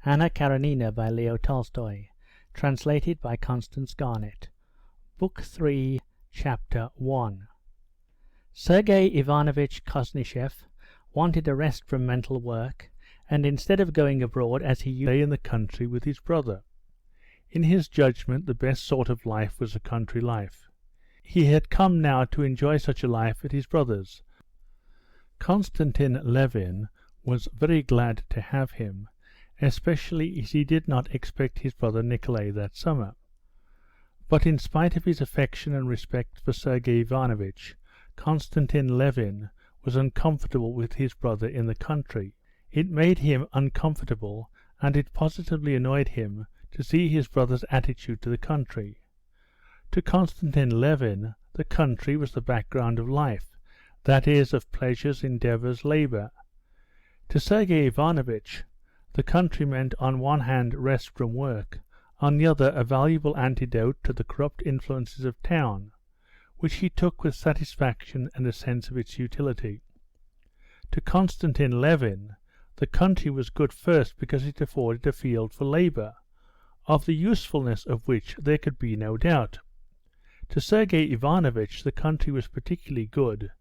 Anna Karenina by Leo Tolstoy, translated by Constance Garnett. Book 3, Chapter 1. Sergei Ivanovich Koznishev wanted a rest from mental work, and instead of going abroad as he used to stay in the country with his brother. In his judgment the best sort of life was a country life. He had come now to enjoy such a life at his brother's. Konstantin Levin was very glad to have him, especially as he did not expect his brother Nikolay that summer. But in spite of his affection and respect for Sergei Ivanovich, Konstantin Levin was uncomfortable with his brother in the country. It made him uncomfortable, and it positively annoyed him to see his brother's attitude to the country. To Konstantin Levin, the country was the background of life, that is, of pleasures, endeavours, labour. To Sergei Ivanovich, the country meant on one hand rest from work, on the other a valuable antidote to the corrupt influences of town, which he took with satisfaction and a sense of its utility. To Konstantin Levin, the country was good first because it afforded a field for labour, of the usefulness of which there could be no doubt. To Sergei Ivanovich the country was particularly good,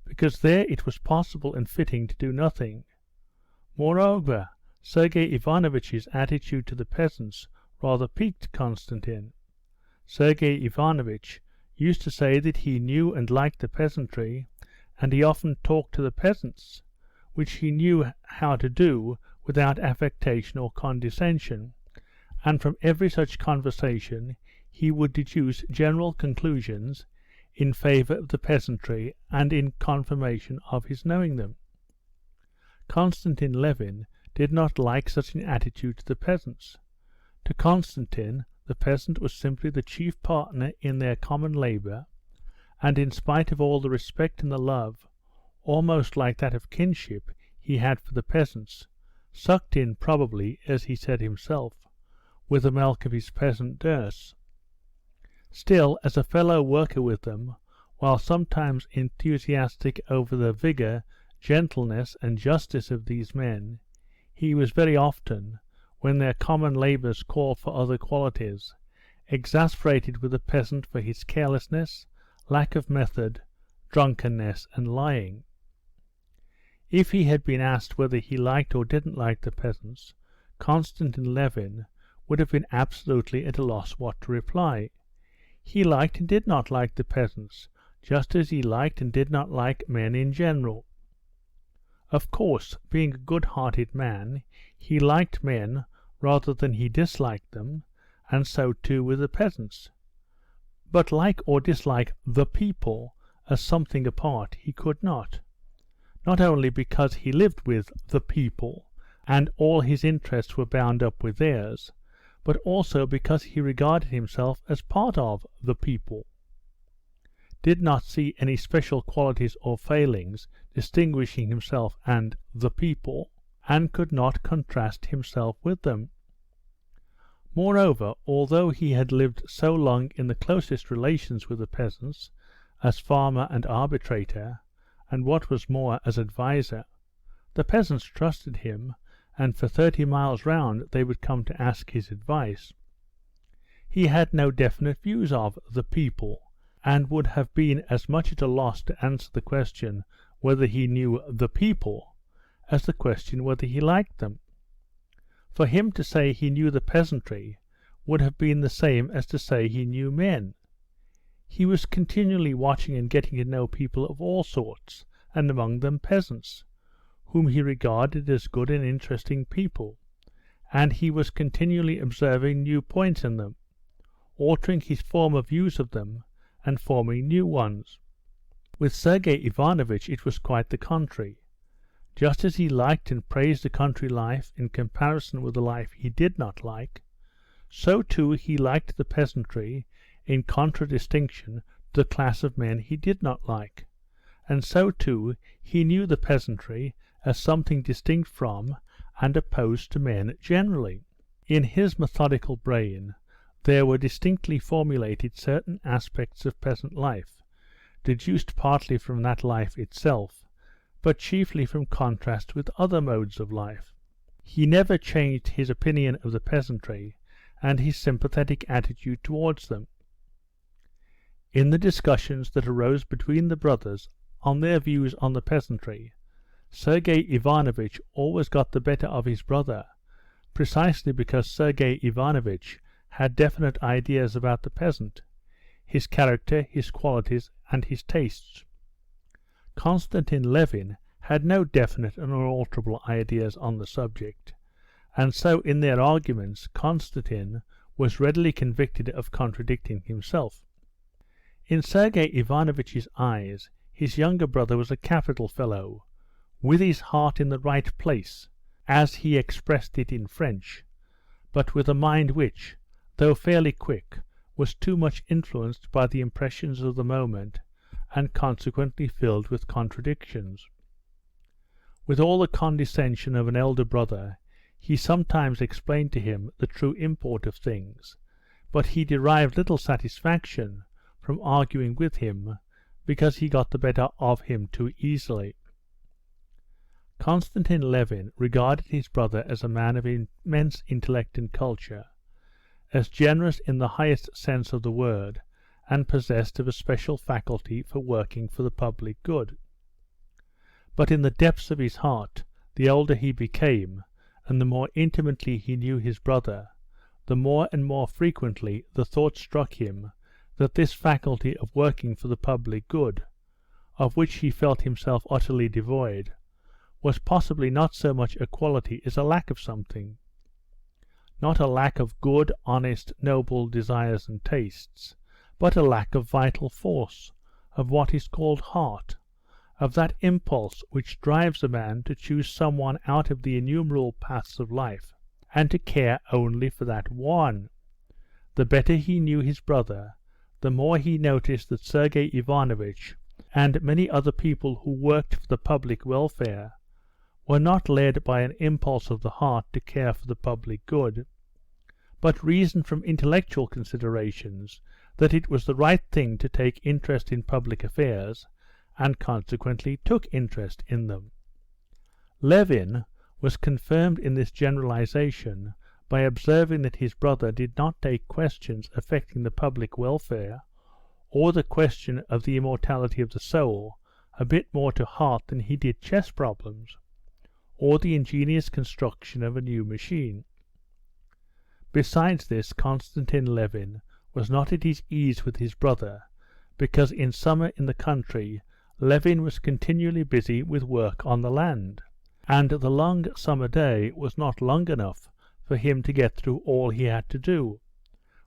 because there it was possible and fitting to do nothing. Moreover, Sergei Ivanovitch's attitude to the peasants rather piqued Konstantin. Sergei Ivanovich used to say that he knew and liked the peasantry, and he often talked to the peasants, which he knew how to do without affectation or condescension, and from every such conversation he would deduce general conclusions in favour of the peasantry and in confirmation of his knowing them. Konstantin Levin did not like such an attitude to the peasants. To Konstantin, the peasant was simply the chief partner in their common labour, and in spite of all the respect and the love, almost like that of kinship, he had for the peasants, sucked in probably, as he said himself, with the milk of his peasant nurse. Still, as a fellow worker with them, while sometimes enthusiastic over the vigour, gentleness, and justice of these men, he was very often, when their common labours called for other qualities, exasperated with the peasant for his carelessness, lack of method, drunkenness, and lying. If he had been asked whether he liked or didn't like the peasants, Konstantin Levin would have been absolutely at a loss what to reply. He liked and did not like the peasants, just as he liked and did not like men in general. Of course, being a good-hearted man, he liked men rather than he disliked them, and so too with the peasants. But like or dislike the people as something apart he could not only because he lived with the people, and all his interests were bound up with theirs, but also because he regarded himself as part of the people, did not see any special qualities or failings distinguishing himself and the people, and could not contrast himself with them. Moreover, although he had lived so long in the closest relations with the peasants, as farmer and arbitrator, and what was more, as adviser, the peasants trusted him, and for 30 miles round they would come to ask his advice. He had no definite views of the people, and would have been as much at a loss to answer the question whether he knew the people as the question whether he liked them. For him to say he knew the peasantry would have been the same as to say he knew men. He was continually watching and getting to know people of all sorts, and among them peasants, whom he regarded as good and interesting people, and he was continually observing new points in them, altering his former views of them, and forming new ones. With Sergei Ivanovich it was quite the contrary. Just as he liked and praised the country life in comparison with the life he did not like, so too he liked the peasantry in contradistinction to the class of men he did not like, and so too he knew the peasantry as something distinct from and opposed to men generally. In his methodical brain there were distinctly formulated certain aspects of peasant life, deduced partly from that life itself, but chiefly from contrast with other modes of life. he never changed his opinion of the peasantry and his sympathetic attitude towards them. In the discussions that arose between the brothers on their views on the peasantry, Sergei Ivanovitch always got the better of his brother, precisely because Sergei Ivanovitch had definite ideas about the peasant, his character, his qualities, and his tastes. Konstantin Levin had no definite and unalterable ideas on the subject, and so in their arguments Konstantin was readily convicted of contradicting himself. In Sergei Ivanovitch's eyes, his younger brother was a capital fellow, with his heart in the right place, as he expressed it in French, but with a mind which, though fairly quick, was too much influenced by the impressions of the moment, and consequently filled with contradictions. With all the condescension of an elder brother, he sometimes explained to him the true import of things, but he derived little satisfaction from arguing with him, because he got the better of him too easily. Konstantin Levin regarded his brother as a man of immense intellect and culture, as generous in the highest sense of the word, and possessed of a special faculty for working for the public good. But in the depths of his heart, the older he became, and the more intimately he knew his brother, the more and more frequently the thought struck him that this faculty of working for the public good, of which he felt himself utterly devoid, was possibly not so much a quality as a lack of something. Not a lack of good, honest, noble desires and tastes, but a lack of vital force, of what is called heart, of that impulse which drives a man to choose someone out of the innumerable paths of life, and to care only for that one. The better he knew his brother, the more he noticed that Sergei Ivanovitch and many other people who worked for the public welfare were not led by an impulse of the heart to care for the public good, but reasoned from intellectual considerations that it was the right thing to take interest in public affairs, and consequently took interest in them. Levin was confirmed in this generalization by observing that his brother did not take questions affecting the public welfare, or the question of the immortality of the soul, a bit more to heart than he did chess problems, or the ingenious construction of a new machine. Besides this, Konstantin Levin was not at his ease with his brother, because in summer in the country Levin was continually busy with work on the land, and the long summer day was not long enough for him to get through all he had to do,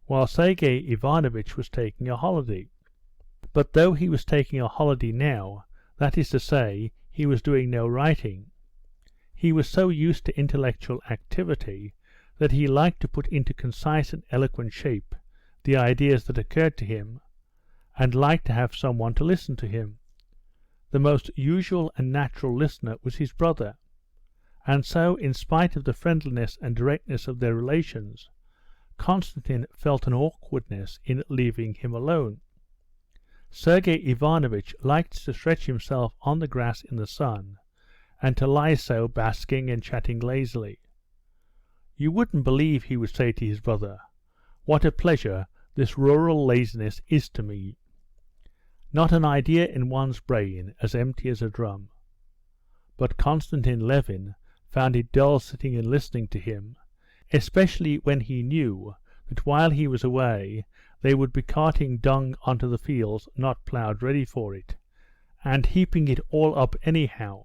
while Sergei Ivanovitch was taking a holiday. But though he was taking a holiday now, that is to say, he was doing no writing, he was so used to intellectual activity that he liked to put into concise and eloquent shape the ideas that occurred to him, and liked to have someone to listen to him. The most usual and natural listener was his brother, and so, in spite of the friendliness and directness of their relations, Konstantin felt an awkwardness in leaving him alone. Sergei Ivanovitch liked to stretch himself on the grass in the sun, and to lie so basking and chatting lazily. "You wouldn't believe," he would say to his brother, "what a pleasure this rural laziness is to me. Not an idea in one's brain, as empty as a drum." But Konstantin Levin found it dull sitting and listening to him, especially when he knew that while he was away they would be carting dung onto the fields not ploughed ready for it, and heaping it all up anyhow,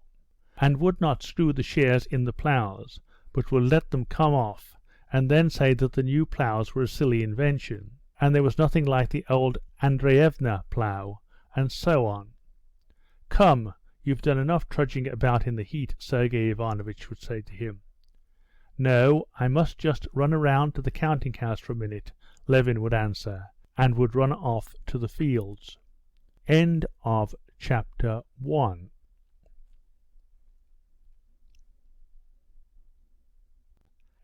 and would not screw the shares in the ploughs, but would let them come off, and then say that the new ploughs were a silly invention, and there was nothing like the old Andreevna plough, and so on. "Come, you've done enough trudging about in the heat," Sergei Ivanovitch would say to him. "No, I must just run around to the counting-house for a minute," Levin would answer, and would run off to the fields. End of chapter 1.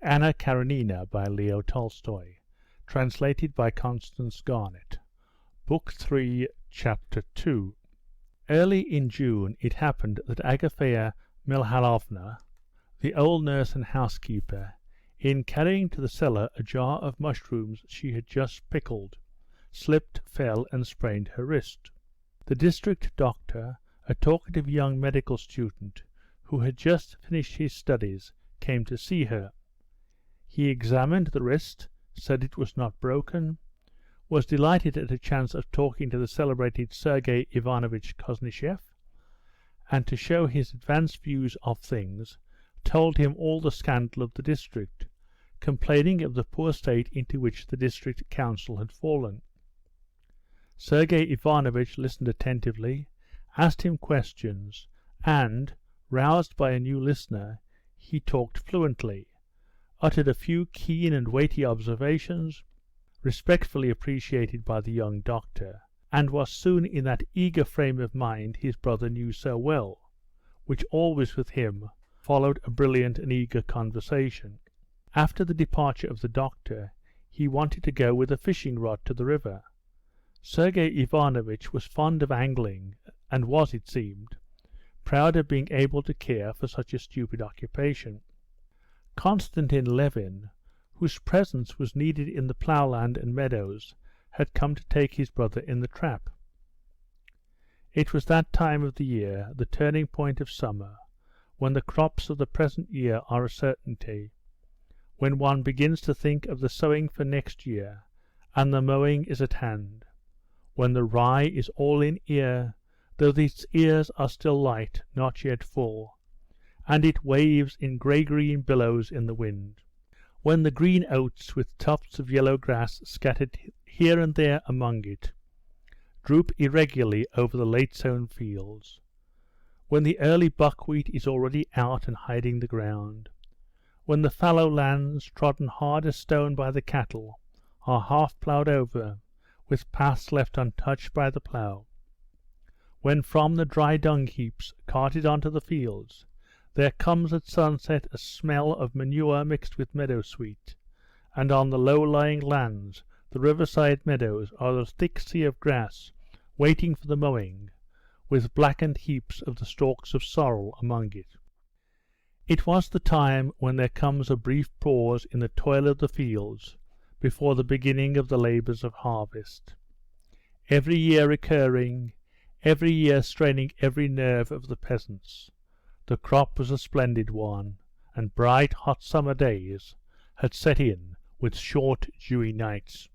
Anna Karenina by Leo Tolstoy, translated by Constance Garnett. Book 3, Chapter 2. Early in June it happened that Agafea Mikhailovna, the old nurse and housekeeper, in carrying to the cellar a jar of mushrooms she had just pickled, slipped, fell, and sprained her wrist. The district doctor, a talkative young medical student, who had just finished his studies, came to see her. He examined the wrist, said it was not broken, was delighted at a chance of talking to the celebrated Sergei Ivanovich Koznishev, and to show his advanced views of things, told him all the scandal of the district, complaining of the poor state into which the district council had fallen. Sergei Ivanovitch listened attentively, asked him questions, and, roused by a new listener, he talked fluently, uttered a few keen and weighty observations, respectfully appreciated by the young doctor, and was soon in that eager frame of mind his brother knew so well, which always with him followed a brilliant and eager conversation. After the departure of the doctor, he wanted to go with a fishing rod to the river. Sergei Ivanovitch was fond of angling, and was, it seemed, proud of being able to care for such a stupid occupation. Konstantin Levin, whose presence was needed in the ploughland and meadows, had come to take his brother in the trap. It was that time of the year, the turning point of summer, when the crops of the present year are a certainty, when one begins to think of the sowing for next year, and the mowing is at hand, when the rye is all in ear, though its ears are still light, not yet full, and it waves in grey-green billows in the wind, when the green oats with tufts of yellow grass scattered here and there among it, droop irregularly over the late-sown fields, when the early buckwheat is already out and hiding the ground, when the fallow lands, trodden hard as stone by the cattle, are half ploughed over, with paths left untouched by the plough, when from the dry dung-heaps carted onto the fields there comes at sunset a smell of manure mixed with meadow-sweet, and on the low-lying lands, the riverside meadows, are a thick sea of grass waiting for the mowing, with blackened heaps of the stalks of sorrel among it. It was the time when there comes a brief pause in the toil of the fields before the beginning of the labours of harvest. Every year recurring, every year straining every nerve of the peasants, the crop was a splendid one, and bright hot summer days had set in with short dewy nights.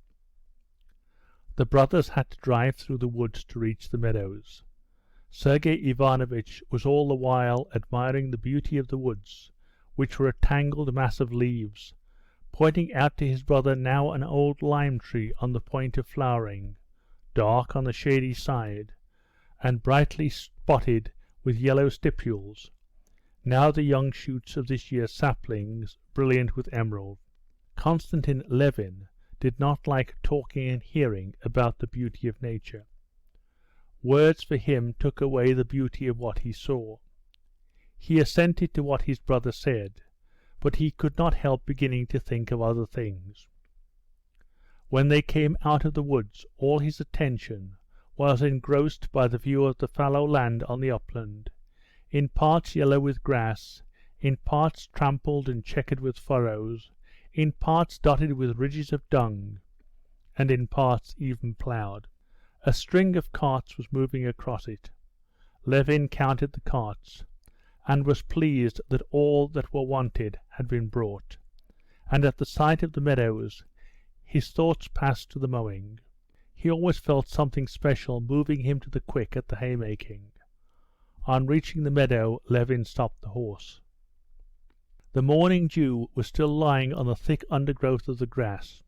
The brothers had to drive through the woods to reach the meadows. Sergei Ivanovitch was all the while admiring the beauty of the woods, which were a tangled mass of leaves, pointing out to his brother now an old lime tree on the point of flowering, dark on the shady side, and brightly spotted with yellow stipules, now the young shoots of this year's saplings, brilliant with emerald. Konstantin Levin did not like talking and hearing about the beauty of nature. Words for him took away the beauty of what he saw. He assented to what his brother said, but he could not help beginning to think of other things. When they came out of the woods, all his attention was engrossed by the view of the fallow land on the upland, in parts yellow with grass, in parts trampled and checkered with furrows, in parts dotted with ridges of dung, and in parts even ploughed. A string of carts was moving across it. Levin counted the carts, and was pleased that all that were wanted had been brought, and at the sight of the meadows his thoughts passed to the mowing. He always felt something special moving him to the quick at the haymaking. On reaching the meadow, Levin stopped the horse. The morning dew was still lying on the thick undergrowth of the grass,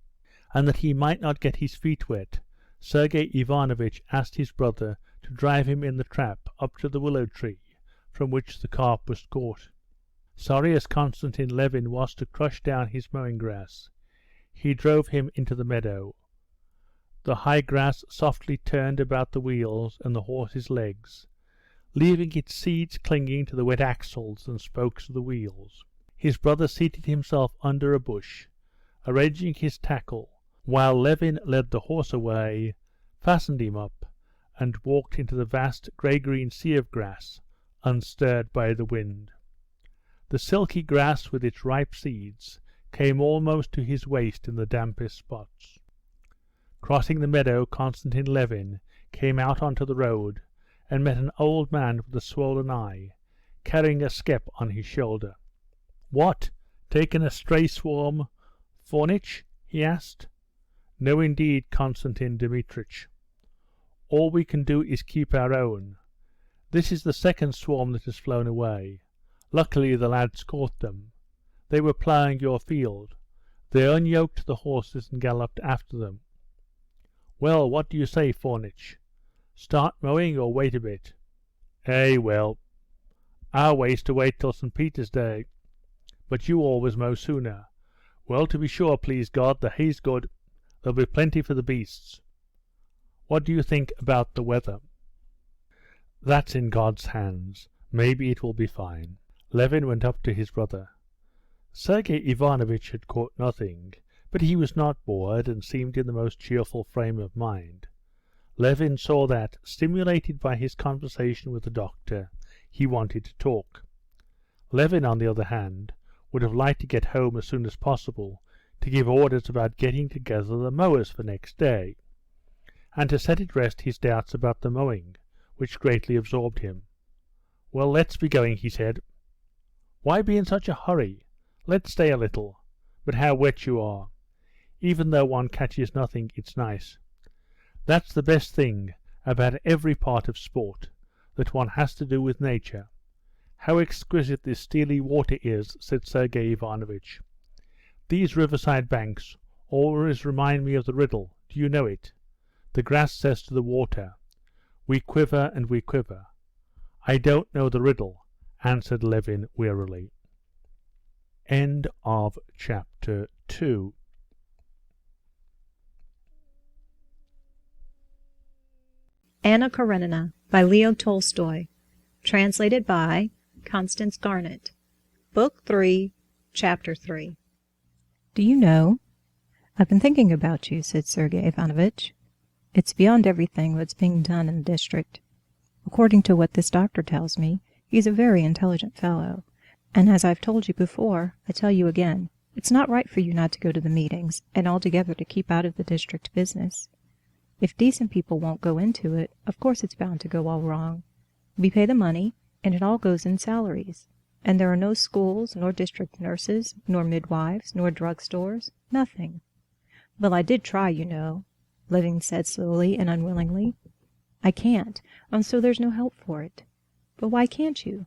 and that he might not get his feet wet, Sergei Ivanovitch asked his brother to drive him in the trap up to the willow tree from which the carp was caught. Sorry as Konstantin Levin was to crush down his mowing grass, he drove him into the meadow. The high grass softly turned about the wheels and the horse's legs, leaving its seeds clinging to the wet axles and spokes of the wheels. His brother seated himself under a bush, arranging his tackle, while Levin led the horse away, fastened him up, and walked into the vast grey-green sea of grass, unstirred by the wind. The silky grass with its ripe seeds came almost to his waist in the dampest spots. Crossing the meadow, Konstantin Levin came out onto the road and met an old man with a swollen eye, carrying a skep on his shoulder. "What, taken a stray swarm, Fomitch?" he asked. "No, indeed, Konstantin Dmitrich. All we can do is keep our own. This is the second swarm that has flown away. Luckily the lads caught them. They were ploughing your field. They unyoked the horses and galloped after them. Well, what do you say, Fomitch? Start mowing or wait a bit?" Well, our way's to wait till St. Peter's Day, but you always mow sooner. Well, to be sure, please God, the hay's good. There'll be plenty for the beasts. What do you think about the weather?" "That's in God's hands. Maybe it will be fine." Levin went up to his brother. Sergei Ivanovitch had caught nothing, but he was not bored and seemed in the most cheerful frame of mind. Levin saw that, stimulated by his conversation with the doctor, he wanted to talk. Levin, on the other hand, would have liked to get home as soon as possible, to give orders about getting together the mowers for next day, and to set at rest his doubts about the mowing, which greatly absorbed him. "Well, let's be going," he said. "Why be in such a hurry? Let's stay a little. But how wet you are! Even though one catches nothing, it's nice. That's the best thing about every part of sport, that one has to do with nature. How exquisite this steely water is," said Sergei Ivanovitch. "These riverside banks always remind me of the riddle. Do you know it? The grass says to the water, 'We quiver and we quiver.'" "I don't know the riddle," answered Levin wearily. End of chapter 2. Anna Karenina by Leo Tolstoy. Translated by Constance Garnett. Book 3, Chapter 3. "Do you know, I've been thinking about you," said Sergei Ivanovitch. "It's beyond everything what's being done in the district. According to what this doctor tells me, he's a very intelligent fellow, and as I've told you before, I tell you again, it's not right for you not to go to the meetings, and altogether to keep out of the district business. If decent people won't go into it, of course it's bound to go all wrong. We pay the money, and it all goes in salaries. And there are no schools, nor district nurses, nor midwives, nor drug stores, nothing." "Well, I did try, you know," Levin said slowly and unwillingly. "I can't, and so there's no help for it." "But why can't you?"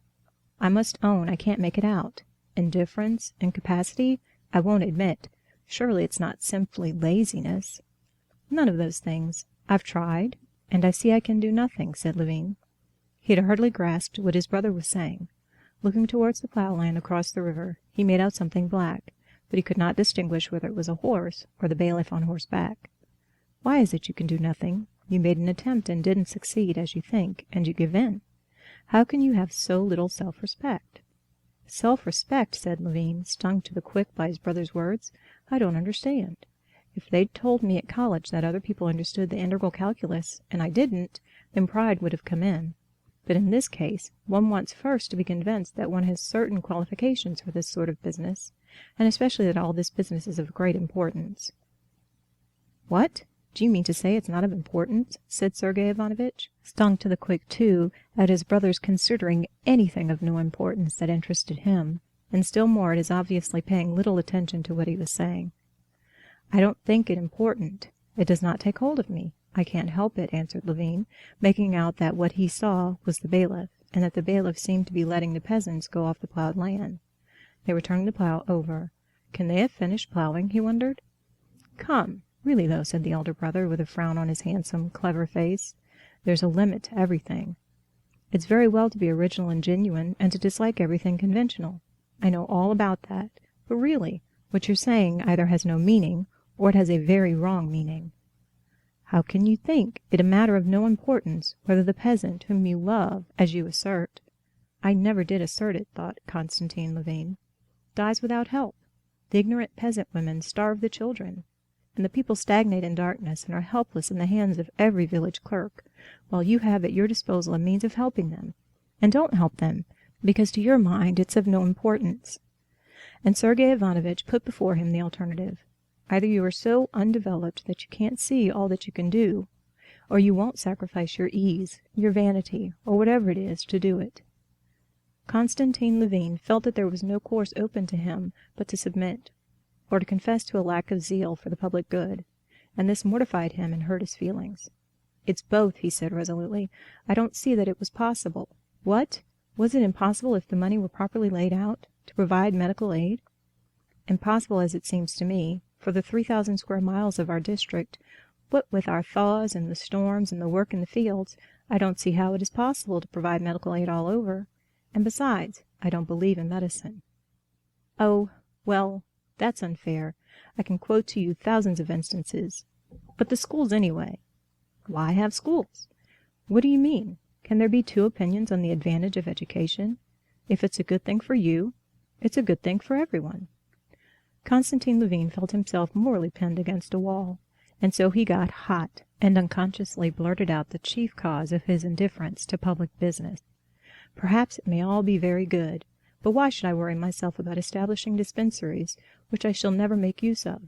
"I must own I can't make it out. Indifference, incapacity, I won't admit. Surely it's not simply laziness." "None of those things. I've tried, and I see I can do nothing," said Levin. He had hardly grasped what his brother was saying. Looking towards the ploughland across the river, he made out something black, but he could not distinguish whether it was a horse or the bailiff on horseback. "Why is it you can do nothing? You made an attempt and didn't succeed, as you think, and you give in. How can you have so little self-respect?" "Self-respect," said Levin, stung to the quick by his brother's words. "I don't understand. If they'd told me at college that other people understood the integral calculus, and I didn't, then pride would have come in. But in this case, one wants first to be convinced that one has certain qualifications for this sort of business, and especially that all this business is of great importance." "What? Do you mean to say it's not of importance?" said Sergei Ivanovitch, stung to the quick too at his brother's considering anything of no importance that interested him, and still more at his obviously paying little attention to what he was saying. "I don't think it important. It does not take hold of me. I can't help it," answered Levin, making out that what he saw was the bailiff, and that the bailiff seemed to be letting the peasants go off the ploughed land. They were turning the plough over. Can they have finished ploughing, he wondered. "Come, really though," said the elder brother, with a frown on his handsome, clever face, "there's a limit to everything. It's very well to be original and genuine, and to dislike everything conventional. I know all about that, but really, what you're saying either has no meaning, or it has a very wrong meaning. How can you think it a matter of no importance whether the peasant whom you love, as you assert—" "I never did assert it," thought Konstantin Levin. "—dies without help? The ignorant peasant women starve the children, and the people stagnate in darkness and are helpless in the hands of every village clerk, while you have at your disposal a means of helping them. And don't help them, because to your mind it's of no importance." And Sergey Ivanovitch put before him the alternative. Either you are so undeveloped that you can't see all that you can do, or you won't sacrifice your ease, your vanity, or whatever it is, to do it. Konstantin Levin felt that there was no course open to him but to submit, or to confess to a lack of zeal for the public good, and this mortified him and hurt his feelings. "It's both," he said resolutely. "I don't see that it was possible." "What? Was it impossible if the money were properly laid out, to provide medical aid?" "Impossible as it seems to me. For the 3,000 square miles of our district, what with our thaws and the storms and the work in the fields, I don't see how it is possible to provide medical aid all over. And besides, I don't believe in medicine." "Oh, well, that's unfair. I can quote to you thousands of instances. But the schools anyway." "Why have schools?" "What do you mean? Can there be two opinions on the advantage of education? If it's a good thing for you, it's a good thing for everyone." Konstantin Levin felt himself morally pinned against a wall, and so he got hot and unconsciously blurted out the chief cause of his indifference to public business. "Perhaps it may all be very good, but why should I worry myself about establishing dispensaries which I shall never make use of,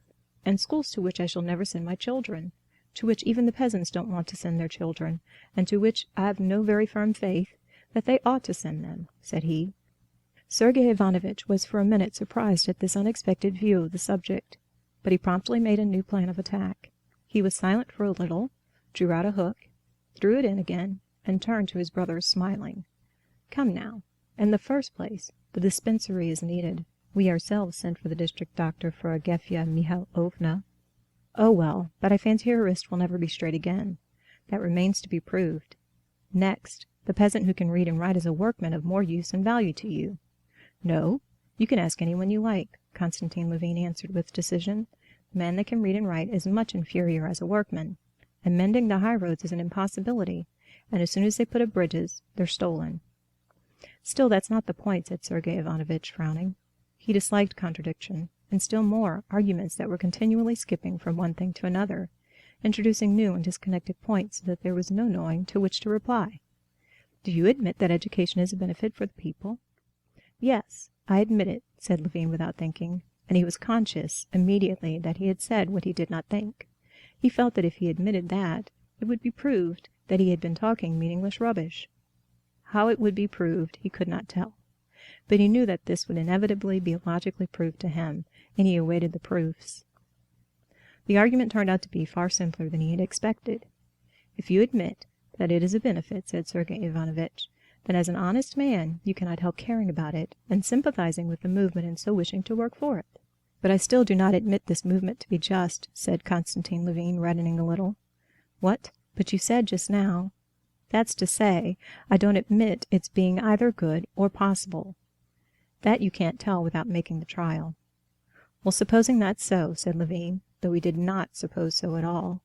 and schools to which I shall never send my children, to which even the peasants don't want to send their children, and to which I have no very firm faith that they ought to send them," said he. Sergey Ivanovitch was for a minute surprised at this unexpected view of the subject, but he promptly made a new plan of attack. He was silent for a little, drew out a hook, threw it in again, and turned to his brothers smiling. "Come now, in the first place, the dispensary is needed. We ourselves sent for the district doctor for Agafya Mihalovna." "Oh well, but I fancy her wrist will never be straight again. That remains to be proved. Next, the peasant who can read and write is a workman of more use and value to you." "No, you can ask anyone you like," Konstantin Levin answered with decision. "The man that can read and write is much inferior as a workman, and mending the highroads is an impossibility, and as soon as they put up bridges, they're stolen." "Still, that's not the point," said Sergey Ivanovitch, frowning. He disliked contradiction, and still more arguments that were continually skipping from one thing to another, introducing new and disconnected points so that there was no knowing to which to reply. "Do you admit that education is a benefit for the people?" "Yes, I admit it," said Levin without thinking, and he was conscious immediately that he had said what he did not think. He felt that if he admitted that, it would be proved that he had been talking meaningless rubbish. How it would be proved he could not tell, but he knew that this would inevitably be logically proved to him, and he awaited the proofs. The argument turned out to be far simpler than he had expected. "If you admit that it is a benefit," said Sergey Ivanovitch, "then as an honest man you cannot help caring about it and sympathizing with the movement and so wishing to work for it." "But I still do not admit this movement to be just," said Konstantin Levin, reddening a little. "What? But you said just now—" "That's to say, I don't admit its being either good or possible. That you can't tell without making the trial." "Well, supposing that's so," said Levin, though he did not suppose so at all.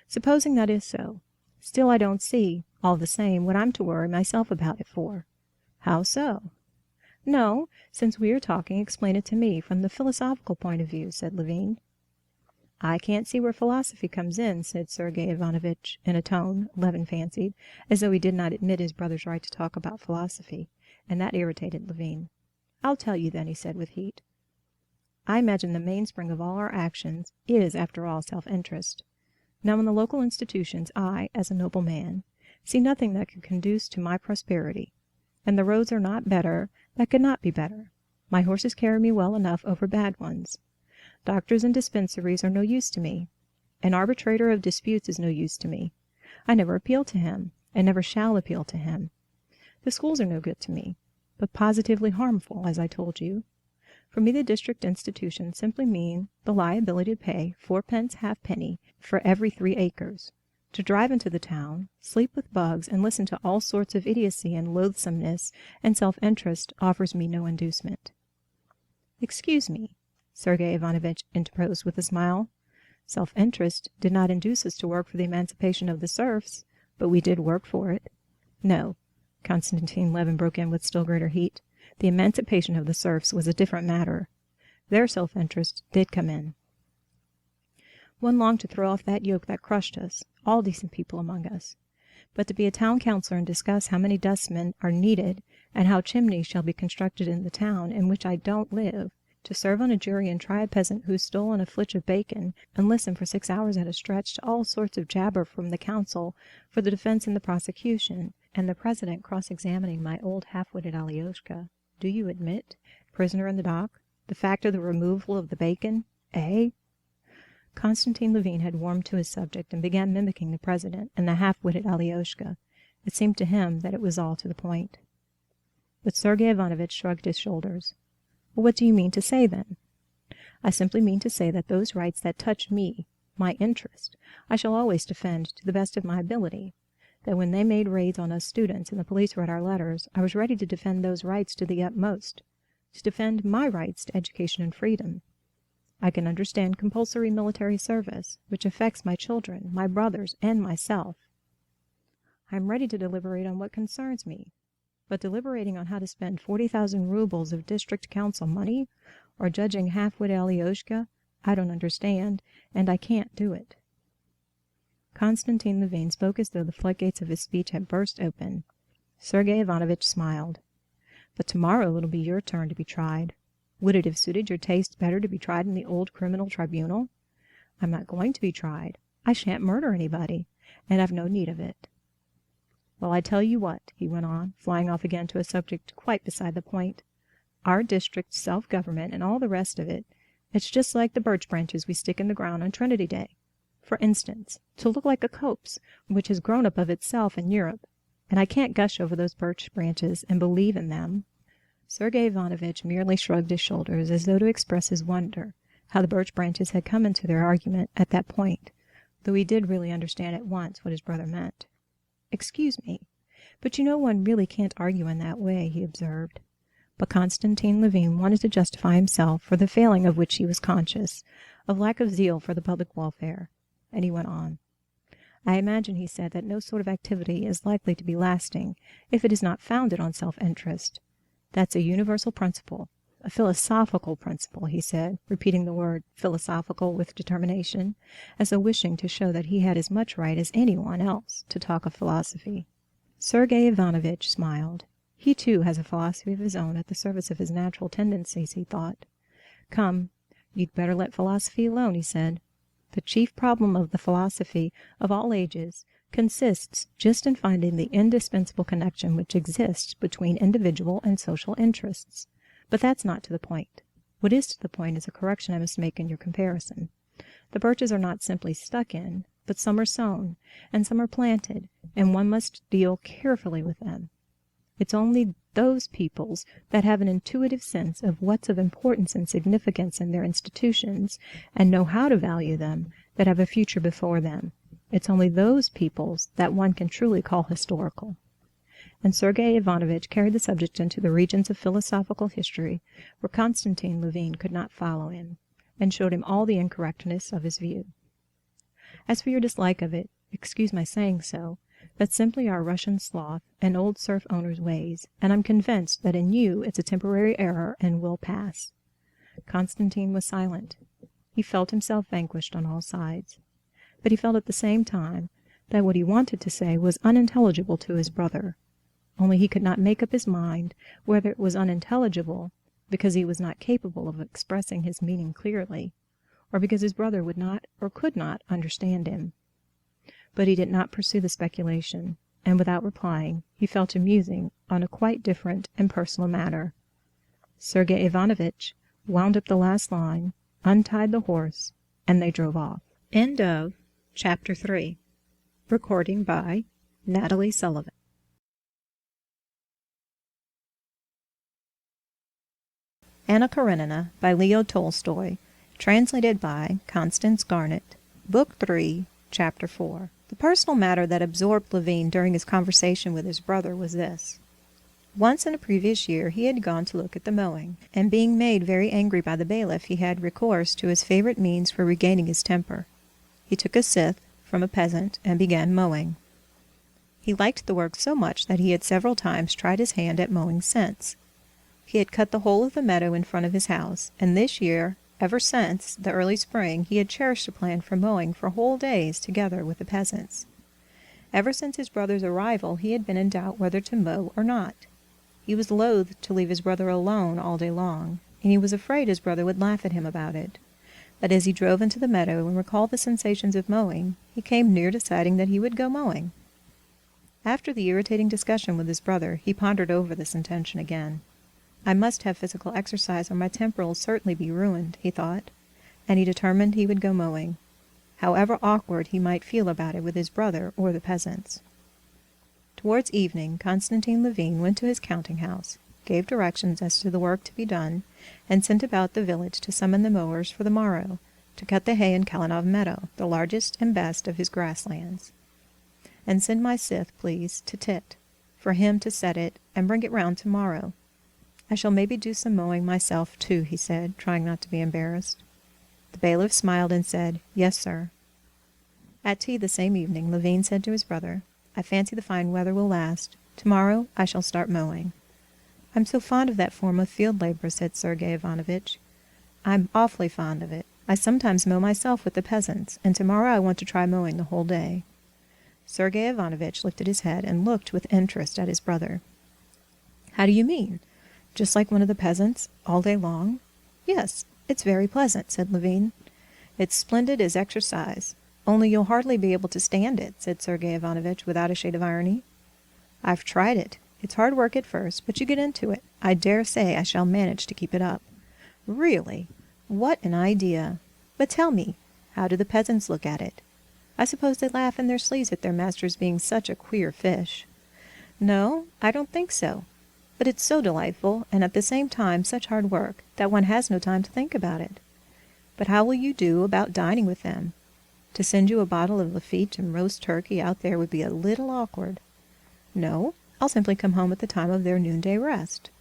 "Supposing that is so, still I don't see, all the same, what I'm to worry myself about it for." "How so?" "No, since we are talking, explain it to me from the philosophical point of view," said Levin. "I can't see where philosophy comes in," said Sergey Ivanovitch, in a tone, Levin fancied, as though he did not admit his brother's right to talk about philosophy, and that irritated Levin. "I'll tell you then," he said with heat. "I imagine the mainspring of all our actions is, after all, self-interest. Now in the local institutions I, as a noble man, see nothing that could conduce to my prosperity, and the roads are not better that could not be better. My horses carry me well enough over bad ones. Doctors and dispensaries are no use to me. An arbitrator of disputes is no use to me. I never appeal to him, and never shall appeal to him. The schools are no good to me, but positively harmful, as I told you. For me the district institutions simply mean the liability to pay 4d. halfpenny for every 3 acres, to drive into the town, sleep with bugs, and listen to all sorts of idiocy and loathsomeness, and self-interest offers me no inducement." "Excuse me," Sergey Ivanovitch interposed with a smile. "Self-interest did not induce us to work for the emancipation of the serfs, but we did work for it." "No," Konstantin Levin broke in with still greater heat. "The emancipation of the serfs was a different matter. Their self-interest did come in. One longed to throw off that yoke that crushed us, all decent people among us. but to be a town councillor and discuss how many dustmen are needed and how chimneys shall be constructed in the town in which I don't live, to serve on a jury and try a peasant who's stolen a flitch of bacon, and listen for 6 hours at a stretch to all sorts of jabber from the counsel for the defense and the prosecution, and the president cross-examining my old half-witted Alyoshka, do you admit, prisoner in the dock, the fact of the removal of the bacon, eh? Konstantin Levin had warmed to his subject and began mimicking the president and the half-witted Alyoshka. It seemed to him that it was all to the point. But Sergey Ivanovitch shrugged his shoulders. Well, what do you mean to say, then? I simply mean to say that those rights that touch me, my interest, I shall always defend to the best of my ability. That when they made raids on us students and the police read our letters, I was ready to defend those rights to the utmost, to defend my rights to education and freedom. I can understand compulsory military service, which affects my children, my brothers, and myself. I am ready to deliberate on what concerns me, but deliberating on how to spend 40,000 rubles of district council money, or judging half-wit Alyoshka, I don't understand, and I can't do it. Konstantin Levin spoke as though the floodgates of his speech had burst open. Sergey Ivanovitch smiled. But tomorrow it'll be your turn to be tried. Would it have suited your taste better to be tried in the old criminal tribunal? I'm not going to be tried. I shan't murder anybody, and I've no need of it. Well, I tell you what, he went on, flying off again to a subject quite beside the point. Our district, self-government, and all the rest of it, it's just like the birch branches we stick in the ground on Trinity Day. For instance, to look like a copse, which has grown up of itself in Europe, and I can't gush over those birch branches and believe in them. Sergey Ivanovitch merely shrugged his shoulders as though to express his wonder how the birch branches had come into their argument at that point, though he did really understand at once what his brother meant. "Excuse me, but you know one really can't argue in that way," he observed. But Konstantin Levin wanted to justify himself for the failing of which he was conscious, of lack of zeal for the public welfare, and he went on. "I imagine," he said, "that no sort of activity is likely to be lasting if it is not founded on self-interest. That's a universal principle, a philosophical principle," he said, repeating the word philosophical with determination, as though wishing to show that he had as much right as anyone else to talk of philosophy. Sergey Ivanovitch smiled. He too has a philosophy of his own at the service of his natural tendencies, he thought. "Come, you'd better let philosophy alone," he said. "The chief problem of the philosophy of all ages consists just in finding the indispensable connection which exists between individual and social interests. But that's not to the point. What is to the point is a correction I must make in your comparison. The birches are not simply stuck in, but some are sown, and some are planted, and one must deal carefully with them. It's only those peoples that have an intuitive sense of what's of importance and significance in their institutions, and know how to value them, that have a future before them. It's only those peoples that one can truly call historical." And Sergey Ivanovitch carried the subject into the regions of philosophical history where Konstantin Levin could not follow him, and showed him all the incorrectness of his view. "As for your dislike of it, excuse my saying so, that's simply our Russian sloth and old serf owner's ways, and I'm convinced that in you it's a temporary error and will pass." Konstantin was silent. He felt himself vanquished on all sides. But he felt at the same time that what he wanted to say was unintelligible to his brother, only he could not make up his mind whether it was unintelligible because he was not capable of expressing his meaning clearly, or because his brother would not or could not understand him. But he did not pursue the speculation, and without replying, he fell to musing on a quite different and personal matter. Sergey Ivanovitch wound up the last line, untied the horse, and they drove off. End of Chapter 3. Recording by Natalie Sullivan. Anna Karenina by Leo Tolstoy. Translated by Constance Garnett. Book 3, Chapter 4. The personal matter that absorbed Levin during his conversation with his brother was this. Once in a previous year he had gone to look at the mowing, and being made very angry by the bailiff, he had recourse to his favorite means for regaining his temper. He took a scythe from a peasant and began mowing. He liked the work so much that he had several times tried his hand at mowing since. He had cut the whole of the meadow in front of his house, and this year, ever since the early spring, he had cherished a plan for mowing for whole days together with the peasants. Ever since his brother's arrival he had been in doubt whether to mow or not. He was loath to leave his brother alone all day long, and he was afraid his brother would laugh at him about it. But as he drove into the meadow and recalled the sensations of mowing, he came near deciding that he would go mowing. After the irritating discussion with his brother, he pondered over this intention again. I must have physical exercise or my temper will certainly be ruined, he thought, and he determined he would go mowing, however awkward he might feel about it with his brother or the peasants. Towards evening, Konstantin Levin went to his counting-house, gave directions as to the work to be done, and sent about the village to summon the mowers for the morrow, to cut the hay in Kalinov meadow, the largest and best of his grasslands. And send my scythe, please, to Tit, for him to set it, and bring it round tomorrow. I shall maybe do some mowing myself, too, he said, trying not to be embarrassed. The bailiff smiled and said, "Yes, sir." At tea the same evening, Levin said to his brother, "I fancy the fine weather will last. Tomorrow I shall start mowing." "I'm so fond of that form of field labor," said Sergey Ivanovitch. "I'm awfully fond of it. I sometimes mow myself with the peasants, and tomorrow I want to try mowing the whole day." Sergey Ivanovitch lifted his head and looked with interest at his brother. "How do you mean? Just like one of the peasants, all day long?" "Yes, it's very pleasant," said Levin. "It's splendid as exercise. Only you'll hardly be able to stand it," said Sergey Ivanovitch without a shade of irony. "I've tried it. It's hard work at first, but you get into it. I dare say I shall manage to keep it up." "Really? What an idea! But tell me, how do the peasants look at it? I suppose they laugh in their sleeves at their master's being such a queer fish." "No, I don't think so. But it's so delightful, and at the same time such hard work, that one has no time to think about it. But how will you do about dining with them? To send you a bottle of Lafitte and roast turkey out there would be a little awkward." "No, I'll simply come home at the time of their noonday rest."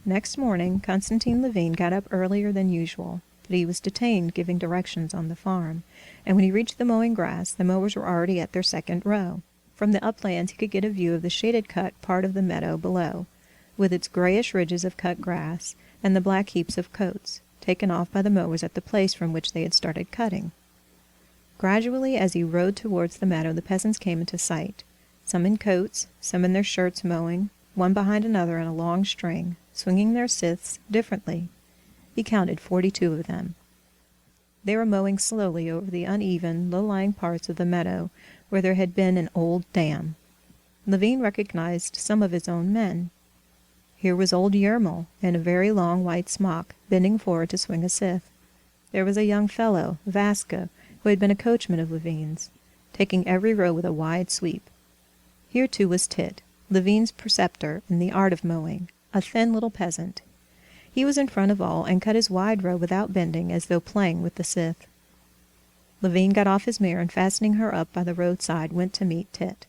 Next morning, Konstantin Levin got up earlier than usual, but he was detained giving directions on the farm, and when he reached the mowing grass, the mowers were already at their second row. From the uplands he could get a view of the shaded cut part of the meadow below, with its grayish ridges of cut grass and the black heaps of coats, taken off by the mowers at the place from which they had started cutting. Gradually, as he rode towards the meadow, the peasants came into sight, some in coats, some in their shirts mowing, one behind another in a long string, swinging their scythes differently. He counted 42 of them. They were mowing slowly over the uneven, low-lying parts of the meadow where there had been an old dam. Levin recognized some of his own men. Here was old Yermol, in a very long white smock, bending forward to swing a scythe. There was a young fellow, Vaska, who had been a coachman of Levin's, taking every row with a wide sweep. Here, too, was Tit, Levin's preceptor in the art of mowing, a thin little peasant. He was in front of all, and cut his wide row without bending, as though playing with the scythe. Levin got off his mare, and fastening her up by the roadside, went to meet Tit,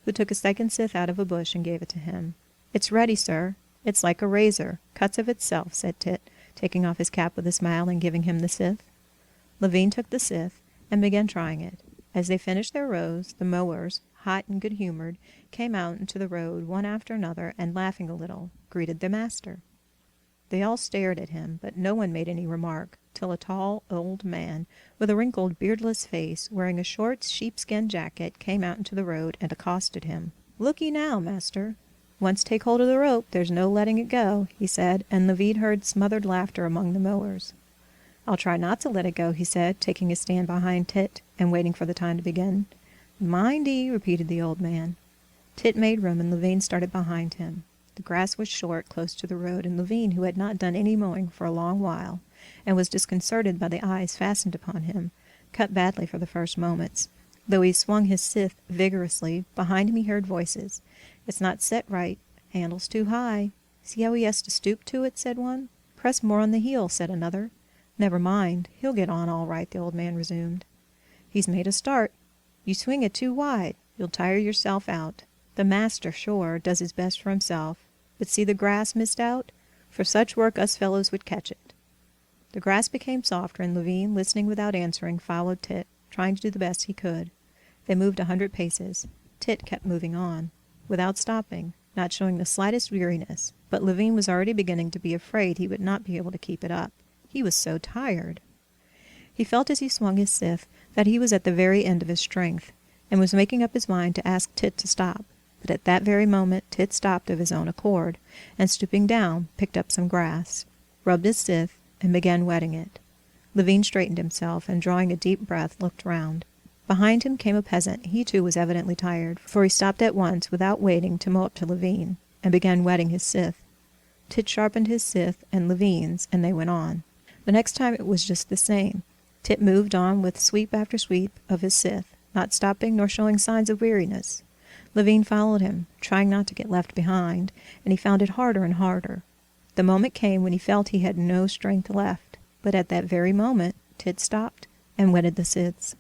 who took a second scythe out of a bush and gave it to him. "It's ready, sir. It's like a razor, cuts of itself," said Tit, taking off his cap with a smile and giving him the scythe. Levin took the scythe and began trying it. As they finished their rows, the mowers, hot and good-humored, came out into the road one after another, and, laughing a little, greeted the master. They all stared at him, but no one made any remark, till a tall old man, with a wrinkled, beardless face, wearing a short sheepskin jacket, came out into the road and accosted him. "Look ye now, master. Once take hold of the rope, there's no letting it go," he said, and Levin heard smothered laughter among the mowers. "I'll try not to let it go," he said, taking his stand behind Tit and waiting for the time to begin. "Mindy," repeated the old man. Tit made room, and Levin started behind him. The grass was short, close to the road, and Levin, who had not done any mowing for a long while, and was disconcerted by the eyes fastened upon him, cut badly for the first moments. Though he swung his scythe vigorously, behind him he heard voices. "It's not set right. Handle's too high. See how he has to stoop to it," said one. "Press more on the heel," said another. "Never mind, he'll get on all right," the old man resumed. "He's made a start. You swing it too wide. You'll tire yourself out. The master, sure, does his best for himself. But see the grass missed out? For such work us fellows would catch it." The grass became softer, and Levin, listening without answering, followed Tit, trying to do the best he could. They moved 100 paces. Tit kept moving on, without stopping, not showing the slightest weariness, but Levin was already beginning to be afraid he would not be able to keep it up. He was so tired. He felt as he swung his scythe that he was at the very end of his strength, and was making up his mind to ask Tit to stop. But at that very moment Tit stopped of his own accord, and stooping down, picked up some grass, rubbed his scythe, and began wetting it. Levin straightened himself, and drawing a deep breath, looked round. Behind him came a peasant. He too was evidently tired, for he stopped at once, without waiting to mow up to Levin, and began wetting his scythe. Tit sharpened his scythe and Levin's, and they went on. The next time it was just the same. Tit moved on with sweep after sweep of his scythe, not stopping nor showing signs of weariness. Levin followed him, trying not to get left behind, and he found it harder and harder. The moment came when he felt he had no strength left, but at that very moment Tit stopped and wetted the scythes.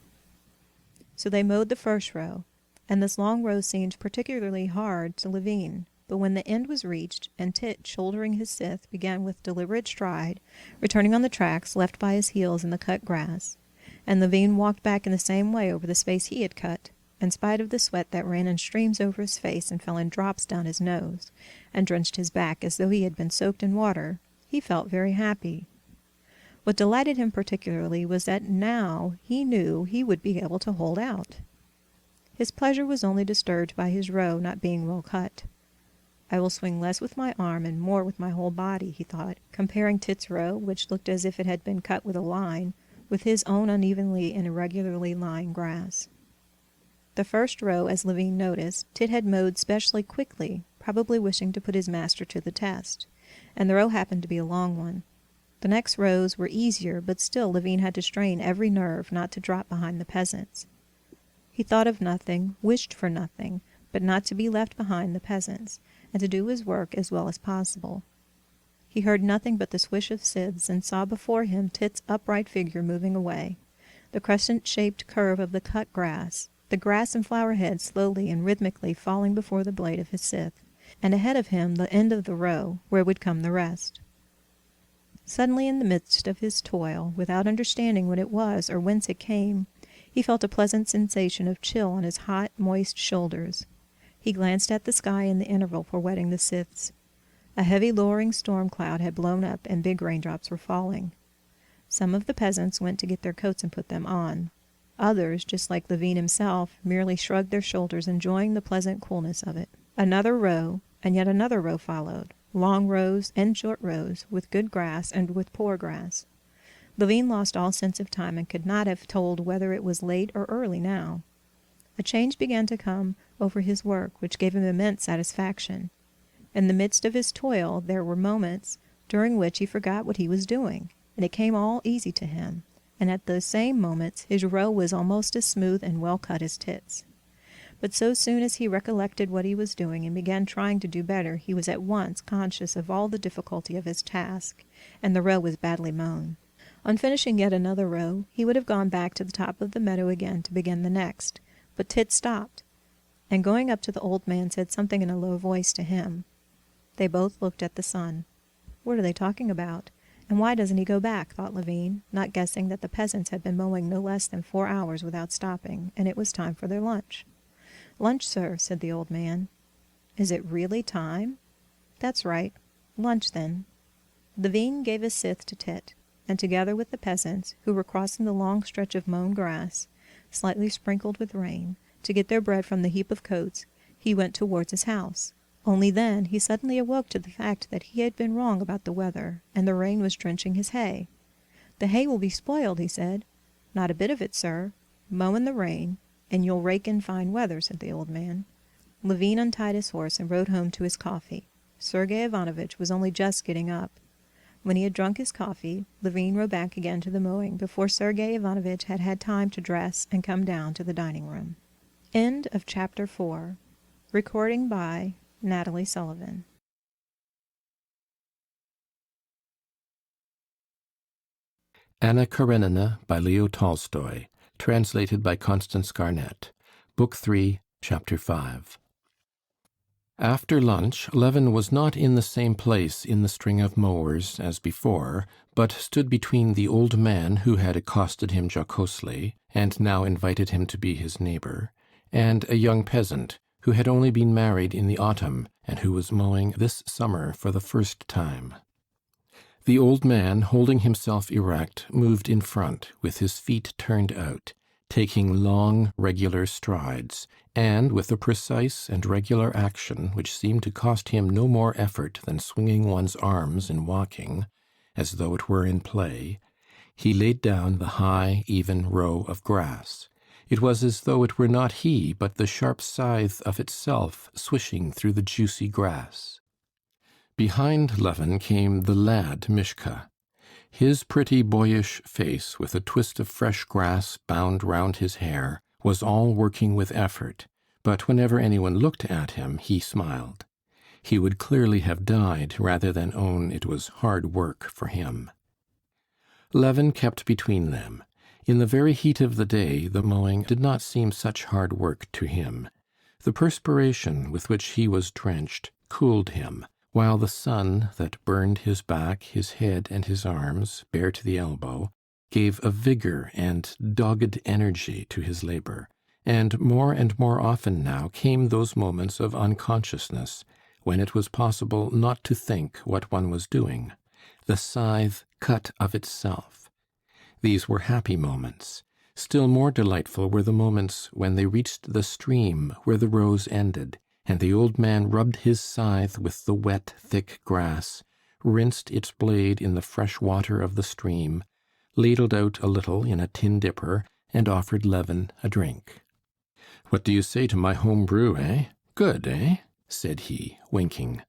So they mowed the first row, and this long row seemed particularly hard to Levin. But when the end was reached, and Tit, shouldering his scythe, began with deliberate stride, returning on the tracks left by his heels in the cut grass, and Levin walked back in the same way over the space he had cut, in spite of the sweat that ran in streams over his face and fell in drops down his nose, and drenched his back as though he had been soaked in water, he felt very happy. What delighted him particularly was that now he knew he would be able to hold out. His pleasure was only disturbed by his row not being well cut. I will swing less with my arm and more with my whole body, he thought, comparing Tit's row, which looked as if it had been cut with a line, with his own unevenly and irregularly lying grass. The first row, as Levin noticed, Tit had mowed specially quickly, probably wishing to put his master to the test, and the row happened to be a long one. The next rows were easier, but still Levin had to strain every nerve not to drop behind the peasants. He thought of nothing, wished for nothing, but not to be left behind the peasants, and to do his work as well as possible. He heard nothing but the swish of scythes, and saw before him Tit's upright figure moving away, the crescent-shaped curve of the cut grass, the grass and flower heads slowly and rhythmically falling before the blade of his scythe, and ahead of him the end of the row, where would come the rest. Suddenly, in the midst of his toil, without understanding what it was or whence it came, he felt a pleasant sensation of chill on his hot, moist shoulders. He glanced at the sky in the interval for wetting the scythes. A heavy lowering storm cloud had blown up, and big raindrops were falling. Some of the peasants went to get their coats and put them on. Others, just like Levin himself, merely shrugged their shoulders, enjoying the pleasant coolness of it. Another row, and yet another row followed, long rows and short rows, with good grass and with poor grass. Levin lost all sense of time and could not have told whether it was late or early now. A change began to come over his work, which gave him immense satisfaction. In the midst of his toil there were moments during which he forgot what he was doing, and it came all easy to him, and at those same moments his row was almost as smooth and well cut as Tit's. But so soon as he recollected what he was doing and began trying to do better, he was at once conscious of all the difficulty of his task, and the row was badly mown. On finishing yet another row, he would have gone back to the top of the meadow again to begin the next, but Tit stopped, and going up to the old man said something in a low voice to him. They both looked at the sun. What are they talking about? And why doesn't he go back, thought Levin, not guessing that the peasants had been mowing no less than 4 hours without stopping, and it was time for their lunch. "Lunch, sir," said the old man. "Is it really time?" "That's right. Lunch, then." Levin gave his scythe to Tit, and together with the peasants, who were crossing the long stretch of mown grass, slightly sprinkled with rain, to get their bread from the heap of coats, he went towards his house. Only then he suddenly awoke to the fact that he had been wrong about the weather, and the rain was drenching his hay. "The hay will be spoiled," he said. "Not a bit of it, sir. Mow in the rain, and you'll rake in fine weather," said the old man. Levin untied his horse and rode home to his coffee. Sergey Ivanovitch was only just getting up. When he had drunk his coffee, Levin rode back again to the mowing before Sergey Ivanovitch had had time to dress and come down to the dining room. End of Chapter 4. Recording by Natalie Sullivan. Anna Karenina by Leo Tolstoy, translated by Constance Garnett. Book 3, Chapter 5. After lunch, Levin was not in the same place in the string of mowers as before, but stood between the old man who had accosted him jocosely, and now invited him to be his neighbor, and a young peasant, who had only been married in the autumn, and who was mowing this summer for the first time. The old man, holding himself erect, moved in front, with his feet turned out, taking long, regular strides, and with a precise and regular action which seemed to cost him no more effort than swinging one's arms in walking, as though it were in play, he laid down the high, even row of grass. It was as though it were not he, but the sharp scythe of itself swishing through the juicy grass. Behind Levin came the lad Mishka. His pretty boyish face, with a twist of fresh grass bound round his hair, was all working with effort, but whenever anyone looked at him, he smiled. He would clearly have died rather than own it was hard work for him. Levin kept between them. In the very heat of the day, the mowing did not seem such hard work to him. The perspiration with which he was drenched cooled him, while the sun that burned his back, his head, and his arms, bare to the elbow, gave a vigor and dogged energy to his labor. And more often now came those moments of unconsciousness, when it was possible not to think what one was doing. The scythe cut of itself. These were happy moments. Still more delightful were the moments when they reached the stream where the rows ended, and the old man rubbed his scythe with the wet, thick grass, rinsed its blade in the fresh water of the stream, ladled out a little in a tin dipper, and offered Levin a drink. "What do you say to my home brew, eh? Good, eh?" said he, winking.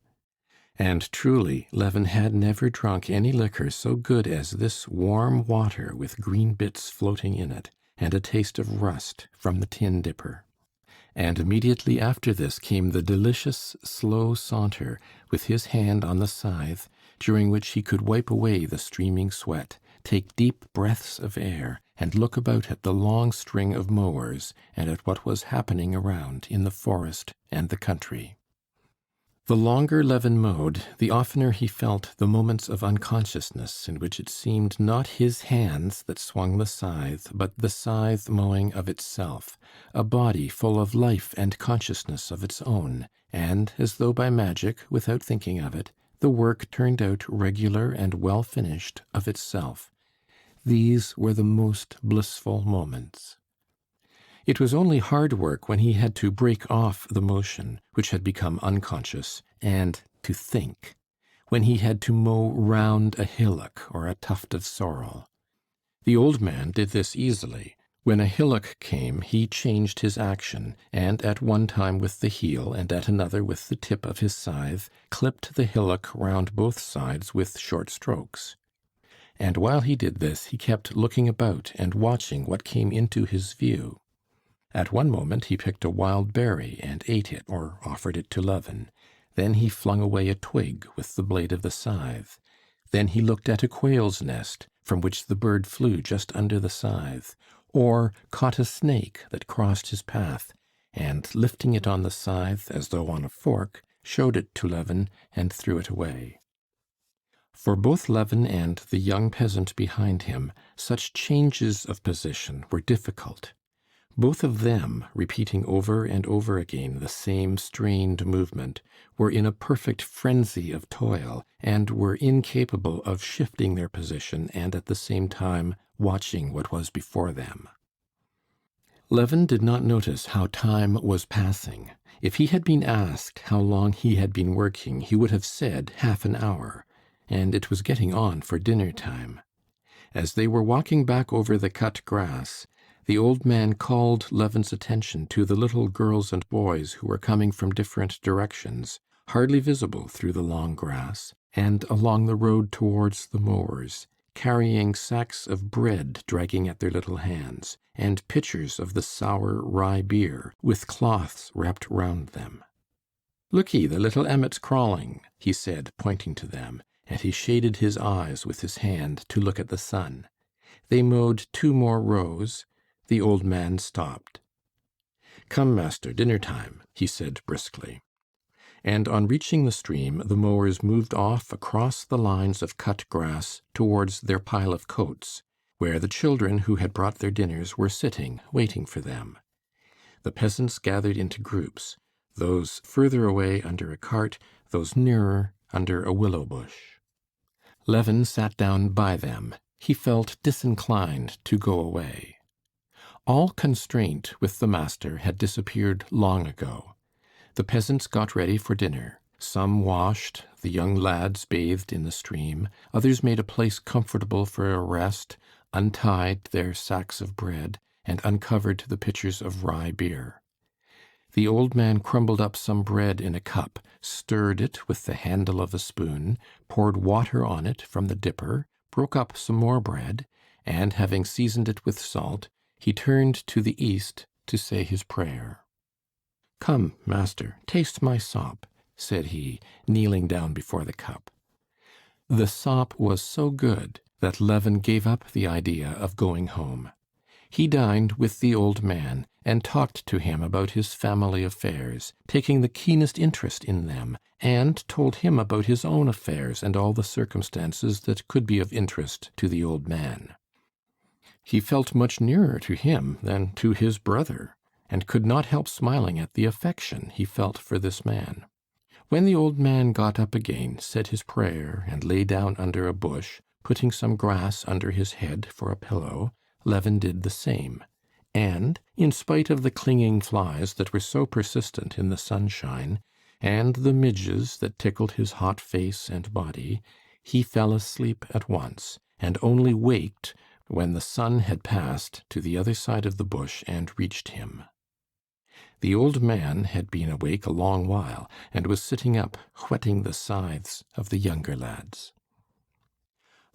And truly, Levin had never drunk any liquor so good as this warm water with green bits floating in it, and a taste of rust from the tin dipper. And immediately after this came the delicious, slow saunter, with his hand on the scythe, during which he could wipe away the streaming sweat, take deep breaths of air, and look about at the long string of mowers, and at what was happening around in the forest and the country. The longer Levin mowed, the oftener he felt the moments of unconsciousness in which it seemed not his hands that swung the scythe, but the scythe mowing of itself, a body full of life and consciousness of its own, and, as though by magic, without thinking of it, the work turned out regular and well finished of itself. These were the most blissful moments. It was only hard work when he had to break off the motion, which had become unconscious, and to think, when he had to mow round a hillock or a tuft of sorrel. The old man did this easily. When a hillock came, he changed his action, and at one time with the heel, and at another with the tip of his scythe, clipped the hillock round both sides with short strokes. And while he did this, he kept looking about and watching what came into his view. At one moment he picked a wild berry and ate it, or offered it to Levin. Then he flung away a twig with the blade of the scythe. Then he looked at a quail's nest, from which the bird flew just under the scythe, or caught a snake that crossed his path, and lifting it on the scythe as though on a fork, showed it to Levin and threw it away. For both Levin and the young peasant behind him, such changes of position were difficult. Both of them, repeating over and over again the same strained movement, were in a perfect frenzy of toil, and were incapable of shifting their position and at the same time watching what was before them. Levin did not notice how time was passing. If he had been asked how long he had been working, he would have said half an hour, and it was getting on for dinner time. As they were walking back over the cut grass, the old man called Levin's attention to the little girls and boys who were coming from different directions, hardly visible through the long grass, and along the road towards the mowers, carrying sacks of bread dragging at their little hands, and pitchers of the sour rye beer, with cloths wrapped round them. "Look ye, the little emmets crawling," he said, pointing to them, and he shaded his eyes with his hand to look at the sun. They mowed 2 more rows. The old man stopped. "Come, master, dinner time," he said briskly. And on reaching the stream, the mowers moved off across the lines of cut grass towards their pile of coats, where the children who had brought their dinners were sitting, waiting for them. The peasants gathered into groups, those further away under a cart, those nearer under a willow bush. Levin sat down by them. He felt disinclined to go away. All constraint with the master had disappeared long ago. The peasants got ready for dinner. Some washed, the young lads bathed in the stream, others made a place comfortable for a rest, untied their sacks of bread, and uncovered the pitchers of rye beer. The old man crumbled up some bread in a cup, stirred it with the handle of a spoon, poured water on it from the dipper, broke up some more bread, and having seasoned it with salt, he turned to the east to say his prayer. "Come, master, taste my sop," said he, kneeling down before the cup. The sop was so good that Levin gave up the idea of going home. He dined with the old man and talked to him about his family affairs, taking the keenest interest in them, and told him about his own affairs and all the circumstances that could be of interest to the old man. He felt much nearer to him than to his brother, and could not help smiling at the affection he felt for this man. When the old man got up again, said his prayer, and lay down under a bush, putting some grass under his head for a pillow, Levin did the same, and, in spite of the clinging flies that were so persistent in the sunshine, and the midges that tickled his hot face and body, he fell asleep at once, and only waked when the sun had passed to the other side of the bush and reached him. The old man had been awake a long while, and was sitting up, whetting the scythes of the younger lads.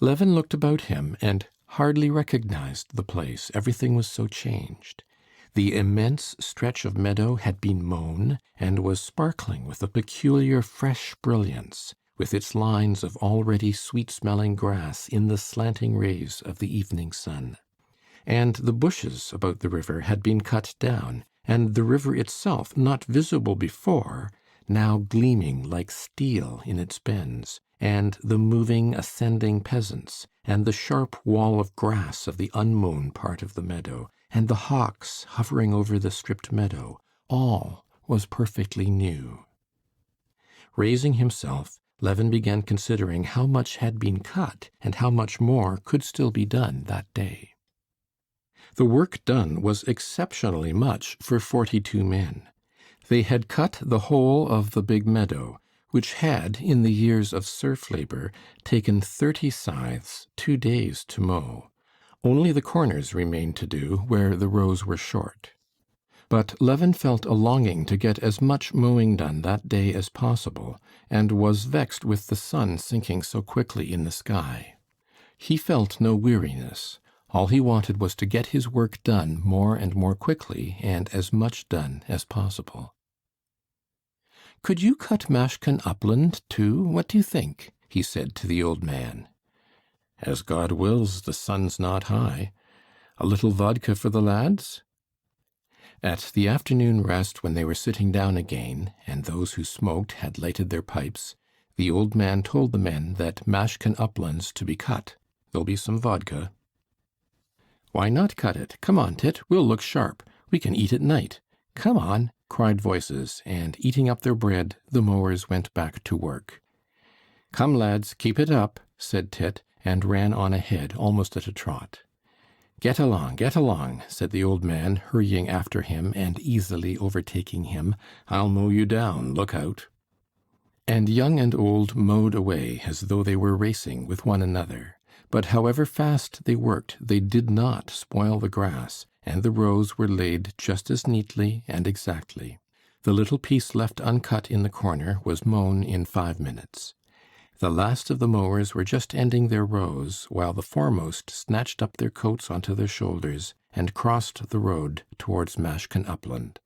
Levin looked about him, and hardly recognized the place, everything was so changed. The immense stretch of meadow had been mown, and was sparkling with a peculiar fresh brilliance, with its lines of already sweet-smelling grass in the slanting rays of the evening sun. And the bushes about the river had been cut down, and the river itself, not visible before, now gleaming like steel in its bends, and the moving, ascending peasants, and the sharp wall of grass of the unmown part of the meadow, and the hawks hovering over the stripped meadow, all was perfectly new. Raising himself, Levin began considering how much had been cut, and how much more could still be done that day. The work done was exceptionally much for 42 men. They had cut the whole of the big meadow, which had, in the years of serf labor, taken 30 scythes 2 days to mow. Only the corners remained to do, where the rows were short. But Levin felt a longing to get as much mowing done that day as possible, and was vexed with the sun sinking so quickly in the sky. He felt no weariness. All he wanted was to get his work done more and more quickly, and as much done as possible. "Could you cut Mashkin upland, too? What do you think?" he said to the old man. "As God wills, the sun's not high. A little vodka for the lads?" At the afternoon rest, when they were sitting down again, and those who smoked had lighted their pipes, the old man told the men that Mashkin upland's to be cut. There'll be some vodka. "Why not cut it? Come on, Tit, we'll look sharp. We can eat at night. Come on," cried voices, and eating up their bread, the mowers went back to work. "Come, lads, keep it up," said Tit, and ran on ahead, almost at a trot. Get along," said the old man, hurrying after him and easily overtaking him. "I'll mow you down, look out." And young and old mowed away as though they were racing with one another. But however fast they worked, they did not spoil the grass, and the rows were laid just as neatly and exactly. The little piece left uncut in the corner was mown in 5 minutes. The last of the mowers were just ending their rows, while the foremost snatched up their coats onto their shoulders and crossed the road towards Mashkin upland.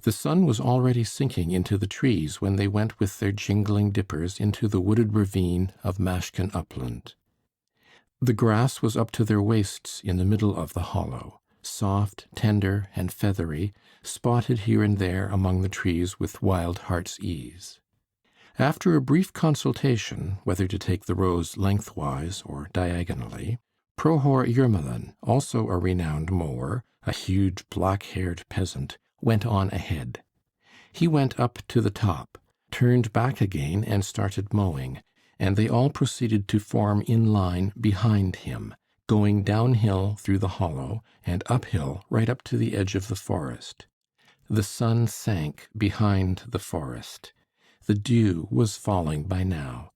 The sun was already sinking into the trees when they went with their jingling dippers into the wooded ravine of Mashkin upland. The grass was up to their waists in the middle of the hollow, soft, tender, and feathery, spotted here and there among the trees with wild heart's ease. After a brief consultation whether to take the rows lengthwise or diagonally, Prohor Yermolin, also a renowned mower, a huge black-haired peasant, went on ahead. He went up to the top, turned back again and started mowing, and they all proceeded to form in line behind him, going downhill through the hollow, and uphill right up to the edge of the forest. The sun sank behind the forest. The dew was falling by now.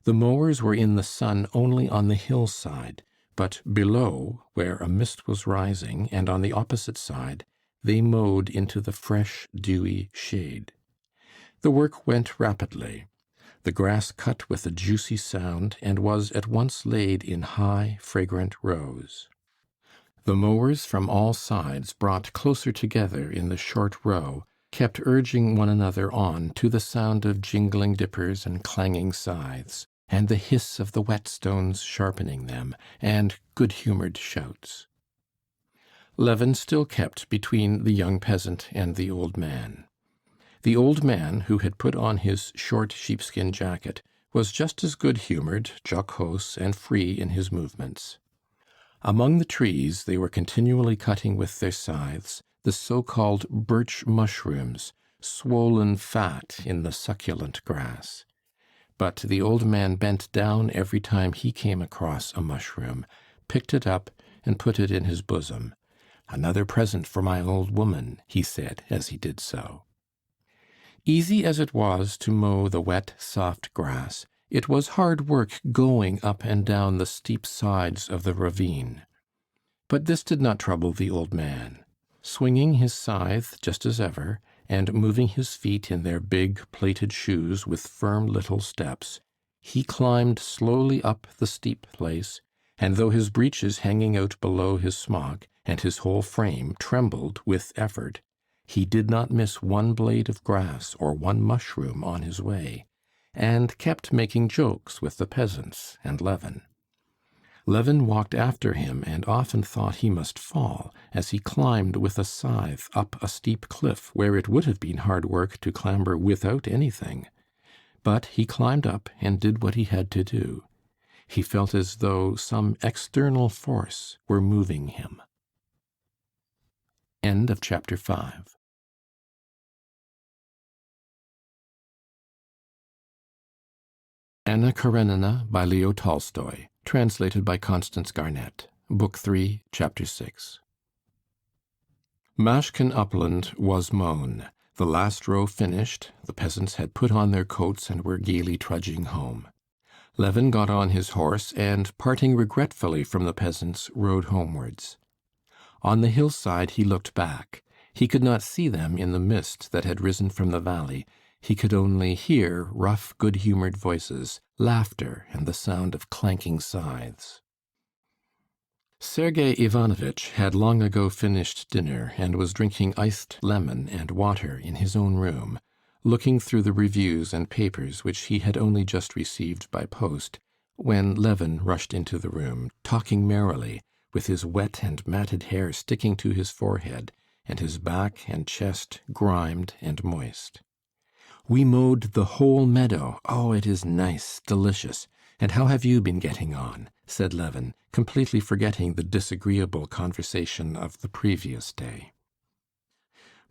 The mowers were in the sun only on the hillside, but below, where a mist was rising, and on the opposite side, they mowed into the fresh, dewy shade. The work went rapidly. The grass cut with a juicy sound, and was at once laid in high, fragrant rows. The mowers from all sides, brought closer together in the short row, kept urging one another on to the sound of jingling dippers and clanging scythes, and the hiss of the whetstones sharpening them, and good-humoured shouts. Levin still kept between the young peasant and the old man. The old man, who had put on his short sheepskin jacket, was just as good-humoured, jocose, and free in his movements. Among the trees they were continually cutting with their scythes the so-called birch mushrooms, swollen fat in the succulent grass. But the old man bent down every time he came across a mushroom, picked it up, and put it in his bosom. "Another present for my old woman," he said as he did so. Easy as it was to mow the wet, soft grass, it was hard work going up and down the steep sides of the ravine. But this did not trouble the old man. Swinging his scythe just as ever, and moving his feet in their big plaited shoes with firm little steps, he climbed slowly up the steep place, and though his breeches hanging out below his smock, and his whole frame trembled with effort, he did not miss one blade of grass or one mushroom on his way, and kept making jokes with the peasants and Levin. Levin walked after him and often thought he must fall, as he climbed with a scythe up a steep cliff where it would have been hard work to clamber without anything. But he climbed up and did what he had to do. He felt as though some external force were moving him. End of chapter 5. Anna Karenina by Leo Tolstoy, translated by Constance Garnett. Book 3, Chapter 6. Mashkin Upland was mown. The last row finished, the peasants had put on their coats and were gaily trudging home. Levin got on his horse and, parting regretfully from the peasants, rode homewards. On the hillside he looked back. He could not see them in the mist that had risen from the valley. He could only hear rough, good-humoured voices, laughter, and the sound of clanking scythes. Sergey Ivanovitch had long ago finished dinner and was drinking iced lemon and water in his own room, looking through the reviews and papers which he had only just received by post, when Levin rushed into the room, talking merrily, with his wet and matted hair sticking to his forehead, and his back and chest grimed and moist. "We mowed the whole meadow. Oh, it is nice, delicious. And how have you been getting on?" said Levin, completely forgetting the disagreeable conversation of the previous day.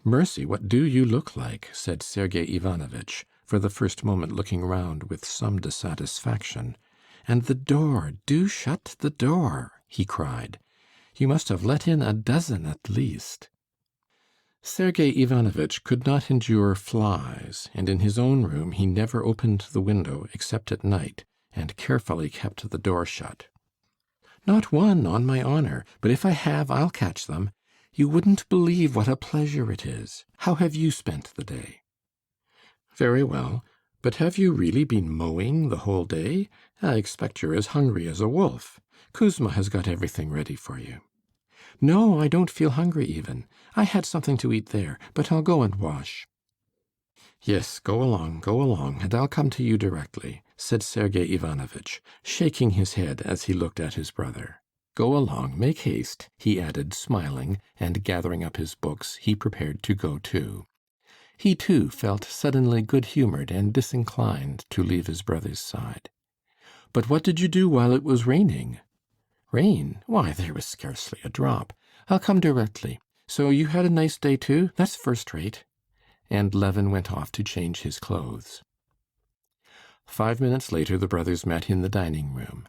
"Mercy, what do you look like?" said Sergey Ivanovitch, for the first moment looking round with some dissatisfaction. "And the door, do shut the door!" he cried. "You must have let in a dozen at least." Sergey Ivanovitch could not endure flies, and in his own room he never opened the window except at night, and carefully kept the door shut. "Not one, on my honor, but if I have, I'll catch them. You wouldn't believe what a pleasure it is. How have you spent the day?" "Very well. But have you really been mowing the whole day? I expect you're as hungry as a wolf. Kuzma has got everything ready for you." "No, I don't feel hungry even. I had something to eat there, but I'll go and wash." "Yes, go along, and I'll come to you directly," said Sergey Ivanovitch, shaking his head as he looked at his brother. "Go along, make haste," he added, smiling, and gathering up his books, he prepared to go too. He too felt suddenly good-humoured and disinclined to leave his brother's side. "But what did you do while it was raining?" "Rain? Why, there was scarcely a drop. I'll come directly. So you had a nice day too? That's first-rate." And Levin went off to change his clothes. 5 minutes later the brothers met in the dining-room.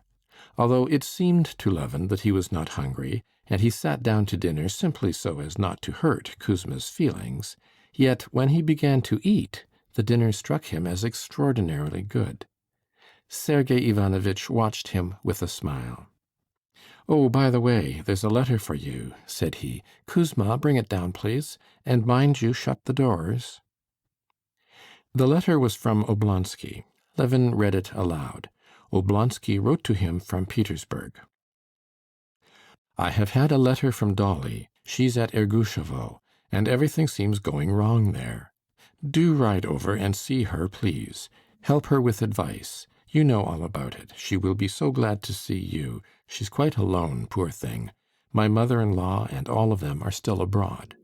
Although it seemed to Levin that he was not hungry, and he sat down to dinner simply so as not to hurt Kuzma's feelings, yet when he began to eat, the dinner struck him as extraordinarily good. Sergey Ivanovitch watched him with a smile. "Oh, by the way, there's a letter for you," said he. "Kuzma, bring it down, please, and mind you shut the doors." The letter was from Oblonsky. Levin read it aloud. Oblonsky wrote to him from Petersburg. "I have had a letter from Dolly. She's at Ergushovo, and everything seems going wrong there. Do ride over and see her, please. Help her with advice. You know all about it. She will be so glad to see you. She's quite alone, poor thing. My mother-in-law and all of them are still abroad."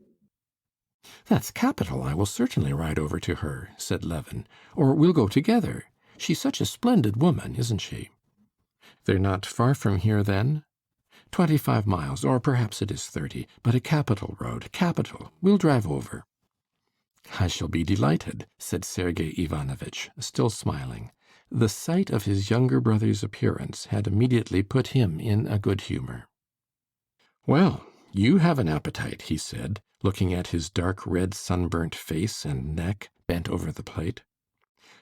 "That's capital. I will certainly ride over to her," said Levin. "Or we'll go together. She's such a splendid woman, isn't she?" "They're not far from here, then?" 25 miles, or perhaps it is 30, but a capital road, capital. We'll drive over." "I shall be delighted," said Sergey Ivanovitch, still smiling. The sight of his younger brother's appearance had immediately put him in a good humor. "Well, you have an appetite," he said, looking at his dark red sunburnt face and neck bent over the plate.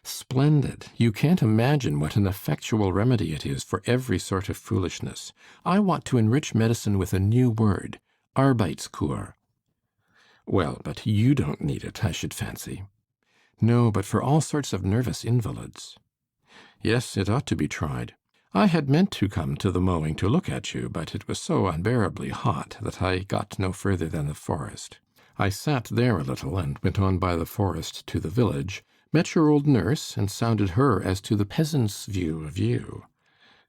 "Splendid! You can't imagine what an effectual remedy it is for every sort of foolishness. I want to enrich medicine with a new word, Arbeitskur." "Well, but you don't need it, I should fancy." "No, but for all sorts of nervous invalids." "Yes, it ought to be tried. I had meant to come to the mowing to look at you, but it was so unbearably hot that I got no further than the forest. I sat there a little and went on by the forest to the village, met your old nurse, and sounded her as to the peasant's view of you.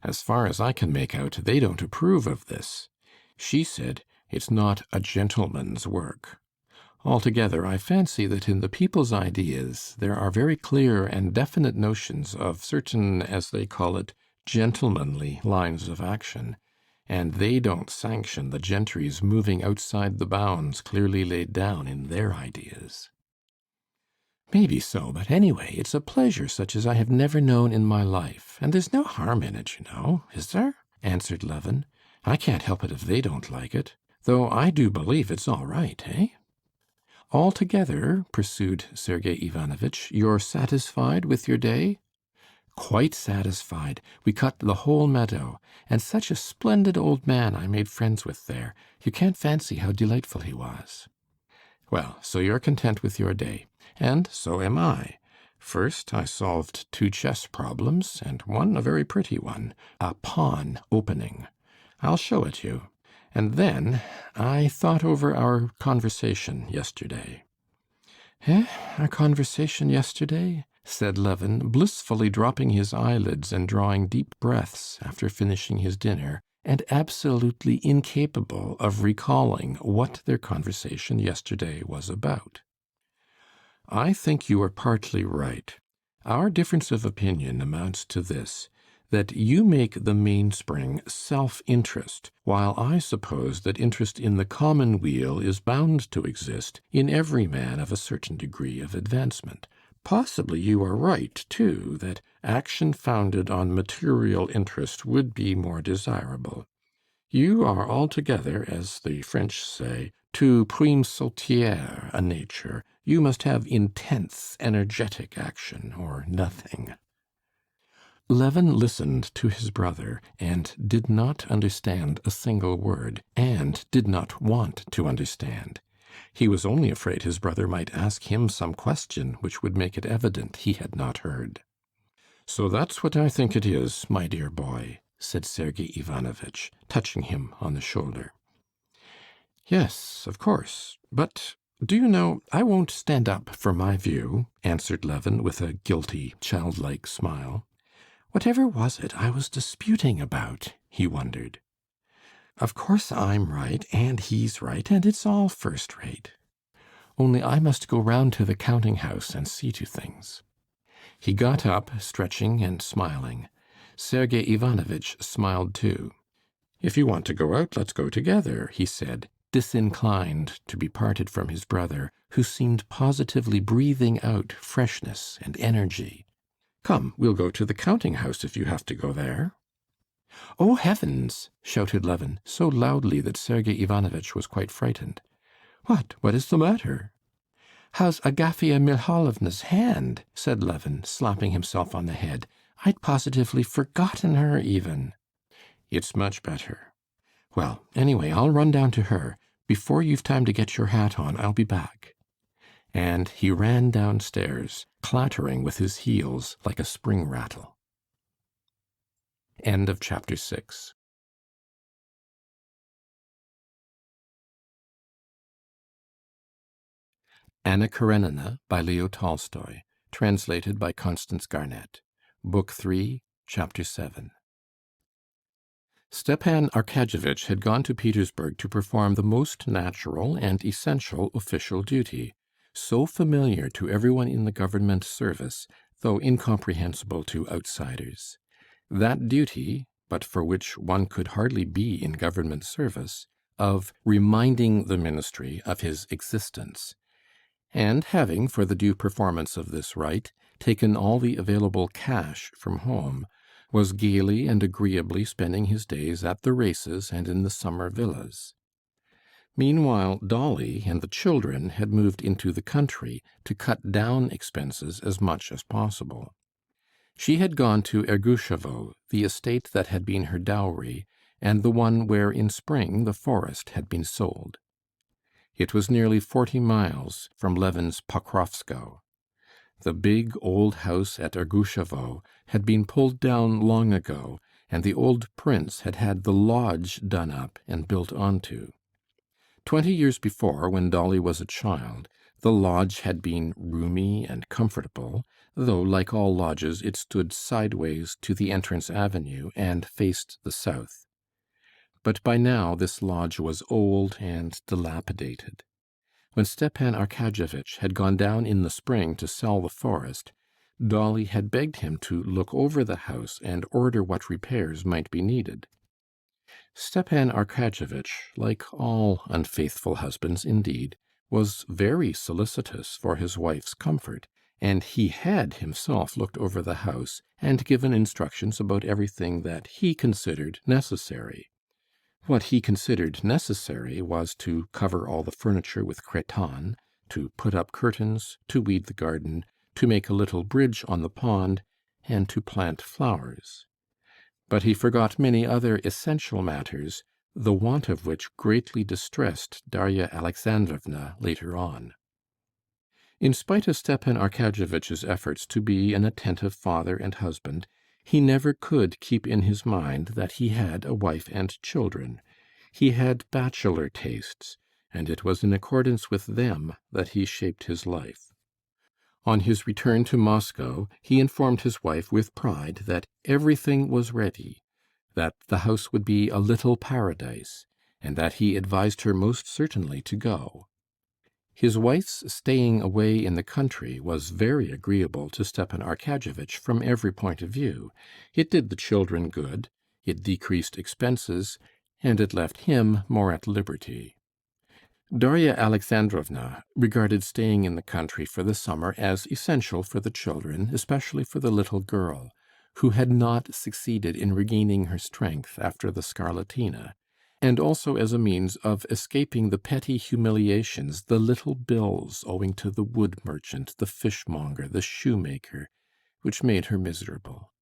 As far as I can make out, they don't approve of this. She said, 'It's not a gentleman's work.' Altogether, I fancy that in the people's ideas there are very clear and definite notions of certain, as they call it, gentlemanly lines of action, and they don't sanction the gentry's moving outside the bounds clearly laid down in their ideas." "Maybe so, but anyway, it's a pleasure such as I have never known in my life, and there's no harm in it, you know, is there?" answered Levin. "I can't help it if they don't like it, though I do believe it's all right, eh?" "Altogether," pursued Sergey Ivanovitch, "you're satisfied with your day?" "Quite satisfied. We cut the whole meadow, and such a splendid old man I made friends with there. You can't fancy how delightful he was." "Well, so you're content with your day. And so am I. First I solved 2 chess problems, and one a very pretty one, a pawn opening. I'll show it you. And then I thought over our conversation yesterday." "Eh, our conversation yesterday?" said Levin, blissfully dropping his eyelids and drawing deep breaths after finishing his dinner, and absolutely incapable of recalling what their conversation yesterday was about. "I think you are partly right. Our difference of opinion amounts to this, that you make the mainspring self-interest, while I suppose that interest in the common weal is bound to exist in every man of a certain degree of advancement. Possibly you are right, too, that action founded on material interest would be more desirable. You are altogether, as the French say, too prime sautière a nature. You must have intense, energetic action, or nothing." Levin listened to his brother, and did not understand a single word, and did not want to understand. He was only afraid his brother might ask him some question which would make it evident he had not heard. "So that's what I think it is, my dear boy," said Sergey Ivanovitch, touching him on the shoulder. "Yes, of course. But, do you know, I won't stand up for my view," answered Levin with a guilty, childlike smile. Whatever was it I was disputing about, he wondered. Of course I'm right, and he's right, and it's all first rate. Only I must go round to the counting-house and see to things. He got up, stretching and smiling. Sergey Ivanovitch smiled too. "If you want to go out, let's go together," he said, disinclined to be parted from his brother, who seemed positively breathing out freshness and energy. "Come, we'll go to the counting-house if you have to go there." "Oh, heavens!" shouted Levin, so loudly that Sergey Ivanovitch was quite frightened. What is the matter?" "How's Agafea Mihalovna's hand?" said Levin, slapping himself on the head. "I'd positively forgotten her even." "It's much better." "Well, anyway, I'll run down to her. Before you've time to get your hat on, I'll be back." And he ran downstairs, clattering with his heels like a spring rattle. End of chapter 6. Anna Karenina by Leo Tolstoy, translated by Constance Garnett. Book 3, Chapter 7. Stepan Arkadyevitch had gone to Petersburg to perform the most natural and essential official duty, so familiar to everyone in the government service, though incomprehensible to outsiders. That duty, but for which one could hardly be in government service, of reminding the ministry of his existence. And having, for the due performance of this rite, taken all the available cash from home, was gaily and agreeably spending his days at the races and in the summer villas. Meanwhile, Dolly and the children had moved into the country to cut down expenses as much as possible. She had gone to Ergushovo, the estate that had been her dowry, and the one where in spring the forest had been sold. It was nearly 40 miles from Levin's Pokrovskoe. The big old house at Ergushovo had been pulled down long ago, and the old prince had had the lodge done up and built onto. 20 years before, when Dolly was a child, the lodge had been roomy and comfortable, though, like all lodges, it stood sideways to the entrance avenue and faced the south. But by now this lodge was old and dilapidated. When Stepan Arkadyevitch had gone down in the spring to sell the forest, Dolly had begged him to look over the house and order what repairs might be needed. Stepan Arkadyevitch, like all unfaithful husbands indeed, was very solicitous for his wife's comfort, and he had himself looked over the house and given instructions about everything that he considered necessary. What he considered necessary was to cover all the furniture with cretonne, to put up curtains, to weed the garden, to make a little bridge on the pond, and to plant flowers. But he forgot many other essential matters, the want of which greatly distressed Darya Alexandrovna later on. In spite of Stepan Arkadyevitch's efforts to be an attentive father and husband, he never could keep in his mind that he had a wife and children. He had bachelor tastes, and it was in accordance with them that he shaped his life. On his return to Moscow, he informed his wife with pride that everything was ready, that the house would be a little paradise, and that he advised her most certainly to go. His wife's staying away in the country was very agreeable to Stepan Arkadyevitch from every point of view. It did the children good, it decreased expenses, and it left him more at liberty. Darya Alexandrovna regarded staying in the country for the summer as essential for the children, especially for the little girl, who had not succeeded in regaining her strength after the scarlatina, and also as a means of escaping the petty humiliations, the little bills owing to the wood merchant, the fishmonger, the shoemaker, which made her miserable.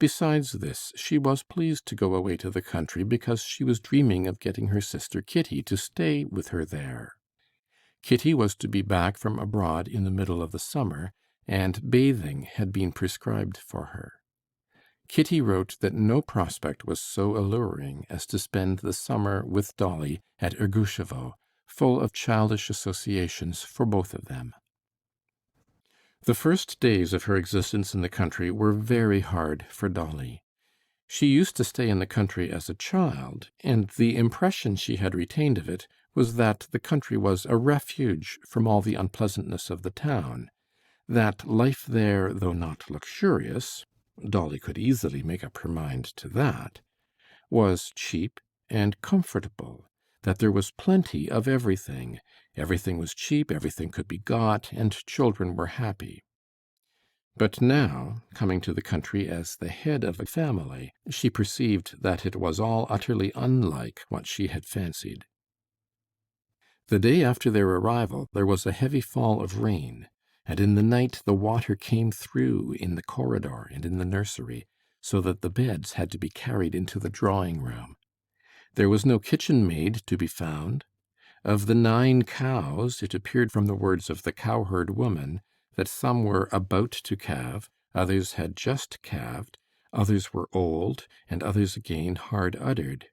Besides this, she was pleased to go away to the country because she was dreaming of getting her sister Kitty to stay with her there. Kitty was to be back from abroad in the middle of the summer, and bathing had been prescribed for her. Kitty wrote that no prospect was so alluring as to spend the summer with Dolly at Ergushovo, full of childish associations for both of them. The first days of her existence in the country were very hard for Dolly. She used to stay in the country as a child, and the impression she had retained of it was that the country was a refuge from all the unpleasantness of the town, that life there, though not luxurious, Dolly could easily make up her mind to that, was cheap and comfortable, that there was plenty of everything, everything was cheap, everything could be got, and children were happy. But now, coming to the country as the head of a family, she perceived that it was all utterly unlike what she had fancied. The day after their arrival there was a heavy fall of rain, and in the night the water came through in the corridor and in the nursery, so that the beds had to be carried into the drawing-room. There was no kitchen maid to be found. Of the 9 cows, it appeared from the words of the cowherd woman that some were about to calve, others had just calved, others were old, and others again hard uddered.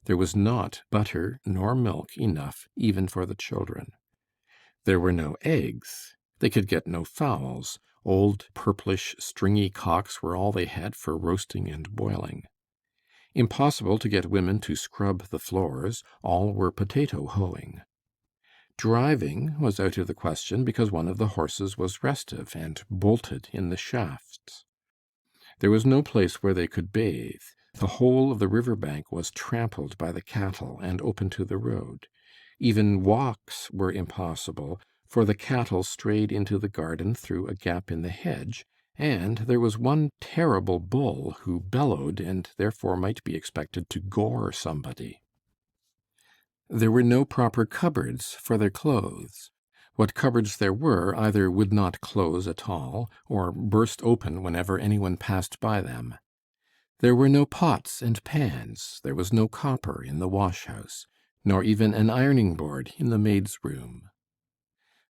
There was not butter nor milk enough even for the children. There were no eggs. They could get no fowls. Old, purplish, stringy cocks were all they had for roasting and boiling. Impossible to get women to scrub the floors. All were potato hoeing. Driving was out of the question because one of the horses was restive and bolted in the shafts. There was no place where they could bathe. The whole of the river bank was trampled by the cattle and open to the road. Even walks were impossible, for the cattle strayed into the garden through a gap in the hedge, and there was one terrible bull who bellowed and therefore might be expected to gore somebody. There were no proper cupboards for their clothes. What cupboards there were either would not close at all, or burst open whenever anyone passed by them. There were no pots and pans, there was no copper in the wash-house, nor even an ironing board in the maid's room.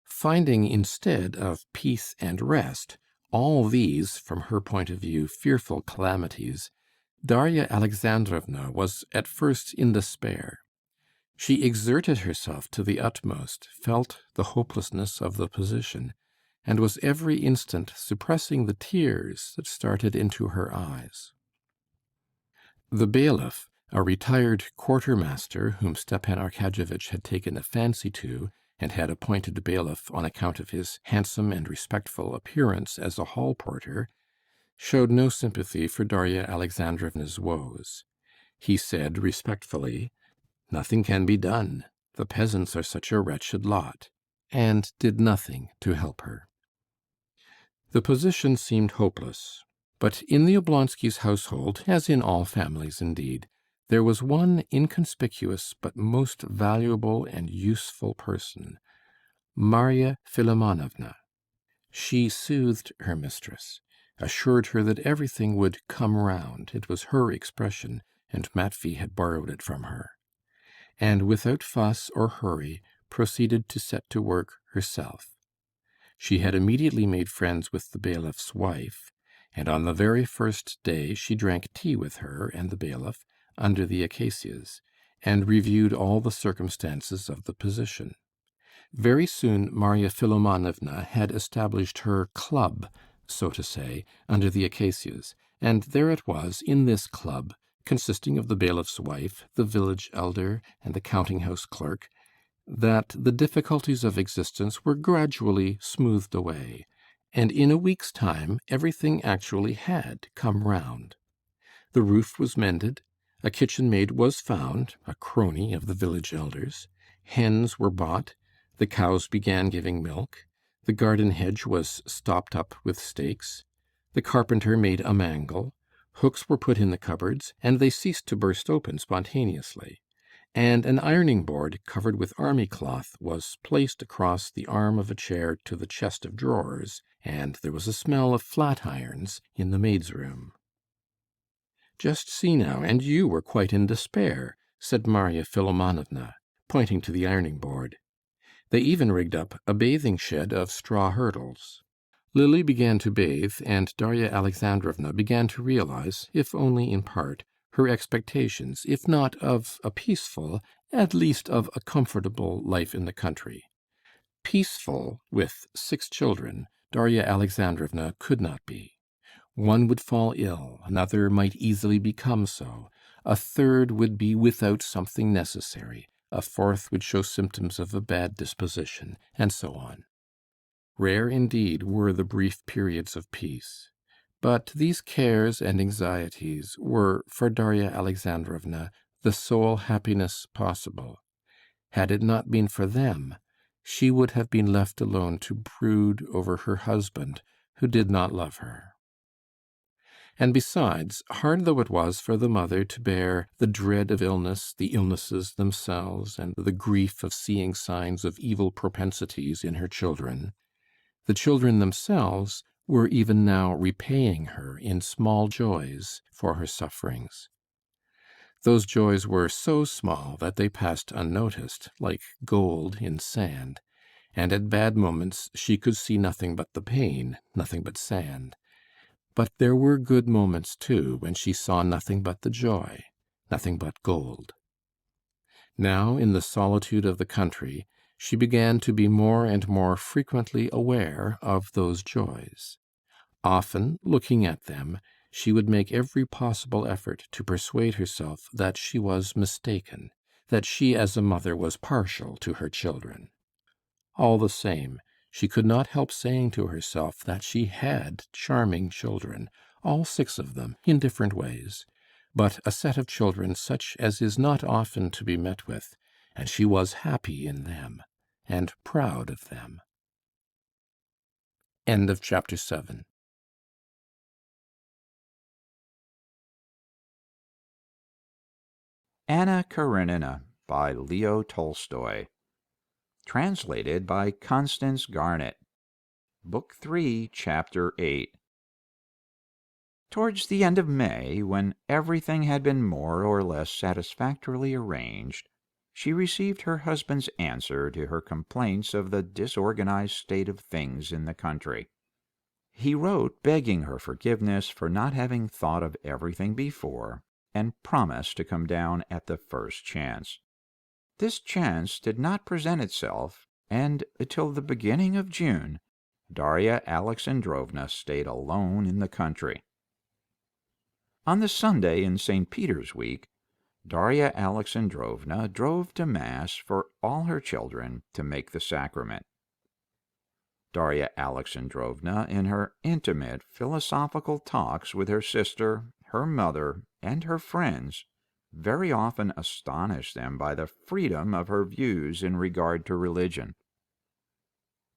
Finding instead of peace and rest all these, from her point of view, fearful calamities, Darya Alexandrovna was at first in despair. She exerted herself to the utmost, felt the hopelessness of the position, and was every instant suppressing the tears that started into her eyes. The bailiff, a retired quartermaster whom Stepan Arkadyevitch had taken a fancy to, and had appointed bailiff on account of his handsome and respectful appearance as a hall porter, showed no sympathy for Darya Alexandrovna's woes. He said respectfully, "Nothing can be done. The peasants are such a wretched lot," and did nothing to help her. The position seemed hopeless. But in the Oblonskys' household, as in all families indeed, there was one inconspicuous but most valuable and useful person, Marya Philimonovna. She soothed her mistress, assured her that everything would come round, it was her expression, and Matvey had borrowed it from her, and without fuss or hurry proceeded to set to work herself. She had immediately made friends with the bailiff's wife, and on the very first day she drank tea with her and the bailiff under the acacias, and reviewed all the circumstances of the position. Very soon Marya Philimonovna had established her club, so to say, under the acacias, and there it was, in this club, consisting of the bailiff's wife, the village elder, and the counting-house clerk, that the difficulties of existence were gradually smoothed away, and in a week's time everything actually had come round. The roof was mended, a kitchen maid was found, a crony of the village elder's, hens were bought, the cows began giving milk, the garden hedge was stopped up with stakes, the carpenter made a mangle, hooks were put in the cupboards, and they ceased to burst open spontaneously, and an ironing board covered with army cloth was placed across the arm of a chair to the chest of drawers, and there was a smell of flat irons in the maid's room. "Just see now, and you were quite in despair," said Marya Philimonovna, pointing to the ironing board. They even rigged up a bathing shed of straw hurdles. Lily began to bathe, and Darya Alexandrovna began to realize, if only in part, her expectations, if not of a peaceful, at least of a comfortable life in the country. Peaceful, with 6 children, Darya Alexandrovna could not be. One would fall ill, another might easily become so, a third would be without something necessary, a fourth would show symptoms of a bad disposition, and so on. Rare indeed were the brief periods of peace. But these cares and anxieties were, for Darya Alexandrovna, the sole happiness possible. Had it not been for them, she would have been left alone to brood over her husband, who did not love her. And besides, hard though it was for the mother to bear the dread of illness, the illnesses themselves, and the grief of seeing signs of evil propensities in her children, the children themselves were even now repaying her in small joys for her sufferings. Those joys were so small that they passed unnoticed, like gold in sand, and at bad moments she could see nothing but the pain, nothing but sand. But there were good moments, too, when she saw nothing but the joy, nothing but gold. Now, in the solitude of the country, she began to be more and more frequently aware of those joys. Often, looking at them, she would make every possible effort to persuade herself that she was mistaken, that she as a mother was partial to her children. All the same, she could not help saying to herself that she had charming children, all 6 of them, in different ways, but a set of children such as is not often to be met with, and she was happy in them, and proud of them. End of chapter 7. Anna Karenina by Leo Tolstoy. Translated by Constance Garnett. Book 3, Chapter 8. Towards the end of May, when everything had been more or less satisfactorily arranged, she received her husband's answer to her complaints of the disorganized state of things in the country. He wrote begging her forgiveness for not having thought of everything before, and promised to come down at the first chance. This chance did not present itself, and till the beginning of June, Darya Alexandrovna stayed alone in the country. On the Sunday in St. Peter's week, Darya Alexandrovna drove to Mass for all her children to make the sacrament. Darya Alexandrovna, in her intimate philosophical talks with her sister, her mother, and her friends, very often astonished them by the freedom of her views in regard to religion.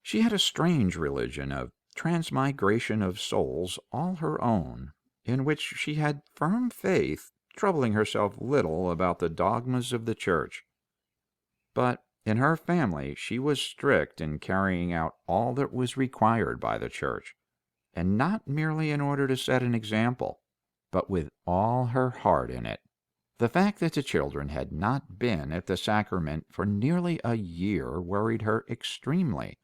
She had a strange religion of transmigration of souls all her own, in which she had firm faith, troubling herself little about the dogmas of the Church. But in her family she was strict in carrying out all that was required by the Church, and not merely in order to set an example, but with all her heart in it. The fact that the children had not been at the sacrament for nearly a year worried her extremely,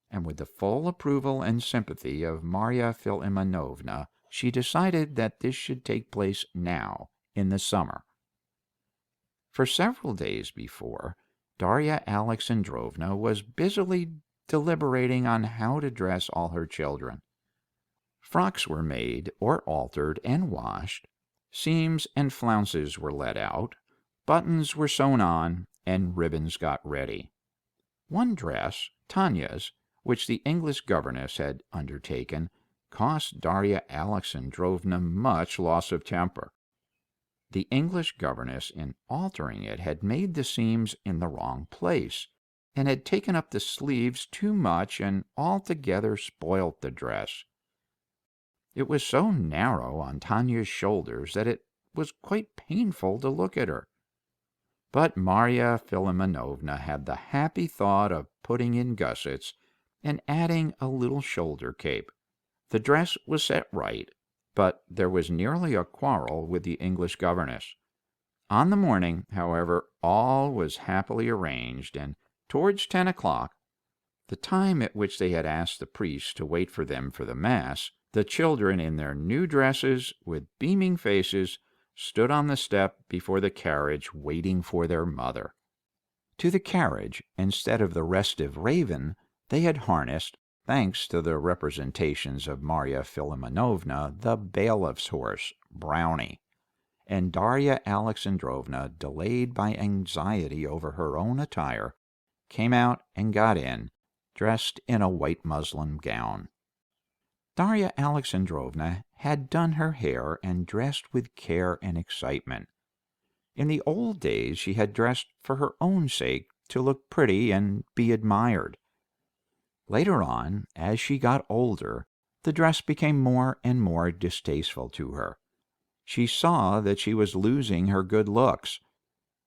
and with the full approval and sympathy of Marya Philimonovna, she decided that this should take place now, in the summer. For several days before, Darya Alexandrovna was busily deliberating on how to dress all her children. Frocks were made or altered and washed, seams and flounces were let out, buttons were sewn on, and ribbons got ready. One dress, Tanya's, which the English governess had undertaken, cost Darya Alexandrovna much loss of temper. The English governess, in altering it, had made the seams in the wrong place, and had taken up the sleeves too much and altogether spoilt the dress. It was so narrow on Tanya's shoulders that it was quite painful to look at her. But Marya Philimonovna had the happy thought of putting in gussets and adding a little shoulder cape. The dress was set right, but there was nearly a quarrel with the English governess. On the morning, however, all was happily arranged, and towards 10 o'clock, the time at which they had asked the priest to wait for them for the Mass, the children in their new dresses, with beaming faces, stood on the step before the carriage waiting for their mother. To the carriage, instead of the restive raven, they had harnessed, thanks to the representations of Marya Philimonovna, the bailiff's horse, Brownie, and Darya Alexandrovna, delayed by anxiety over her own attire, came out and got in, dressed in a white muslin gown. Darya Alexandrovna had done her hair and dressed with care and excitement. In the old days she had dressed for her own sake, to look pretty and be admired. Later on, as she got older, the dress became more and more distasteful to her. She saw that she was losing her good looks,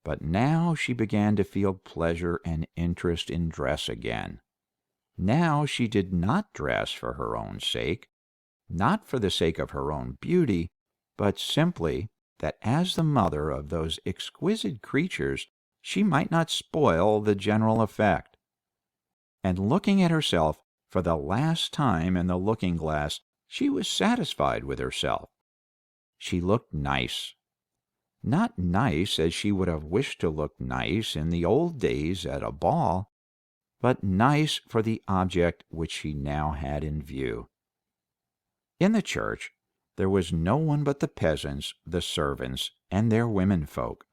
but now she began to feel pleasure and interest in dress again. Now she did not dress for her own sake, not for the sake of her own beauty, but simply that as the mother of those exquisite creatures she might not spoil the general effect. And looking at herself for the last time in the looking-glass, she was satisfied with herself. She looked nice. Not nice as she would have wished to look nice in the old days at a ball, but nice for the object which she now had in view. In the church there was no one but the peasants, the servants, and their womenfolk,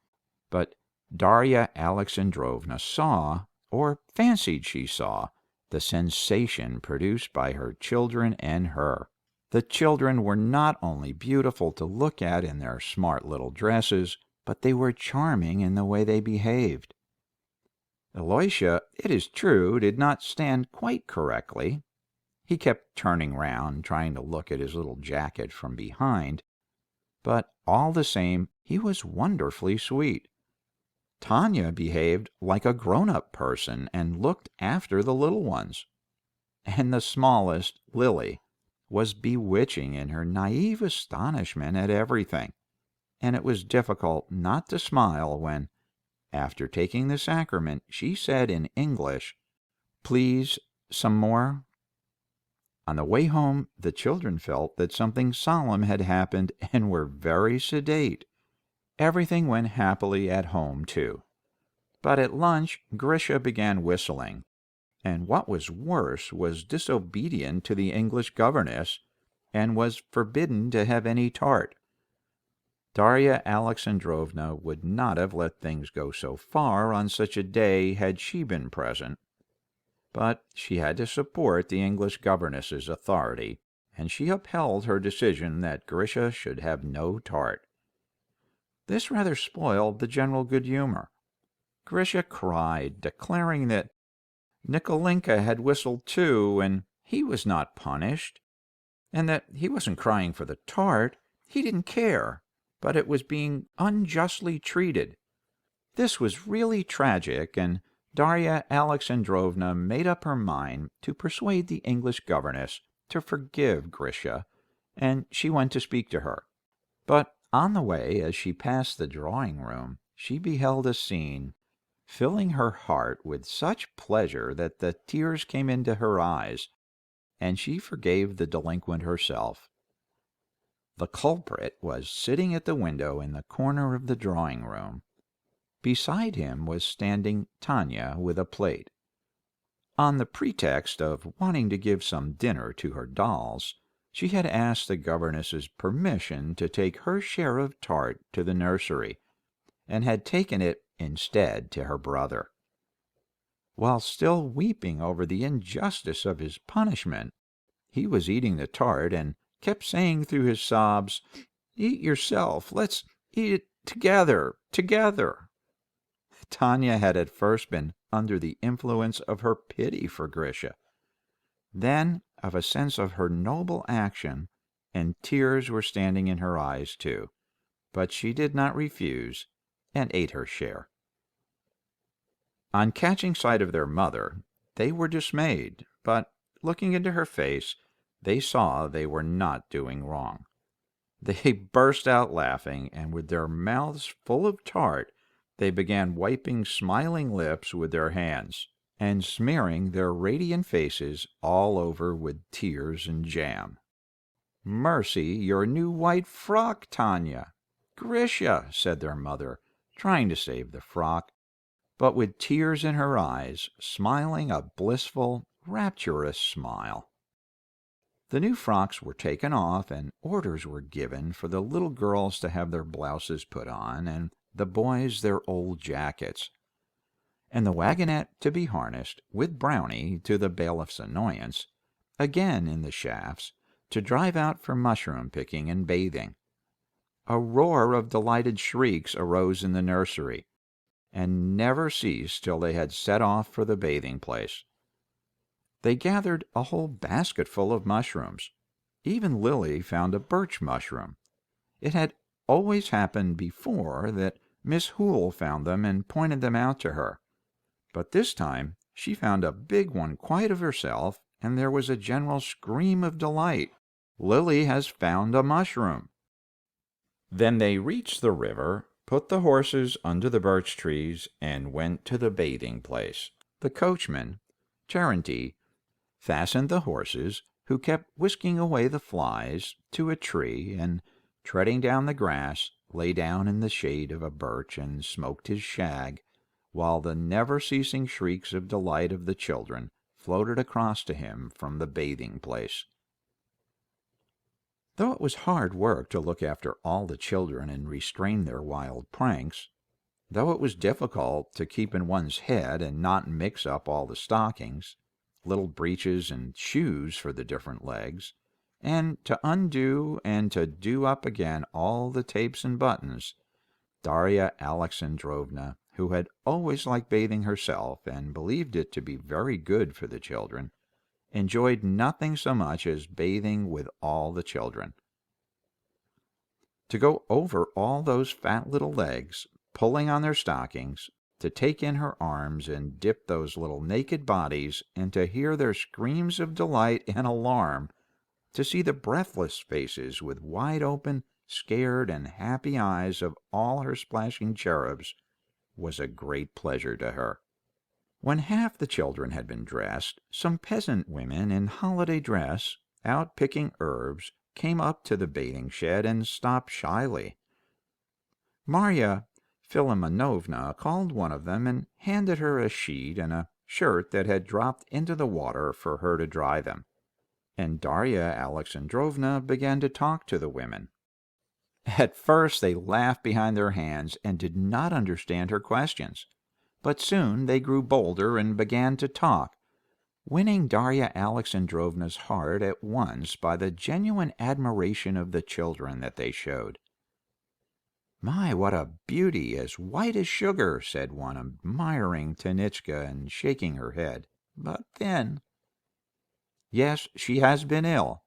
but Darya Alexandrovna saw, or fancied she saw, the sensation produced by her children and her. The children were not only beautiful to look at in their smart little dresses, but they were charming in the way they behaved. Alyosha, it is true, did not stand quite correctly. He kept turning round, trying to look at his little jacket from behind, but all the same he was wonderfully sweet. Tanya behaved like a grown-up person and looked after the little ones. And the smallest, Lily, was bewitching in her naive astonishment at everything, and it was difficult not to smile when, after taking the sacrament, she said in English, "Please, some more?" On the way home, the children felt that something solemn had happened and were very sedate. Everything went happily at home, too. But at lunch, Grisha began whistling, and what was worse, was disobedient to the English governess, and was forbidden to have any tart. Darya Alexandrovna would not have let things go so far on such a day had she been present, but she had to support the English governess's authority, and she upheld her decision that Grisha should have no tart. This rather spoiled the general good humor. Grisha cried, declaring that Nikolinka had whistled too, and he was not punished, and that he wasn't crying for the tart. He didn't care, but it was being unjustly treated. This was really tragic, and Darya Alexandrovna made up her mind to persuade the English governess to forgive Grisha, and she went to speak to her. But on the way, as she passed the drawing-room, she beheld a scene, filling her heart with such pleasure that the tears came into her eyes, and she forgave the delinquent herself. The culprit was sitting at the window in the corner of the drawing-room. Beside him was standing Tanya with a plate. On the pretext of wanting to give some dinner to her dolls, she had asked the governess's permission to take her share of tart to the nursery, and had taken it instead to her brother. While still weeping over the injustice of his punishment, he was eating the tart and kept saying through his sobs, "Eat yourself, let's eat it together, together." Tanya had at first been under the influence of her pity for Grisha, then of a sense of her noble action, and tears were standing in her eyes too, but she did not refuse, and ate her share. On catching sight of their mother, they were dismayed, but looking into her face, they saw they were not doing wrong. They burst out laughing, and with their mouths full of tart, they began wiping smiling lips with their hands, and smearing their radiant faces all over with tears and jam. "Mercy, your new white frock, Tanya!" "Grisha," said their mother, trying to save the frock, but with tears in her eyes, smiling a blissful, rapturous smile. The new frocks were taken off, and orders were given for the little girls to have their blouses put on, and the boys their old jackets, and the wagonette to be harnessed, with Brownie, to the bailiff's annoyance, again in the shafts, to drive out for mushroom-picking and bathing. A roar of delighted shrieks arose in the nursery, and never ceased till they had set off for the bathing-place. They gathered a whole basketful of mushrooms, Even Lily found a birch mushroom. It had always happened before that Miss Hoole found them and pointed them out to her, but this time she found a big one quite of herself, and there was a general scream of delight. "Lily has found a mushroom!" Then they reached the river, put the horses under the birch trees, and went to the bathing place. The coachman, Charity, fastened the horses, who kept whisking away the flies, to a tree, and, treading down the grass, lay down in the shade of a birch and smoked his shag, while the never-ceasing shrieks of delight of the children floated across to him from the bathing place. Though it was hard work to look after all the children and restrain their wild pranks, though it was difficult to keep in one's head and not mix up all the stockings, little breeches and shoes for the different legs, and to undo and to do up again all the tapes and buttons, Darya Alexandrovna, who had always liked bathing herself and believed it to be very good for the children, enjoyed nothing so much as bathing with all the children. To go over all those fat little legs, pulling on their stockings, to take in her arms and dip those little naked bodies, and to hear their screams of delight and alarm, to see the breathless faces with wide-open, scared, and happy eyes of all her splashing cherubs, was a great pleasure to her. When half the children had been dressed, some peasant women in holiday dress, out picking herbs, came up to the bathing shed and stopped shyly. Marya Philimonovna called one of them and handed her a sheet and a shirt that had dropped into the water for her to dry them, and Darya Alexandrovna began to talk to the women. At first they laughed behind their hands and did not understand her questions, but soon they grew bolder and began to talk, winning Darya Alexandrovna's heart at once by the genuine admiration of the children that they showed. "My, what a beauty, as white as sugar," said one, admiring Tanitchka and shaking her head. "But thin." "Yes, she has been ill."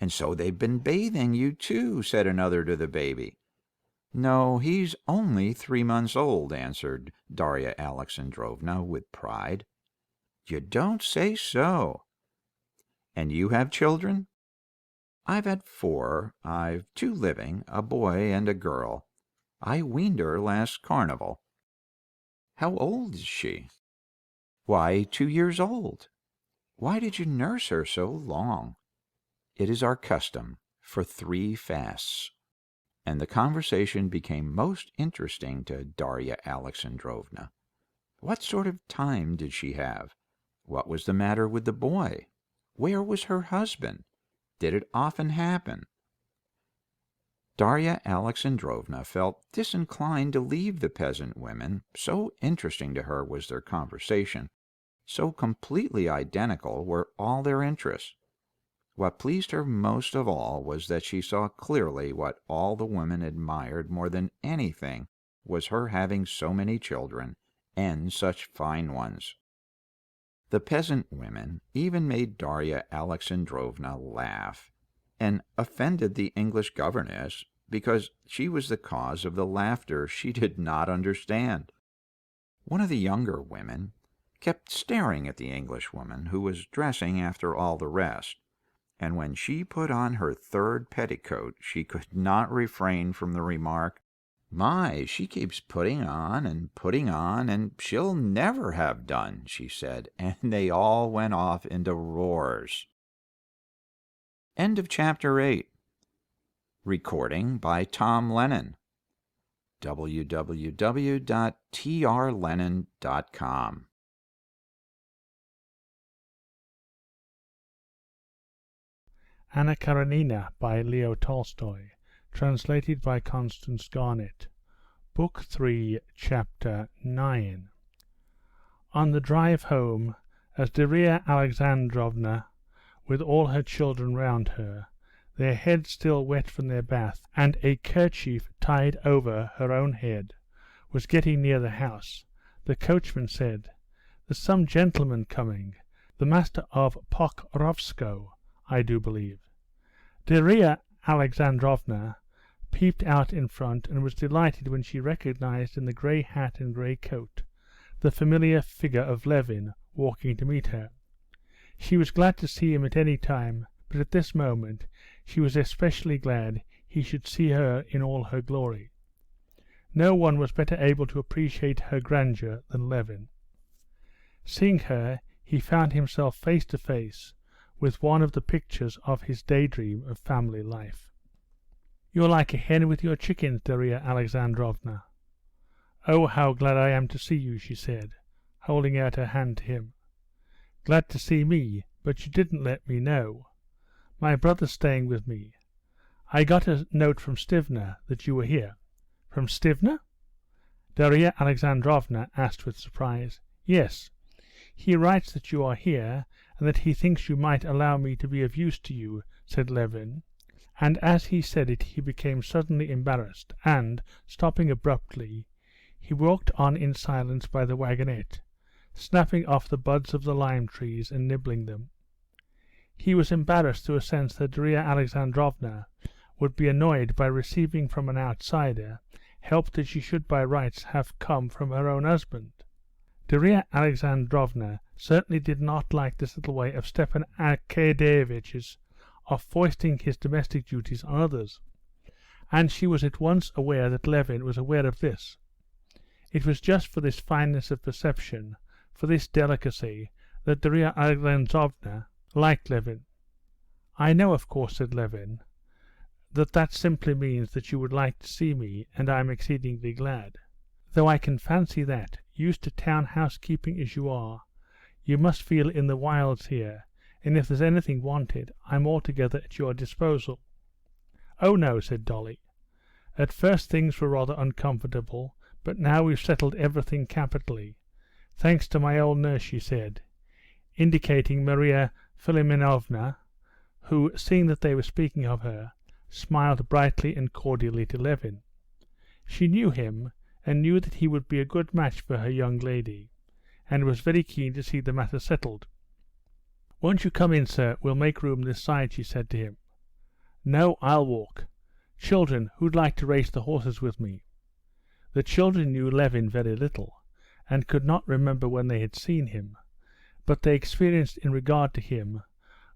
"And so they've been bathing you too," said another to the baby. "No, he's only 3 months old," answered Darya Alexandrovna with pride. "You don't say so." "And you have children?" "I've had 4. I've 2 living, a boy and a girl. I weaned her last carnival." "How old is she?" "Why, 2 years old." "Why did you nurse her so long?" "It is our custom for 3 fasts." And the conversation became most interesting to Darya Alexandrovna. What sort of time did she have? What was the matter with the boy? Where was her husband? Did it often happen? Darya Alexandrovna felt disinclined to leave the peasant women, so interesting to her was their conversation, so completely identical were all their interests. What pleased her most of all was that she saw clearly what all the women admired more than anything was her having so many children, and such fine ones. The peasant women even made Darya Alexandrovna laugh, and offended the English governess because she was the cause of the laughter she did not understand. One of the younger women kept staring at the Englishwoman, who was dressing after all the rest, and when she put on her 3rd petticoat she could not refrain from the remark, "My, she keeps putting on, and she'll never have done," she said, and they all went off into roars. End of Chapter 8. Recording by Tom Lennon. www.trlennon.com. Anna Karenina by Leo Tolstoy, translated by Constance Garnett. Book 3, Chapter 9. On the drive home, as Darya Alexandrovna, with all her children round her, their heads still wet from their bath, and a kerchief tied over her own head, was getting near the house, the coachman said, "There's some gentleman coming, the master of Pokrovskoe, I do believe." Darya Alexandrovna peeped out in front and was delighted when she recognized in the grey hat and grey coat the familiar figure of Levin walking to meet her. She was glad to see him at any time, but at this moment she was especially glad he should see her in all her glory. No one was better able to appreciate her grandeur than Levin. Seeing her, he found himself face to face with one of the pictures of his daydream of family life. "You're like a hen with your chickens, Darya Alexandrovna." "Oh, how glad I am to see you," she said, holding out her hand to him. "Glad to see me, but you didn't let me know. My brother's staying with me. I got a note from Stivner that you were here." "From Stivner?" Darya Alexandrovna asked with surprise. "Yes. He writes that you are here, and that he thinks you might allow me to be of use to you," said Levin, and as he said it he became suddenly embarrassed, and, stopping abruptly, he walked on in silence by the wagonette, snapping off the buds of the lime trees and nibbling them. He was embarrassed through a sense that Darya Alexandrovna would be annoyed by receiving from an outsider help that she should by rights have come from her own husband. Darya Alexandrovna certainly did not like this little way of Stepan Arkadyevitch's of foisting his domestic duties on others, and she was at once aware that Levin was aware of this. It was just for this fineness of perception, for this delicacy, that Darya Alexandrovna liked Levin. "I know, of course," said Levin, that simply means that you would like to see me, and I am exceedingly glad. Though I can fancy that, used to town housekeeping as you are, you must feel in the wilds here, and if there's anything wanted, I'm altogether at your disposal." "Oh no," said Dolly. "At first things were rather uncomfortable, but now we've settled everything capitally. Thanks to my old nurse," she said, indicating Maria Philimonovna, who, seeing that they were speaking of her, smiled brightly and cordially to Levin. She knew him, and knew that he would be a good match for her young lady, and was very keen to see the matter settled. "Won't you come in, sir? We'll make room this side," she said to him. "No, I'll walk. Children, who'd like to race the horses with me?" The children knew Levin very little, and could not remember when they had seen him, but they experienced in regard to him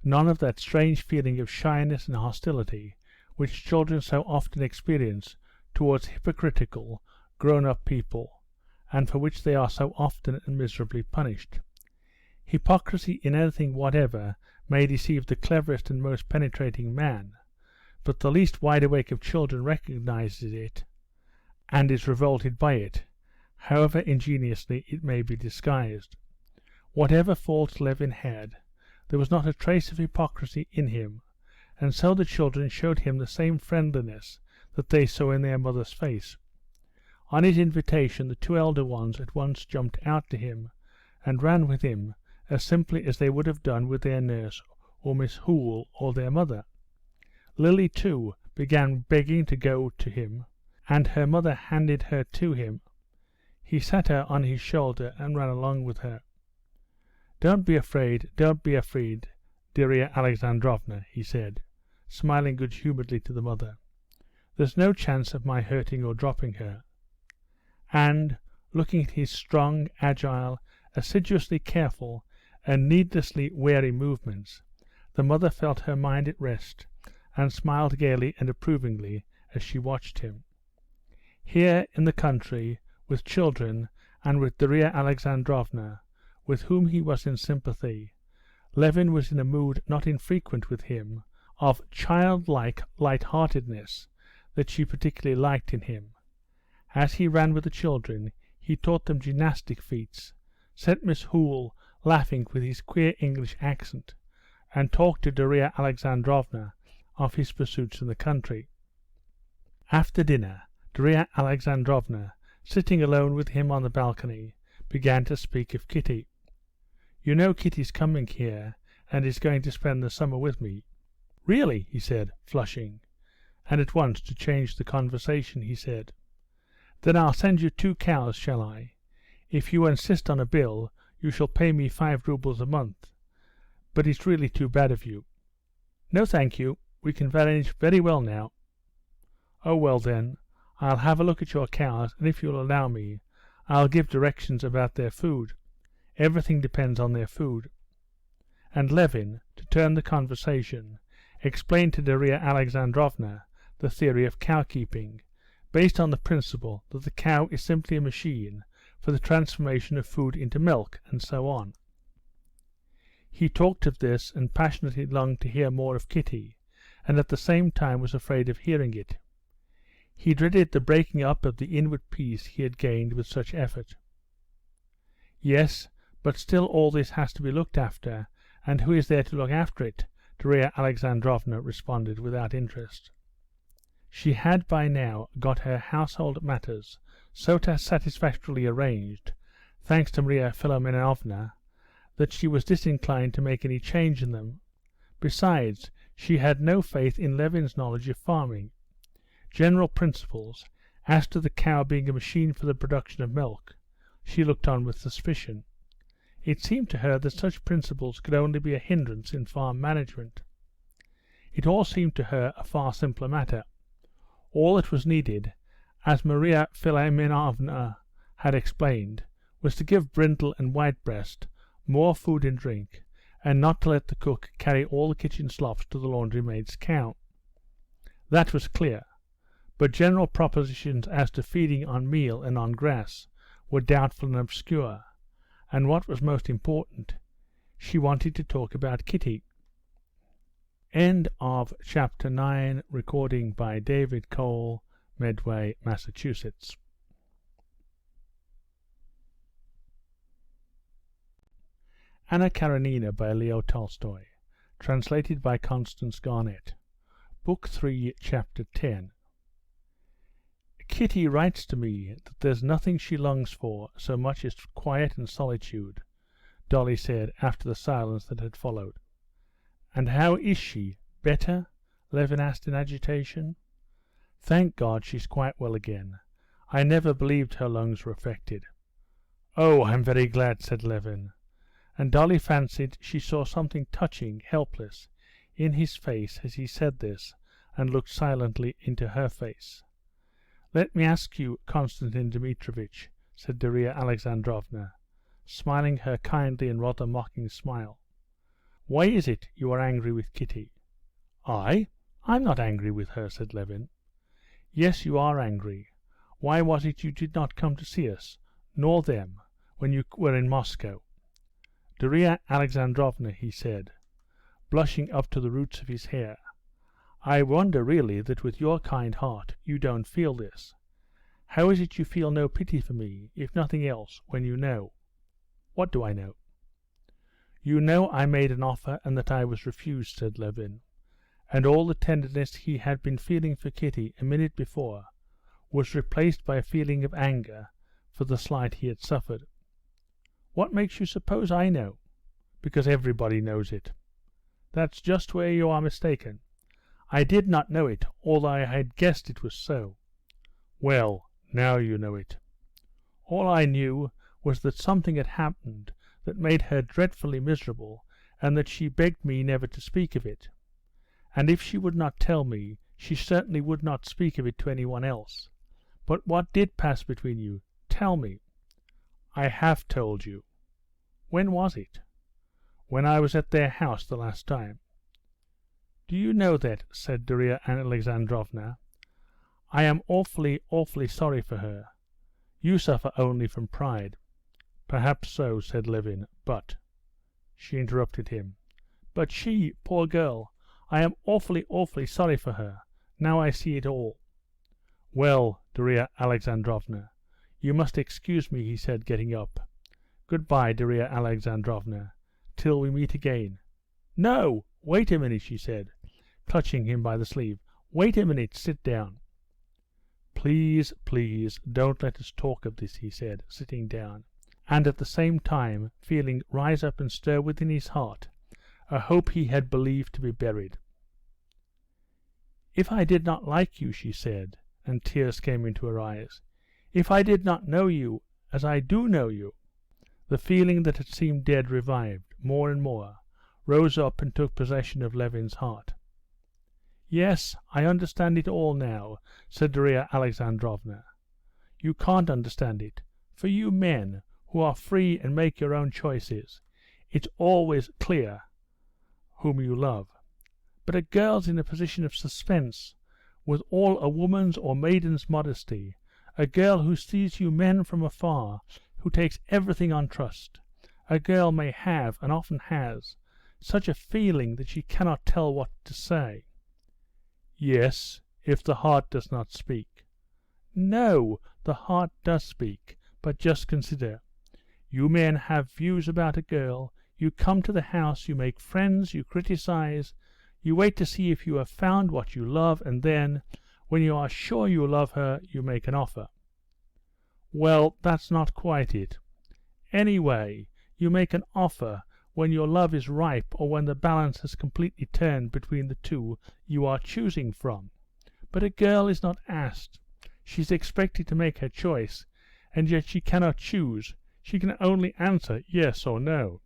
none of that strange feeling of shyness and hostility which children so often experience towards hypocritical, grown-up people, and for which they are so often and miserably punished. Hypocrisy in anything whatever may deceive the cleverest and most penetrating man, but the least wide-awake of children recognizes it, and is revolted by it, however ingeniously it may be disguised. Whatever faults Levin had, there was not a trace of hypocrisy in him, and so the children showed him the same friendliness that they saw in their mother's face. On his invitation the two elder ones at once jumped out to him, and ran with him as simply as they would have done with their nurse or Miss Hoole or their mother. Lily, too, began begging to go to him, and her mother handed her to him. He sat her on his shoulder and ran along with her. Don't be afraid, Darya Alexandrovna," he said, smiling good-humouredly to the mother. "There's no chance of my hurting or dropping her." And, looking at his strong, agile, assiduously careful, and needlessly wary movements, the mother felt her mind at rest, and smiled gaily and approvingly as she watched him. Here, in the country, with children, and with Darya Alexandrovna, with whom he was in sympathy, Levin was in a mood not infrequent with him, of childlike light-heartedness that she particularly liked in him. As he ran with the children, he taught them gymnastic feats, set Miss Hoole laughing with his queer English accent, and talked to Darya Alexandrovna of his pursuits in the country. After dinner, Darya Alexandrovna, sitting alone with him on the balcony, began to speak of Kitty. "You know Kitty's coming here, and is going to spend the summer with me." "Really?" he said, flushing, and at once, to change the conversation, he said, "Then I'll send you 2 cows, shall I? If you insist on a bill, you shall pay me 5 roubles a month, but it's really too bad of you." "No, thank you. We can manage very well now." "Oh, well then, I'll have a look at your cows, and if you'll allow me, I'll give directions about their food. Everything depends on their food." And Levin, to turn the conversation, explained to Darya Alexandrovna the theory of cow-keeping, based on the principle that the cow is simply a machine for the transformation of food into milk, and so on. He talked of this and passionately longed to hear more of Kitty, and at the same time was afraid of hearing it. He dreaded the breaking up of the inward peace he had gained with such effort. "Yes, but still all this has to be looked after, and who is there to look after it?" Darya Alexandrovna responded without interest. She had by now got her household matters so satisfactorily arranged, thanks to Maria Philimonovna, that she was disinclined to make any change in them. Besides, she had no faith in Levin's knowledge of farming. General principles, as to the cow being a machine for the production of milk, she looked on with suspicion. It seemed to her that such principles could only be a hindrance in farm management. It all seemed to her a far simpler matter. All that was needed, as Maria Philimonovna had explained, was to give Brindle and Whitebreast more food and drink, and not to let the cook carry all the kitchen slops to the laundry-maid's cow. That was clear, but general propositions as to feeding on meal and on grass were doubtful and obscure, and what was most important, she wanted to talk about Kitty. End of chapter 9, recording by David Cole, Medway, Massachusetts. Anna Karenina by Leo Tolstoy, translated by Constance Garnett. Book 3, Chapter 10. Kitty writes to me that there's nothing she longs for so much as quiet and solitude, Dolly said after the silence that had followed. "And how is she? Better?" Levin asked in agitation. "Thank God she's quite well again. I never believed her lungs were affected." "Oh, I'm very glad," said Levin, and Dolly fancied she saw something touching, helpless, in his face as he said this, and looked silently into her face. "Let me ask you, Konstantin Dmitrievitch," said Darya Alexandrovna, smiling her kindly and rather mocking smile, "why is it you are angry with Kitty?" I'm not angry with her," said Levin. "Yes, you are angry. Why was it you did not come to see us, nor them, when you were in Moscow?" "Darya Alexandrovna," he said, blushing up to the roots of his hair, "I wonder really that with your kind heart you don't feel this. How is it you feel no pity for me, if nothing else, when you know?" "What do I know?" "You know I made an offer and that I was refused," said Levin, and all the tenderness he had been feeling for Kitty a minute before was replaced by a feeling of anger for the slight he had suffered. "What makes you suppose I know?" "Because everybody knows it." "That's just where you are mistaken. I did not know it, although I had guessed it was so." "Well, now you know it." "All I knew was that something had happened that made her dreadfully miserable, and that she begged me never to speak of it. And if she would not tell me, she certainly would not speak of it to anyone else. But what did pass between you? Tell me." "I have told you." "When was it?" "When I was at their house the last time." "Do you know that," said Darya Alexandrovna, "I am awfully, awfully sorry for her. You suffer only from pride." "Perhaps so," said Levin, "but—" She interrupted him. "But she, poor girl, I am awfully, awfully sorry for her. Now I see it all." "Well, Darya Alexandrovna, you must excuse me," he said, getting up. "Good-bye, Darya Alexandrovna, till we meet again." "No, wait a minute," she said, clutching him by the sleeve. "Wait a minute, sit down." "Please, please, don't let us talk of this," he said, sitting down, and at the same time feeling rise up and stir within his heart a hope he had believed to be buried. "If I did not like you," she said, and tears came into her eyes, "if I did not know you as I do know you—" The feeling that had seemed dead revived, more and more, rose up and took possession of Levin's heart. Yes, I understand it all now, said Darya Alexandrovna. You can't understand it. For you men, who are free and make your own choices, it's always clear whom you love. But a girl's in a position of suspense, with all a woman's or maiden's modesty, a girl who sees you men from afar, who takes everything on trust. A girl may have, and often has, such a feeling that she cannot tell what to say. Yes, if the heart does not speak. No, the heart does speak, but just consider. You men have views about a girl, you come to the house, you make friends, you criticize, you wait to see if you have found what you love, and then, when you are sure you love her, you make an offer. Well, that's not quite it. Anyway, you make an offer when your love is ripe, or when the balance has completely turned between the two you are choosing from. But a girl is not asked. She is expected to make her choice, and yet she cannot choose. She can only answer yes or no.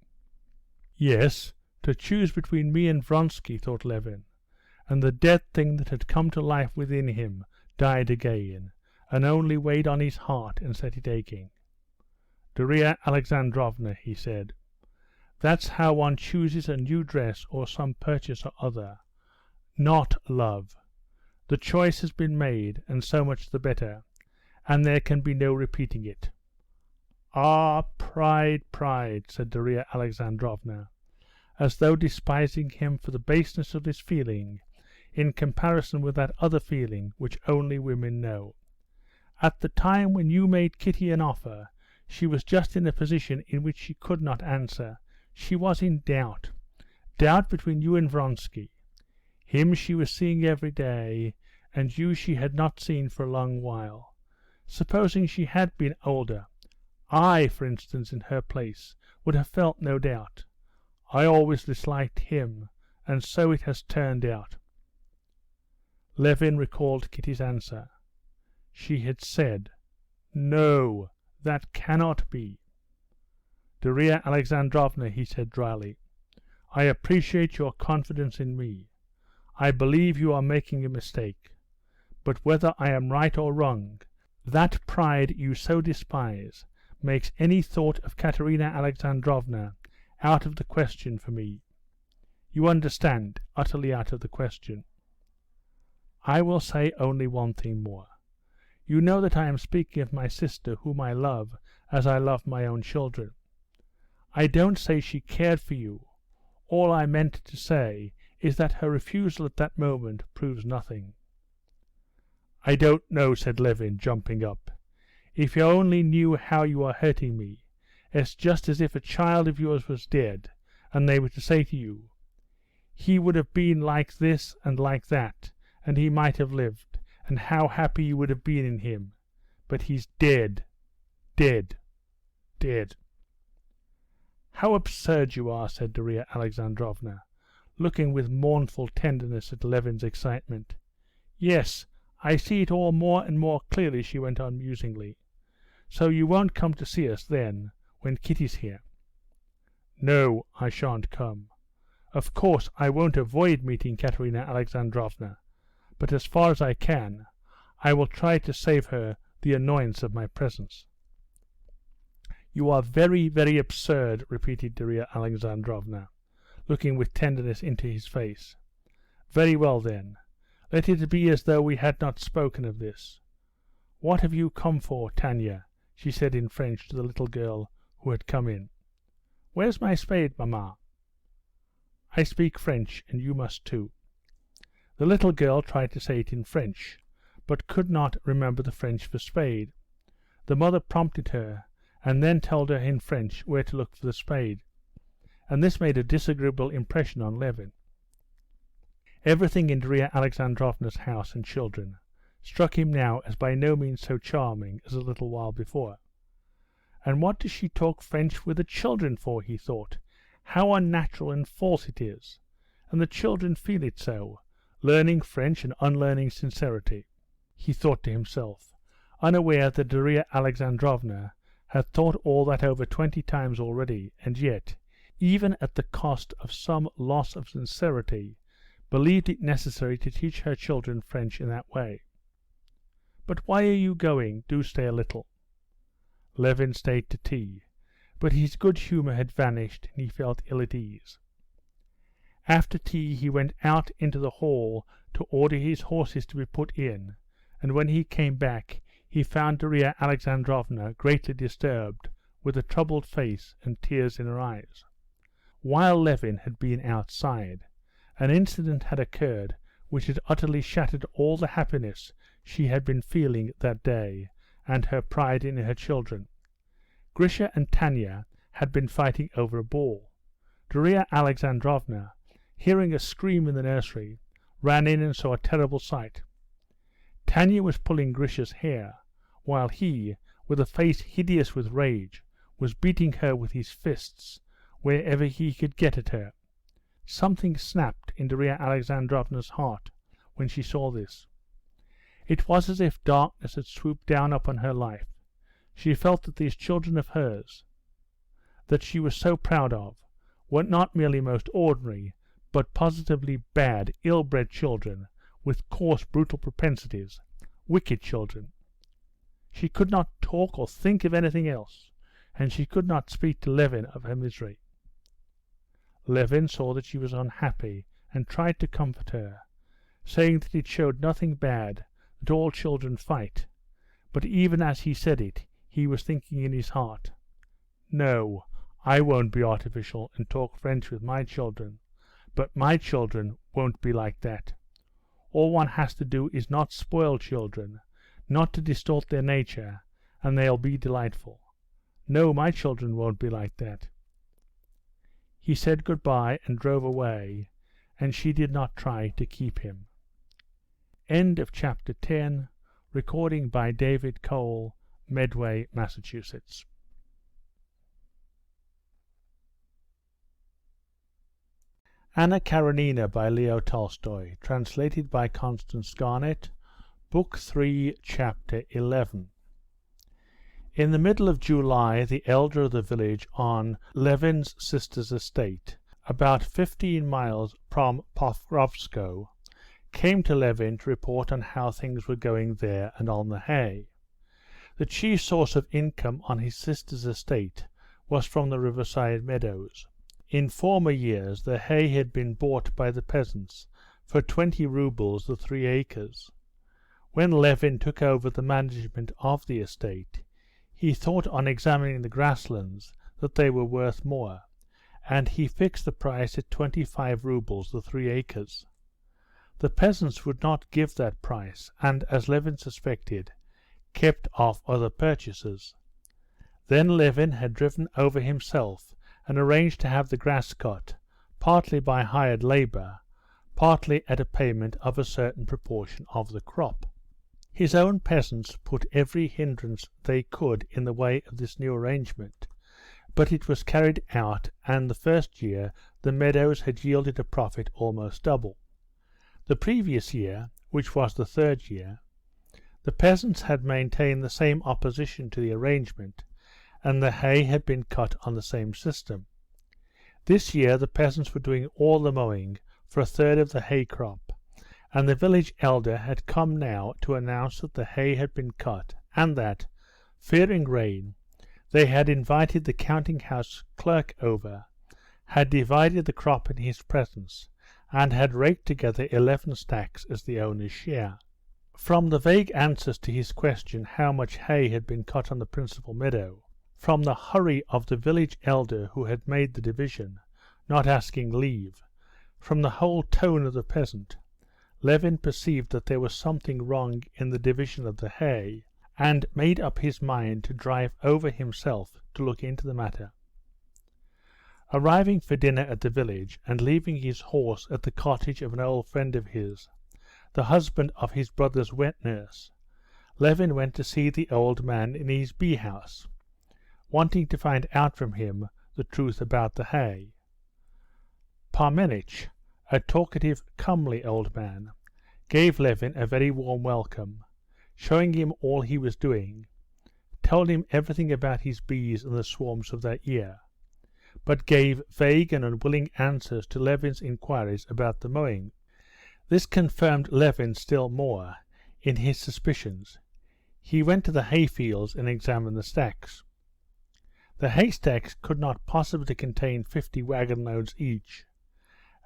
Yes, to choose between me and Vronsky, thought Levin, and the dead thing that had come to life within him died again, and only weighed on his heart and set it aching. Darya Alexandrovna, he said, that's how one chooses a new dress or some purchase or other. Not love. The choice has been made, and so much the better, and there can be no repeating it. Ah, pride, pride, said Darya Alexandrovna, as though despising him for the baseness of this feeling, in comparison with that other feeling which only women know. At the time when you made Kitty an offer, she was just in a position in which she could not answer. She was in doubt. Doubt between you and Vronsky. Him she was seeing every day, and you she had not seen for a long while. Supposing she had been older, I, for instance, in her place, would have felt no doubt. I always disliked him, and so it has turned out. Levin recalled Kitty's answer. She had said, "No, that cannot be." Darya Alexandrovna, he said dryly, I appreciate your confidence in me. I believe you are making a mistake. But whether I am right or wrong, that pride you so despise makes any thought of Katerina Alexandrovna out of the question for me. You understand, utterly out of the question. I will say only one thing more. You know that I am speaking of my sister, whom I love as I love my own children. I don't say she cared for you. All I meant to say is that her refusal at that moment proves nothing. I don't know, said Levin, jumping up. If you only knew how you are hurting me. It's just as if a child of yours was dead, and they were to say to you, he would have been like this and like that, and he might have lived, and how happy you would have been in him. But he's dead, dead, dead. How absurd you are, said Darya Alexandrovna, looking with mournful tenderness at Levin's excitement. Yes, I see it all more and more clearly, she went on musingly. So you won't come to see us then, when Kitty's here? No, I shan't come. Of course I won't avoid meeting Katerina Alexandrovna, but as far as I can, I will try to save her the annoyance of my presence. You are very, very absurd, repeated Darya Alexandrovna, looking with tenderness into his face. Very well then, let it be as though we had not spoken of this. What have you come for, Tanya? She said in French to the little girl who had come in. Where's my spade, mamma? I speak French, and you must too. The little girl tried to say it in French, but could not remember the French for spade. The mother prompted her, and then told her in French where to look for the spade, and this made a disagreeable impression on Levin. Everything in Darya Alexandrovna's house and children struck him now as by no means so charming as a little while before. And what does she talk French with the children for, he thought. How unnatural and false it is, and the children feel it so, learning French and unlearning sincerity, he thought to himself, unaware that Darya Alexandrovna had thought all that over 20 times already, and yet, even at the cost of some loss of sincerity, believed it necessary to teach her children French in that way. "But why are you going? Do stay a little." Levin stayed to tea, but his good humour had vanished and he felt ill at ease. After tea he went out into the hall to order his horses to be put in, and when he came back he found Darya Alexandrovna greatly disturbed, with a troubled face and tears in her eyes. While Levin had been outside, an incident had occurred which had utterly shattered all the happiness she had been feeling that day, and her pride in her children. Grisha and Tanya had been fighting over a ball. Darya Alexandrovna, hearing a scream in the nursery, ran in and saw a terrible sight. Tanya was pulling Grisha's hair, while he, with a face hideous with rage, was beating her with his fists wherever he could get at her. Something snapped in Darya Alexandrovna's heart when she saw this. It was as if darkness had swooped down upon her life. She felt that these children of hers, that she was so proud of, were not merely most ordinary, but positively bad, ill-bred children, with coarse, brutal propensities, wicked children. She could not talk or think of anything else, and she could not speak to Levin of her misery. Levin saw that she was unhappy, and tried to comfort her, saying that it showed nothing bad, that all children fight, but even as he said it, he was thinking in his heart, "No, I won't be artificial and talk French with my children, but my children won't be like that. All one has to do is not spoil children, not to distort their nature, and they'll be delightful. No, my children won't be like that." He said good-bye and drove away, and she did not try to keep him. End of chapter 10, recording by David Cole, Medway, Massachusetts. Anna Karenina by Leo Tolstoy, translated by Constance Garnett, Book 3, Chapter 11. In the middle of July, the elder of the village on Levin's sister's estate, about 15 miles from Pokrovskoe, came to Levin to report on how things were going there and on the hay. The chief source of income on his sister's estate was from the riverside meadows. In former years the hay had been bought by the peasants for 20 roubles the 3 acres. When Levin took over the management of the estate, he thought on examining the grasslands that they were worth more, and he fixed the price at 25 roubles the 3 acres. The peasants would not give that price, and, as Levin suspected, kept off other purchasers. Then Levin had driven over himself and arranged to have the grass cut, partly by hired labour, partly at a payment of a certain proportion of the crop. His own peasants put every hindrance they could in the way of this new arrangement, but it was carried out, and the first year the meadows had yielded a profit almost double. The previous year, which was the third year, the peasants had maintained the same opposition to the arrangement, and the hay had been cut on the same system. This year the peasants were doing all the mowing for a third of the hay crop, and the village elder had come now to announce that the hay had been cut, and that, fearing rain, they had invited the counting-house clerk over, had divided the crop in his presence, and had raked together 11 stacks as the owner's share. From the vague answers to his question how much hay had been cut on the principal meadow, from the hurry of the village elder who had made the division, not asking leave, from the whole tone of the peasant, Levin perceived that there was something wrong in the division of the hay, and made up his mind to drive over himself to look into the matter. Arriving for dinner at the village, and leaving his horse at the cottage of an old friend of his, the husband of his brother's wet nurse, Levin went to see the old man in his bee-house, wanting to find out from him the truth about the hay. Parmenitch, a talkative, comely old man, gave Levin a very warm welcome, showing him all he was doing, told him everything about his bees and the swarms of that year, but gave vague and unwilling answers to Levin's inquiries about the mowing. This confirmed Levin still more in his suspicions. He went to the hayfields and examined the stacks. The haystacks could not possibly contain 50 wagon loads each,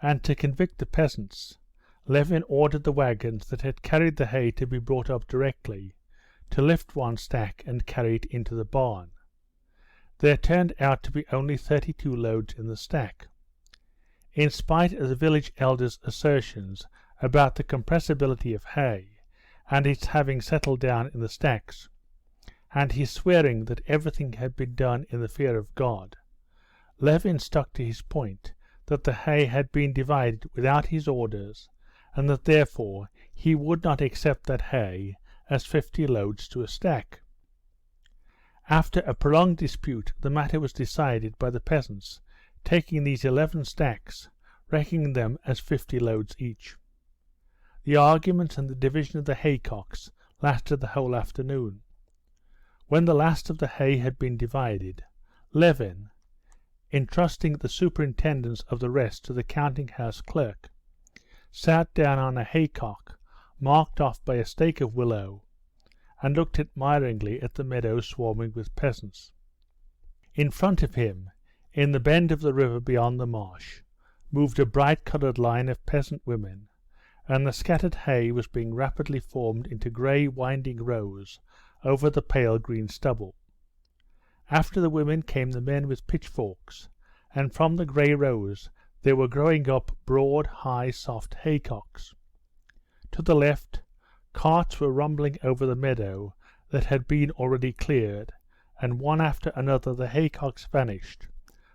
and to convict the peasants, Levin ordered the wagons that had carried the hay to be brought up directly, to lift one stack and carry it into the barn. There turned out to be only 32 loads in the stack. In spite of the village elder's assertions about the compressibility of hay, and its having settled down in the stacks, and his swearing that everything had been done in the fear of God, Levin stuck to his point that the hay had been divided without his orders, and that therefore he would not accept that hay as 50 loads to a stack. After a prolonged dispute, the matter was decided by the peasants taking these 11 stacks, reckoning them as 50 loads each. The arguments and the division of the haycocks lasted the whole afternoon. When the last of the hay had been divided, Levin, entrusting the superintendence of the rest to the counting-house clerk, sat down on a haycock marked off by a stake of willow, and looked admiringly at the meadow swarming with peasants. In front of him, in the bend of the river beyond the marsh, moved a bright-coloured line of peasant women, and the scattered hay was being rapidly formed into grey winding rows over the pale green stubble. After the women came the men with pitchforks, and from the grey rows there were growing up broad, high, soft haycocks. To the left, carts were rumbling over the meadow that had been already cleared, and one after another the haycocks vanished,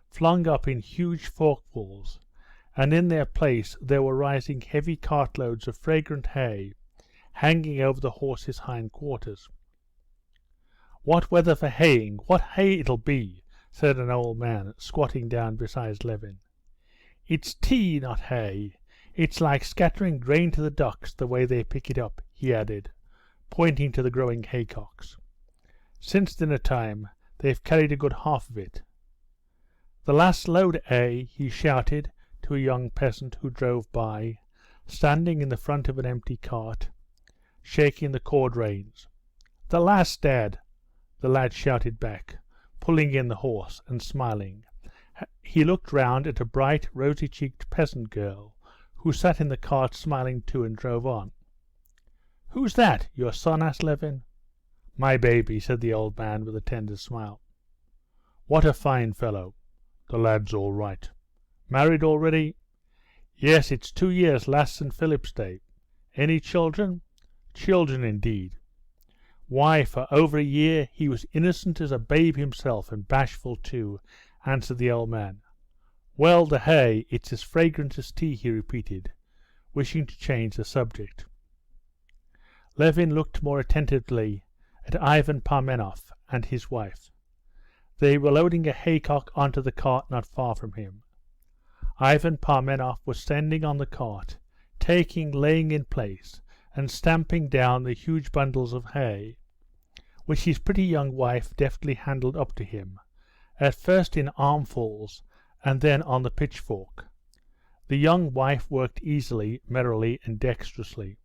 flung up in huge forkfuls, and in their place there were rising heavy cartloads of fragrant hay, hanging over the horses' hind quarters. "What weather for haying! What hay it'll be!" said an old man, squatting down beside Levin. "It's tea, not hay. It's like scattering grain to the ducks, the way they pick it up," he added, pointing to the growing haycocks. "Since dinner time they've carried a good half of it. The last load, eh?" he shouted to a young peasant who drove by, standing in the front of an empty cart, shaking the cord reins. "The last, Dad," the lad shouted back, pulling in the horse and smiling. He looked round at a bright, rosy-cheeked peasant girl, who sat in the cart smiling too, and drove on. "Who's that, your son?" asked Levin. "My baby," said the old man with a tender smile. "What a fine fellow!" "The lad's all right." "Married already?" "Yes, it's 2 years last St. Philip's Day." "Any children?" "Children indeed." "Why, for over a year he was innocent as a babe himself, and bashful too," answered the old man. "Well, the hay, it's as fragrant as tea," he repeated, wishing to change the subject. Levin looked more attentively at Ivan Parmenov and his wife. They were loading a haycock onto the cart not far from him. Ivan Parmenov was standing on the cart, taking, laying in place, and stamping down the huge bundles of hay, which his pretty young wife deftly handled up to him, at first in armfuls, and then on the pitchfork. The young wife worked easily, merrily, and dexterously.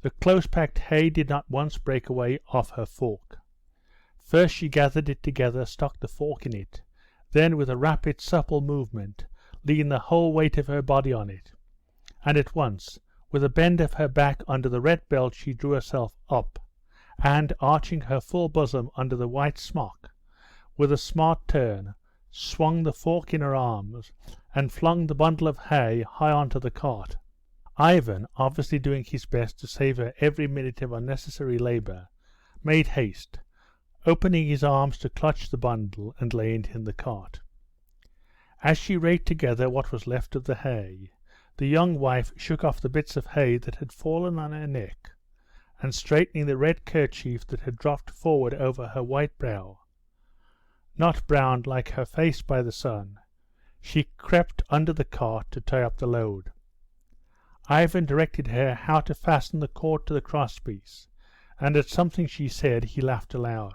The close-packed hay did not once break away off her fork. First she gathered it together, stuck the fork in it, then with a rapid, supple movement, leaned the whole weight of her body on it, and at once, with a bend of her back under the red belt, she drew herself up, and, arching her full bosom under the white smock, with a smart turn, swung the fork in her arms, and flung the bundle of hay high onto the cart. Ivan, obviously doing his best to save her every minute of unnecessary labour, made haste, opening his arms to clutch the bundle and lay it in the cart. As she raked together what was left of the hay, the young wife shook off the bits of hay that had fallen on her neck, and straightening the red kerchief that had dropped forward over her white brow, not browned like her face by the sun, she crept under the cart to tie up the load. Ivan directed her how to fasten the cord to the crosspiece, and at something she said he laughed aloud.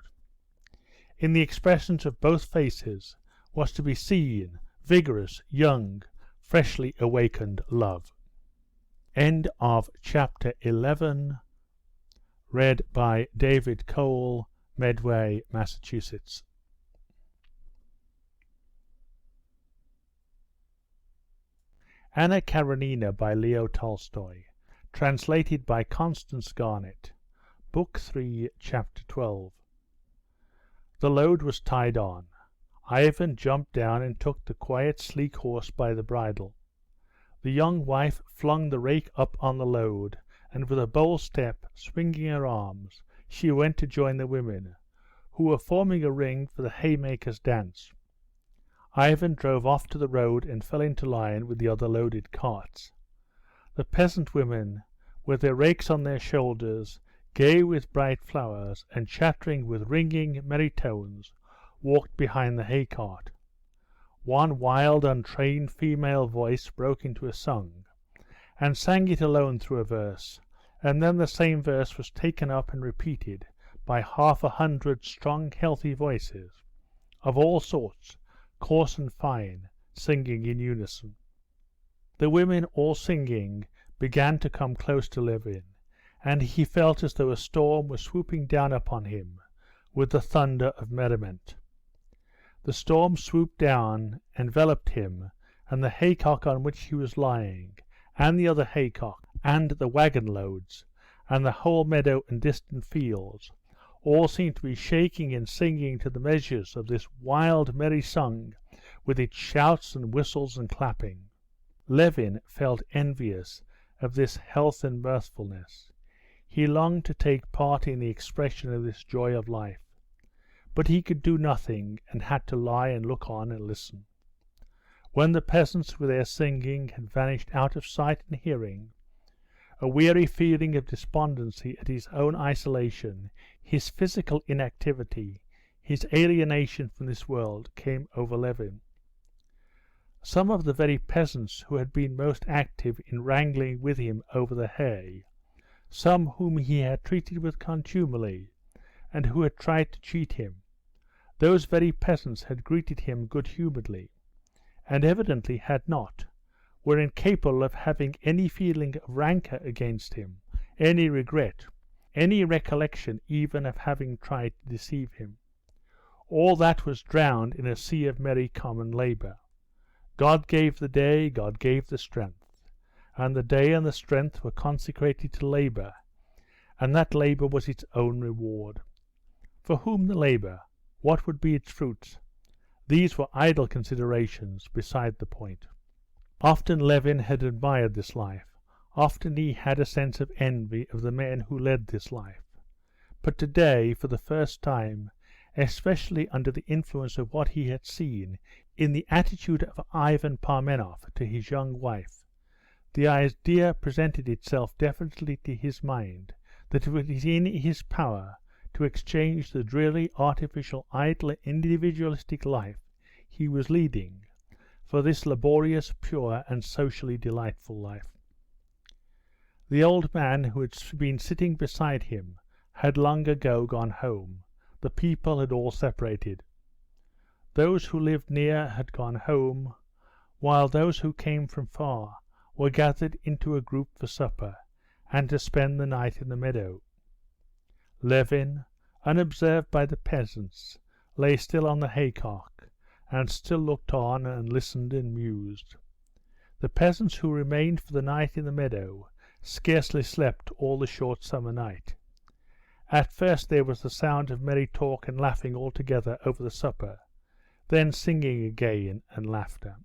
In the expressions of both faces was to be seen vigorous, young, freshly awakened love. End of chapter 11. Read by David Cole, Medway, Massachusetts. Anna Karenina by Leo Tolstoy. Translated by Constance Garnett. Book 3, Chapter 12. The load was tied on. Ivan jumped down and took the quiet, sleek horse by the bridle. The young wife flung the rake up on the load, and with a bold step, swinging her arms, she went to join the women, who were forming a ring for the haymakers' dance. Ivan drove off to the road and fell into line with the other loaded carts. The peasant women, with their rakes on their shoulders, gay with bright flowers, and chattering with ringing, merry tones, walked behind the hay cart. One wild, untrained female voice broke into a song, and sang it alone through a verse, and then the same verse was taken up and repeated by 100 strong, healthy voices, of all sorts, coarse and fine, singing in unison. The women, all singing, began to come close to Levin, and he felt as though a storm was swooping down upon him with the thunder of merriment. The storm swooped down, enveloped him, and the haycock on which he was lying, and the other haycock, and the wagon loads, and the whole meadow and distant fields, all seemed to be shaking and singing to the measures of this wild, merry song, with its shouts and whistles and clapping. Levin felt envious of this health and mirthfulness. He longed to take part in the expression of this joy of life, but he could do nothing, and had to lie and look on and listen. When the peasants with their singing had vanished out of sight and hearing, a weary feeling of despondency at his own isolation, his physical inactivity, his alienation from this world, came over Levin. Some of the very peasants who had been most active in wrangling with him over the hay, some whom he had treated with contumely, and who had tried to cheat him, those very peasants had greeted him good-humouredly, and evidently had not, were incapable of having any feeling of rancour against him, any regret, any recollection even of having tried to deceive him. All that was drowned in a sea of merry common labour. God gave the day, God gave the strength, and the day and the strength were consecrated to labour, and that labour was its own reward. For whom the labour? What would be its fruits? These were idle considerations, beside the point. Often Levin had admired this life, often he had a sense of envy of the men who led this life. But today, for the first time, especially under the influence of what he had seen in the attitude of Ivan Parmenov to his young wife, the idea presented itself definitely to his mind that it was in his power to exchange the dreary, artificial, idle, individualistic life he was leading for this laborious, pure, and socially delightful life. The old man who had been sitting beside him had long ago gone home. The people had all separated. Those who lived near had gone home, while those who came from far were gathered into a group for supper, and to spend the night in the meadow. Levin, unobserved by the peasants, lay still on the haycock, and still looked on and listened and mused. The peasants who remained for the night in the meadow scarcely slept all the short summer night. At first there was the sound of merry talk and laughing all together over the supper, then singing again and laughter.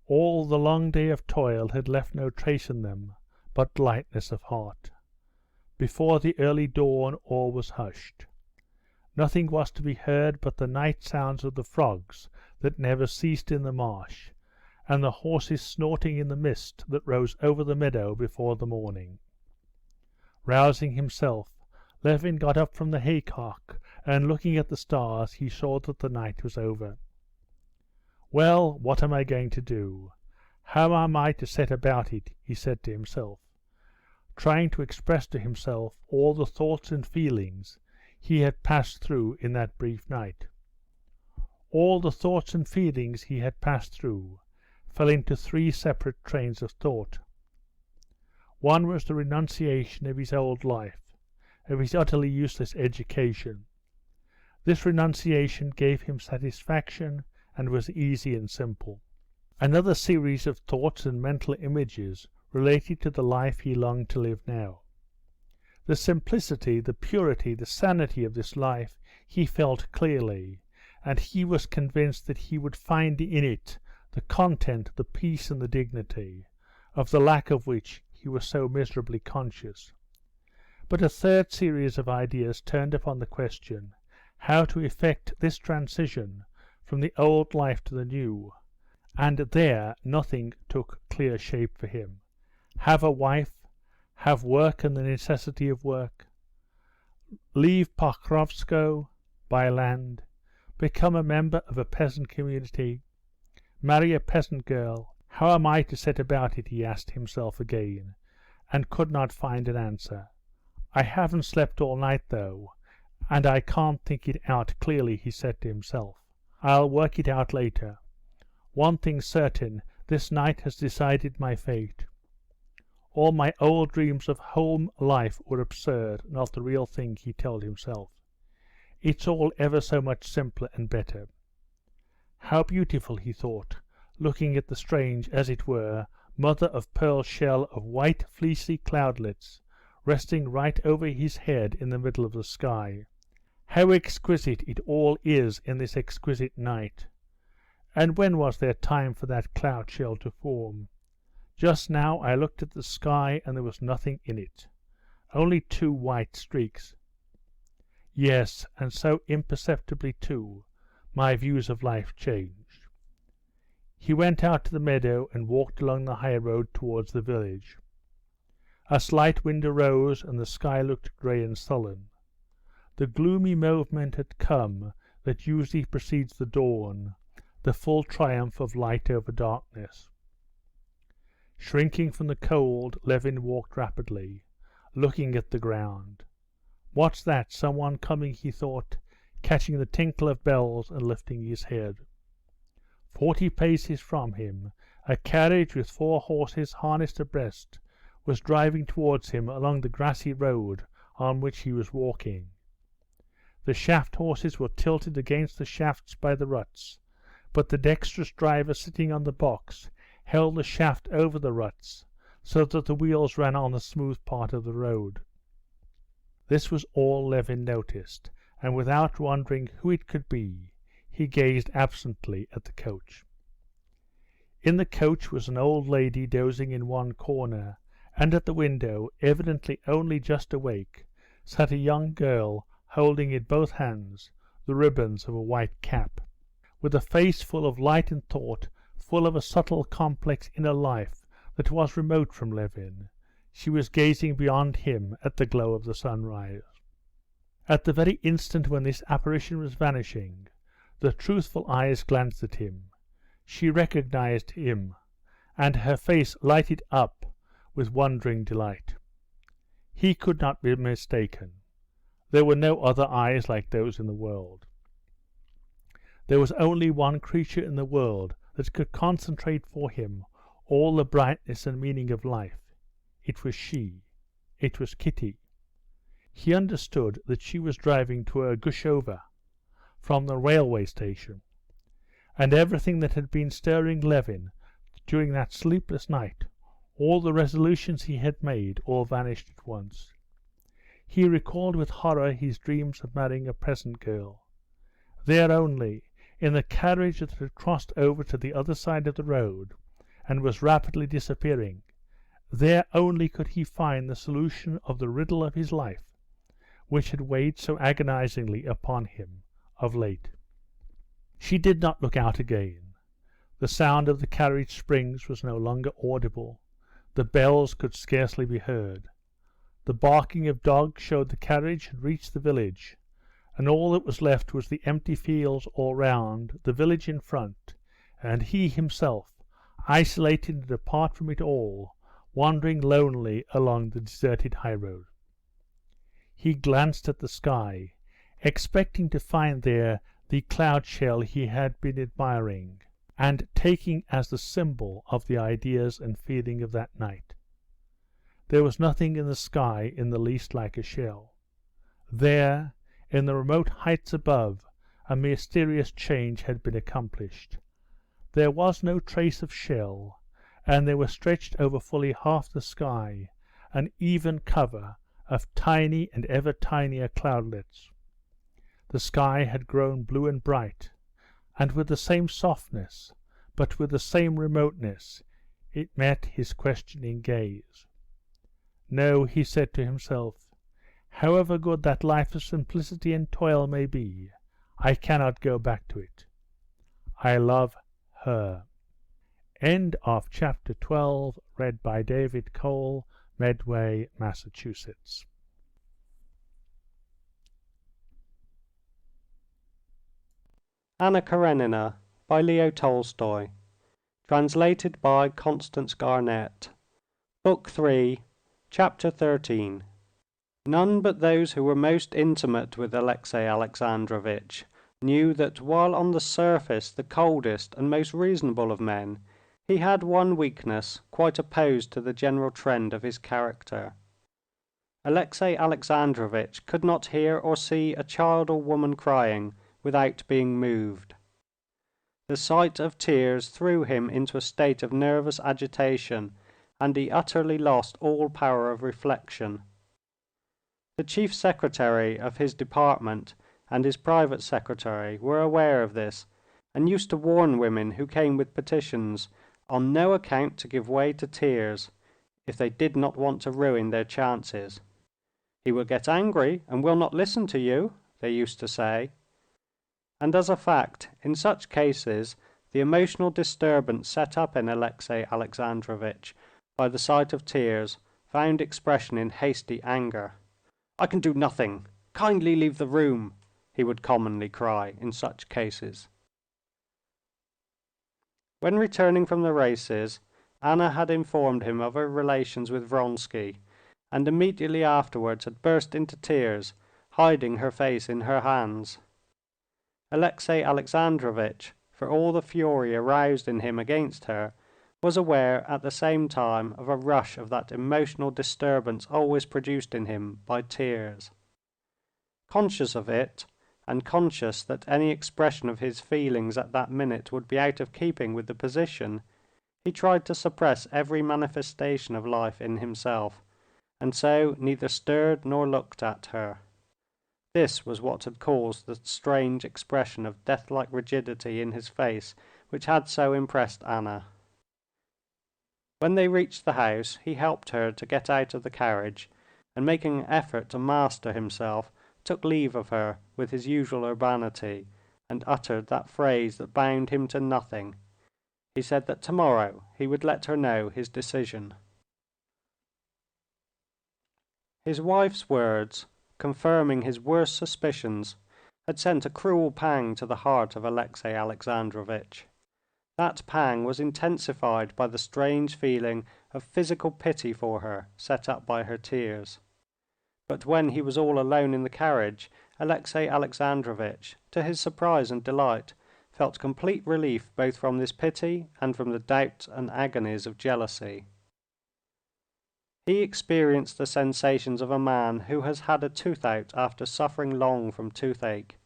All the long day of toil had left no trace in them but lightness of heart. Before the early dawn all was hushed. Nothing was to be heard but the night sounds of the frogs that never ceased in the marsh, and the horses snorting in the mist that rose over the meadow before the morning. Rousing himself, Levin got up from the haycock, and looking at the stars he saw that the night was over. "Well, what am I going to do? How am I to set about it?" he said to himself, trying to express to himself all the thoughts and feelings he had passed through in that brief night. All the thoughts and feelings he had passed through fell into three separate trains of thought. One was the renunciation of his old life, of his utterly useless education. This renunciation gave him satisfaction and was easy and simple. Another series of thoughts and mental images related to the life he longed to live now. The simplicity, the purity, the sanity of this life he felt clearly, and he was convinced that he would find in it the content, the peace and the dignity, of the lack of which he was so miserably conscious. But a third series of ideas turned upon the question how to effect this transition from the old life to the new, and there nothing took clear shape for him. Have a wife, have work and the necessity of work, leave Pokrovskoe, buy land, become a member of a peasant community, marry a peasant girl. How am I to set about it, he asked himself again, and could not find an answer. I haven't slept all night though, and I can't think it out clearly, he said to himself. I'll work it out later. One thing's certain, this night has decided my fate. All my old dreams of home life were absurd, not the real thing, he told himself. It's all ever so much simpler and better. How beautiful, he thought, looking at the strange, as it were, mother-of-pearl shell of white fleecy cloudlets resting right over his head in the middle of the sky. How exquisite it all is in this exquisite night. And when was there time for that cloud shell to form? Just now I looked at the sky and there was nothing in it, only 2 white streaks. Yes, and so imperceptibly too, my views of life changed. He went out to the meadow and walked along the high road towards the village. A slight wind arose and the sky looked grey and sullen. The gloomy moment had come that usually precedes the dawn, the full triumph of light over darkness. Shrinking from the cold, Levin walked rapidly, looking at the ground. What's that? Someone coming, he thought, catching the tinkle of bells and lifting his head. 40 paces from him, a carriage with 4 horses harnessed abreast was driving towards him along the grassy road on which he was walking. The shaft horses were tilted against the shafts by the ruts, but the dexterous driver sitting on the box held the shaft over the ruts, so that the wheels ran on the smooth part of the road. This was all Levin noticed, and without wondering who it could be, he gazed absently at the coach. In the coach was an old lady dozing in one corner, and at the window, evidently only just awake, sat a young girl holding in both hands the ribbons of a white cap. With a face full of light and thought, full of a subtle, complex inner life that was remote from Levin, she was gazing beyond him at the glow of the sunrise. At the very instant when this apparition was vanishing, the truthful eyes glanced at him. She recognized him, and her face lighted up with wondering delight. He could not be mistaken. There were no other eyes like those in the world. There was only one creature in the world that could concentrate for him all the brightness and meaning of life. It was she. It was Kitty. He understood that she was driving to Ergushova from the railway station, and everything that had been stirring Levin during that sleepless night, all the resolutions he had made, all vanished at once. He recalled with horror his dreams of marrying a peasant girl. There only, in the carriage that had crossed over to the other side of the road and was rapidly disappearing, there only could he find the solution of the riddle of his life, which had weighed so agonizingly upon him of late. She did not look out again. The sound of the carriage springs was no longer audible. The bells could scarcely be heard. The barking of dogs showed the carriage had reached the village, and all that was left was the empty fields all round, the village in front, and he himself, isolated and apart from it all, wandering lonely along the deserted highroad. He glanced at the sky, expecting to find there the cloud shell he had been admiring, and taking as the symbol of the ideas and feeling of that night. There was nothing in the sky in the least like a shell. There, in the remote heights above, a mysterious change had been accomplished. There was no trace of shell, and there was stretched over fully half the sky an even cover of tiny and ever tinier cloudlets. The sky had grown blue and bright, and with the same softness, but with the same remoteness, it met his questioning gaze. No, he said to himself, however good that life of simplicity and toil may be, I cannot go back to it. I love her. End of chapter 12, read by David Cole, Medway, Massachusetts. Anna Karenina by Leo Tolstoy. Translated by Constance Garnett. Book 3, Chapter 13. None but those who were most intimate with Alexey Alexandrovitch knew that while on the surface the coldest and most reasonable of men, he had one weakness quite opposed to the general trend of his character. Alexey Alexandrovitch could not hear or see a child or woman crying without being moved. The sight of tears threw him into a state of nervous agitation, and he utterly lost all power of reflection. The chief secretary of his department and his private secretary were aware of this, and used to warn women who came with petitions on no account to give way to tears, if they did not want to ruin their chances. "He will get angry and will not listen to you," they used to say. And as a fact, in such cases, the emotional disturbance set up in Alexey Alexandrovitch by the sight of tears found expression in hasty anger. "I can do nothing. Kindly leave the room," he would commonly cry in such cases. When returning from the races, Anna had informed him of her relations with Vronsky, and immediately afterwards had burst into tears, hiding her face in her hands. Alexey Alexandrovitch, for all the fury aroused in him against her, was aware at the same time of a rush of that emotional disturbance always produced in him by tears. Conscious of it, and conscious that any expression of his feelings at that minute would be out of keeping with the position, he tried to suppress every manifestation of life in himself, and so neither stirred nor looked at her. This was what had caused the strange expression of death-like rigidity in his face which had so impressed Anna. When they reached the house, he helped her to get out of the carriage, and making an effort to master himself, took leave of her with his usual urbanity, and uttered that phrase that bound him to nothing. He said that tomorrow he would let her know his decision. His wife's words, confirming his worst suspicions, had sent a cruel pang to the heart of Alexey Alexandrovitch. That pang was intensified by the strange feeling of physical pity for her set up by her tears. But when he was all alone in the carriage, Alexey Alexandrovitch, to his surprise and delight, felt complete relief both from this pity and from the doubts and agonies of jealousy. He experienced the sensations of a man who has had a tooth out after suffering long from toothache.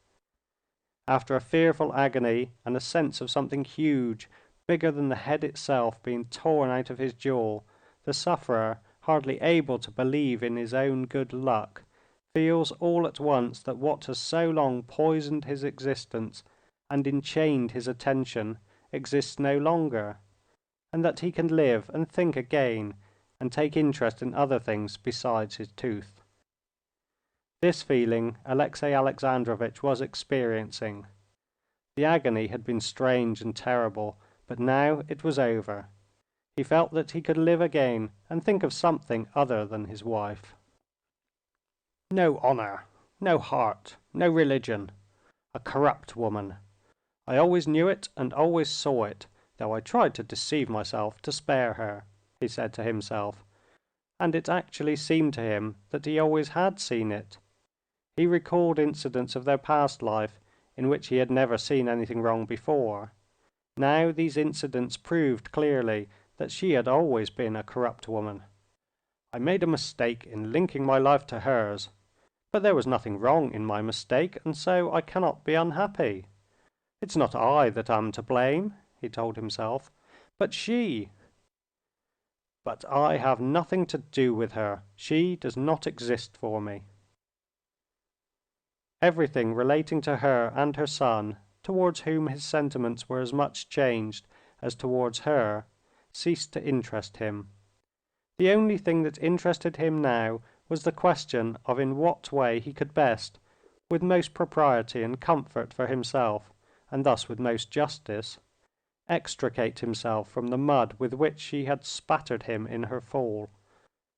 After a fearful agony and a sense of something huge, bigger than the head itself, being torn out of his jaw, the sufferer, hardly able to believe in his own good luck, feels all at once that what has so long poisoned his existence and enchained his attention exists no longer, and that he can live and think again and take interest in other things besides his tooth. This feeling Alexey Alexandrovitch was experiencing. The agony had been strange and terrible, but now it was over. He felt that he could live again and think of something other than his wife. No honor, no heart, no religion. A corrupt woman. I always knew it and always saw it, though I tried to deceive myself to spare her, he said to himself, and it actually seemed to him that he always had seen it. He recalled incidents of their past life in which he had never seen anything wrong before. Now these incidents proved clearly that she had always been a corrupt woman. I made a mistake in linking my life to hers, but there was nothing wrong in my mistake, and so I cannot be unhappy. It's not I that am to blame," he told himself, "but she. But I have nothing to do with her. She does not exist for me." Everything relating to her and her son, towards whom his sentiments were as much changed as towards her, ceased to interest him. The only thing that interested him now was the question of in what way he could best, with most propriety and comfort for himself, and thus with most justice, extricate himself from the mud with which she had spattered him in her fall,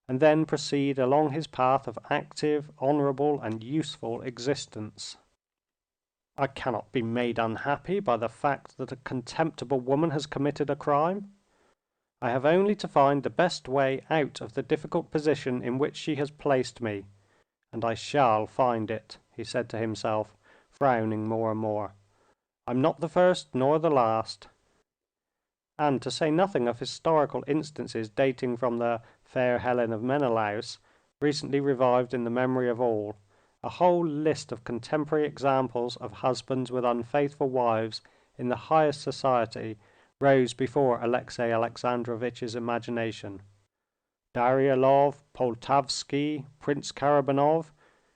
and then proceed along his path of active, honorable, and useful existence. "I cannot be made unhappy by the fact that a contemptible woman has committed a crime. I have only to find the best way out of the difficult position in which she has placed me, and I shall find it," he said to himself, frowning more and more. "I'm not the first nor the last." And to say nothing of historical instances dating from the fair Helen of Menelaus, recently revived in the memory of all, a whole list of contemporary examples of husbands with unfaithful wives in the highest society rose before Alexey Alexandrovitch's imagination. Daryelov, Poltavsky, Prince Karabanov,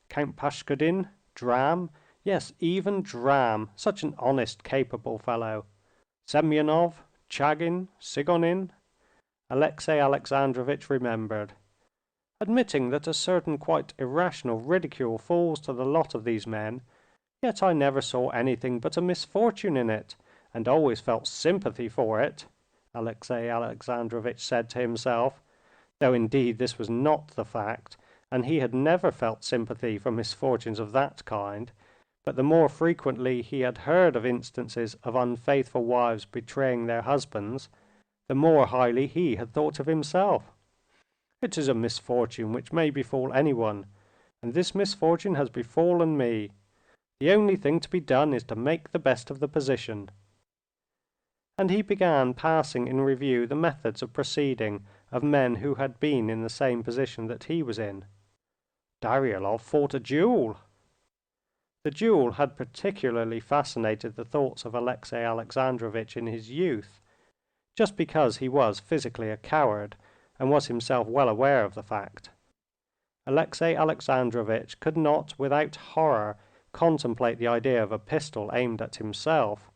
Count Pashkudin, Dram, yes, even Dram, such an honest, capable fellow, Semyonov, Chagin, Sigonin. Alexey Alexandrovitch remembered. Admitting that a certain quite irrational ridicule falls to the lot of these men, yet I never saw anything but a misfortune in it, and always felt sympathy for it, Alexey Alexandrovitch said to himself, though indeed this was not the fact, and he had never felt sympathy for misfortunes of that kind, but the more frequently he had heard of instances of unfaithful wives betraying their husbands, the more highly he had thought of himself. It is a misfortune which may befall anyone, and this misfortune has befallen me. The only thing to be done is to make the best of the position. And he began passing in review the methods of proceeding of men who had been in the same position that he was in. Daryelov fought a duel. The duel had particularly fascinated the thoughts of Alexey Alexandrovitch in his youth, just because he was physically a coward, and was himself well aware of the fact. Alexey Alexandrovitch could not without horror contemplate the idea of a pistol aimed at himself,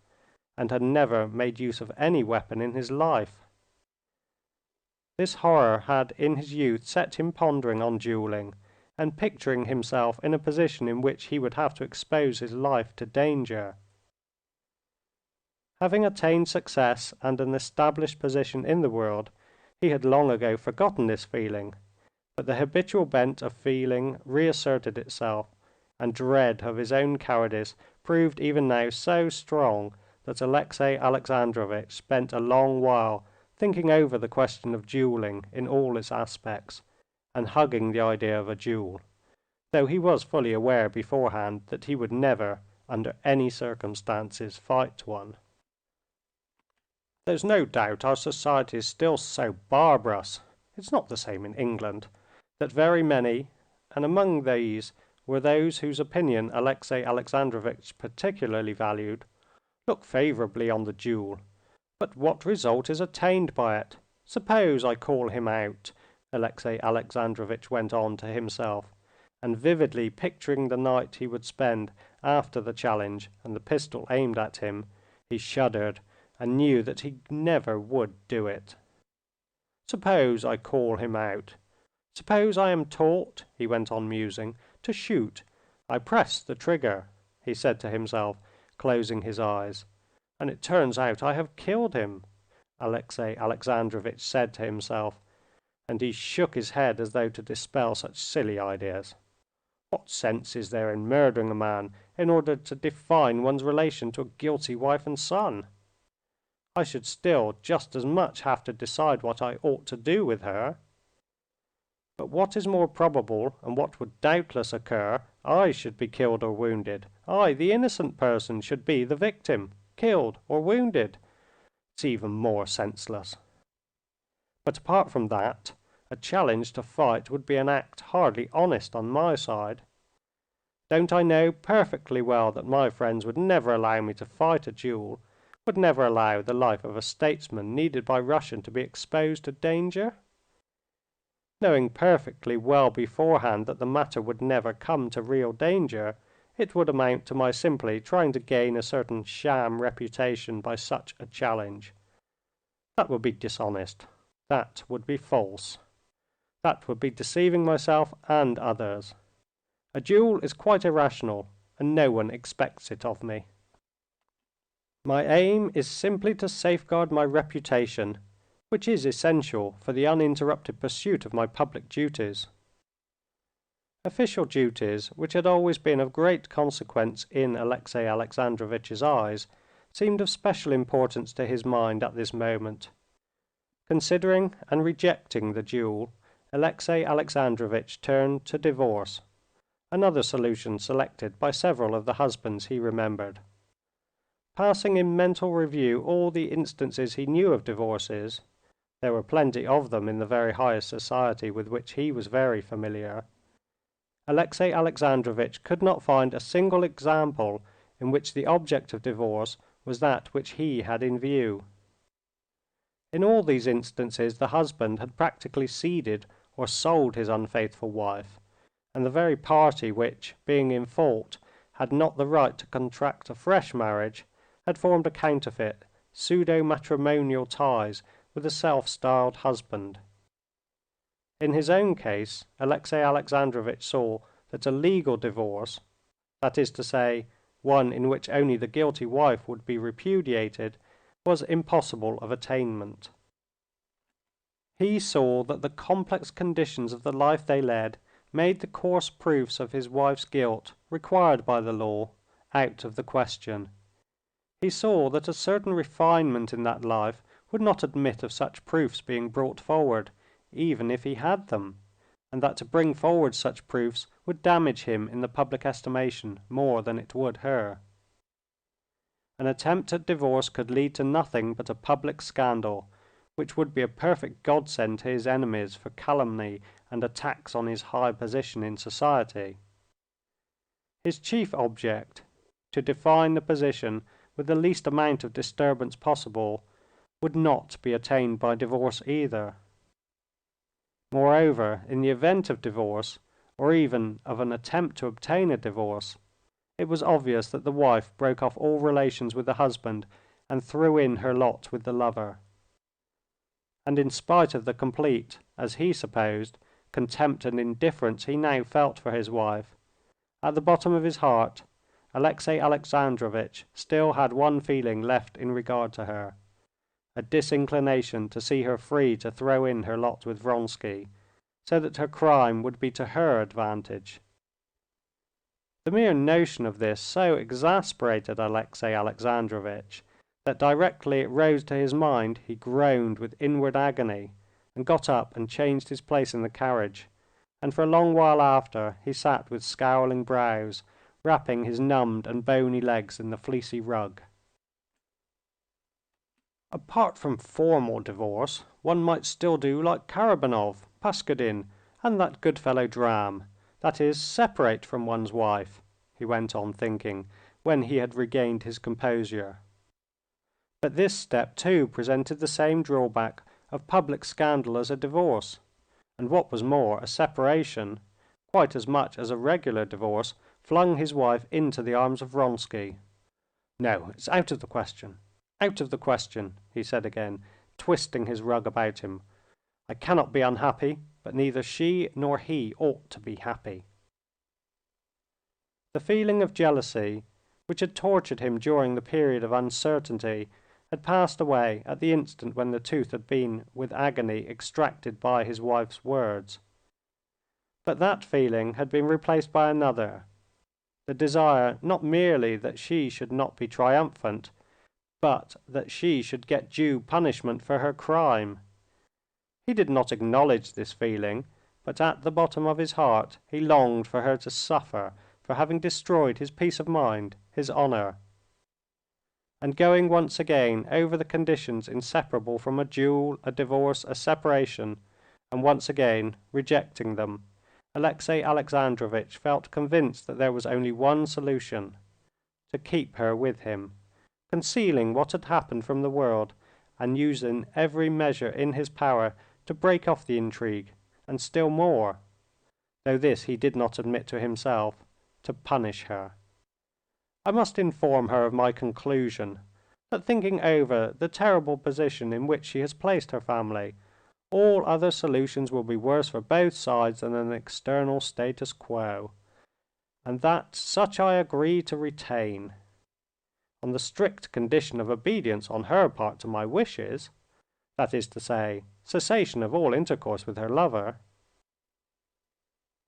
and had never made use of any weapon in his life. This horror had in his youth set him pondering on dueling, and picturing himself in a position in which he would have to expose his life to danger. Having attained success and an established position in the world, he had long ago forgotten this feeling, but the habitual bent of feeling reasserted itself, and dread of his own cowardice proved even now so strong that Alexey Alexandrovitch spent a long while thinking over the question of dueling in all its aspects, and hugging the idea of a duel, though he was fully aware beforehand that he would never, under any circumstances, fight one. "There's no doubt our society is still so barbarous, it's not the same in England, that very many, and among these were those whose opinion Alexey Alexandrovitch particularly valued, look favorably on the duel. But what result is attained by it? Suppose I call him out," Alexey Alexandrovitch went on to himself, and vividly picturing the night he would spend after the challenge and the pistol aimed at him, he shuddered and knew that he never would do it. "Suppose I call him out. Suppose I am taught," he went on musing, "to shoot. I press the trigger," he said to himself, closing his eyes, "and it turns out I have killed him," Alexey Alexandrovitch said to himself, and he shook his head as though to dispel such silly ideas. What sense is there in murdering a man in order to define one's relation to a guilty wife and son? I should still just as much have to decide what I ought to do with her. But what is more probable, and what would doubtless occur, I should be killed or wounded. I, the innocent person, should be the victim, killed or wounded. It's even more senseless. But apart from that, A challenge to fight would be an act hardly honest on my side. Don't I know perfectly well that my friends would never allow me to fight a duel, would never allow the life of a statesman needed by Russia to be exposed to danger? Knowing perfectly well beforehand that the matter would never come to real danger, it would amount to my simply trying to gain a certain sham reputation by such a challenge. That would be dishonest. That would be false. That would be deceiving myself and others. A duel is quite irrational, and no one expects it of me. My aim is simply to safeguard my reputation, which is essential for the uninterrupted pursuit of my public duties. Official duties, which had always been of great consequence in Alexey Alexandrovitch's eyes, seemed of special importance to his mind at this moment. Considering and rejecting the duel, Alexey Alexandrovitch turned to divorce, another solution selected by several of the husbands he remembered. Passing in mental review all the instances he knew of divorces, there were plenty of them in the very highest society with which he was very familiar, Alexey Alexandrovitch could not find a single example in which the object of divorce was that which he had in view. In all these instances the husband had practically ceded or sold his unfaithful wife, and the very party which, being in fault, had not the right to contract a fresh marriage, had formed a counterfeit, pseudo-matrimonial ties with the self-styled husband. In his own case, Alexey Alexandrovitch saw that a legal divorce, that is to say, one in which only the guilty wife would be repudiated, was impossible of attainment. He saw that the complex conditions of the life they led made the coarse proofs of his wife's guilt, required by the law, out of the question. He saw that a certain refinement in that life would not admit of such proofs being brought forward, even if he had them, and that to bring forward such proofs would damage him in the public estimation more than it would her. An attempt at divorce could lead to nothing but a public scandal, which would be a perfect godsend to his enemies for calumny and attacks on his high position in society. His chief object, to define the position with the least amount of disturbance possible, would not be attained by divorce either. Moreover, in the event of divorce, or even of an attempt to obtain a divorce, it was obvious that the wife broke off all relations with the husband and threw in her lot with the lover. And in spite of the complete, as he supposed, contempt and indifference he now felt for his wife, at the bottom of his heart, Alexey Alexandrovitch still had one feeling left in regard to her, a disinclination to see her free to throw in her lot with Vronsky, so that her crime would be to her advantage. The mere notion of this so exasperated Alexey Alexandrovitch that directly it rose to his mind he groaned with inward agony, and got up and changed his place in the carriage, and for a long while after he sat with scowling brows, wrapping his numbed and bony legs in the fleecy rug. Apart from formal divorce, one might still do like Karabanov, Paskudin, and that good fellow Dram, that is, separate from one's wife, he went on thinking, when he had regained his composure. But this step too presented the same drawback of public scandal as a divorce, and what was more, a separation, quite as much as a regular divorce, flung his wife into the arms of Vronsky. "No, it's out of the question. Out of the question," he said again, twisting his rug about him. "I cannot be unhappy, but neither she nor he ought to be happy." The feeling of jealousy, which had tortured him during the period of uncertainty, had passed away at the instant when the tooth had been with agony extracted by his wife's words. But that feeling had been replaced by another, the desire not merely that she should not be triumphant, but that she should get due punishment for her crime. He did not acknowledge this feeling, but at the bottom of his heart he longed for her to suffer for having destroyed his peace of mind, his honor. And going once again over the conditions inseparable from a duel, a divorce, a separation, and once again rejecting them, Alexey Alexandrovitch felt convinced that there was only one solution: to keep her with him, concealing what had happened from the world, and using every measure in his power to break off the intrigue, and still more, though this he did not admit to himself, to punish her. I must inform her of my conclusion, that thinking over the terrible position in which she has placed her family, all other solutions will be worse for both sides than an external status quo, and that such I agree to retain, on the strict condition of obedience on her part to my wishes, that is to say, cessation of all intercourse with her lover.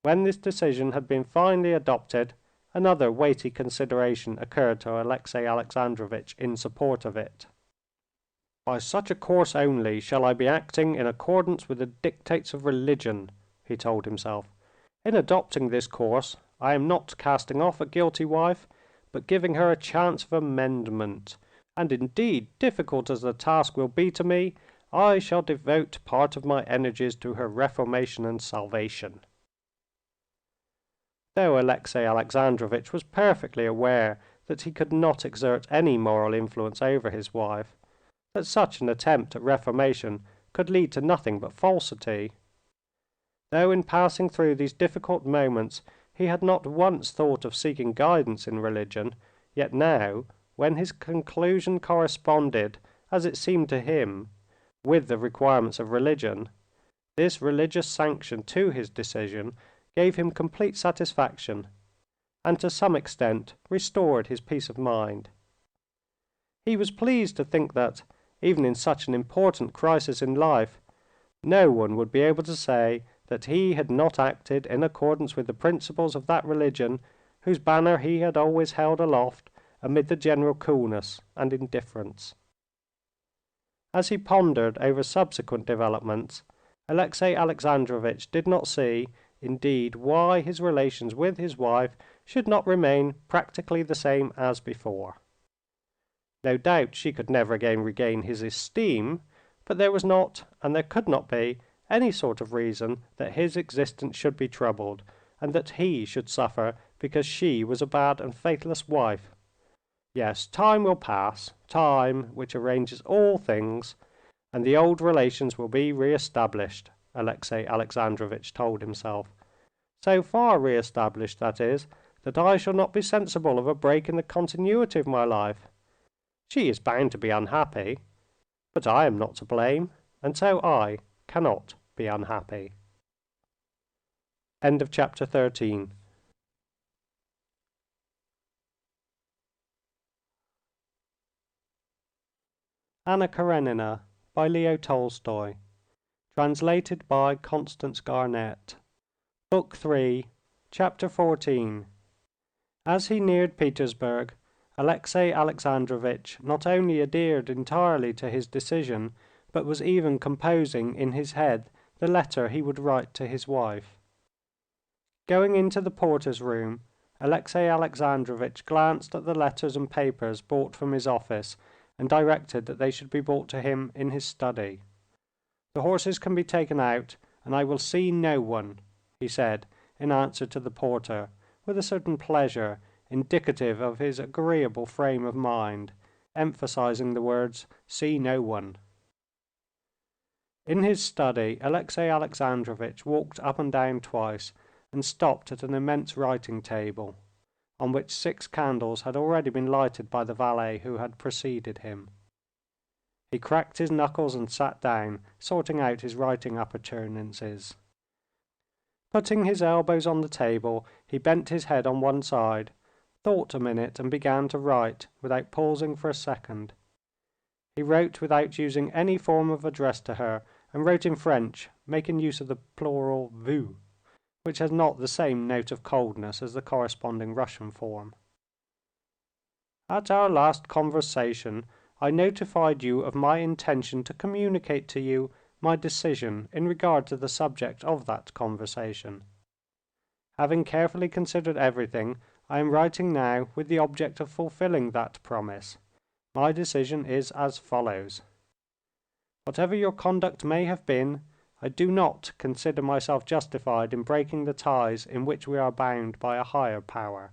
When this decision had been finally adopted, another weighty consideration occurred to Alexey Alexandrovitch in support of it. "By such a course only shall I be acting in accordance with the dictates of religion," he told himself. "In adopting this course, I am not casting off a guilty wife, but giving her a chance of amendment, and indeed, difficult as the task will be to me, I shall devote part of my energies to her reformation and salvation." Though Alexey Alexandrovitch was perfectly aware that he could not exert any moral influence over his wife, that such an attempt at reformation could lead to nothing but falsity, though in passing through these difficult moments he had not once thought of seeking guidance in religion, yet now, when his conclusion corresponded, as it seemed to him, with the requirements of religion, this religious sanction to his decision gave him complete satisfaction, and to some extent restored his peace of mind. He was pleased to think that, even in such an important crisis in life, no one would be able to say that he had not acted in accordance with the principles of that religion whose banner he had always held aloft amid the general coolness and indifference. As he pondered over subsequent developments, Alexey Alexandrovitch did not see, indeed, why his relations with his wife should not remain practically the same as before. No doubt she could never again regain his esteem, but there was not, and there could not be, any sort of reason that his existence should be troubled, and that he should suffer because she was a bad and faithless wife. Yes, time will pass, time which arranges all things, and the old relations will be re-established, Alexey Alexandrovitch told himself. So far re-established, that is, that I shall not be sensible of a break in the continuity of my life. She is bound to be unhappy, but I am not to blame, and so I cannot be unhappy. End of chapter 13. Anna Karenina by Leo Tolstoy. Translated by Constance Garnett. Book 3, Chapter 14. As he neared Petersburg, Alexey Alexandrovitch not only adhered entirely to his decision, but was even composing in his head the letter he would write to his wife. Going into the porter's room, Alexey Alexandrovitch glanced at the letters and papers brought from his office and directed that they should be brought to him in his study. "The horses can be taken out, and I will see no one," he said in answer to the porter, with a certain pleasure indicative of his agreeable frame of mind, emphasizing the words "see no one." In his study Alexey Alexandrovitch walked up and down twice, and stopped at an immense writing table, on which 6 candles had already been lighted by the valet who had preceded him. He cracked his knuckles and sat down, sorting out his writing appurtenances. Putting his elbows on the table, he bent his head on one side, thought a minute, and began to write without pausing for a second. He wrote without using any form of address to her, and wrote in French, making use of the plural vous, which has not the same note of coldness as the corresponding Russian form. "At our last conversation I notified you of my intention to communicate to you my decision in regard to the subject of that conversation. Having carefully considered everything, I am writing now with the object of fulfilling that promise. My decision is as follows. Whatever your conduct may have been, I do not consider myself justified in breaking the ties in which we are bound by a higher power.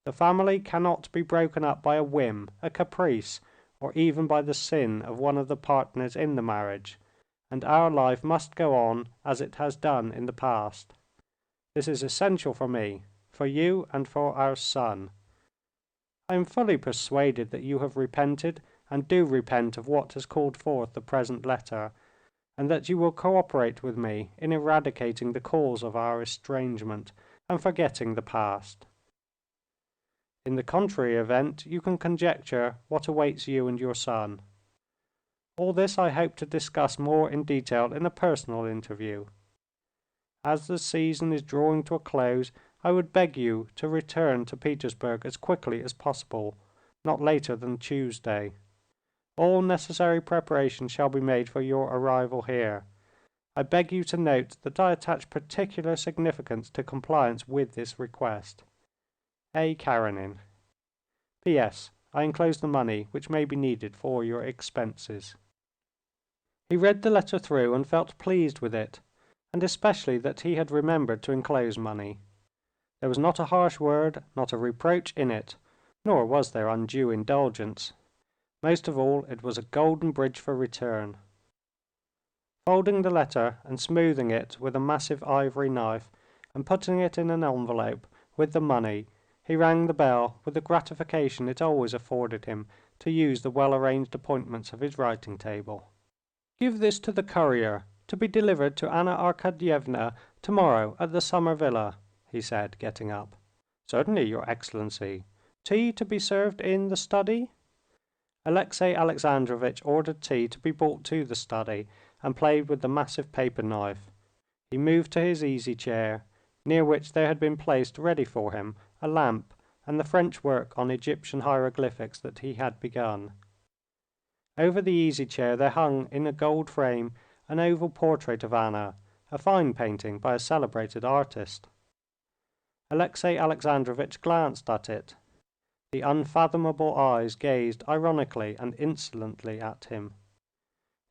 The family cannot be broken up by a whim, a caprice, or even by the sin of one of the partners in the marriage, and our life must go on as it has done in the past. This is essential for me, for you, and for our son. I am fully persuaded that you have repented and do repent of what has called forth the present letter, and that you will cooperate with me in eradicating the cause of our estrangement and forgetting the past. In the contrary event, you can conjecture what awaits you and your son. All this I hope to discuss more in detail in a personal interview. As the season is drawing to a close, I would beg you to return to Petersburg as quickly as possible, not later than Tuesday. All necessary preparations shall be made for your arrival here. I beg you to note that I attach particular significance to compliance with this request. A. Karenin. P.S. I enclose the money which may be needed for your expenses. He read the letter through and felt pleased with it, and especially that he had remembered to enclose money. There was not a harsh word, not a reproach in it, nor was there undue indulgence. Most of all, it was a golden bridge for return. Folding the letter and smoothing it with a massive ivory knife, and putting it in an envelope with the money, he rang the bell with the gratification it always afforded him to use the well-arranged appointments of his writing-table. "Give this to the courier, to be delivered to Anna Arkadyevna tomorrow at the summer villa," he said, getting up. "Certainly, your excellency. Tea to be served in the study?" Alexey Alexandrovitch ordered tea to be brought to the study, and played with the massive paper knife. He moved to his easy-chair, near which there had been placed ready for him a lamp and the French work on Egyptian hieroglyphics that he had begun. Over the easy-chair there hung in a gold frame an oval portrait of Anna, a fine painting by a celebrated artist. Alexey Alexandrovitch glanced at it. The unfathomable eyes gazed ironically and insolently at him.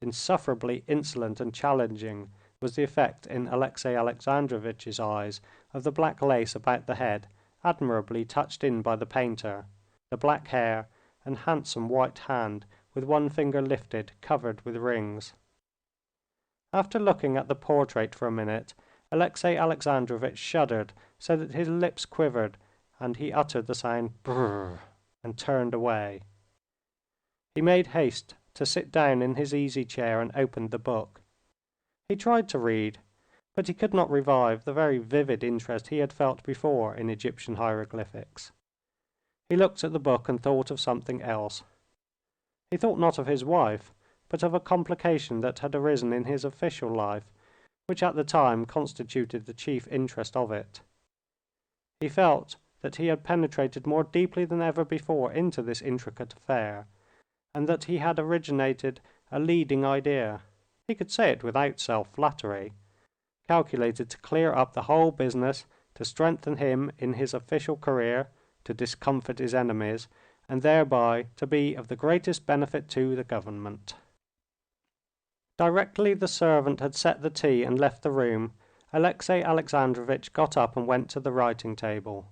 Insufferably insolent and challenging was the effect in Alexey Alexandrovitch's eyes of the black lace about the head, admirably touched in by the painter, the black hair, and handsome white hand with one finger lifted, covered with rings. After looking at the portrait for a minute, Alexey Alexandrovitch shuddered so that his lips quivered, and he uttered the sound brrr, and turned away. He made haste to sit down in his easy-chair and opened the book. He tried to read, but he could not revive the very vivid interest he had felt before in Egyptian hieroglyphics. He looked at the book and thought of something else. He thought not of his wife, but of a complication that had arisen in his official life, which at the time constituted the chief interest of it. He felt that he had penetrated more deeply than ever before into this intricate affair, and that he had originated a leading idea, he could say it without self-flattery, calculated to clear up the whole business, to strengthen him in his official career, to discomfort his enemies, and thereby to be of the greatest benefit to the government. Directly the servant had set the tea and left the room, Alexey Alexandrovitch got up and went to the writing-table.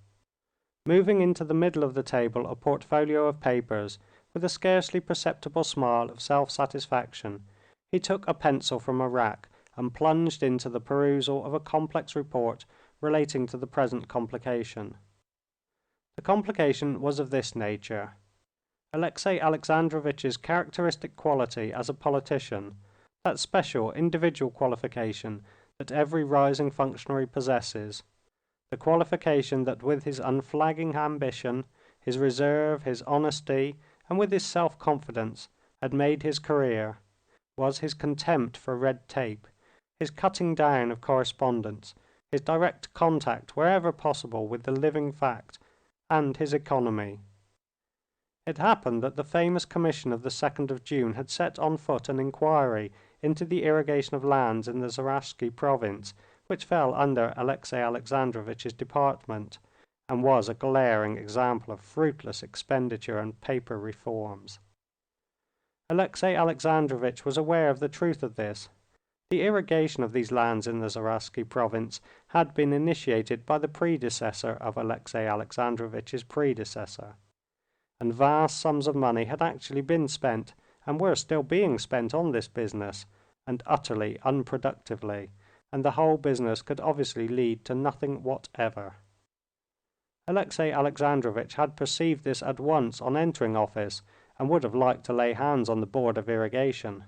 Moving into the middle of the table a portfolio of papers, with a scarcely perceptible smile of self-satisfaction, he took a pencil from a rack and plunged into the perusal of a complex report relating to the present complication. The complication was of this nature. Alexey Alexandrovitch's characteristic quality as a politician, that special individual qualification that every rising functionary possesses, the qualification that with his unflagging ambition, his reserve, his honesty, and with his self-confidence had made his career, was his contempt for red tape, his cutting down of correspondence, his direct contact wherever possible with the living fact, and his economy. It happened that the famous commission of the 2nd of June had set on foot an inquiry into the irrigation of lands in the Zararsky province, which fell under Alexey Alexandrovitch's department, and was a glaring example of fruitless expenditure and paper reforms. Alexey Alexandrovitch was aware of the truth of this, The irrigation of these lands in the Zaratsky province had been initiated by the predecessor of Alexey Alexandrovitch's predecessor, and vast sums of money had actually been spent and were still being spent on this business, and utterly unproductively, and the whole business could obviously lead to nothing whatever. Alexey Alexandrovitch had perceived this at once on entering office, and would have liked to lay hands on the Board of Irrigation.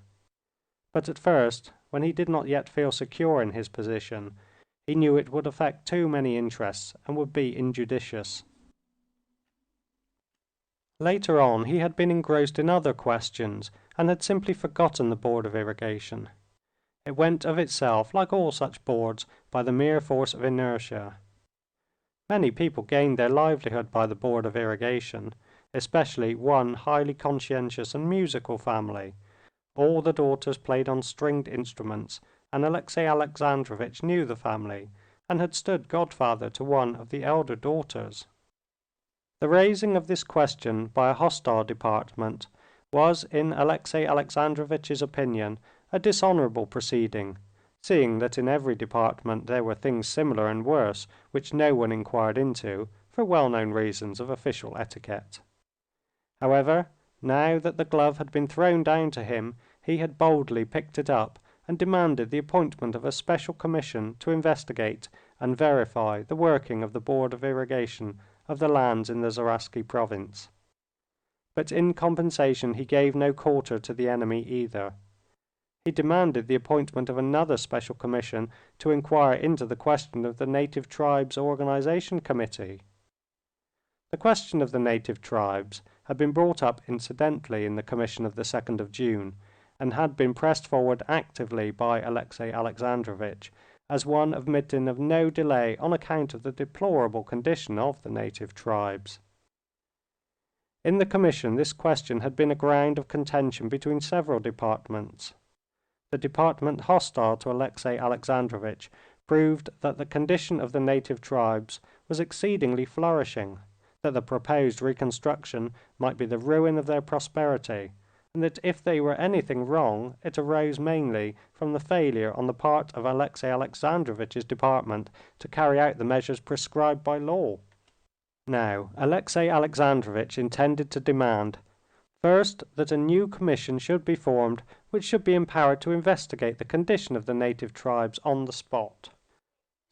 But at first, when he did not yet feel secure in his position, he knew it would affect too many interests and would be injudicious. Later on he had been engrossed in other questions and had simply forgotten the Board of Irrigation. It went of itself, like all such boards, by the mere force of inertia. Many people gained their livelihood by the Board of Irrigation, especially one highly conscientious and musical family. All the daughters played on stringed instruments, and Alexey Alexandrovitch knew the family, and had stood godfather to one of the elder daughters. The raising of this question by a hostile department was, in Alexey Alexandrovitch's opinion, a dishonorable proceeding, seeing that in every department there were things similar and worse which no one inquired into for well-known reasons of official etiquette. However, now that the glove had been thrown down to him, he had boldly picked it up and demanded the appointment of a special commission to investigate and verify the working of the Board of Irrigation of the lands in the Zaratsky province. But in compensation he gave no quarter to the enemy either. He demanded the appointment of another special commission to inquire into the question of the Native Tribes Organization Committee. The question of the native tribes had been brought up incidentally in the commission of the 2nd of June, and had been pressed forward actively by Alexey Alexandrovitch as one admitting of no delay on account of the deplorable condition of the native tribes. In the commission this question had been a ground of contention between several departments. The department hostile to Alexey Alexandrovitch proved that the condition of the native tribes was exceedingly flourishing, that the proposed reconstruction might be the ruin of their prosperity, and that if they were anything wrong it arose mainly from the failure on the part of Alexey Alexandrovitch's department to carry out the measures prescribed by law. Now, Alexey Alexandrovitch intended to demand, first, that a new commission should be formed which should be empowered to investigate the condition of the native tribes on the spot.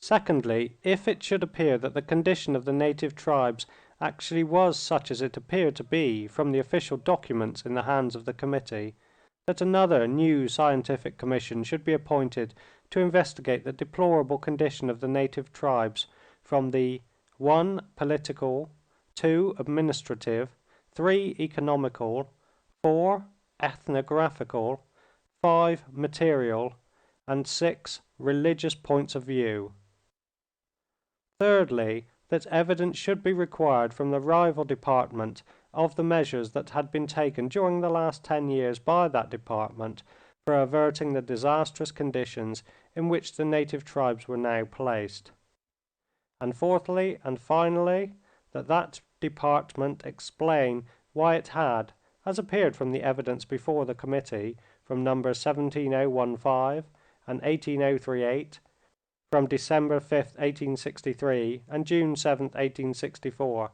Secondly, if it should appear that the condition of the native tribes actually was such as it appeared to be from the official documents in the hands of the committee, that another new scientific commission should be appointed to investigate the deplorable condition of the native tribes from the 1. Political, 2. Administrative, 3. Economical, 4. Ethnographical, 5. Material, and 6. Religious points of view. Thirdly, that evidence should be required from the rival department of the measures that had been taken during the last 10 years by that department for averting the disastrous conditions in which the native tribes were now placed. And fourthly and finally, that that department explain why it had, as appeared from the evidence before the committee from numbers 17015 and 18038, from December 5th, 1863 and June 7th, 1864,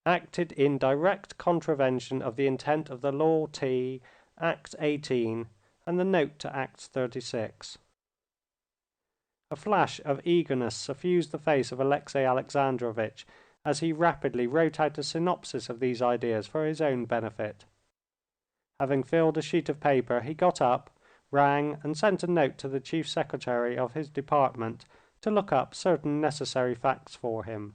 acted in direct contravention of the intent of the Law T, Act 18, and the Note to Act 36. A flash of eagerness suffused the face of Alexey Alexandrovitch as he rapidly wrote out a synopsis of these ideas for his own benefit. Having filled a sheet of paper, he got up, rang, and sent a note to the chief secretary of his department to look up certain necessary facts for him.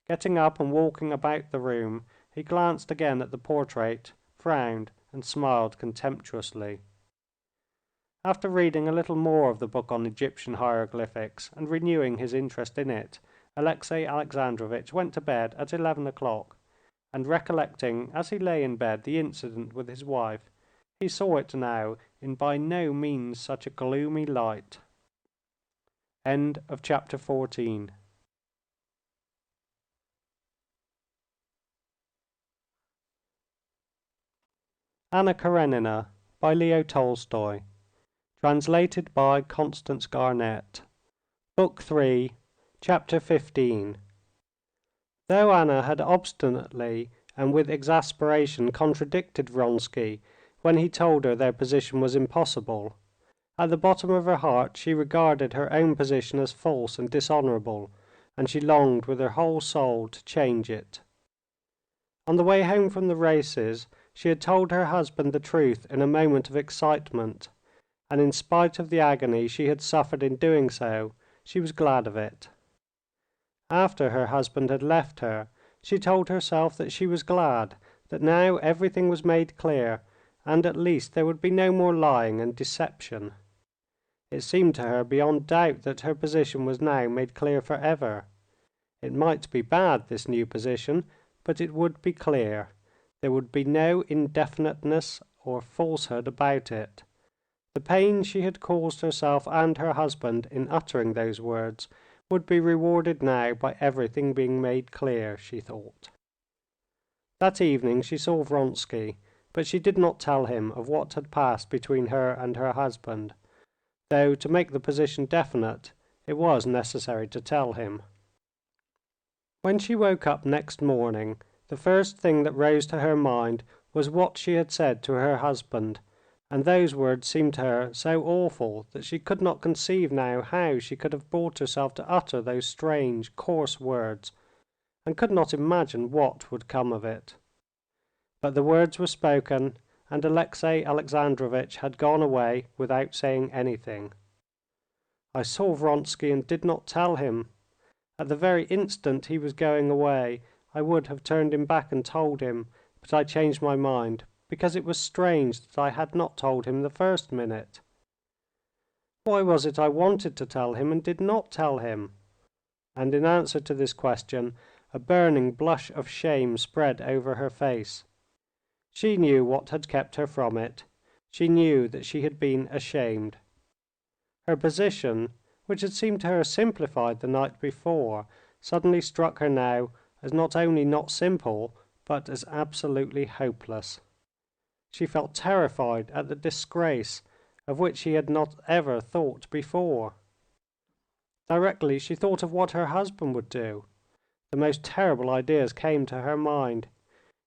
Getting up and walking about the room, he glanced again at the portrait, frowned, and smiled contemptuously. After reading a little more of the book on Egyptian hieroglyphics and renewing his interest in it, Alexey Alexandrovitch went to bed at 11 o'clock, and recollecting as he lay in bed the incident with his wife, he saw it now in by no means such a gloomy light. End of chapter 14. Anna Karenina by Leo Tolstoy. Translated by Constance Garnett. Book 3, Chapter 15. Though Anna had obstinately and with exasperation contradicted Vronsky when he told her their position was impossible, at the bottom of her heart she regarded her own position as false and dishonorable, and she longed with her whole soul to change it. On the way home from the races she had told her husband the truth in a moment of excitement, and in spite of the agony she had suffered in doing so, she was glad of it. After her husband had left her, she told herself that she was glad, that now everything was made clear, and at least there would be no more lying and deception. It seemed to her beyond doubt that her position was now made clear forever. It might be bad, this new position, but it would be clear. There would be no indefiniteness or falsehood about it. The pain she had caused herself and her husband in uttering those words would be rewarded now by everything being made clear, she thought. That evening she saw Vronsky, but she did not tell him of what had passed between her and her husband, though to make the position definite it was necessary to tell him. When she woke up next morning, the first thing that rose to her mind was what she had said to her husband, and those words seemed to her so awful that she could not conceive now how she could have brought herself to utter those strange, coarse words, and could not imagine what would come of it. But the words were spoken, and Alexey Alexandrovitch had gone away without saying anything. "I saw Vronsky and did not tell him. At the very instant he was going away, I would have turned him back and told him, but I changed my mind, because it was strange that I had not told him the first minute. Why was it I wanted to tell him and did not tell him?" And in answer to this question, a burning blush of shame spread over her face. She knew what had kept her from it. She knew that she had been ashamed. Her position, which had seemed to her simplified the night before, suddenly struck her now as not only not simple, but as absolutely hopeless. She felt terrified at the disgrace of which she had not ever thought before. Directly she thought of what her husband would do, the most terrible ideas came to her mind.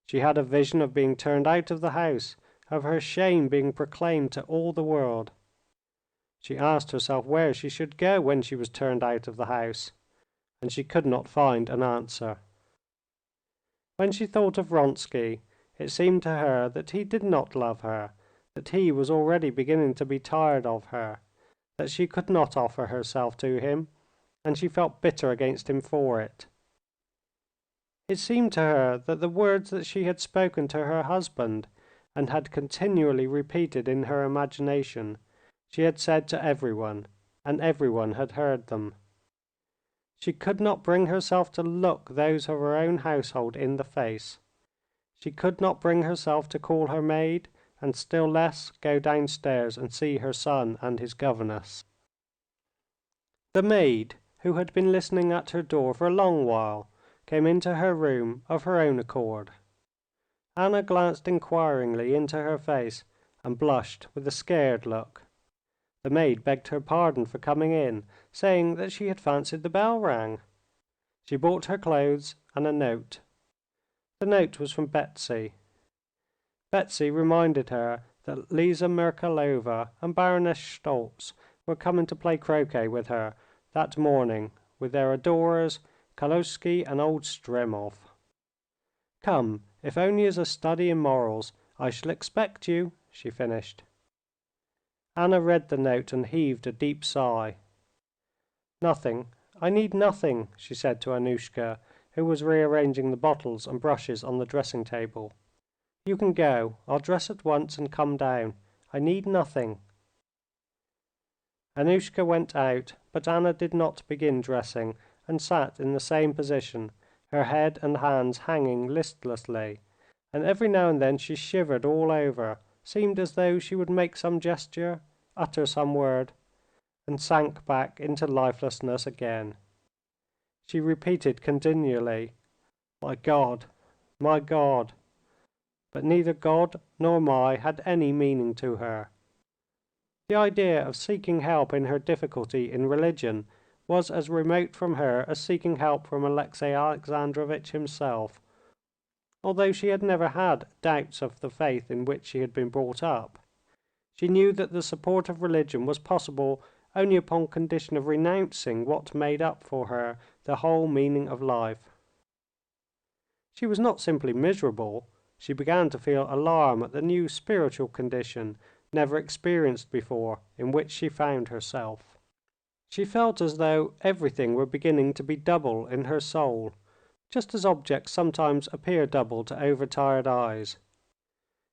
She had a vision of being turned out of the house, of her shame being proclaimed to all the world. She asked herself where she should go when she was turned out of the house, and she could not find an answer. When she thought of Vronsky, it seemed to her that he did not love her, that he was already beginning to be tired of her, that she could not offer herself to him, and she felt bitter against him for it. It seemed to her that the words that she had spoken to her husband, and had continually repeated in her imagination, she had said to everyone, and everyone had heard them. She could not bring herself to look those of her own household in the face. She could not bring herself to call her maid, and still less go downstairs and see her son and his governess. The maid, who had been listening at her door for a long while, came into her room of her own accord. Anna glanced inquiringly into her face and blushed with a scared look. The maid begged her pardon for coming in, saying that she had fancied the bell rang. She brought her clothes and a note. The note was from Betsy. Betsy reminded her that Liza Merkalova and Baroness Stoltz were coming to play croquet with her that morning with their adorers, Kalosky and old Stremov. "Come, if only as a study in morals, I shall expect you," she finished. Anna read the note and heaved a deep sigh. "Nothing, I need nothing," she said to Annushka, who was rearranging the bottles and brushes on the dressing table. "You can go. I'll dress at once and come down. I need nothing." Annushka went out, but Anna did not begin dressing, and sat in the same position, her head and hands hanging listlessly, and every now and then she shivered all over, seemed as though she would make some gesture, utter some word, and sank back into lifelessness again. She repeated continually, "My God, my God," but neither God nor my had any meaning to her. The idea of seeking help in her difficulty in religion was as remote from her as seeking help from Alexey Alexandrovitch himself, although she had never had doubts of the faith in which she had been brought up. She knew that the support of religion was possible only upon condition of renouncing what made up for her the whole meaning of life. She was not simply miserable, she began to feel alarm at the new spiritual condition, never experienced before, in which she found herself. She felt as though everything were beginning to be double in her soul, just as objects sometimes appear double to overtired eyes.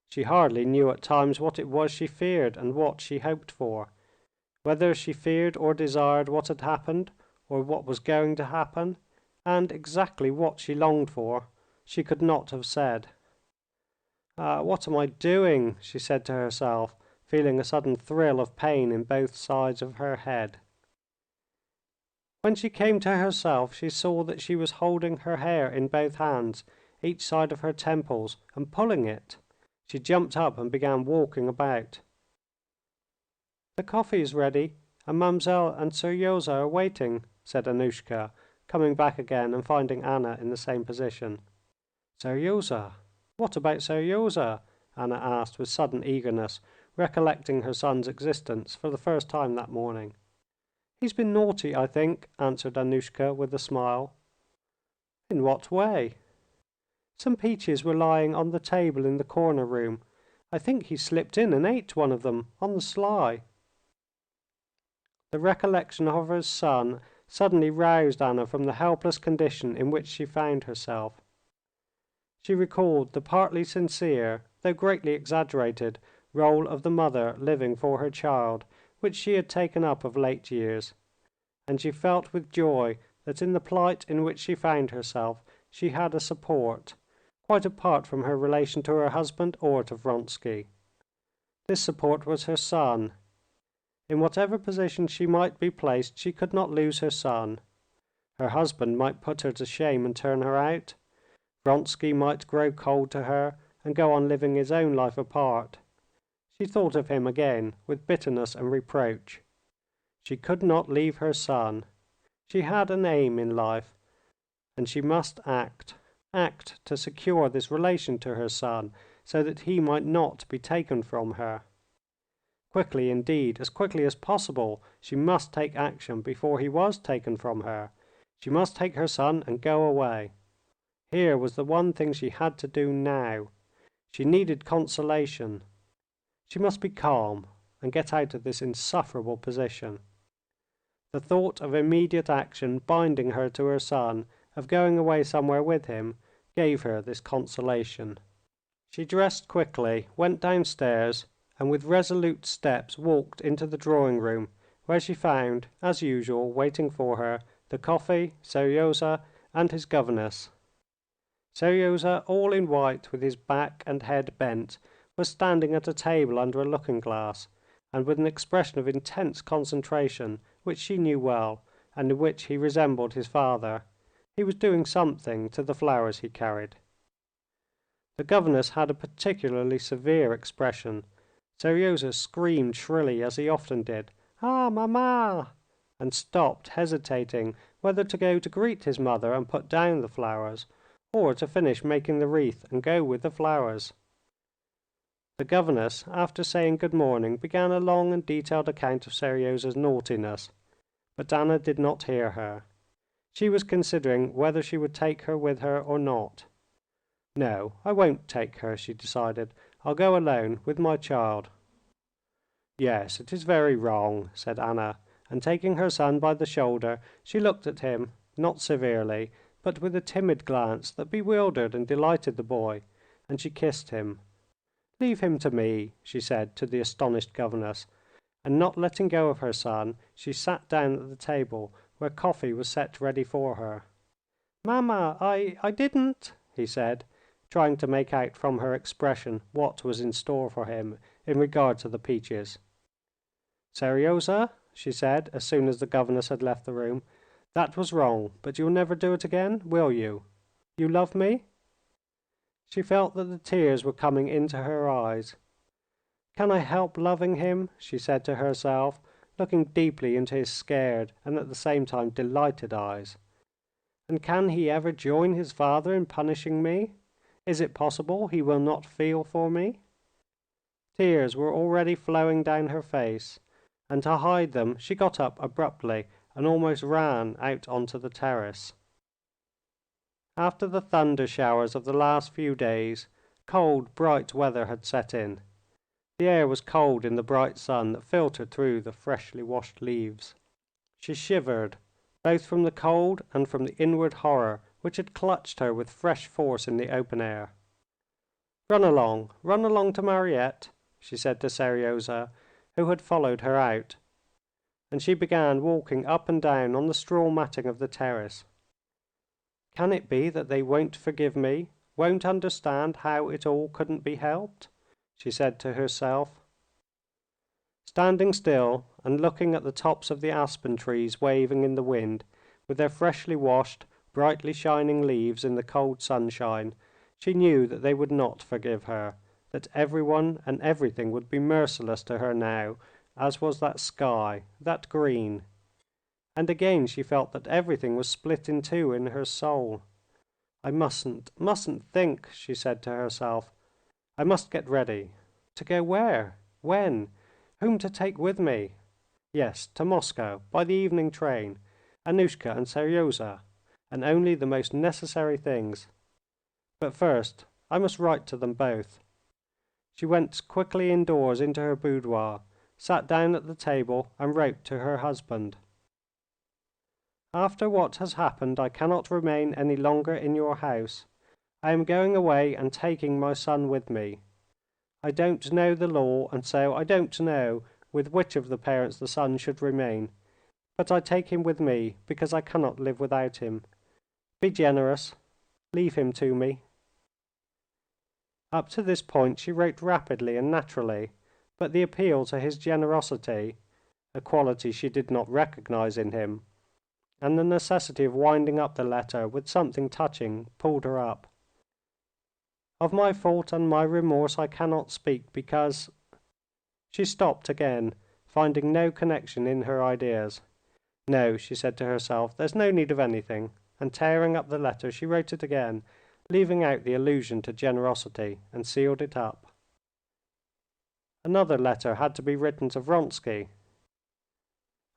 She hardly knew at times what it was she feared and what she hoped for, whether she feared or desired what had happened or what was going to happen, and exactly what she longed for she could not have said. What am I doing?" she said to herself, feeling a sudden thrill of pain in both sides of her head. When she came to herself she saw that she was holding her hair in both hands, each side of her temples, and pulling it. She jumped up and began walking about. "The coffee is ready, and Mademoiselle and Seryozha are waiting," said Annushka, coming back again and finding Anna in the same position. "Seryozha? What about Seryozha?" Anna asked with sudden eagerness, recollecting her son's existence for the first time that morning. "He's been naughty, I think," answered Annushka with a smile. "In what way?" "Some peaches were lying on the table in the corner room. I think he slipped in and ate one of them on the sly." The recollection of her son suddenly roused Anna from the helpless condition in which she found herself. She recalled the partly sincere, though greatly exaggerated, role of the mother living for her child, which she had taken up of late years, and she felt with joy that in the plight in which she found herself she had a support, quite apart from her relation to her husband or to Vronsky. This support was her son. In whatever position she might be placed she could not lose her son. Her husband might put her to shame and turn her out. Vronsky might grow cold to her and go on living his own life apart. She thought of him again with bitterness and reproach. She could not leave her son. She had an aim in life, and she must act to secure this relation to her son, so that he might not be taken from her. Quickly indeed, as quickly as possible, she must take action before he was taken from her. She must take her son and go away. Here was the one thing she had to do now. She needed consolation. She must be calm and get out of this insufferable position. The thought of immediate action binding her to her son, of going away somewhere with him, gave her this consolation. She dressed quickly, went downstairs, and with resolute steps walked into the drawing-room, where she found, as usual, waiting for her, the coffee, Seryozha, and his governess. Seryozha, all in white, with his back and head bent, was standing at a table under a looking-glass, and with an expression of intense concentration, which she knew well, and in which he resembled his father. He was doing something to the flowers he carried. The governess had a particularly severe expression. Seryozha screamed shrilly, as he often did, "Ah, mamma!" and stopped, hesitating whether to go to greet his mother and put down the flowers, or to finish making the wreath and go with the flowers. The governess, after saying good morning, began a long and detailed account of Seryozha's naughtiness, but Anna did not hear her. She was considering whether she would take her with her or not. "No, I won't take her," she decided. "I'll go alone with my child." "Yes, it is very wrong," said Anna, and taking her son by the shoulder, she looked at him, not severely, but with a timid glance that bewildered and delighted the boy, and she kissed him. "Leave him to me," she said to the astonished governess, and not letting go of her son, she sat down at the table where coffee was set ready for her. "Mamma, I didn't," he said, trying to make out from her expression what was in store for him in regard to the peaches. "Seryozha," she said, as soon as the governess had left the room, "that was wrong, but you'll never do it again, will you? You love me?" She felt that the tears were coming into her eyes. Can I help loving him? She said to herself, looking deeply into his scared and at the same time delighted eyes. And can he ever join his father in punishing me? Is it possible he will not feel for me? Tears were already flowing down her face, and to hide them she got up abruptly and almost ran out onto the terrace. After the thunder showers of the last few days, cold, bright weather had set in. The air was cold in the bright sun that filtered through the freshly washed leaves. She shivered, both from the cold and from the inward horror which had clutched her with fresh force in the open air. Run along to Mariette," she said to Seryozha, who had followed her out, and she began walking up and down on the straw matting of the terrace. "Can it be that they won't forgive me, won't understand how it all couldn't be helped?" she said to herself. Standing still and looking at the tops of the aspen trees waving in the wind, with their freshly washed, brightly shining leaves in the cold sunshine, she knew that they would not forgive her, that everyone and everything would be merciless to her now, as was that sky, that green. And again she felt that everything was split in two in her soul. "I mustn't think," she said to herself. "I must get ready. To go where? When? Whom to take with me? Yes, to Moscow, by the evening train, Annushka and Seryozha, and only the most necessary things. But first I must write to them both." She went quickly indoors into her boudoir, sat down at the table, and wrote to her husband. "After what has happened I cannot remain any longer in your house. I am going away and taking my son with me. I don't know the law, and so I don't know with which of the parents the son should remain, but I take him with me because I cannot live without him. Be generous. Leave him to me." Up to this point she wrote rapidly and naturally, but the appeal to his generosity, a quality she did not recognize in him, and the necessity of winding up the letter with something touching pulled her up. "Of my fault and my remorse I cannot speak because...." She stopped again, finding no connection in her ideas. "No," she said to herself, "there's no need of anything," and tearing up the letter she wrote it again, leaving out the allusion to generosity, and sealed it up. Another letter had to be written to Vronsky.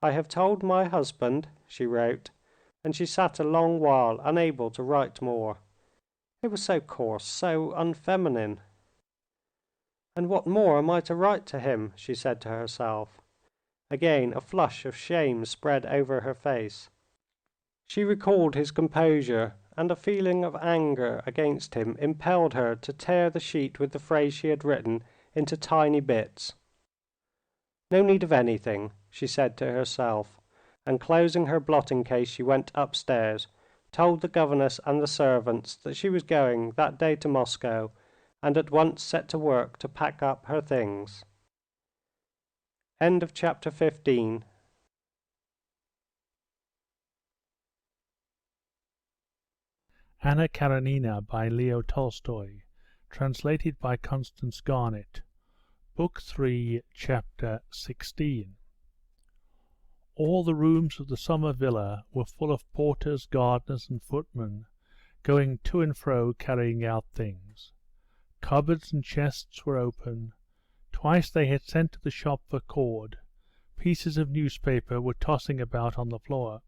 "I have told my husband," she wrote, and she sat a long while unable to write more. It was so coarse, so unfeminine. "And what more am I to write to him?" she said to herself. Again a flush of shame spread over her face. She recalled his composure, and a feeling of anger against him impelled her to tear the sheet with the phrase she had written into tiny bits. "No need of anything," she said to herself, and closing her blotting case she went upstairs, told the governess and the servants that she was going that day to Moscow, and at once set to work to pack up her things. End of chapter 15. Anna Karenina by Leo Tolstoy, translated by Constance Garnett. Book 3, Chapter 16. All the rooms of the summer villa were full of porters, gardeners, and footmen, going to and fro carrying out things. Cupboards and chests were open. Twice they had sent to the shop for cord. Pieces of newspaper were tossing about on the floor.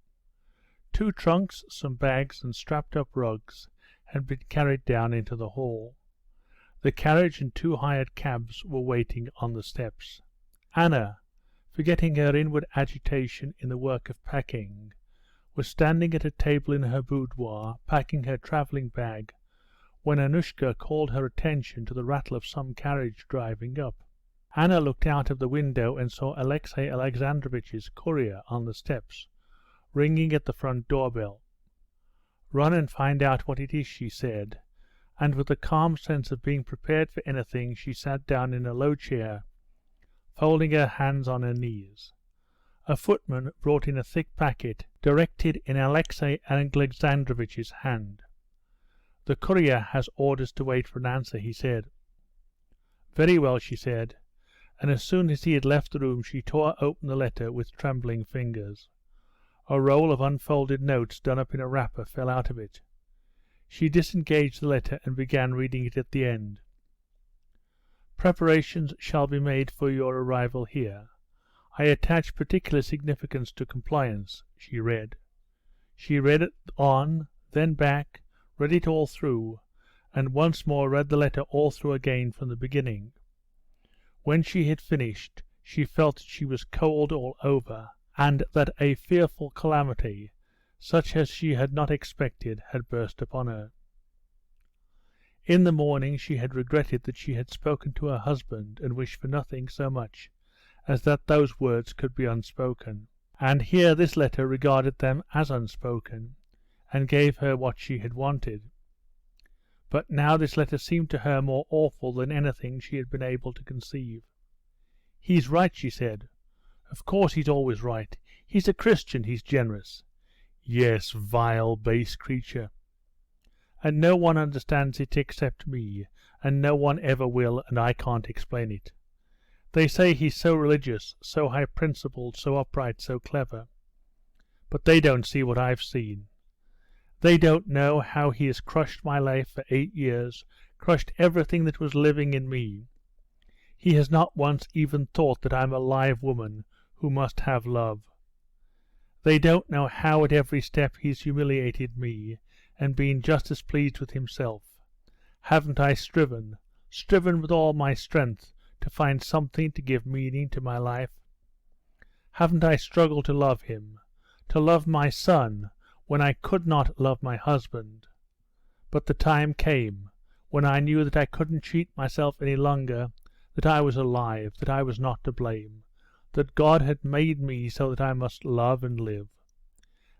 2 trunks, some bags, and strapped-up rugs had been carried down into the hall. The carriage and 2 hired cabs were waiting on the steps. Anna, forgetting her inward agitation in the work of packing, was standing at a table in her boudoir packing her travelling bag, when Annushka called her attention to the rattle of some carriage driving up. Anna looked out of the window and saw Alexey Alexandrovitch's courier on the steps, ringing at the front door-bell. "Run and find out what it is," she said, and with a calm sense of being prepared for anything she sat down in a low chair, folding her hands on her knees. A footman brought in a thick packet directed in Alexey Alexandrovitch's hand. "The courier has orders to wait for an answer," he said. "Very well," she said, and as soon as he had left the room she tore open the letter with trembling fingers. A roll of unfolded notes done up in a wrapper fell out of it. She disengaged the letter and began reading it at the end. "Preparations shall be made for your arrival here. I attach particular significance to compliance," she read. She read it on, then back, read it all through, and once more read the letter all through again from the beginning. When she had finished, she felt that she was cold all over, and that a fearful calamity, such as she had not expected, had burst upon her. In the morning she had regretted that she had spoken to her husband, and wished for nothing so much as that those words could be unspoken. And here this letter regarded them as unspoken, and gave her what she had wanted. But now this letter seemed to her more awful than anything she had been able to conceive. "He's right," she said. "Of course he's always right. He's a Christian, he's generous." "Yes, vile, base creature." "And no one understands it except me, and no one ever will, and I can't explain it. They say he's so religious, so high-principled, so upright, so clever. But they don't see what I've seen. They don't know how he has crushed my life for 8 years, crushed everything that was living in me. He has not once even thought that I'm a live woman who must have love. They don't know how at every step he's humiliated me, and been just as pleased with himself. Haven't I striven with all my strength to find something to give meaning to my life? Haven't I struggled to love him, to love my son, when I could not love my husband? But the time came when I knew that I couldn't cheat myself any longer, that I was alive, that I was not to blame, that God had made me so that I must love and live.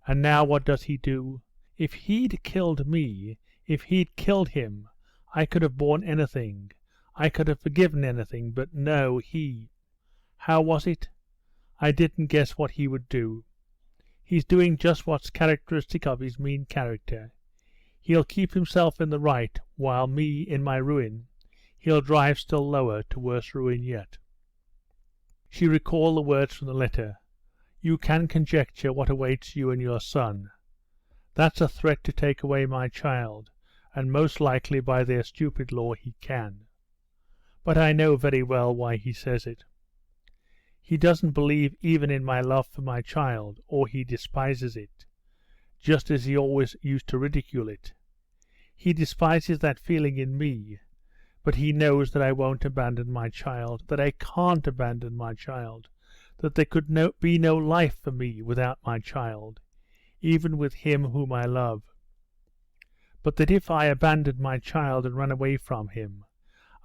And now what does he do? If he'd killed me, if he'd killed him, I could have borne anything, I could have forgiven anything, but no, he... How was it? I didn't guess what he would do. He's doing just what's characteristic of his mean character. He'll keep himself in the right, while me, in my ruin, he'll drive still lower to worse ruin yet." She recalled the words from the letter. "You can conjecture what awaits you and your son. That's a threat to take away my child, and most likely by their stupid law he can. But I know very well why he says it. He doesn't believe even in my love for my child, or he despises it, just as he always used to ridicule it. He despises that feeling in me, but he knows that I won't abandon my child, that I can't abandon my child, that there could be no life for me without my child, even with him whom I love. But that if I abandoned my child and ran away from him,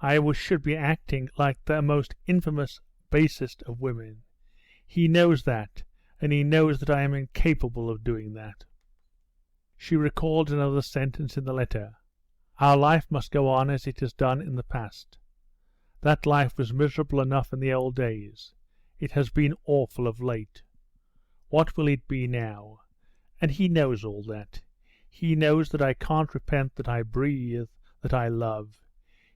I should be acting like the most infamous, basest of women. He knows that, and he knows that I am incapable of doing that." She recalled another sentence in the letter. "Our life must go on as it has done in the past. That life was miserable enough in the old days. It has been awful of late. What will it be now? And he knows all that. He knows that I can't repent that I breathe, that I love.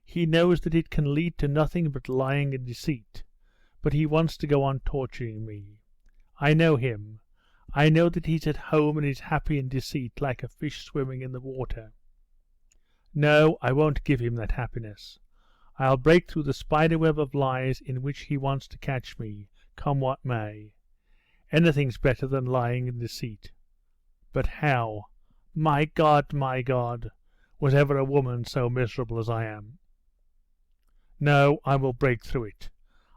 He knows that it can lead to nothing but lying and deceit, but he wants to go on torturing me. I know him. I know that he's at home and is happy in deceit, like a fish swimming in the water. No, I won't give him that happiness. I'll break through the spiderweb of lies in which he wants to catch me, come what may. Anything's better than lying and deceit. But how? My God, was ever a woman so miserable as I am? No, I will break through it.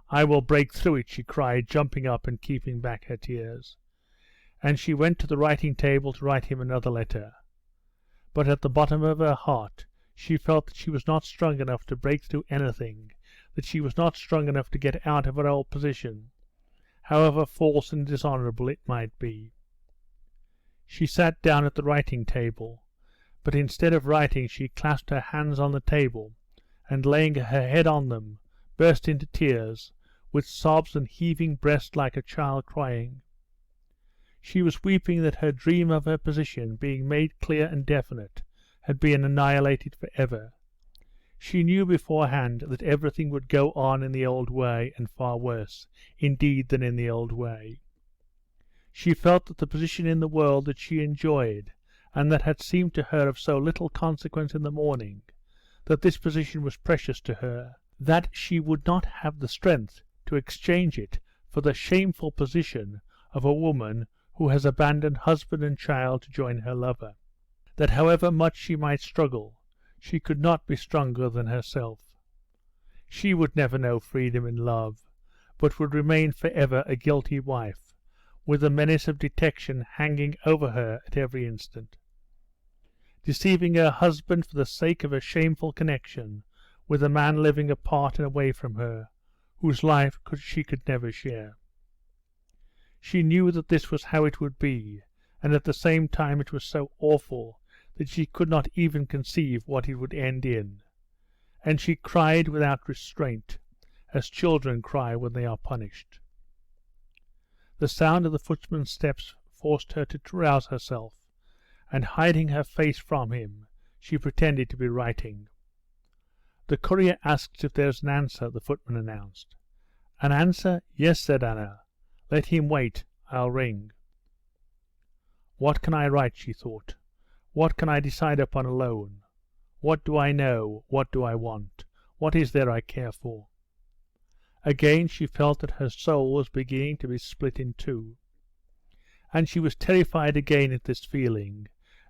I will break through it," she cried, jumping up and keeping back her tears. And she went to the writing table to write him another letter. But at the bottom of her heart she felt that she was not strong enough to break through anything, that she was not strong enough to get out of her old position, however false and dishonourable it might be. She sat down at the writing table, but instead of writing she clasped her hands on the table, and laying her head on them, burst into tears, with sobs and heaving breast like a child crying. She was weeping that her dream of her position, being made clear and definite, had been annihilated for ever. She knew beforehand that everything would go on in the old way, and far worse, indeed, than in the old way. She felt that the position in the world that she enjoyed, and that had seemed to her of so little consequence in the morning, that this position was precious to her, that she would not have the strength to exchange it for the shameful position of a woman who has abandoned husband and child to join her lover, that however much she might struggle, she could not be stronger than herself. She would never know freedom in love, but would remain for ever a guilty wife, with the menace of detection hanging over her at every instant. Deceiving her husband for the sake of a shameful connection with a man living apart and away from her, whose life she could never share. She knew that this was how it would be, and at the same time it was so awful that she could not even conceive what it would end in, and she cried without restraint, as children cry when they are punished. The sound of the footman's steps forced her to rouse herself, and hiding her face from him, she pretended to be writing. "The courier asks if there's an answer," the footman announced. "An answer? Yes," said Anna. "Let him wait. I'll ring." "What can I write?" she thought. "What can I decide upon alone? What do I know? What do I want? What is there I care for?" Again she felt that her soul was beginning to be split in two. And she was terrified again at this feeling,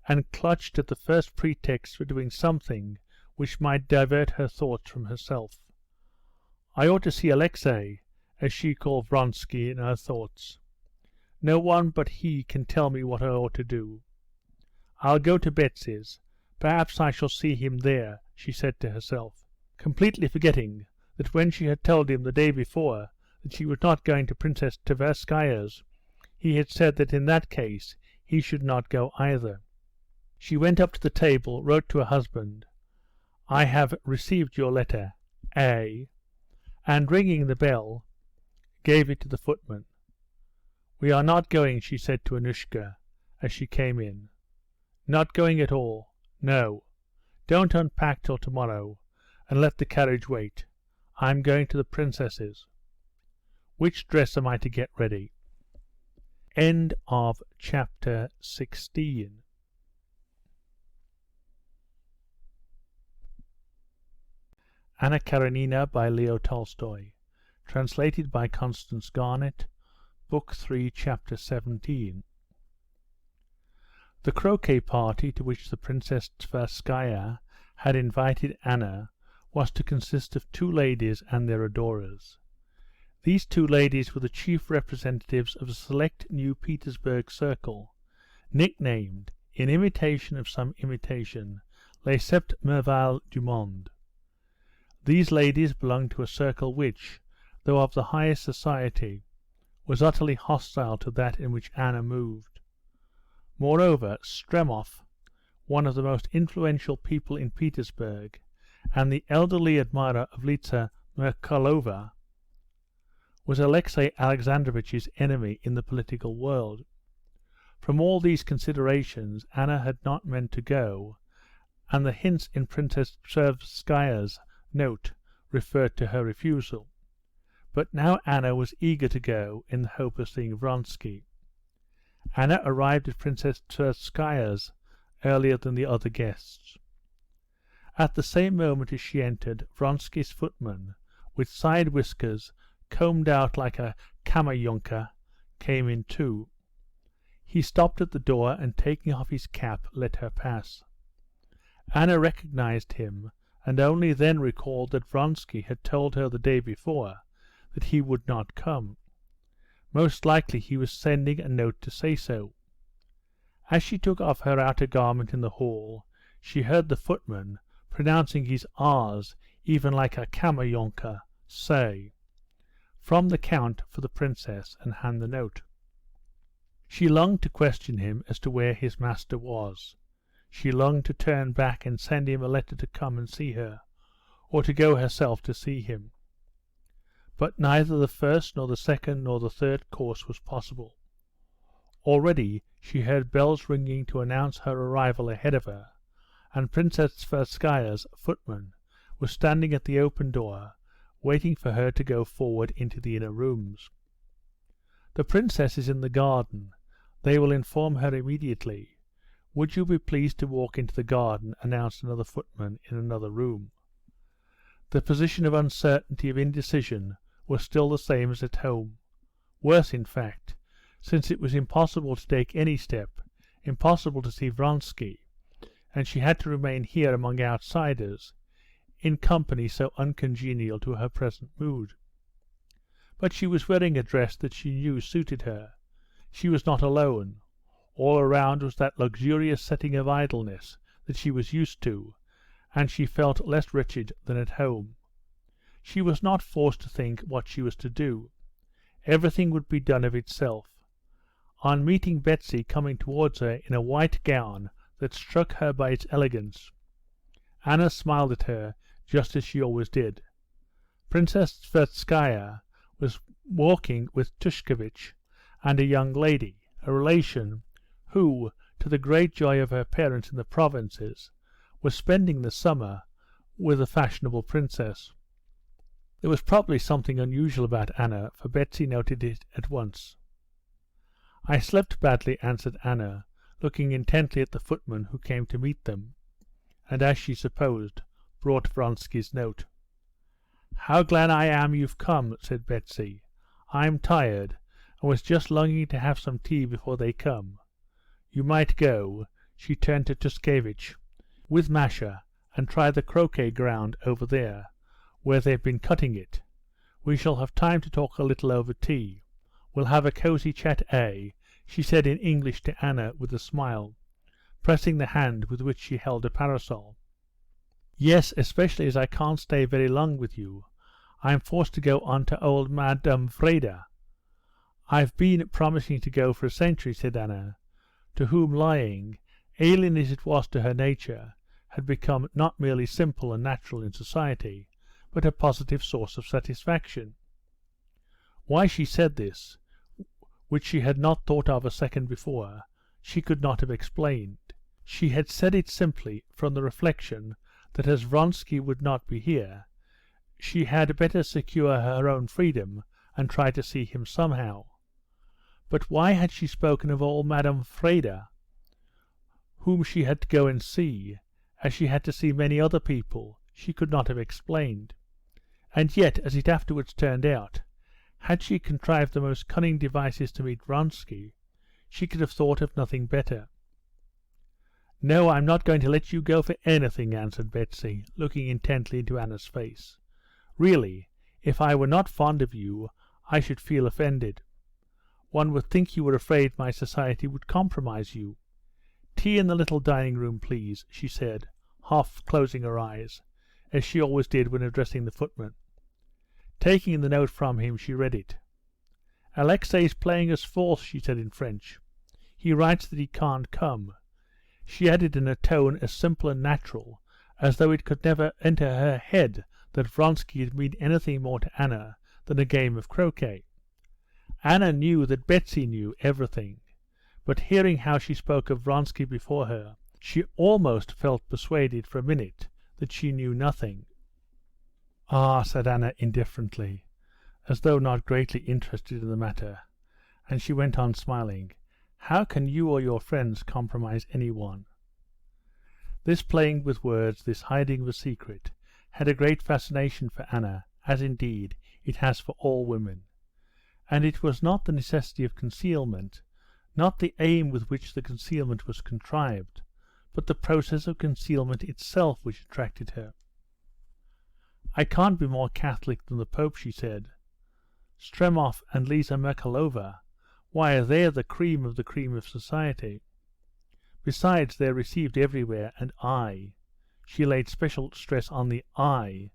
and clutched at the first pretext for doing something which might divert her thoughts from herself. "I ought to see Alexey," as she called Vronsky in her thoughts. "No one but he can tell me what I ought to do. I'll go to Betsy's. Perhaps I shall see him there," she said to herself, completely forgetting that when she had told him the day before that she was not going to Princess Tverskaya's, he had said that in that case he should not go either. She went up to the table, wrote to her husband, "I have received your letter, A," and ringing the bell, gave it to the footman. "We are not going," she said to Annushka as she came in. "Not going at all? No. Don't unpack till tomorrow, and let the carriage wait. I'm going to the princess's. Which dress am I to get ready?" End of chapter 16. Anna Karenina by Leo Tolstoy. Translated by Constance Garnett. Book 3, Chapter 17. The croquet party to which the Princess Tverskaya had invited Anna was to consist of two ladies and their adorers. These two ladies were the chief representatives of a select New Petersburg circle, nicknamed, in imitation of some imitation, Les Sept Merveilles du Monde. These ladies belonged to a circle which, though of the highest society, was utterly hostile to that in which Anna moved. Moreover, Stremov, one of the most influential people in Petersburg, and the elderly admirer of Liza Merkalova, was Alexey Alexandrovitch's enemy in the political world. From all these considerations Anna had not meant to go, and the hints in Princess Tverskaya's note referred to her refusal. But now Anna was eager to go in the hope of seeing Vronsky. Anna arrived at Princess Tverskaya's earlier than the other guests. At the same moment as she entered, Vronsky's footman, with side whiskers combed out like a kammerjunker, came in too. He stopped at the door and, taking off his cap, let her pass. Anna recognized him, and only then recalled that Vronsky had told her the day before that he would not come. Most likely he was sending a note to say so. As she took off her outer garment in the hall, she heard the footman, pronouncing his R's even like a kammerjunker, say, "From the Count for the Princess," and hand the note. She longed to question him as to where his master was. She longed to turn back and send him a letter to come and see her, or to go herself to see him. But neither the first nor the second nor the third course was possible. Already she heard bells ringing to announce her arrival ahead of her, and Princess Tverskaya's footman was standing at the open door, waiting for her to go forward into the inner rooms. "The princess is in the garden. They will inform her immediately. Would you be pleased to walk into the garden?" announced another footman in another room. The position of uncertainty, of indecision, was still the same as at home. Worse, in fact, since it was impossible to take any step, impossible to see Vronsky, and she had to remain here among outsiders, in company so uncongenial to her present mood. But she was wearing a dress that she knew suited her. She was not alone. All around was that luxurious setting of idleness that she was used to, and she felt less wretched than at home. She was not forced to think what she was to do. Everything would be done of itself. On meeting Betsy coming towards her in a white gown that struck her by its elegance, Anna smiled at her just as she always did. Princess Tverskaya was walking with Tushkevitch and a young lady, a relation, who, to the great joy of her parents in the provinces, was spending the summer with a fashionable princess. There was probably something unusual about Anna, for Betsy noted it at once. "I slept badly," answered Anna, looking intently at the footman who came to meet them, and, as she supposed, brought Vronsky's note. "How glad I am you've come," said Betsy. "I'm tired, and was just longing to have some tea before they come. You might go," she turned to Tushkevitch, "with Masha, and try the croquet ground over there, where they've been cutting it. We shall have time to talk a little over tea. We'll have a cosy chat, eh?" she said in English to Anna with a smile, pressing the hand with which she held a parasol. "Yes, especially as I can't stay very long with you. I'm forced to go on to old Madame Vreda." "I've been promising to go for a century," said Anna, to whom lying, alien as it was to her nature, had become not merely simple and natural in society, but a positive source of satisfaction. Why she said this, which she had not thought of a second before, she could not have explained. She had said it simply from the reflection that as Vronsky would not be here, she had better secure her own freedom and try to see him somehow. But why had she spoken of old Madame Vreda, whom she had to go and see, as she had to see many other people, she could not have explained. And yet, as it afterwards turned out, had she contrived the most cunning devices to meet Vronsky, she could have thought of nothing better. "No, I'm not going to let you go for anything," answered Betsy, looking intently into Anna's face. "Really, if I were not fond of you, I should feel offended. One would think you were afraid my society would compromise you. Tea in the little dining room, please," she said, half closing her eyes, as she always did when addressing the footman. Taking the note from him, she read it. "Alexey's playing us false," she said in French. "He writes that he can't come." She added in a tone as simple and natural as though it could never enter her head that Vronsky had meant anything more to Anna than a game of croquet. Anna knew that Betsy knew everything, but hearing how she spoke of Vronsky before her, she almost felt persuaded for a minute that she knew nothing. "Ah," said Anna indifferently, as though not greatly interested in the matter, and she went on smiling. "How can you or your friends compromise any one?" This playing with words, this hiding of a secret, had a great fascination for Anna, as indeed it has for all women. And it was not the necessity of concealment, not the aim with which the concealment was contrived, but the process of concealment itself which attracted her. "I can't be more Catholic than the Pope," she said. "Stremov and Lisa Merkalova, why, they're the cream of society. Besides, they're received everywhere, and I," she laid special stress on the "I,"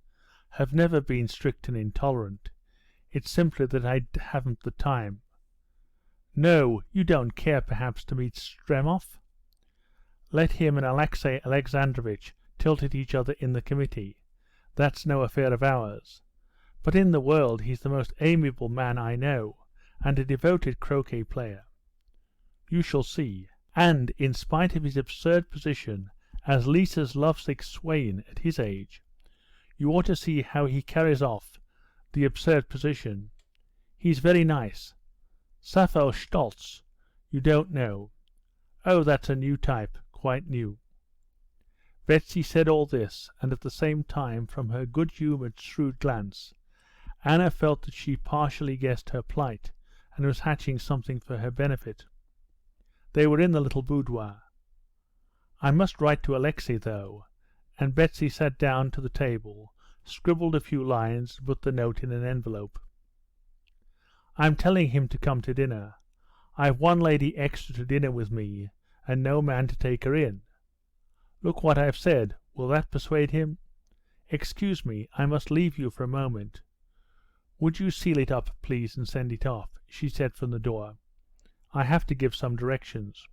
"have never been strict and intolerant. It's simply that I haven't the time." "No, you don't care perhaps to meet Stremov? Let him and Alexey Alexandrovitch tilt at each other in the committee. That's no affair of ours. But in the world he's the most amiable man I know, and a devoted croquet player. You shall see. And, in spite of his absurd position as Lisa's lovesick swain at his age, You ought to see how he carries off the absurd position. He's very nice. Sappho Stolz, you don't know. Oh, that's a new type, quite new." Betsy said all this, and at the same time, from her good-humoured, shrewd glance, Anna felt that she partially guessed her plight, and was hatching something for her benefit. They were in the little boudoir. "I must write to Alexei, though," and Betsy sat down to the table, scribbled a few lines, and put the note in an envelope. "I'm telling him to come to dinner. I've one lady extra to dinner with me, and no man to take her in. Look what I've said. Will that persuade him? Excuse me, I must leave you for a moment. Would you seal it up, please, and send it off?" she said from the door. "I have to give some directions."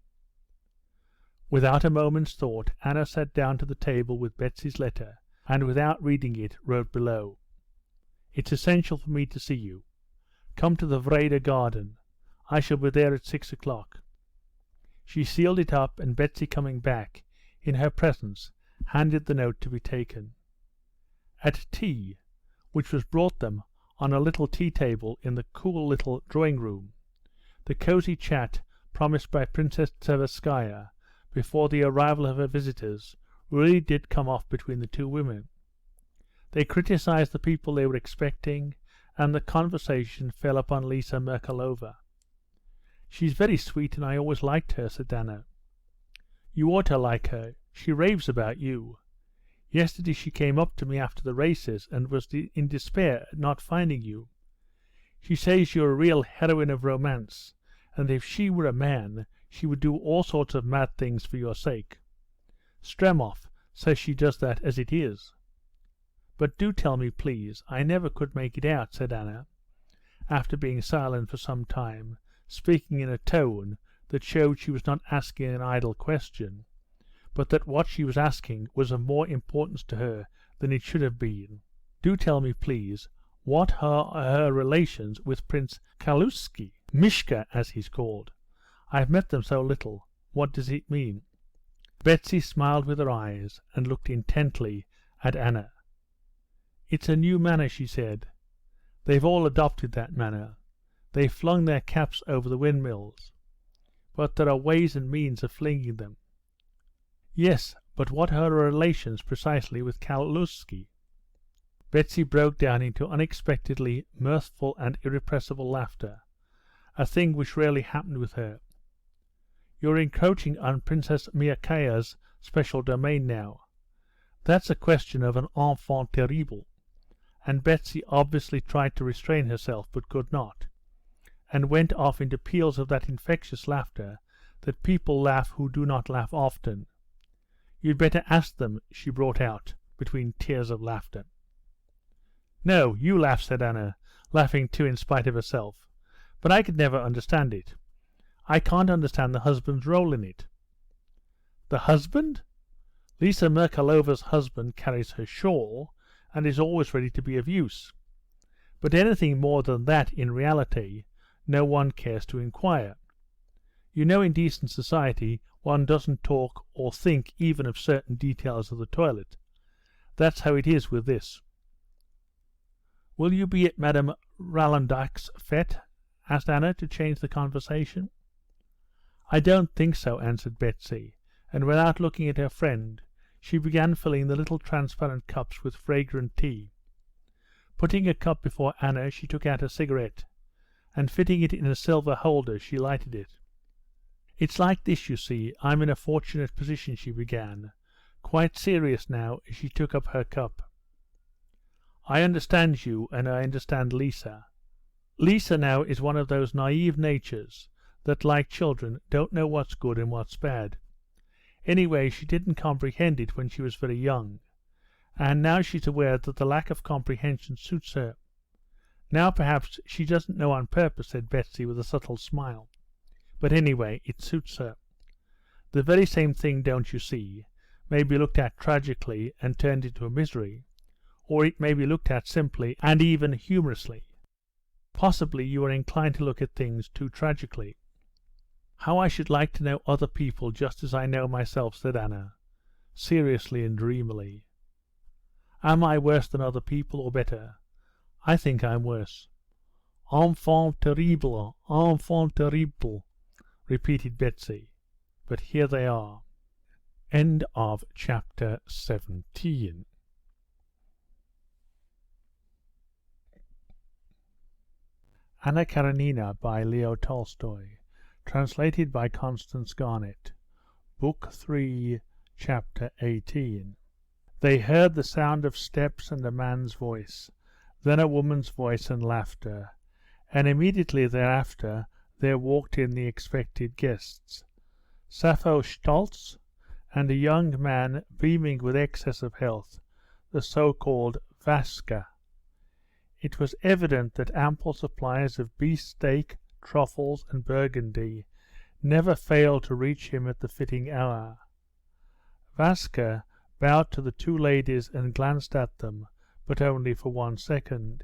Without a moment's thought, Anna sat down to the table with Betsy's letter, and without reading it, wrote below: "It's essential for me to see you. Come to the Vrede garden. I shall be there at 6 o'clock." She sealed it up, and Betsy, coming back, in her presence, handed the note to be taken. At tea, which was brought them on a little tea-table in the cool little drawing-room, the cosy chat promised by Princess Tverskaya before the arrival of her visitors really did come off between the two women. They criticized the people they were expecting, and the conversation fell upon Lisa Merkalova. "She's very sweet, and I always liked her," said Anna. "You ought to like her. She raves about you. Yesterday she came up to me after the races, and was in despair at not finding you. She says you're a real heroine of romance, and if she were a man she would do all sorts of mad things for your sake. Stremoff says she does that as it is." "But do tell me, please. I never could make it out," said Anna, after being silent for some time, speaking in a tone that showed she was not asking an idle question, but that what she was asking was of more importance to her than it should have been. "Do tell me, please, what are her relations with Prince Kalusky, Mishka, as he's called? I've met them so little. What does it mean?" Betsy smiled with her eyes, and looked intently at Anna. "It's a new manner," she said. "They've all adopted that manner. They've flung their caps over the windmills. But there are ways and means of flinging them." "Yes, but what are her relations precisely with Kalusky?" Betsy broke down into unexpectedly mirthful and irrepressible laughter, a thing which rarely happened with her. "You're encroaching on Princess Myakaya's special domain now. That's a question of an enfant terrible," and Betsy obviously tried to restrain herself, but could not, and went off into peals of that infectious laughter that people laugh who do not laugh often. "You'd better ask them," she brought out, between tears of laughter. "No, you laugh," said Anna, laughing too in spite of herself. "But I could never understand it. I can't understand the husband's role in it." "The husband? Lisa Merkalova's husband carries her shawl, and is always ready to be of use. But anything more than that in reality no one cares to inquire. You know, in decent society one doesn't talk or think even of certain details of the toilet. That's how it is with this." "Will you be at Madame Rallandak's fete?" asked Anna, to change the conversation. "I don't think so," answered Betsy, and without looking at her friend, she began filling the little transparent cups with fragrant tea. Putting a cup before Anna, she took out a cigarette, and fitting it in a silver holder, she lighted it. "It's like this, you see. I'm in a fortunate position," she began, quite serious now, as she took up her cup. "I understand you, and I understand Lisa. Lisa now is one of those naive natures that, like children, don't know what's good and what's bad. Anyway, she didn't comprehend it when she was very young, and now she's aware that the lack of comprehension suits her. Now perhaps she doesn't know on purpose," said Betsy with a subtle smile, "but anyway it suits her. The very same thing, don't you see, may be looked at tragically and turned into a misery, or it may be looked at simply and even humorously. Possibly you are inclined to look at things too tragically." "How I should like to know other people just as I know myself," said Anna, seriously and dreamily. Am I worse than other people, or better? I think I'm worse. Enfant terrible, enfant terrible, repeated Betsy. But here they are. End of chapter 17. Anna Karenina by Leo Tolstoy, translated by Constance Garnett. Book 3, Chapter 18. They heard the sound of steps and a man's voice, then a woman's voice and laughter, and immediately thereafter there walked in the expected guests, Sappho Stolz, and a young man beaming with excess of health, the so-called Vaska. It was evident that ample supplies of beefsteak, truffles, and burgundy never failed to reach him at the fitting hour. Vaska bowed to the two ladies and glanced at them, but only for 1 second.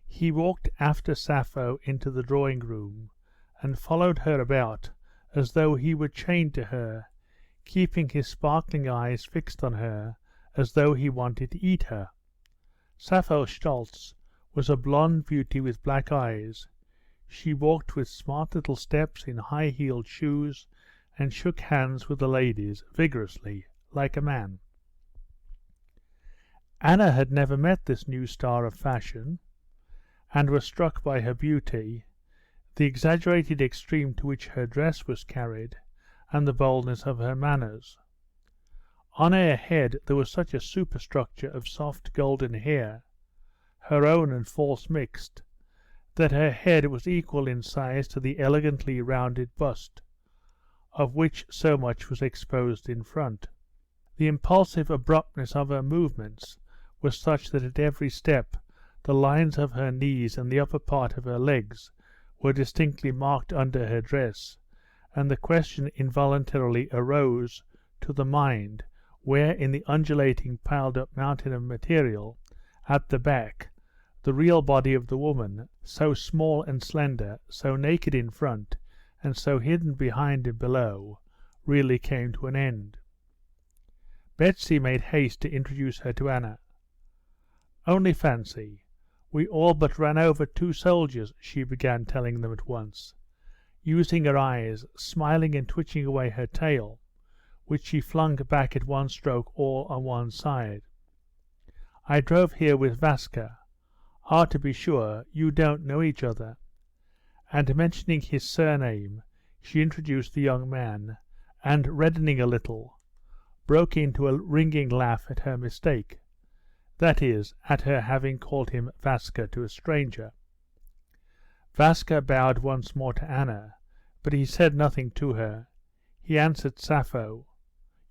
He walked after Sappho into the drawing-room, and followed her about as though he were chained to her, keeping his sparkling eyes fixed on her as though he wanted to eat her. Sappho Stolz was a blonde beauty with black eyes. She walked with smart little steps in high-heeled shoes, and shook hands with the ladies vigorously, like a man. Anna had never met this new star of fashion, and was struck by her beauty, the exaggerated extreme to which her dress was carried, and the boldness of her manners. On her head there was such a superstructure of soft golden hair, her own and false mixed, that her head was equal in size to the elegantly rounded bust, of which so much was exposed in front. The impulsive abruptness of her movements was such that at every step the lines of her knees and the upper part of her legs were distinctly marked under her dress, and the question involuntarily arose to the mind where in the undulating piled-up mountain of material at the back the real body of the woman, so small and slender, so naked in front, and so hidden behind and below, really came to an end. Betsy made haste to introduce her to Anna. "Only fancy, we all but ran over 2 soldiers," she began telling them at once, using her eyes, smiling and twitching away her tail, which she flung back at one stroke all on one side. "I drove here with Vaska. Ah, to be sure, you don't know each other." And mentioning his surname, she introduced the young man, and, reddening a little, broke into a ringing laugh at her mistake, that is, at her having called him Vaska to a stranger. Vaska bowed once more to Anna, but he said nothing to her. He answered Sappho.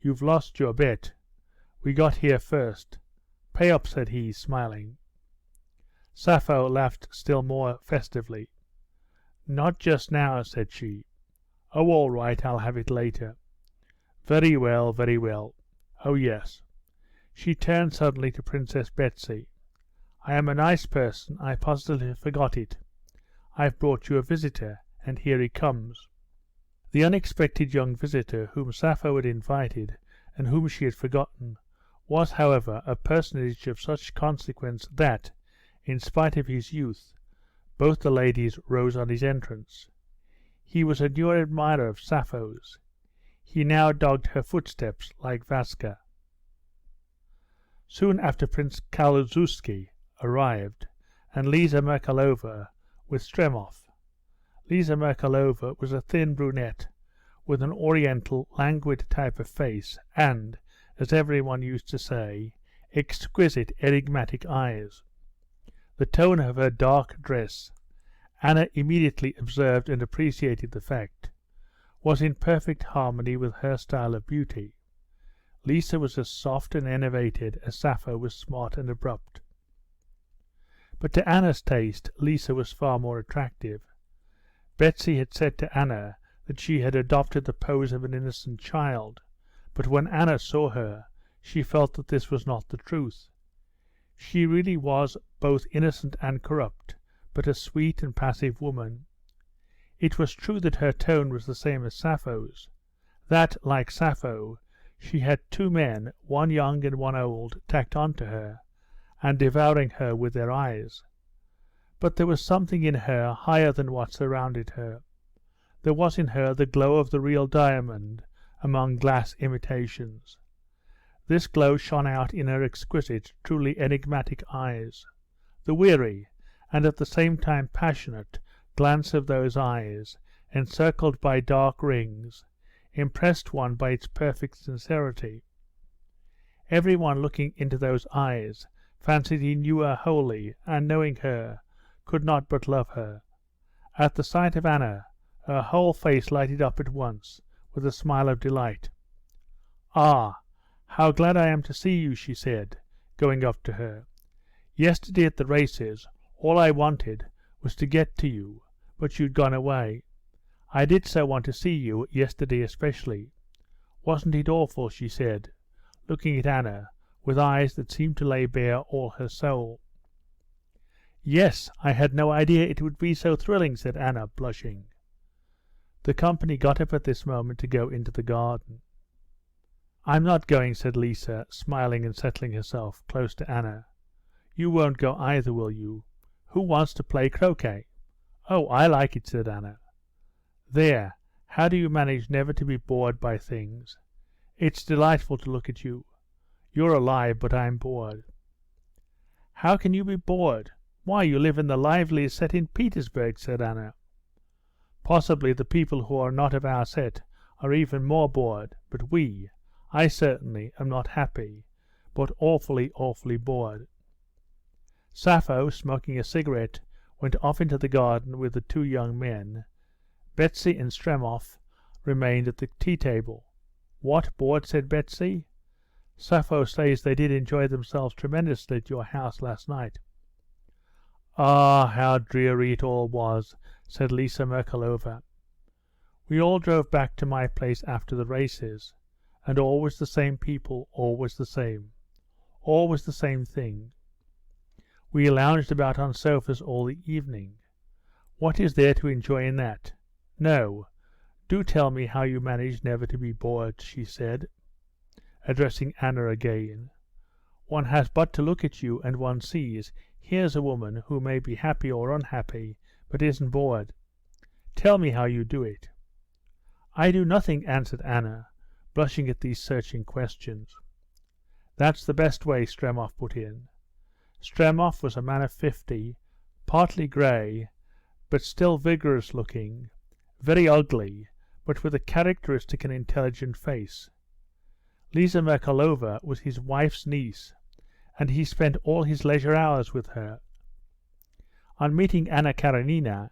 "You've lost your bet. We got here first. Pay up," said he, smiling. Sappho laughed still more festively. "Not just now," said she. "Oh, all right, I'll have it later." "Very well, very well. Oh, yes." She turned suddenly to Princess Betsy. "I am a nice person, I positively forgot it. I've brought you a visitor, and here he comes." The unexpected young visitor whom Sappho had invited, and whom she had forgotten, was, however, a personage of such consequence that, in spite of his youth, both the ladies rose on his entrance. He was a new admirer of Sappho's. He now dogged her footsteps like Vaska. Soon after Prince Kaluzhsky arrived, and Lisa Merkalova with Stremov. Lisa Merkalova was a thin brunette, with an oriental, languid type of face, and, as everyone used to say, exquisite enigmatic eyes. The tone of her dark dress, Anna immediately observed and appreciated the fact, was in perfect harmony with her style of beauty. Lisa was as soft and enervated as Sappho was smart and abrupt. But to Anna's taste, Lisa was far more attractive. Betsy had said to Anna that she had adopted the pose of an innocent child, but when Anna saw her, she felt that this was not the truth. She really was both innocent and corrupt, but a sweet and passive woman. It was true that her tone was the same as Sappho's, that, like Sappho, she had 2 men, one young and one old, tacked on to her, and devouring her with their eyes. But there was something in her higher than what surrounded her. There was in her the glow of the real diamond among glass imitations. This glow shone out in her exquisite, truly enigmatic eyes. The weary, and at the same time passionate, glance of those eyes, encircled by dark rings, impressed one by its perfect sincerity. Every one looking into those eyes fancied he knew her wholly, and knowing her, could not but love her. At the sight of Anna, her whole face lighted up at once with a smile of delight. "Ah, how glad I am to see you," she said, going up to her. "Yesterday at the races all I wanted was to get to you, but you'd gone away. I did so want to see you, yesterday especially. Wasn't it awful?" she said, looking at Anna with eyes that seemed to lay bare all her soul. "Yes, I had no idea it would be so thrilling," said Anna, blushing. The company got up at this moment to go into the garden. "I'm not going," said Lisa, smiling and settling herself close to Anna. "You won't go either, will you? Who wants to play croquet?" "Oh, I like it," said Anna. "There, how do you manage never to be bored by things? It's delightful to look at you. You're alive, but I'm bored." "How can you be bored? Why, you live in the liveliest set in Petersburg," said Anna. "Possibly the people who are not of our set are even more bored, but I certainly am not happy, but awfully, awfully bored." Sappho, smoking a cigarette, went off into the garden with the two young men. Betsy and Stremov remained at the tea-table. "What, bored?" said Betsy. "Sappho says they did enjoy themselves tremendously at your house last night." "Ah, how dreary it all was," said Lisa Merkalova. "We all drove back to my place after the races, and always the same people, always the same thing. We lounged about on sofas all the evening. What is there to enjoy in that? No, do tell me how you manage never to be bored," she said, addressing Anna again. "One has but to look at you, and one sees, here's a woman who may be happy or unhappy, but isn't bored. Tell me how you do it." "I do nothing," answered Anna, blushing at these searching questions. "That's the best way," Stremov put in. Stremov was a man of 50, partly grey, but still vigorous looking, very ugly, but with a characteristic and intelligent face. Lisa Merkalova was his wife's niece, and he spent all his leisure hours with her. On meeting Anna Karenina,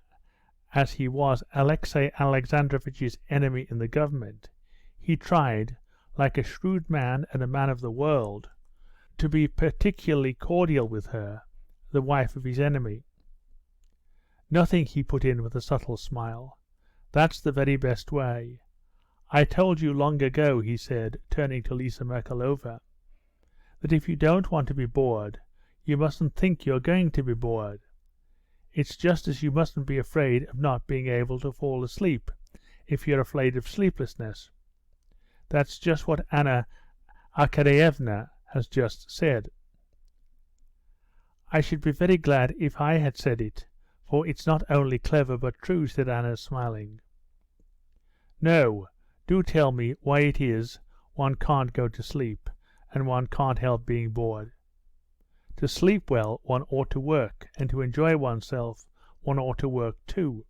as he was Alexey Alexandrovitch's enemy in the government, he tried, like a shrewd man and a man of the world, to be particularly cordial with her, the wife of his enemy. "Nothing," he put in with a subtle smile. "That's the very best way. I told you long ago," he said, turning to Lisa Merkalova, "that if you don't want to be bored, you mustn't think you're going to be bored. It's just as you mustn't be afraid of not being able to fall asleep, if you're afraid of sleeplessness. That's just what Anna Arkadyevna has just said." "I should be very glad if I had said it, for it's not only clever but true," said Anna, smiling. "No, do tell me why it is one can't go to sleep, and one can't help being bored. To sleep well one ought to work, and to enjoy oneself one ought to work too."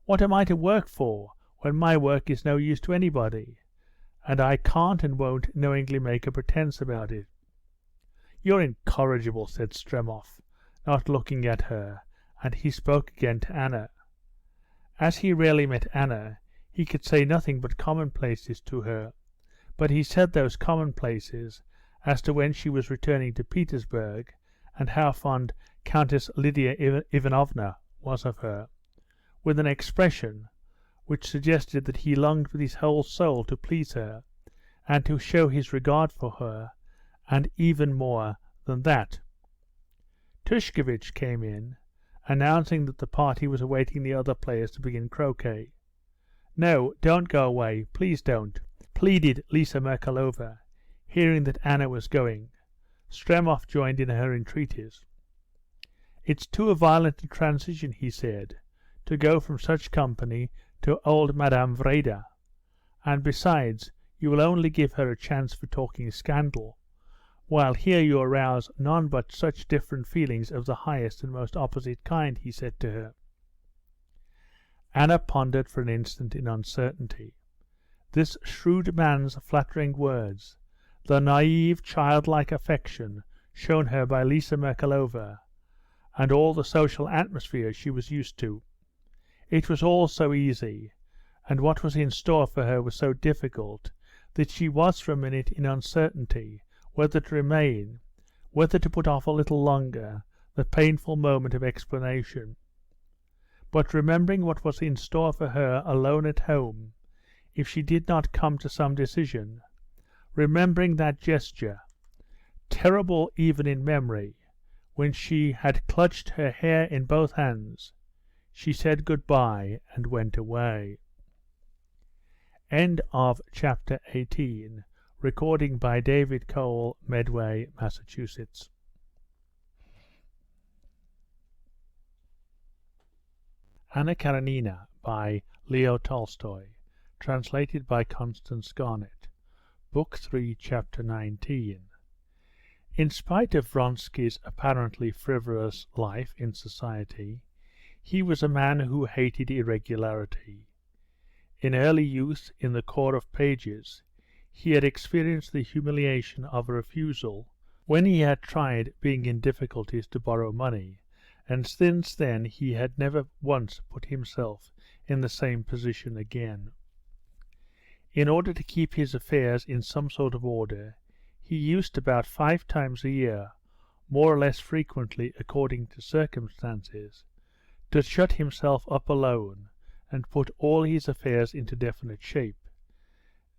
"What am I to work for, when my work is no use to anybody, and I can't and won't knowingly make a pretence about it?" "You're incorrigible," said Stremov, not looking at her, and he spoke again to Anna. As he rarely met Anna, he could say nothing but commonplaces to her, but he said those commonplaces as to when she was returning to Petersburg, and how fond Countess Lydia Ivanovna was of her, with an expression which suggested that he longed with his whole soul to please her, and to show his regard for her, and even more than that. Tushkevitch came in, announcing that the party was awaiting the other players to begin croquet. "No, don't go away, please don't," pleaded Lisa Merkalova, hearing that Anna was going. Stremov joined in her entreaties. "It's too violent a transition," he said, "to go from such company to old Madame Vrede. And besides, you will only give her a chance for talking scandal, while here you arouse none but such different feelings of the highest and most opposite kind," he said to her. Anna pondered for an instant in uncertainty. This shrewd man's flattering words, the naive, childlike affection shown her by Lisa Merkalova, and all the social atmosphere she was used to. It was all so easy, and what was in store for her was so difficult, that she was for a minute in uncertainty whether to remain, whether to put off a little longer the painful moment of explanation. But remembering what was in store for her alone at home, if she did not come to some decision, remembering that gesture, terrible even in memory, when she had clutched her hair in both hands, she said good-bye and went away. End of chapter 18. Recording by David Cole, Medway, Massachusetts. Anna Karenina by Leo Tolstoy. Translated by Constance Garnett. Book 3, Chapter 19. In spite of Vronsky's apparently frivolous life in society, he was a man who hated irregularity. In early youth, in the Corps of Pages, he had experienced the humiliation of a refusal when he had tried, being in difficulties, to borrow money, and since then he had never once put himself in the same position again. In order to keep his affairs in some sort of order, he used about 5 times a year, more or less frequently according to circumstances, to shut himself up alone and put all his affairs into definite shape.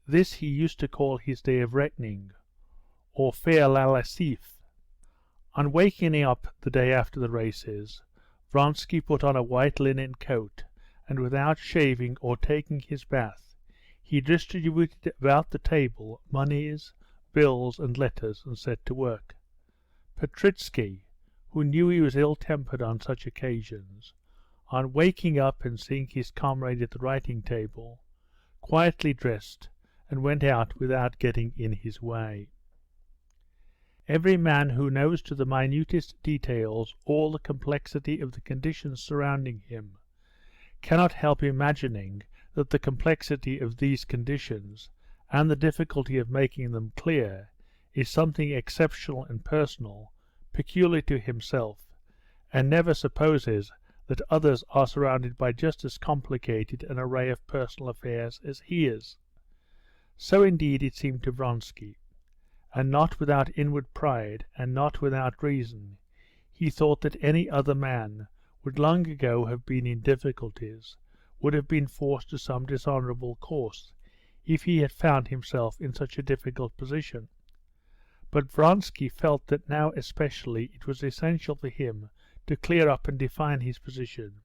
This he used to call his day of reckoning, or faire la lessive. On waking up the day after the races, Vronsky put on a white linen coat, and without shaving or taking his bath, he distributed about the table moneys, bills, and letters, and set to work. Petritsky, who knew he was ill-tempered on such occasions, on waking up and seeing his comrade at the writing table, quietly dressed and went out without getting in his way. Every man who knows to the minutest details all the complexity of the conditions surrounding him cannot help imagining that the complexity of these conditions and the difficulty of making them clear is something exceptional and personal, peculiar to himself, and never supposes that others are surrounded by just as complicated an array of personal affairs as he is. So indeed it seemed to Vronsky, and not without inward pride, and not without reason, he thought that any other man would long ago have been in difficulties, would have been forced to some dishonourable course, if he had found himself in such a difficult position. But Vronsky felt that now especially it was essential for him to clear up and define his position,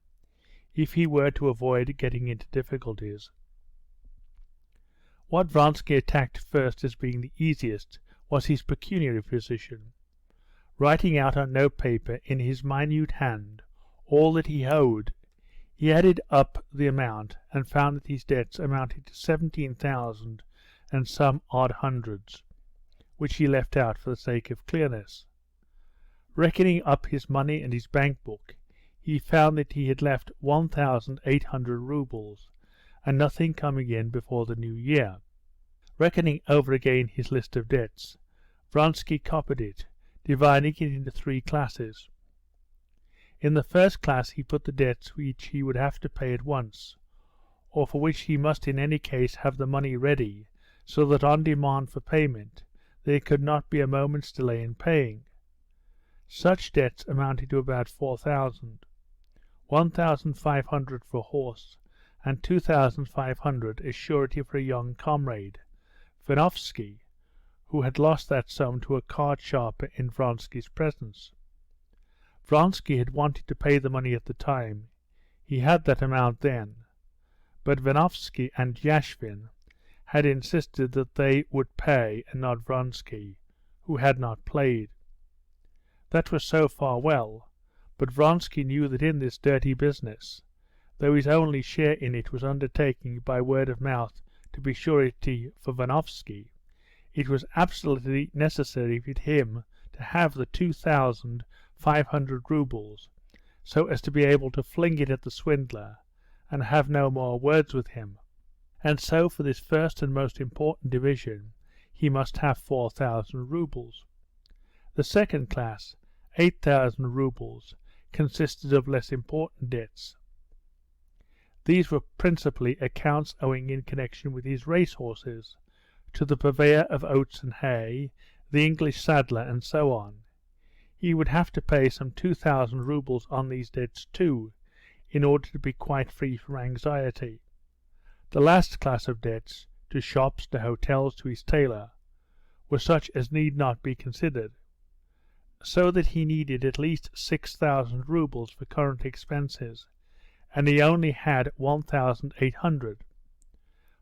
if he were to avoid getting into difficulties. What Vronsky attacked first as being the easiest was his pecuniary position. Writing out on notepaper in his minute hand all that he owed, he added up the amount and found that his debts amounted to 17,000 and some odd hundreds, which he left out for the sake of clearness. Reckoning up his money and his bank book, he found that he had left 1,800 roubles, and nothing coming in before the new year. Reckoning over again his list of debts, Vronsky copied it, dividing it into 3 classes. In the first class he put the debts which he would have to pay at once, or for which he must in any case have the money ready, so that on demand for payment there could not be a moment's delay in paying. Such debts amounted to about 4,000, 1,500 for a horse, and 2,500 as surety for a young comrade, Vinovsky, who had lost that sum to a card sharper in Vronsky's presence. Vronsky had wanted to pay the money at the time, he had that amount then, but Vinovsky and Yashvin had insisted that they would pay and not Vronsky, who had not played. That was so far well, but Vronsky knew that in this dirty business, though his only share in it was undertaking by word of mouth to be surety for Vanovsky, it was absolutely necessary for him to have the 2,500 roubles, so as to be able to fling it at the swindler and have no more words with him. And so for this first and most important division he must have 4,000 roubles. The second class, 8,000 roubles, consisted of less important debts. These were principally accounts owing in connection with his racehorses, to the purveyor of oats and hay, the English saddler, and so on. He would have to pay some 2,000 roubles on these debts too, in order to be quite free from anxiety. The last class of debts, to shops, to hotels, to his tailor, were such as need not be considered, so that he needed at least 6,000 roubles for current expenses, and he only had 1,800.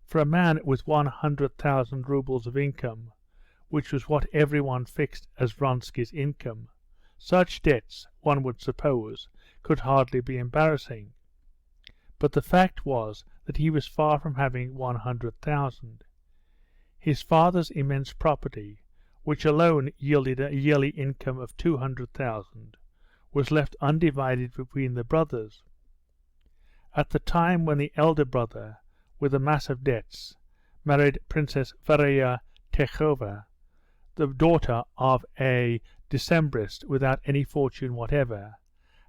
For a man with 100,000 roubles of income, which was what everyone fixed as Vronsky's income, such debts, one would suppose, could hardly be embarrassing. But the fact was that he was far from having 100,000. His father's immense property, which alone yielded a yearly income of 200,000, was left undivided between the brothers. At the time when the elder brother, with a mass of debts, married Princess Varya Tekhova, the daughter of a Decembrist without any fortune whatever,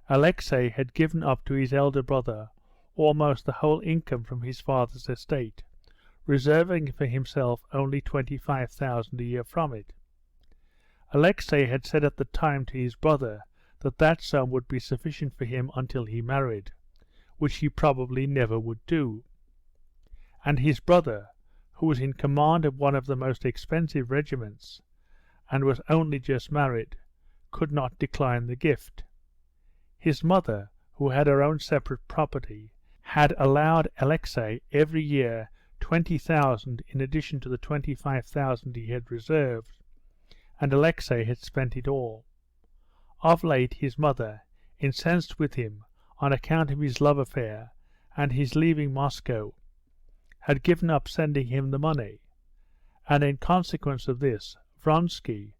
Alexey had given up to his elder brother almost the whole income from his father's estate, reserving for himself only 25,000 a year from it. Alexey had said at the time to his brother that that sum would be sufficient for him until he married, which he probably never would do. And his brother, who was in command of one of the most expensive regiments, and was only just married, could not decline the gift. His mother, who had her own separate property, had allowed Alexey every year 20,000 in addition to the 25,000 he had reserved, and Alexey had spent it all. Of late his mother, incensed with him on account of his love affair and his leaving Moscow, had given up sending him the money, and in consequence of this, Vronsky,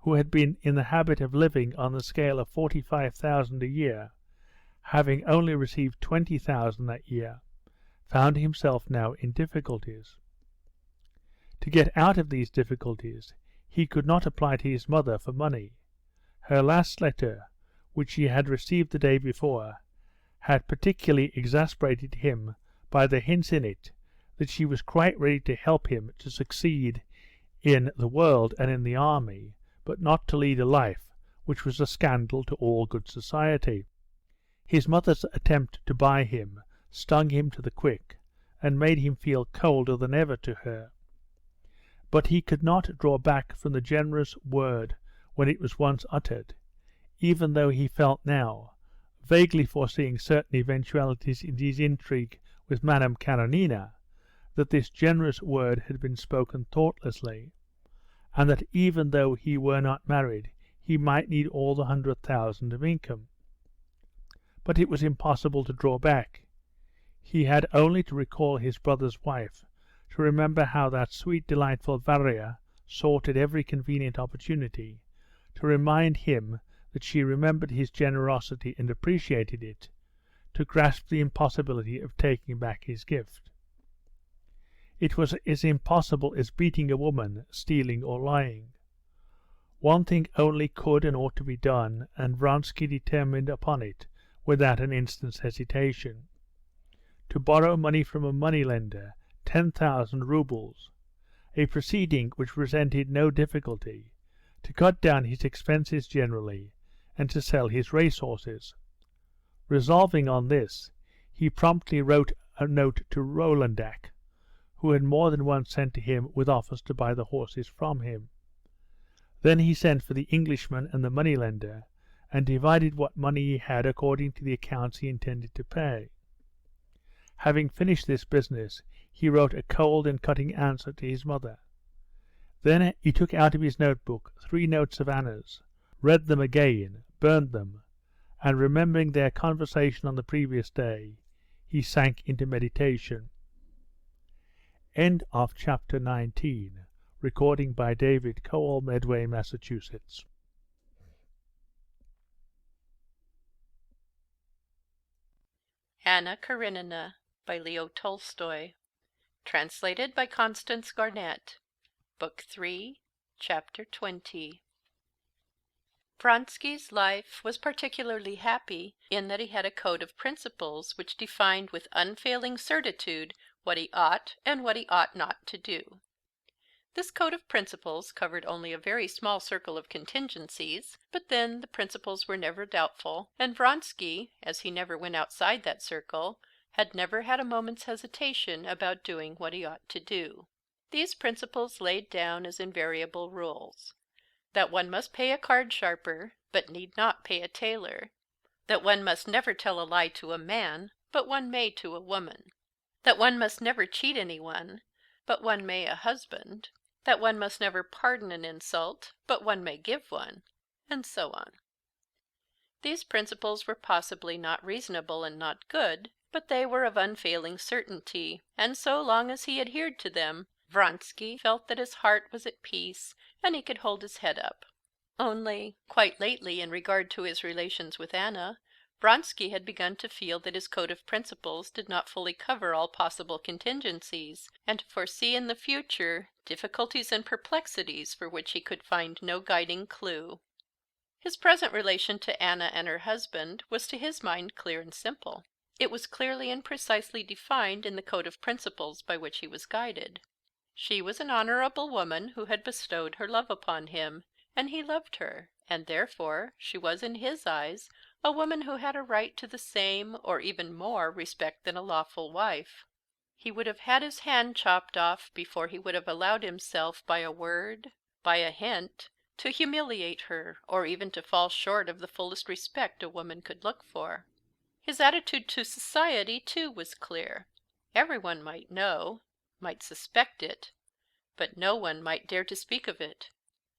who had been in the habit of living on the scale of 45,000 a year, having only received 20,000 that year, found himself now in difficulties. To get out of these difficulties, he could not apply to his mother for money. Her last letter, which he had received the day before, had particularly exasperated him by the hints in it that she was quite ready to help him to succeed in the world and in the army, but not to lead a life which was a scandal to all good society. His mother's attempt to buy him stung him to the quick, and made him feel colder than ever to her. But he could not draw back from the generous word when it was once uttered, even though he felt now, vaguely foreseeing certain eventualities in his intrigue with Madame Karenina, that this generous word had been spoken thoughtlessly, and that even though he were not married, he might need all the 100,000 of income. But it was impossible to draw back. He had only to recall his brother's wife, to remember how that sweet, delightful Varya sought at every convenient opportunity to remind him that she remembered his generosity and appreciated it, to grasp the impossibility of taking back his gift. It was as impossible as beating a woman, stealing or lying. One thing only could and ought to be done, and Vronsky determined upon it without an instant's hesitation: to borrow money from a moneylender, 10,000 roubles, a proceeding which presented no difficulty, to cut down his expenses generally, and to sell his racehorses. Resolving on this, he promptly wrote a note to Rolandak, who had more than once sent to him with offers to buy the horses from him. Then he sent for the Englishman and the moneylender, and divided what money he had according to the accounts he intended to pay. Having finished this business, he wrote a cold and cutting answer to his mother. Then he took out of his notebook 3 notes of Anna's, read them again, burned them, and remembering their conversation on the previous day, he sank into meditation. End of chapter 19. Recording by David Cole, Medway, Massachusetts. Anna Karenina by Leo Tolstoy. Translated by Constance Garnett. Book 3, Chapter 20. Vronsky's life was particularly happy in that he had a code of principles which defined with unfailing certitude what he ought and what he ought not to do. This code of principles covered only a very small circle of contingencies, but then the principles were never doubtful, and Vronsky, as he never went outside that circle, had never had a moment's hesitation about doing what he ought to do. These principles laid down as invariable rules: that one must pay a card sharper, but need not pay a tailor; that one must never tell a lie to a man, but one may to a woman; that one must never cheat anyone, but one may a husband; that one must never pardon an insult, but one may give one, and so on. These principles were possibly not reasonable and not good, but they were of unfailing certainty, and so long as he adhered to them, Vronsky felt that his heart was at peace and he could hold his head up. Only, quite lately, in regard to his relations with Anna, Vronsky had begun to feel that his code of principles did not fully cover all possible contingencies, and to foresee in the future difficulties and perplexities for which he could find no guiding clue. His present relation to Anna and her husband was to his mind clear and simple. It was clearly and precisely defined in the code of principles by which he was guided. She was an honorable woman who had bestowed her love upon him, and he loved her, and therefore she was in his eyes a woman who had a right to the same, or even more, respect than a lawful wife. He would have had his hand chopped off before he would have allowed himself by a word, by a hint, to humiliate her, or even to fall short of the fullest respect a woman could look for. His attitude to society, too, was clear. Everyone might know, might suspect it, but no one might dare to speak of it.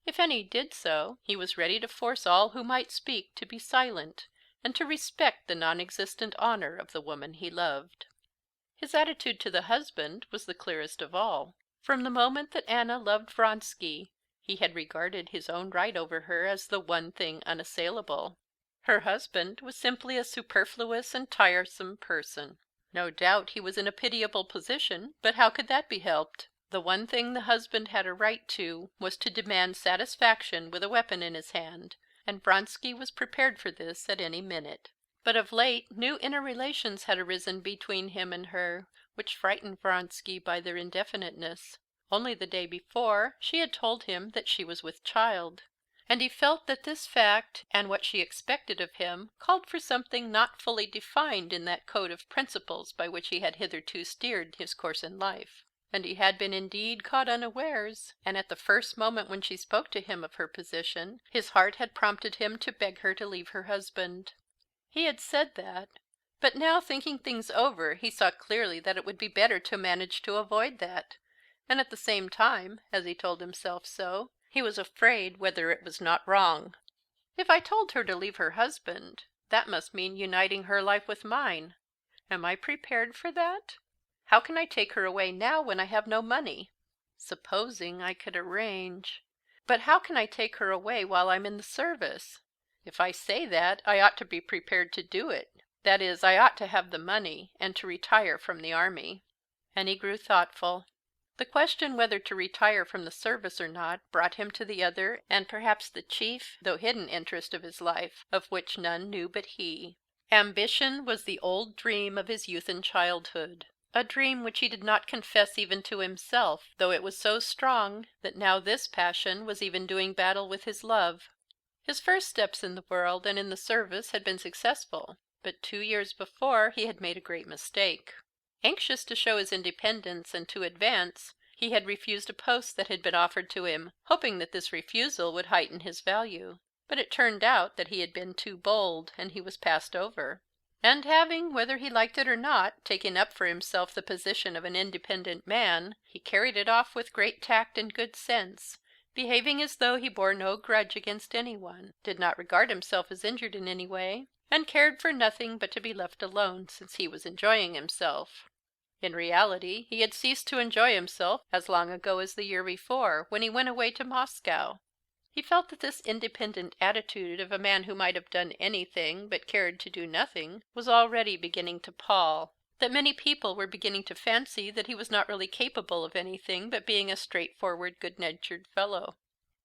If any did so, he was ready to force all who might speak to be silent, and to respect the non-existent honor of the woman he loved. His attitude to the husband was the clearest of all. From the moment that Anna loved Vronsky, he had regarded his own right over her as the one thing unassailable. Her husband was simply a superfluous and tiresome person. No doubt he was in a pitiable position, but how could that be helped? The one thing the husband had a right to was to demand satisfaction with a weapon in his hand, and Vronsky was prepared for this at any minute. But of late new inner relations had arisen between him and her, which frightened Vronsky by their indefiniteness. Only the day before she had told him that she was with child, and he felt that this fact, and what she expected of him, called for something not fully defined in that code of principles by which he had hitherto steered his course in life. And he had been indeed caught unawares, and at the first moment when she spoke to him of her position, his heart had prompted him to beg her to leave her husband. He had said that, but now, thinking things over, he saw clearly that it would be better to manage to avoid that, and at the same time, as he told himself so, he was afraid whether it was not wrong. If I told her to leave her husband, that must mean uniting her life with mine. Am I prepared for that? How can I take her away now when I have no money? Supposing I could arrange... But how can I take her away while I'm in the service? If I say that, I ought to be prepared to do it. That is, I ought to have the money, and to retire from the army. And he grew thoughtful. The question whether to retire from the service or not brought him to the other, and perhaps the chief, though hidden interest of his life, of which none knew but he. Ambition was the old dream of his youth and childhood. A dream which he did not confess even to himself, though it was so strong that now this passion was even doing battle with his love. His first steps in the world and in the service had been successful, but 2 years before he had made a great mistake. Anxious to show his independence and to advance, he had refused a post that had been offered to him, hoping that this refusal would heighten his value. But it turned out that he had been too bold, and he was passed over. And having, whether he liked it or not, taken up for himself the position of an independent man, he carried it off with great tact and good sense, behaving as though he bore no grudge against anyone, did not regard himself as injured in any way, and cared for nothing but to be left alone, since he was enjoying himself. In reality, he had ceased to enjoy himself as long ago as the year before, when he went away to Moscow. He felt that this independent attitude of a man who might have done anything but cared to do nothing was already beginning to pall, that many people were beginning to fancy that he was not really capable of anything but being a straightforward, good-natured fellow.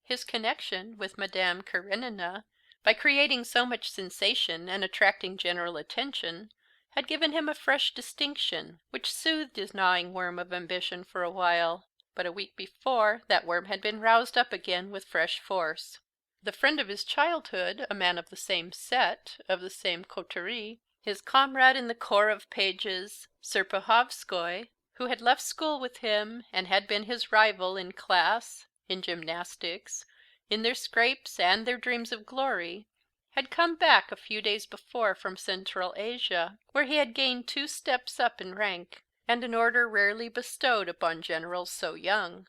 His connection with Madame Karenina, by creating so much sensation and attracting general attention, had given him a fresh distinction, which soothed his gnawing worm of ambition for a while. But a week before, that worm had been roused up again with fresh force. The friend of his childhood, a man of the same set, of the same coterie, his comrade in the corps of pages, Serpuhovskoy, who had left school with him, and had been his rival in class, in gymnastics, in their scrapes and their dreams of glory, had come back a few days before from Central Asia, where he had gained 2 steps up in rank, and an order rarely bestowed upon generals so young.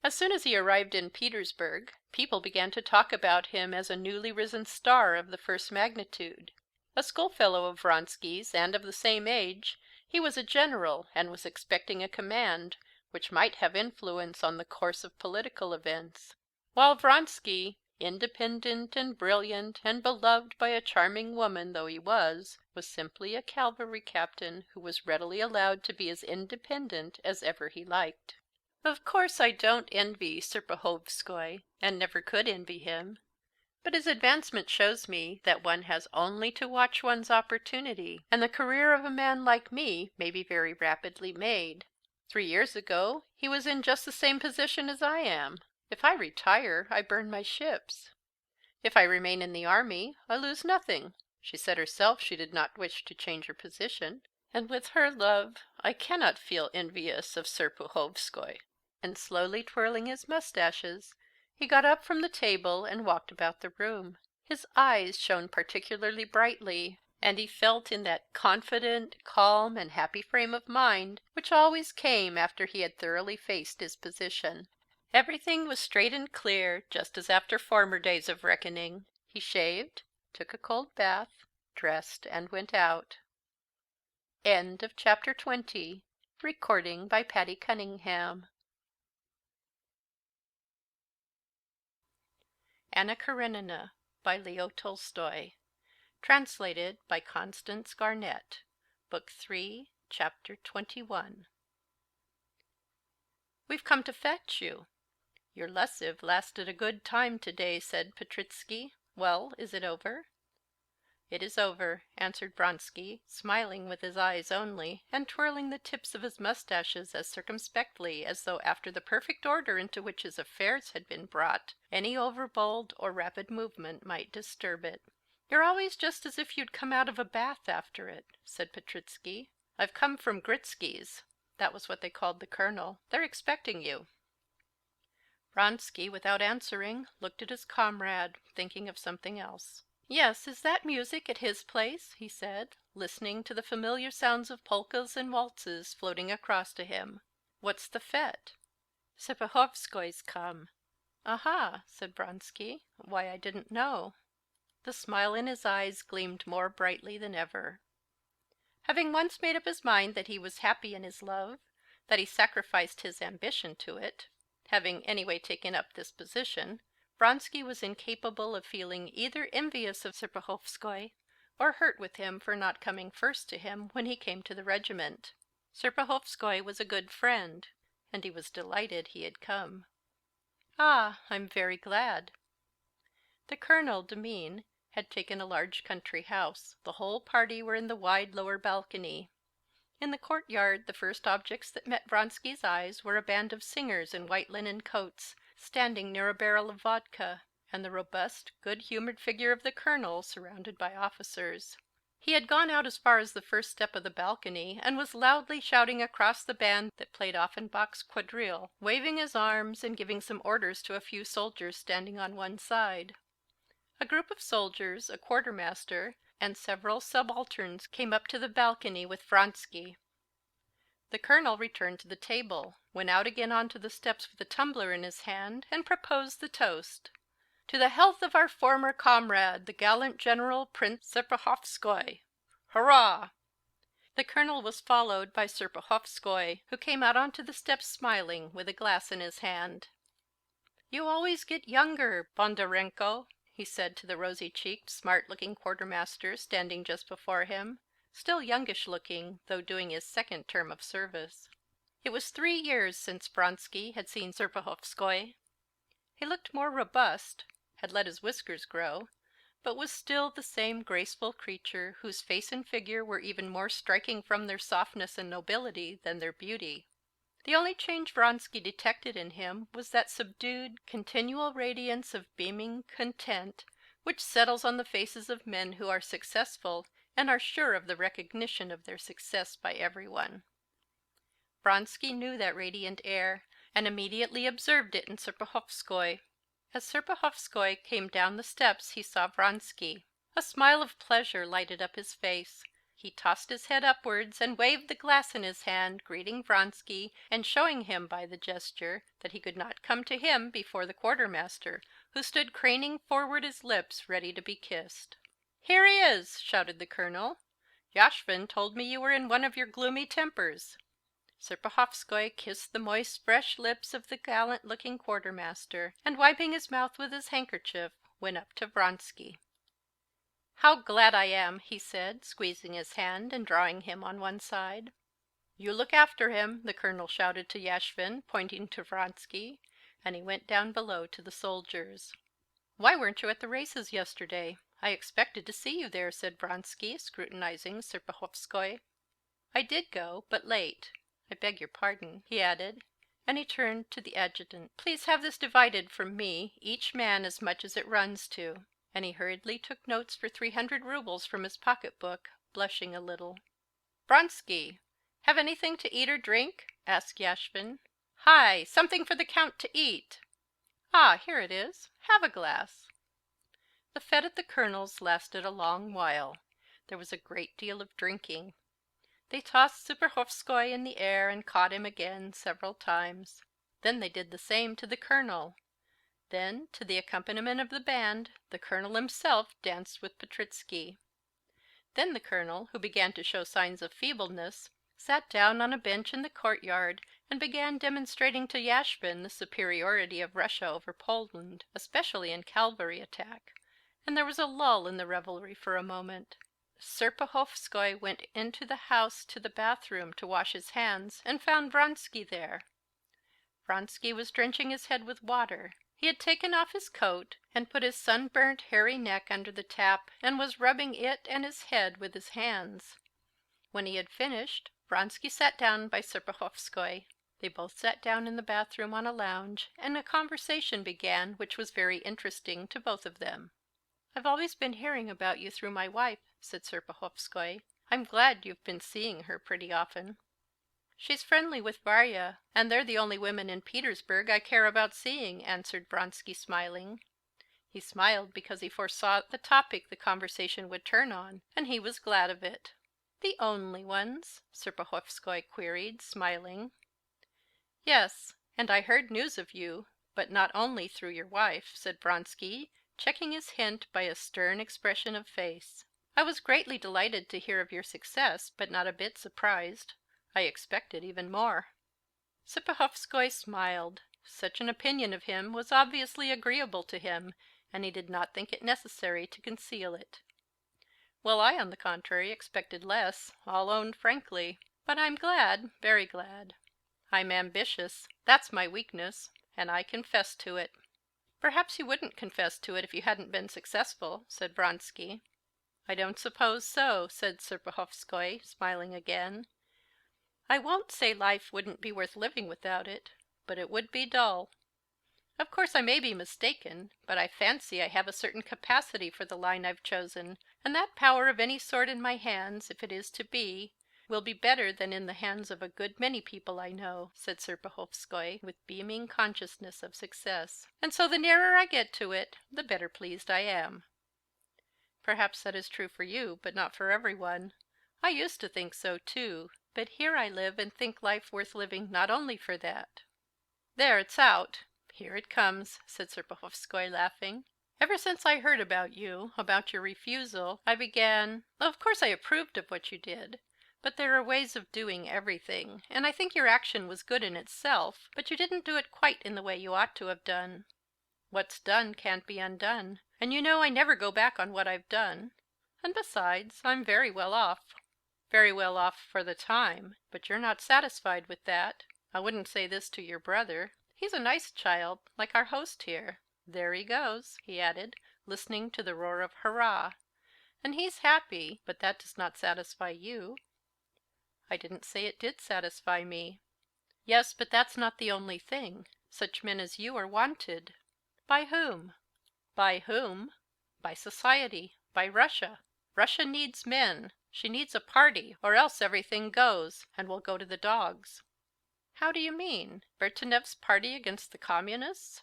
As soon as he arrived in Petersburg, people began to talk about him as a newly risen star of the first magnitude. A schoolfellow of Vronsky's, and of the same age, he was a general, and was expecting a command, which might have influence on the course of political events; while Vronsky, independent and brilliant and beloved by a charming woman though he was simply a cavalry captain who was readily allowed to be as independent as ever he liked. Of course I don't envy Serpuhovskoy, and never could envy him, but his advancement shows me that one has only to watch one's opportunity, and the career of a man like me may be very rapidly made. 3 years ago he was in just the same position as I am. If I retire, I burn my ships. If I remain in the army, I lose nothing. She said herself she did not wish to change her position, and with her love I cannot feel envious of Serpuhovskoy." And slowly twirling his mustaches, he got up from the table and walked about the room. His eyes shone particularly brightly, and he felt in that confident, calm, and happy frame of mind which always came after he had thoroughly faced his position. Everything was straight and clear, just as after former days of reckoning. He shaved, took a cold bath, dressed, and went out. End of chapter 20. Recording by Patty Cunningham. Anna Karenina by Leo Tolstoy. Translated by Constance Garnett. Book 3, Chapter 21. "We've come to fetch you. Your lessive lasted a good time today," said Petritsky. "Well, is it over?" "It is over," answered Vronsky, smiling with his eyes only, and twirling the tips of his mustaches as circumspectly as though after the perfect order into which his affairs had been brought, any overbold or rapid movement might disturb it. "You're always just as if you'd come out of a bath after it," said Petritsky. "I've come from Gritsky's." That was what they called the colonel. "They're expecting you." Vronsky, without answering, looked at his comrade, thinking of something else. "Yes, is that music at his place?" he said, listening to the familiar sounds of polkas and waltzes floating across to him. "What's the fete?" "Serpuhovskoy's come." "Aha," said Vronsky. "Why, I didn't know." The smile in his eyes gleamed more brightly than ever. Having once made up his mind that he was happy in his love, that he sacrificed his ambition to it, having anyway taken up this position, Vronsky was incapable of feeling either envious of Serpuhovskoy or hurt with him for not coming first to him when he came to the regiment. Serpuhovskoy was a good friend, and he was delighted he had come. "Ah, I'm very glad." The colonel, Demine, had taken a large country house. The whole party were in the wide lower balcony. In the courtyard, the first objects that met Vronsky's eyes were a band of singers in white linen coats, standing near a barrel of vodka, and the robust, good-humored figure of the colonel, surrounded by officers. He had gone out as far as the first step of the balcony, and was loudly shouting across the band that played Offenbach's quadrille, waving his arms and giving some orders to a few soldiers standing on one side. A group of soldiers, a quartermaster, and several subalterns came up to the balcony with Vronsky. The colonel returned to the table, went out again onto the steps with a tumbler in his hand, and proposed the toast. "To the health of our former comrade, the gallant General Prince Serpuhovskoy! Hurrah!" The colonel was followed by Serpuhovskoy, who came out onto the steps smiling, with a glass in his hand. "You always get younger, Bondarenko," he said to the rosy-cheeked, smart-looking quartermaster standing just before him, still youngish-looking, though doing his second term of service. It was 3 years since Vronsky had seen Serpuhovskoy. He looked more robust, had let his whiskers grow, but was still the same graceful creature whose face and figure were even more striking from their softness and nobility than their beauty. The only change Vronsky detected in him was that subdued, continual radiance of beaming content which settles on the faces of men who are successful and are sure of the recognition of their success by everyone. Vronsky knew that radiant air, and immediately observed it in Serpuhovskoy. As Serpuhovskoy came down the steps he saw Vronsky. A smile of pleasure lighted up his face. He tossed his head upwards and waved the glass in his hand, greeting Vronsky, and showing him by the gesture that he could not come to him before the quartermaster, who stood craning forward his lips, ready to be kissed. "Here he is!" shouted the colonel. "Yashvin told me you were in one of your gloomy tempers." Serpuhovskoy kissed the moist, fresh lips of the gallant-looking quartermaster, and wiping his mouth with his handkerchief, went up to Vronsky. "How glad I am!" he said, squeezing his hand and drawing him on one side. "You look after him," the colonel shouted to Yashvin, pointing to Vronsky, and he went down below to the soldiers. "Why weren't you at the races yesterday? I expected to see you there," said Vronsky, scrutinizing Serpuhovskoy. "I did go, but late. I beg your pardon," he added, and he turned to the adjutant. "Please have this divided from me, each man as much as it runs to." And he hurriedly took notes for 300 rubles from his pocketbook, blushing a little. "Vronsky, have anything to eat or drink?" asked Yashvin. "Hi! Something for the count to eat!" "Ah, here it is. Have a glass." The fete at the colonel's lasted a long while. There was a great deal of drinking. They tossed Serpuhovskoy in the air and caught him again several times. Then they did the same to the colonel. Then, to the accompaniment of the band, the colonel himself danced with Petritsky. Then the colonel, who began to show signs of feebleness, sat down on a bench in the courtyard and began demonstrating to Yashvin the superiority of Russia over Poland, especially in cavalry attack, and there was a lull in the revelry for a moment. Serpuhovskoy went into the house to the bathroom to wash his hands, and found Vronsky there. Vronsky was drenching his head with water. He had taken off his coat and put his sunburnt, hairy neck under the tap, and was rubbing it and his head with his hands. When he had finished, Vronsky sat down by Serpuhovskoy. They both sat down in the bathroom on a lounge, and a conversation began which was very interesting to both of them. "I've always been hearing about you through my wife," said Serpuhovskoy. "I'm glad you've been seeing her pretty often." "She's friendly with Varya, and they're the only women in Petersburg I care about seeing," answered Vronsky, smiling. He smiled because he foresaw the topic the conversation would turn on, and he was glad of it. "The only ones?" Serpuhovskoy queried, smiling. "Yes, and I heard news of you, but not only through your wife," said Vronsky, checking his hint by a stern expression of face. "I was greatly delighted to hear of your success, but not a bit surprised. I expected even more." Serpuhovskoy smiled. Such an opinion of him was obviously agreeable to him, and he did not think it necessary to conceal it. "Well, I, on the contrary, expected less, I'll own frankly. But I'm glad, very glad. I'm ambitious, that's my weakness, and I confess to it." "Perhaps you wouldn't confess to it if you hadn't been successful," said Vronsky. "I don't suppose so," said Serpuhovskoy, smiling again. "I won't say life wouldn't be worth living without it, but it would be dull. Of course I may be mistaken, but I fancy I have a certain capacity for the line I've chosen, and that power of any sort in my hands, if it is to be, will be better than in the hands of a good many people I know," said Serpuhovskoy, with beaming consciousness of success. "And so the nearer I get to it, the better pleased I am." "Perhaps that is true for you, but not for everyone. I used to think so too. But here I live and think life worth living not only for that. There, it's out. Here it comes, said Serpuhovskoy, laughing. Ever since I heard about you, about your refusal, I began... Of course I approved of what you did, but there are ways of doing everything, and I think your action was good in itself, but you didn't do it quite in the way you ought to have done. What's done can't be undone, and you know I never go back on what I've done. And besides, I'm very well off. Very well off for the time, but you're not satisfied with that. I wouldn't say this to your brother. He's a nice child, like our host here. There he goes, he added, listening to the roar of hurrah. And he's happy, but that does not satisfy you. I didn't say it did satisfy me. Yes, but that's not the only thing. Such men as you are wanted. By whom? By whom? By society, by Russia. Russia needs men. She needs a party, or else everything goes, and will go to the dogs. How do you mean? Bertenev's party against the communists?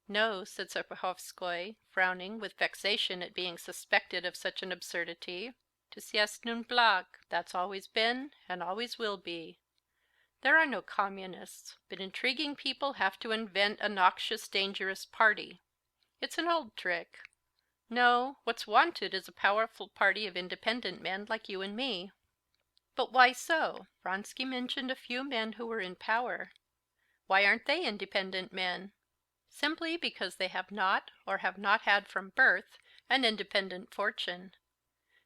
No, said Serpuhovskoy, frowning with vexation at being suspected of such an absurdity. Tout est une blague. That's always been, and always will be. There are no communists, but intriguing people have to invent a noxious, dangerous party. It's an old trick. No, what's wanted is a powerful party of independent men like you and me. But why so? Vronsky mentioned a few men who were in power. Why aren't they independent men? Simply because they have not, or have not had from birth, an independent fortune.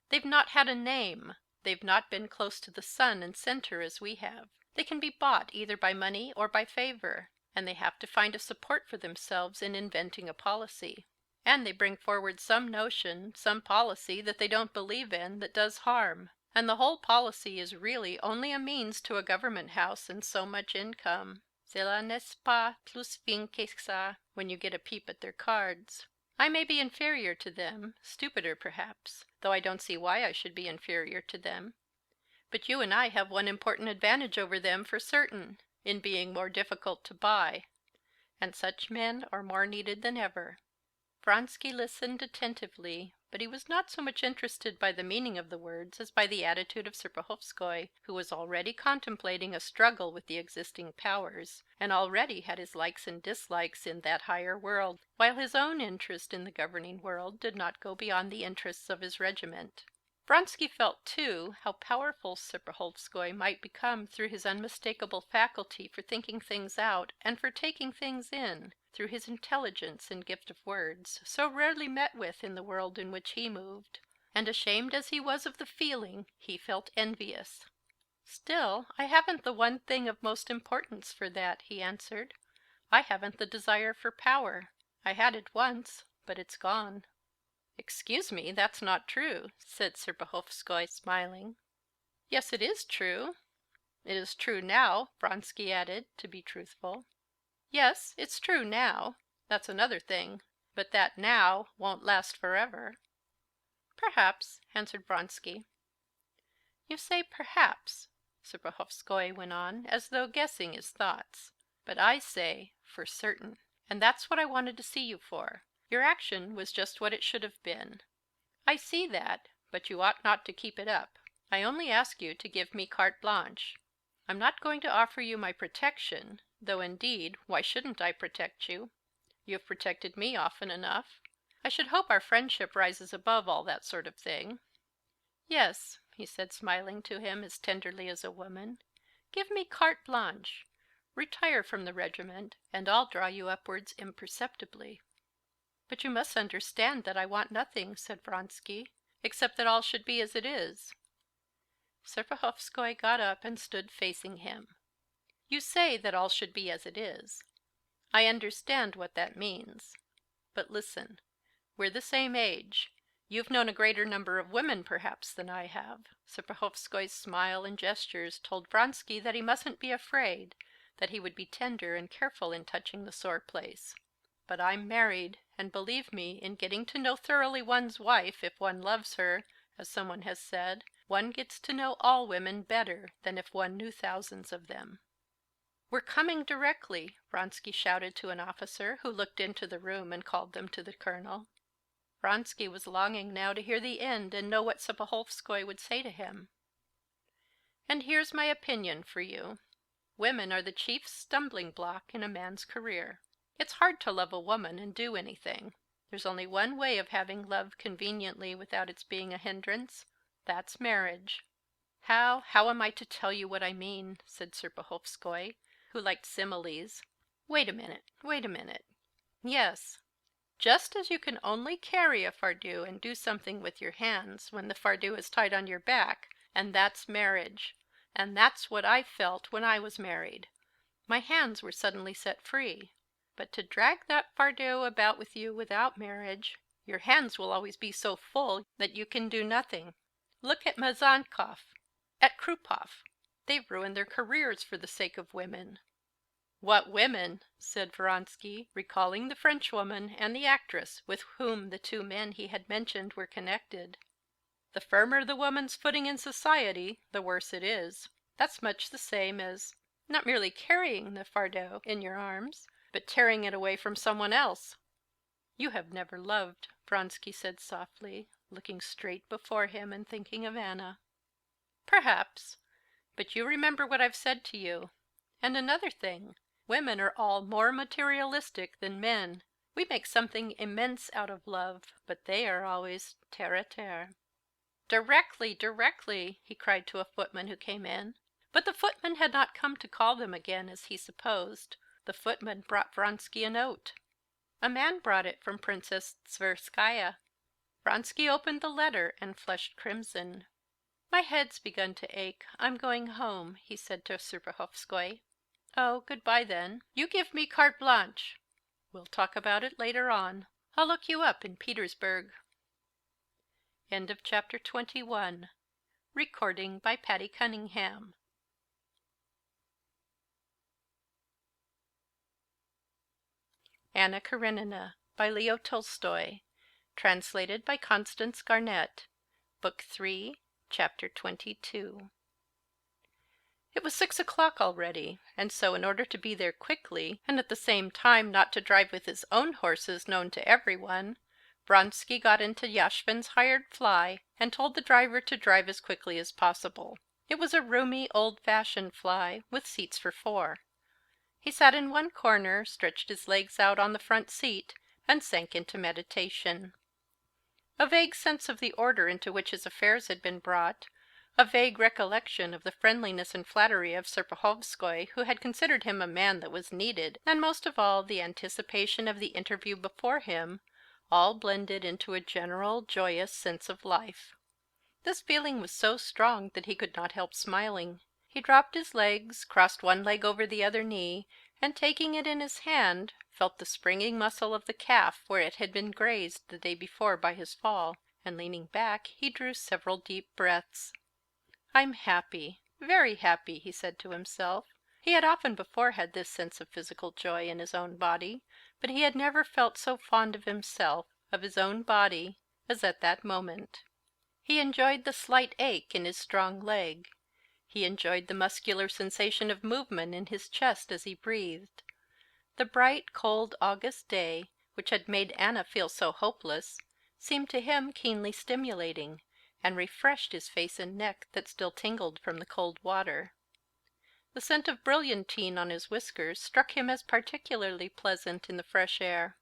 They've not had a name. They've not been close to the sun and center as we have. They can be bought either by money or by favor, and they have to find a support for themselves in inventing a policy. And they bring forward some notion, some policy that they don't believe in, that does harm. And the whole policy is really only a means to a government house and so much income. Cela n'est pas plus fin que ça, when you get a peep at their cards. I may be inferior to them, stupider perhaps, though I don't see why I should be inferior to them. But you and I have one important advantage over them for certain, in being more difficult to buy. And such men are more needed than ever. Vronsky listened attentively, but he was not so much interested by the meaning of the words as by the attitude of Serpuhovskoy, who was already contemplating a struggle with the existing powers, and already had his likes and dislikes in that higher world, while his own interest in the governing world did not go beyond the interests of his regiment. Vronsky felt, too, how powerful Serpuhovskoy might become through his unmistakable faculty for thinking things out and for taking things in, through his intelligence and gift of words, so rarely met with in the world in which he moved. And ashamed as he was of the feeling, he felt envious. Still, I haven't the one thing of most importance for that, he answered. I haven't the desire for power. I had it once, but it's gone. Excuse me, that's not true, said Serpuhovskoy, smiling. Yes, it is true. It is true now, Vronsky added, to be truthful. Yes, it's true now. That's another thing. But that now won't last forever. Perhaps, answered Vronsky. You say perhaps, Serpuhovskoy went on, as though guessing his thoughts. But I say for certain. And that's what I wanted to see you for. Your action was just what it should have been. I see that, but you ought not to keep it up. I only ask you to give me carte blanche. I'm not going to offer you my protection, though indeed, why shouldn't I protect you? You have protected me often enough. I should hope our friendship rises above all that sort of thing. Yes, he said, smiling to him as tenderly as a woman. Give me carte blanche. Retire from the regiment, and I'll draw you upwards imperceptibly. But you must understand that I want nothing, said Vronsky, except that all should be as it is. Serpuhovskoy got up and stood facing him. You say that all should be as it is. I understand what that means. But listen, we're the same age. You've known a greater number of women, perhaps, than I have. Serpuhovskoy's smile and gestures told Vronsky that he mustn't be afraid, that he would be tender and careful in touching the sore place. But I'm married, and believe me, in getting to know thoroughly one's wife, if one loves her, as someone has said, one gets to know all women better than if one knew thousands of them. We're coming directly, Vronsky shouted to an officer who looked into the room and called them to the colonel. Vronsky was longing now to hear the end and know what Serpuhovskoy would say to him. And here's my opinion for you. Women are the chief stumbling block in a man's career. It's hard to love a woman and do anything. There's only one way of having love conveniently without its being a hindrance. That's marriage. How am I to tell you what I mean?" said Serpuhovskoy, who liked similes. Wait a minute. Yes. Just as you can only carry a fardeau and do something with your hands when the fardeau is tied on your back, and that's marriage. And that's what I felt when I was married. My hands were suddenly set free. But to drag that fardeau about with you without marriage, your hands will always be so full that you can do nothing. Look at Mazankov, at Krupov. They've ruined their careers for the sake of women." "What women?" said Vronsky, recalling the Frenchwoman and the actress with whom the two men he had mentioned were connected. "The firmer the woman's footing in society, the worse it is. That's much the same as not merely carrying the fardeau in your arms, but tearing it away from someone else." "You have never loved," Vronsky said softly, looking straight before him and thinking of Anna. "Perhaps. But you remember what I've said to you. And another thing. Women are all more materialistic than men. We make something immense out of love, but they are always terre à terre." Directly," he cried to a footman who came in. But the footman had not come to call them again, as he supposed. The footman brought Vronsky a note. A man brought it from Princess Tverskaya. Vronsky opened the letter and flushed crimson. "My head's begun to ache. I'm going home," he said to Serpuhovskoy. "Oh, good-bye then. You give me carte blanche. We'll talk about it later on. I'll look you up in Petersburg." End of chapter 21. Recording by Patty Cunningham. Anna Karenina by Leo Tolstoy. Translated by Constance Garnett. Book 3, Chapter 22. It was 6 o'clock already, and so in order to be there quickly, and at the same time not to drive with his own horses known to everyone, Vronsky got into Yashvin's hired fly and told the driver to drive as quickly as possible. It was a roomy, old-fashioned fly, with seats for 4. He sat in one corner, stretched his legs out on the front seat, and sank into meditation. A vague sense of the order into which his affairs had been brought, a vague recollection of the friendliness and flattery of Serpuhovskoy, who had considered him a man that was needed, and most of all the anticipation of the interview before him, all blended into a general, joyous sense of life. This feeling was so strong that he could not help smiling. He dropped his legs, crossed one leg over the other knee, and taking it in his hand, felt the springing muscle of the calf where it had been grazed the day before by his fall, and leaning back, he drew several deep breaths. "I'm happy, very happy," he said to himself. He had often before had this sense of physical joy in his own body, but he had never felt so fond of himself, of his own body, as at that moment. He enjoyed the slight ache in his strong leg. He enjoyed the muscular sensation of movement in his chest as he breathed. The bright, cold August day, which had made Anna feel so hopeless, seemed to him keenly stimulating, and refreshed his face and neck that still tingled from the cold water. The scent of brilliantine on his whiskers struck him as particularly pleasant in the fresh air.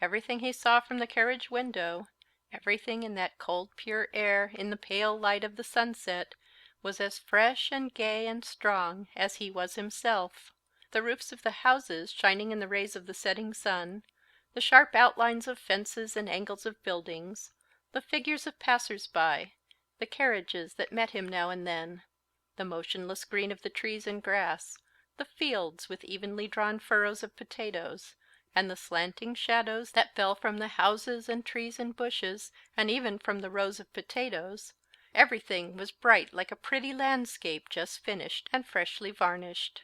Everything he saw from the carriage window, everything in that cold pure air in the pale light of the sunset, was as fresh and gay and strong as he was himself. The roofs of the houses shining in the rays of the setting sun, the sharp outlines of fences and angles of buildings, the figures of passers-by, the carriages that met him now and then, the motionless green of the trees and grass, the fields with evenly drawn furrows of potatoes, and the slanting shadows that fell from the houses and trees and bushes, and even from the rows of potatoes, everything was bright like a pretty landscape just finished and freshly varnished.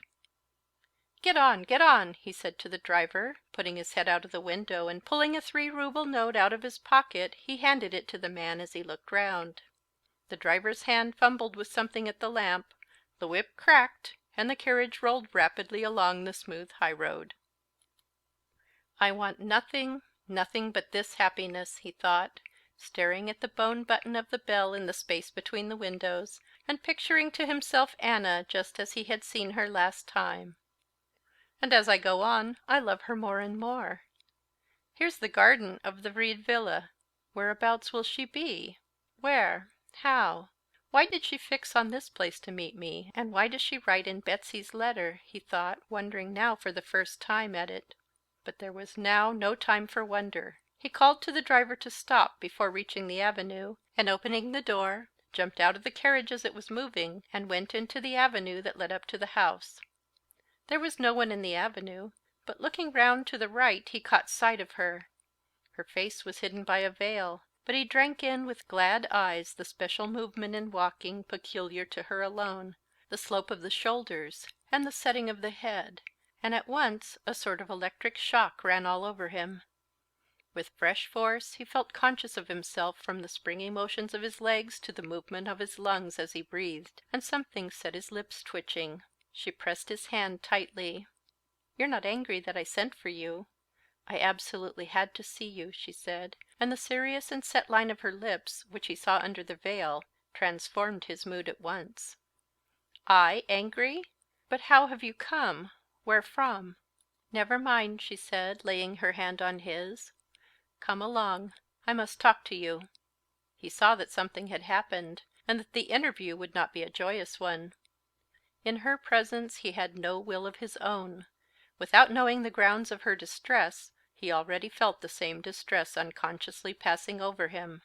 Get on," he said to the driver, putting his head out of the window, and pulling a 3-ruble note out of his pocket, he handed it to the man as he looked round. The driver's hand fumbled with something at the lamp, the whip cracked, and the carriage rolled rapidly along the smooth highroad. "I want nothing but this happiness," he thought, staring at the bone button of the bell in the space between the windows, and picturing to himself Anna just as he had seen her last time. And as I go on, I love her more and more. Here's the garden of the Vrede villa. Whereabouts will she be? Where? How? Why did she fix on this place to meet me, and why does she write in Betsy's letter, he thought, wondering now for the first time at it. But there was now no time for wonder. He called to the driver to stop before reaching the avenue, and opening the door, jumped out of the carriage as it was moving, and went into the avenue that led up to the house. There was no one in the avenue, but looking round to the right he caught sight of her. Her face was hidden by a veil, but he drank in with glad eyes the special movement in walking peculiar to her alone, the slope of the shoulders, and the setting of the head, and at once a sort of electric shock ran all over him. With fresh force he felt conscious of himself from the springy motions of his legs to the movement of his lungs as he breathed, and something set his lips twitching. She pressed his hand tightly. "You're not angry that I sent for you?" "I absolutely had to see you," she said, and the serious and set line of her lips, which he saw under the veil, transformed his mood at once. "I angry? But how have you come? Where from?" "Never mind," she said, laying her hand on his. "Come along. I must talk to you." He saw that something had happened, and that the interview would not be a joyous one. In her presence he had no will of his own. Without knowing the grounds of her distress, he already felt the same distress unconsciously passing over him.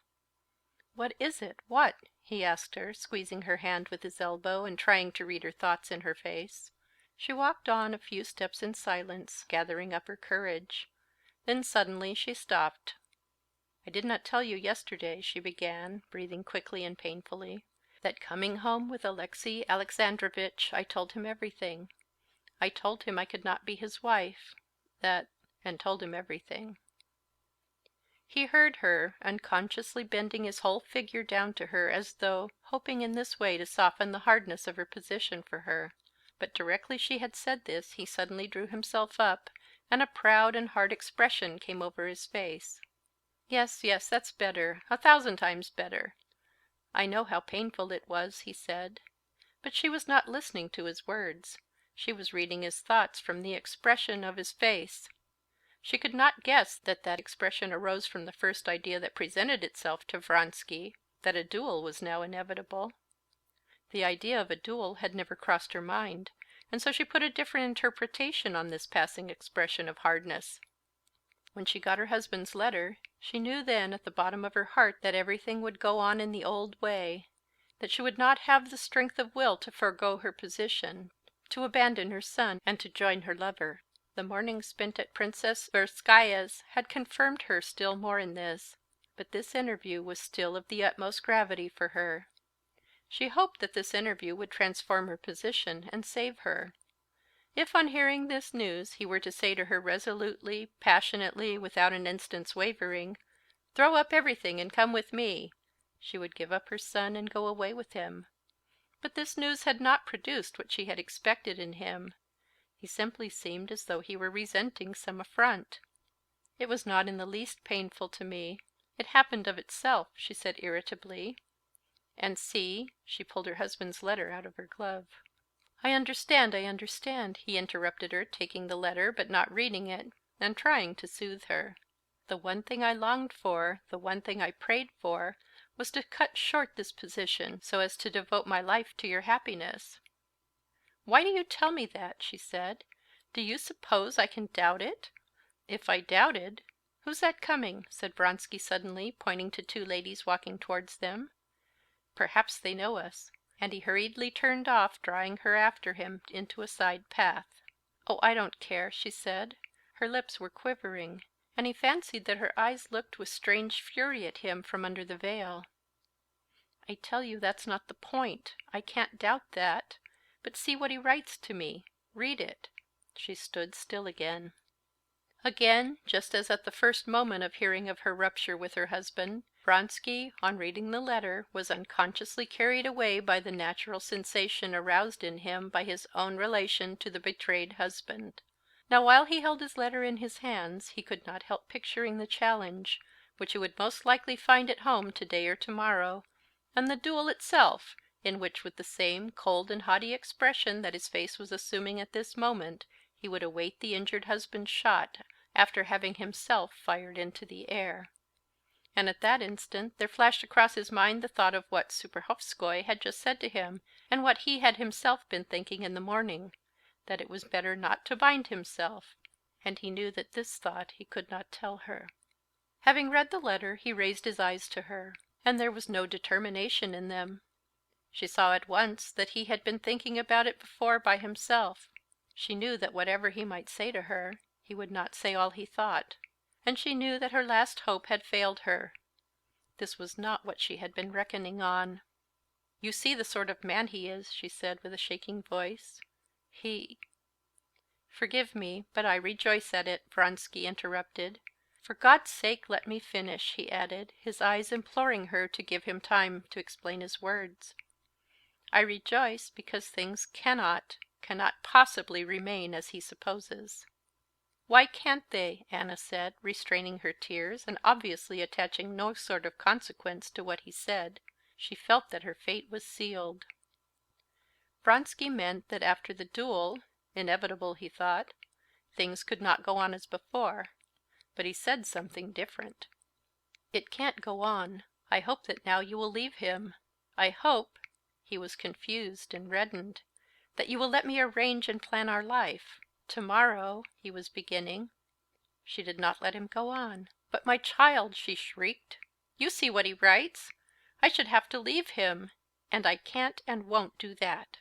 "What is it? What?" he asked her, squeezing her hand with his elbow and trying to read her thoughts in her face. She walked on a few steps in silence, gathering up her courage. Then suddenly she stopped. "I did not tell you yesterday," she began, breathing quickly and painfully, "that coming home with Alexey Alexandrovitch I told him everything. I told him I could not be his wife, and told him everything." He heard her, unconsciously bending his whole figure down to her as though hoping in this way to soften the hardness of her position for her. But directly she had said this he suddenly drew himself up, and a proud and hard expression came over his face. "Yes, yes, that's better, 1,000 times better. I know how painful it was," he said. But she was not listening to his words. She was reading his thoughts from the expression of his face. She could not guess that that expression arose from the first idea that presented itself to Vronsky, that a duel was now inevitable. The idea of a duel had never crossed her mind, and so she put a different interpretation on this passing expression of hardness. When she got her husband's letter, she knew then at the bottom of her heart that everything would go on in the old way, that she would not have the strength of will to forego her position, to abandon her son, and to join her lover. The morning spent at Princess Tverskaya's had confirmed her still more in this, but this interview was still of the utmost gravity for her. She hoped that this interview would transform her position and save her. If on hearing this news he were to say to her resolutely, passionately, without an instant's wavering, "Throw up everything and come with me," she would give up her son and go away with him. But this news had not produced what she had expected in him. He simply seemed as though he were resenting some affront. "It was not in the least painful to me. It happened of itself," she said irritably. "And see," she pulled her husband's letter out of her glove. I understand," he interrupted her, taking the letter, but not reading it, and trying to soothe her. "The one thing I longed for, the one thing I prayed for, was to cut short this position, so as to devote my life to your happiness." "Why do you tell me that?" she said. "Do you suppose I can doubt it? If I doubted— Who's that coming?" said Vronsky suddenly, pointing to two ladies walking towards them. "Perhaps they know us." And he hurriedly turned off, drawing her after him into a side path. "Oh, I don't care," she said. Her lips were quivering, and he fancied that her eyes looked with strange fury at him from under the veil. "I tell you that's not the point. I can't doubt that. But see what he writes to me. Read it." She stood still again. Again, just as at the first moment of hearing of her rupture with her husband, Vronsky, on reading the letter, was unconsciously carried away by the natural sensation aroused in him by his own relation to the betrayed husband. Now, while he held his letter in his hands, he could not help picturing the challenge, which he would most likely find at home today or tomorrow, and the duel itself, in which, with the same cold and haughty expression that his face was assuming at this moment, he would await the injured husband's shot after having himself fired into the air. And at that instant there flashed across his mind the thought of what Serpuhovskoy had just said to him, and what he had himself been thinking in the morning, that it was better not to bind himself, and he knew that this thought he could not tell her. Having read the letter, he raised his eyes to her, and there was no determination in them. She saw at once that he had been thinking about it before by himself. She knew that whatever he might say to her, he would not say all he thought, and she knew that her last hope had failed her. This was not what she had been reckoning on. "You see the sort of man he is," she said with a shaking voice. "He—" "Forgive me, but I rejoice at it," Vronsky interrupted. "For God's sake, let me finish," he added, his eyes imploring her to give him time to explain his words. "I rejoice because things cannot possibly remain as he supposes." "Why can't they?" Anna said, restraining her tears, and obviously attaching no sort of consequence to what he said. She felt that her fate was sealed. Vronsky meant that after the duel, inevitable he thought, things could not go on as before, but he said something different. "It can't go on. I hope that now you will leave him. I hope," he was confused and reddened, "that you will let me arrange and plan our life. Tomorrow," he was beginning. She did not let him go on. "But my child," she shrieked. "You see what he writes. I should have to leave him, and I can't and won't do that.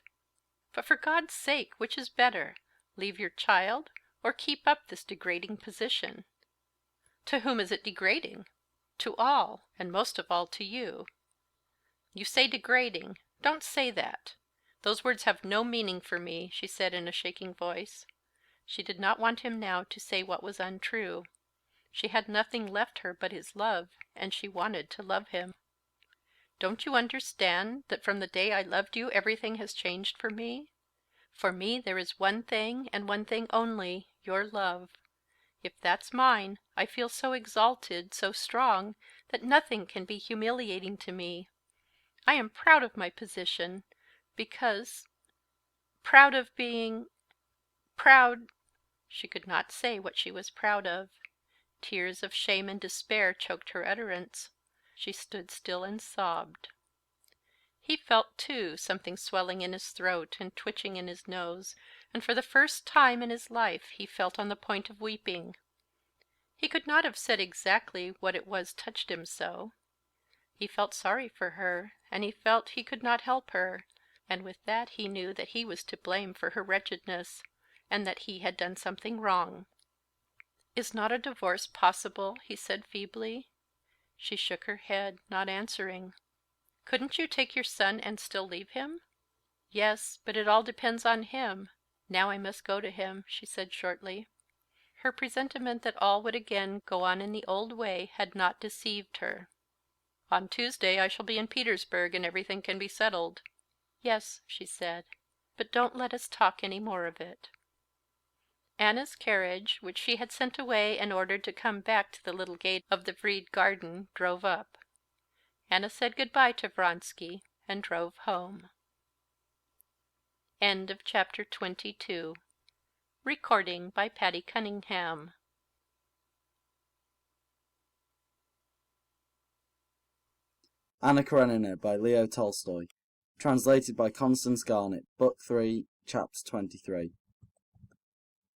But for God's sake, which is better, leave your child or keep up this degrading position?" "To whom is it degrading?" "To all, and most of all to you." "You say degrading. Don't say that. Those words have no meaning for me," she said in a shaking voice. She did not want him now to say what was untrue. She had nothing left her but his love, and she wanted to love him. "Don't you understand that from the day I loved you everything has changed for me? For me there is one thing, and one thing only, your love. If that's mine, I feel so exalted, so strong, that nothing can be humiliating to me. I am proud of my position, because... proud of being... proud..." She could not say what she was proud of. Tears of shame and despair choked her utterance. She stood still and sobbed. He felt, too, something swelling in his throat and twitching in his nose, and for the first time in his life he felt on the point of weeping. He could not have said exactly what it was touched him so. He felt sorry for her, and he felt he could not help her, and with that he knew that he was to blame for her wretchedness, and that he had done something wrong. "Is not a divorce possible?" he said feebly. She shook her head, not answering. "Couldn't you take your son and still leave him?" "Yes, but it all depends on him. Now I must go to him," she said shortly. Her presentiment that all would again go on in the old way had not deceived her. "On Tuesday I shall be in Petersburg, and everything can be settled." "Yes," she said, "but don't let us talk any more of it." Anna's carriage, which she had sent away and ordered to come back to the little gate of the Vrede garden, drove up. Anna said good-bye to Vronsky and drove home. End of chapter 22. Recording by Patty Cunningham. Anna Karenina by Leo Tolstoy. Translated by Constance Garnett. Book 3, Chapter 23.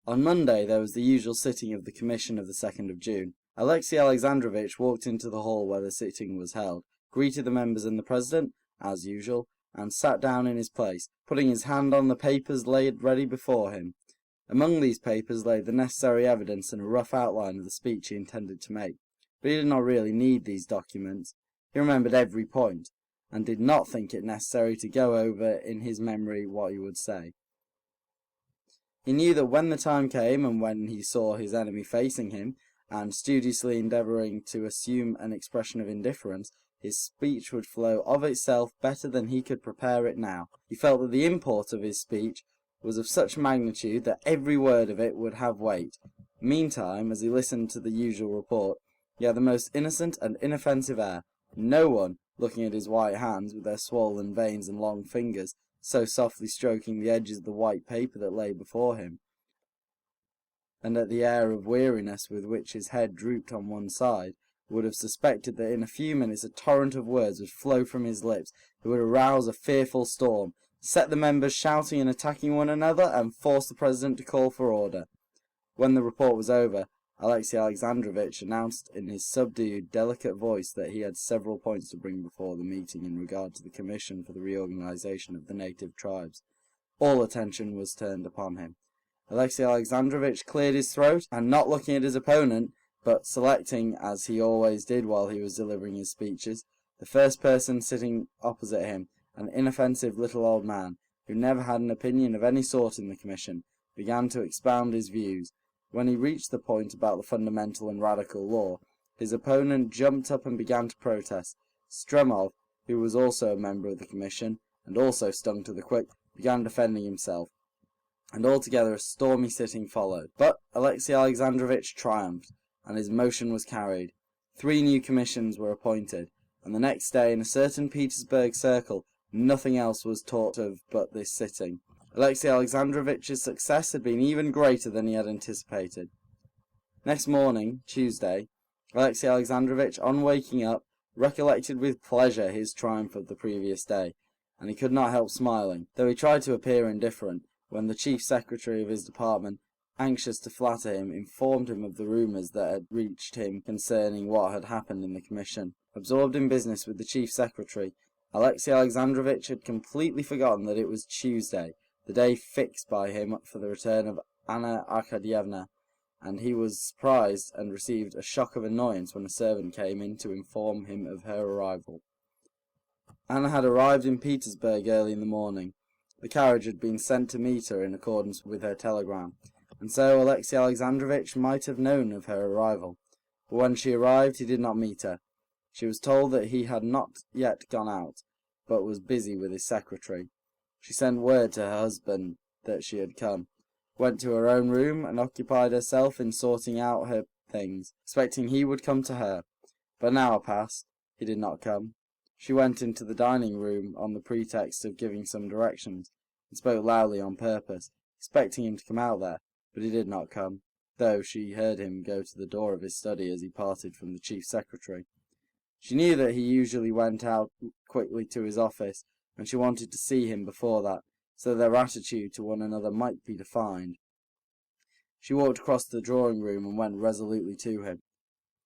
On Monday there was the usual sitting of the Commission of the 2nd of June. Alexey Alexandrovitch walked into the hall where the sitting was held, greeted the members and the president, as usual, and sat down in his place, putting his hand on the papers laid ready before him. Among these papers lay the necessary evidence and a rough outline of the speech he intended to make. But he did not really need these documents. He remembered every point, and did not think it necessary to go over in his memory what he would say. He knew that when the time came, and when he saw his enemy facing him, and studiously endeavouring to assume an expression of indifference, his speech would flow of itself better than he could prepare it now. He felt that the import of his speech was of such magnitude that every word of it would have weight. Meantime, as he listened to the usual report, he had the most innocent and inoffensive air. No one, looking at his white hands, with their swollen veins and long fingers, so softly stroking the edges of the white paper that lay before him, and at the air of weariness with which his head drooped on one side, would have suspected that in a few minutes a torrent of words would flow from his lips that would arouse a fearful storm, set the members shouting and attacking one another, and force the president to call for order. When the report was over, Alexey Alexandrovitch announced in his subdued, delicate voice that he had several points to bring before the meeting in regard to the Commission for the Reorganization of the Native Tribes. All attention was turned upon him. Alexey Alexandrovitch cleared his throat, and not looking at his opponent, but selecting, as he always did while he was delivering his speeches, the first person sitting opposite him, an inoffensive little old man, who never had an opinion of any sort in the Commission, began to expound his views. When he reached the point about the fundamental and radical law, his opponent jumped up and began to protest. Stremov, who was also a member of the Commission, and also stung to the quick, began defending himself, and altogether a stormy sitting followed. But Alexey Alexandrovitch triumphed, and his motion was carried. 3 new commissions were appointed, and the next day, in a certain Petersburg circle, nothing else was talked of but this sitting. Alexey Alexandrovitch's success had been even greater than he had anticipated. Next morning, Tuesday, Alexey Alexandrovitch, on waking up, recollected with pleasure his triumph of the previous day, and he could not help smiling, though he tried to appear indifferent, when the chief secretary of his department, anxious to flatter him, informed him of the rumours that had reached him concerning what had happened in the commission. Absorbed in business with the chief secretary, Alexey Alexandrovitch had completely forgotten that it was Tuesday, the day fixed by him for the return of Anna Arkadyevna, and he was surprised and received a shock of annoyance when a servant came in to inform him of her arrival. Anna had arrived in Petersburg early in the morning. The carriage had been sent to meet her in accordance with her telegram, and so Alexey Alexandrovitch might have known of her arrival. But when she arrived, he did not meet her. She was told that he had not yet gone out, but was busy with his secretary. She sent word to her husband that she had come, went to her own room, and occupied herself in sorting out her things, expecting he would come to her. But an hour passed. He did not come. She went into the dining room on the pretext of giving some directions, and spoke loudly on purpose, expecting him to come out there, but he did not come, though she heard him go to the door of his study as he parted from the chief secretary. She knew that he usually went out quickly to his office, and she wanted to see him before that, so that their attitude to one another might be defined. She walked across the drawing-room and went resolutely to him.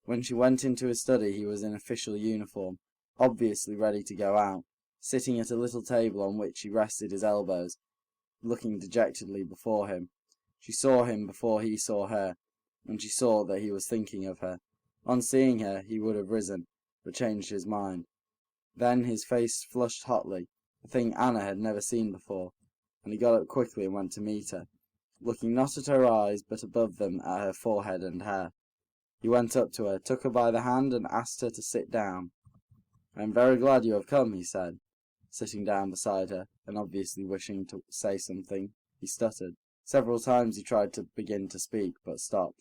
When she went into his study, he was in official uniform, obviously ready to go out, sitting at a little table on which he rested his elbows, looking dejectedly before him. She saw him before he saw her, and she saw that he was thinking of her. On seeing her, he would have risen, but changed his mind. Then his face flushed hotly, a thing Anna had never seen before, and he got up quickly and went to meet her, looking not at her eyes, but above them at her forehead and hair. He went up to her, took her by the hand, and asked her to sit down. "I am very glad you have come," he said, sitting down beside her, and obviously wishing to say something. He stuttered. Several times he tried to begin to speak, but stopped,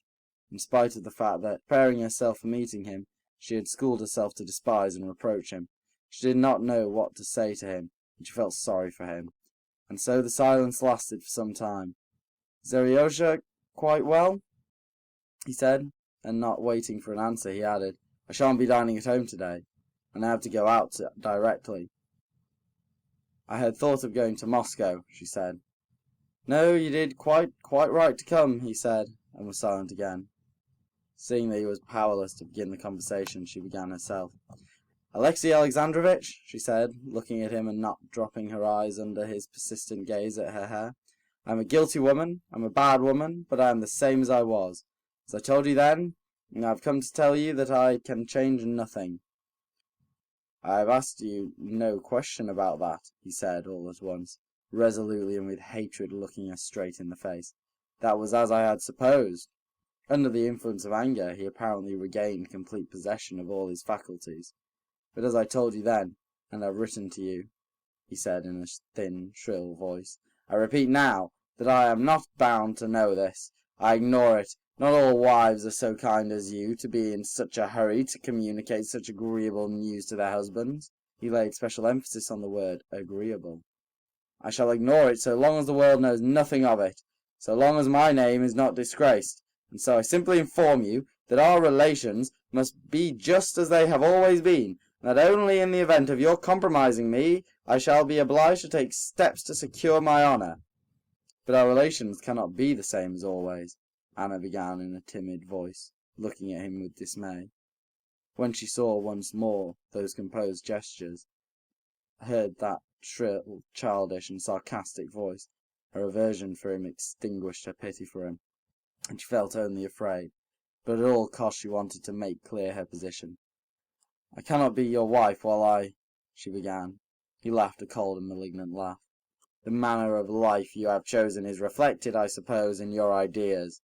in spite of the fact that, preparing herself for meeting him, she had schooled herself to despise and reproach him. She did not know what to say to him, and she felt sorry for him. And so the silence lasted for some time. "Seryozha quite well?" he said, and not waiting for an answer, he added, "I shan't be dining at home today, and I have to go out directly." "I had thought of going to Moscow," she said. "No, you did quite right to come," he said, and was silent again. Seeing that he was powerless to begin the conversation, she began herself. "Alexey Alexandrovitch," she said, looking at him and not dropping her eyes under his persistent gaze at her hair, "I'm a guilty woman, I'm a bad woman, but I am the same as I was. As I told you then, and I've come to tell you that I can change nothing." "I have asked you no question about that," he said all at once, resolutely and with hatred, looking her straight in the face. "That was as I had supposed." Under the influence of anger, he apparently regained complete possession of all his faculties. "But as I told you then, and have written to you," he said in a thin, shrill voice, "I repeat now, that I am not bound to know this. I ignore it. Not all wives are so kind as you to be in such a hurry to communicate such agreeable news to their husbands. He laid special emphasis on the word agreeable. I shall ignore it so long as the world knows nothing of it, so long as my name is not disgraced, and so I simply inform you that our relations must be just as they have always been, and that only in the event of your compromising me I shall be obliged to take steps to secure my honour. But our relations cannot be the same as always, Anna began in a timid voice, looking at him with dismay. When she saw once more those composed gestures, heard that shrill, childish, and sarcastic voice, her aversion for him extinguished her pity for him, and she felt only afraid, but at all costs she wanted to make clear her position. I cannot be your wife while she began. He laughed a cold and malignant laugh. The manner of life you have chosen is reflected, I suppose, in your ideas.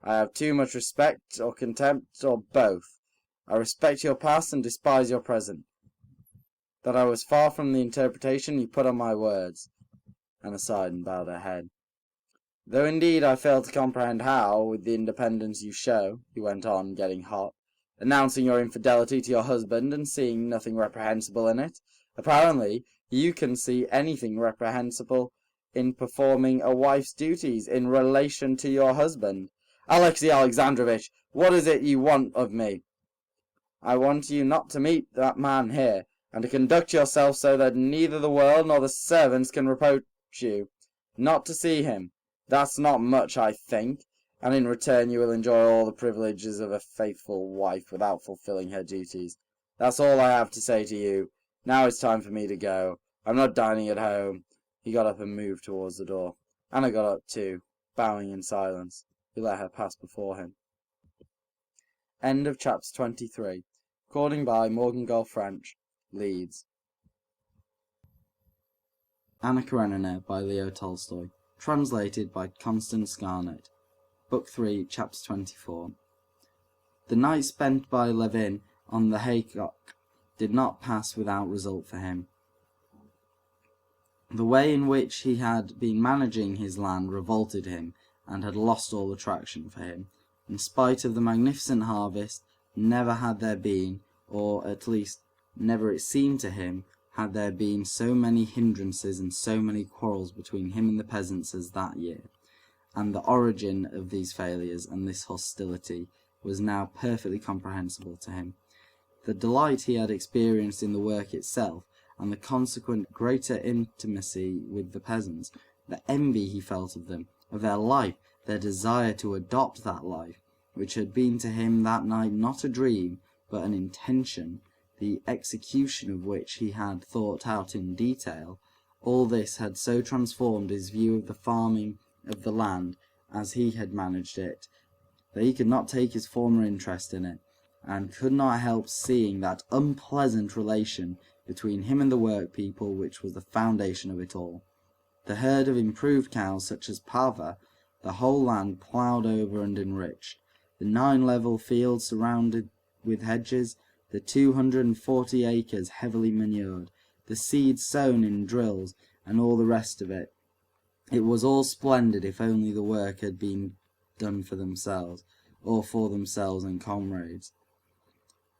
I have too much respect or contempt, or both. I respect your past and despise your present. That I was far from the interpretation you put on my words. Anna sighed and bowed her head. Though indeed I fail to comprehend how, with the independence you show, he went on, getting hot, announcing your infidelity to your husband and seeing nothing reprehensible in it, apparently you can see anything reprehensible in performing a wife's duties in relation to your husband. Alexey Alexandrovitch, what is it you want of me? I want you not to meet that man here, and to conduct yourself so that neither the world nor the servants can reproach you. Not to see him. That's not much, I think, and in return you will enjoy all the privileges of a faithful wife without fulfilling her duties. That's all I have to say to you. Now it's time for me to go. I'm not dining at home. He got up and moved towards the door. Anna got up too, bowing in silence. He let her pass before him. End of chapter 23. Recording by Morgan Gall French, Leeds. Anna Karenina by Leo Tolstoy. Translated by Constance Garnett. Book 3, Chapter 24. The night spent by Levin on the haycock did not pass without result for him. The way in which he had been managing his land revolted him, and had lost all attraction for him. In spite of the magnificent harvest, never had there been, or at least never it seemed to him, had there been so many hindrances and so many quarrels between him and the peasants as that year, and the origin of these failures and this hostility was now perfectly comprehensible to him. The delight he had experienced in the work itself, and the consequent greater intimacy with the peasants, the envy he felt of them, of their life, their desire to adopt that life, which had been to him that night not a dream, but an intention, the execution of which he had thought out in detail, all this had so transformed his view of the farming of the land as he had managed it, that he could not take his former interest in it, and could not help seeing that unpleasant relation between him and the work-people which was the foundation of it all. The herd of improved cows, such as Pava, the whole land ploughed over and enriched, the 9 level fields surrounded with hedges, the 240 acres heavily manured, the seed sown in drills, and all the rest of it. It was all splendid if only the work had been done for themselves, or for themselves and comrades,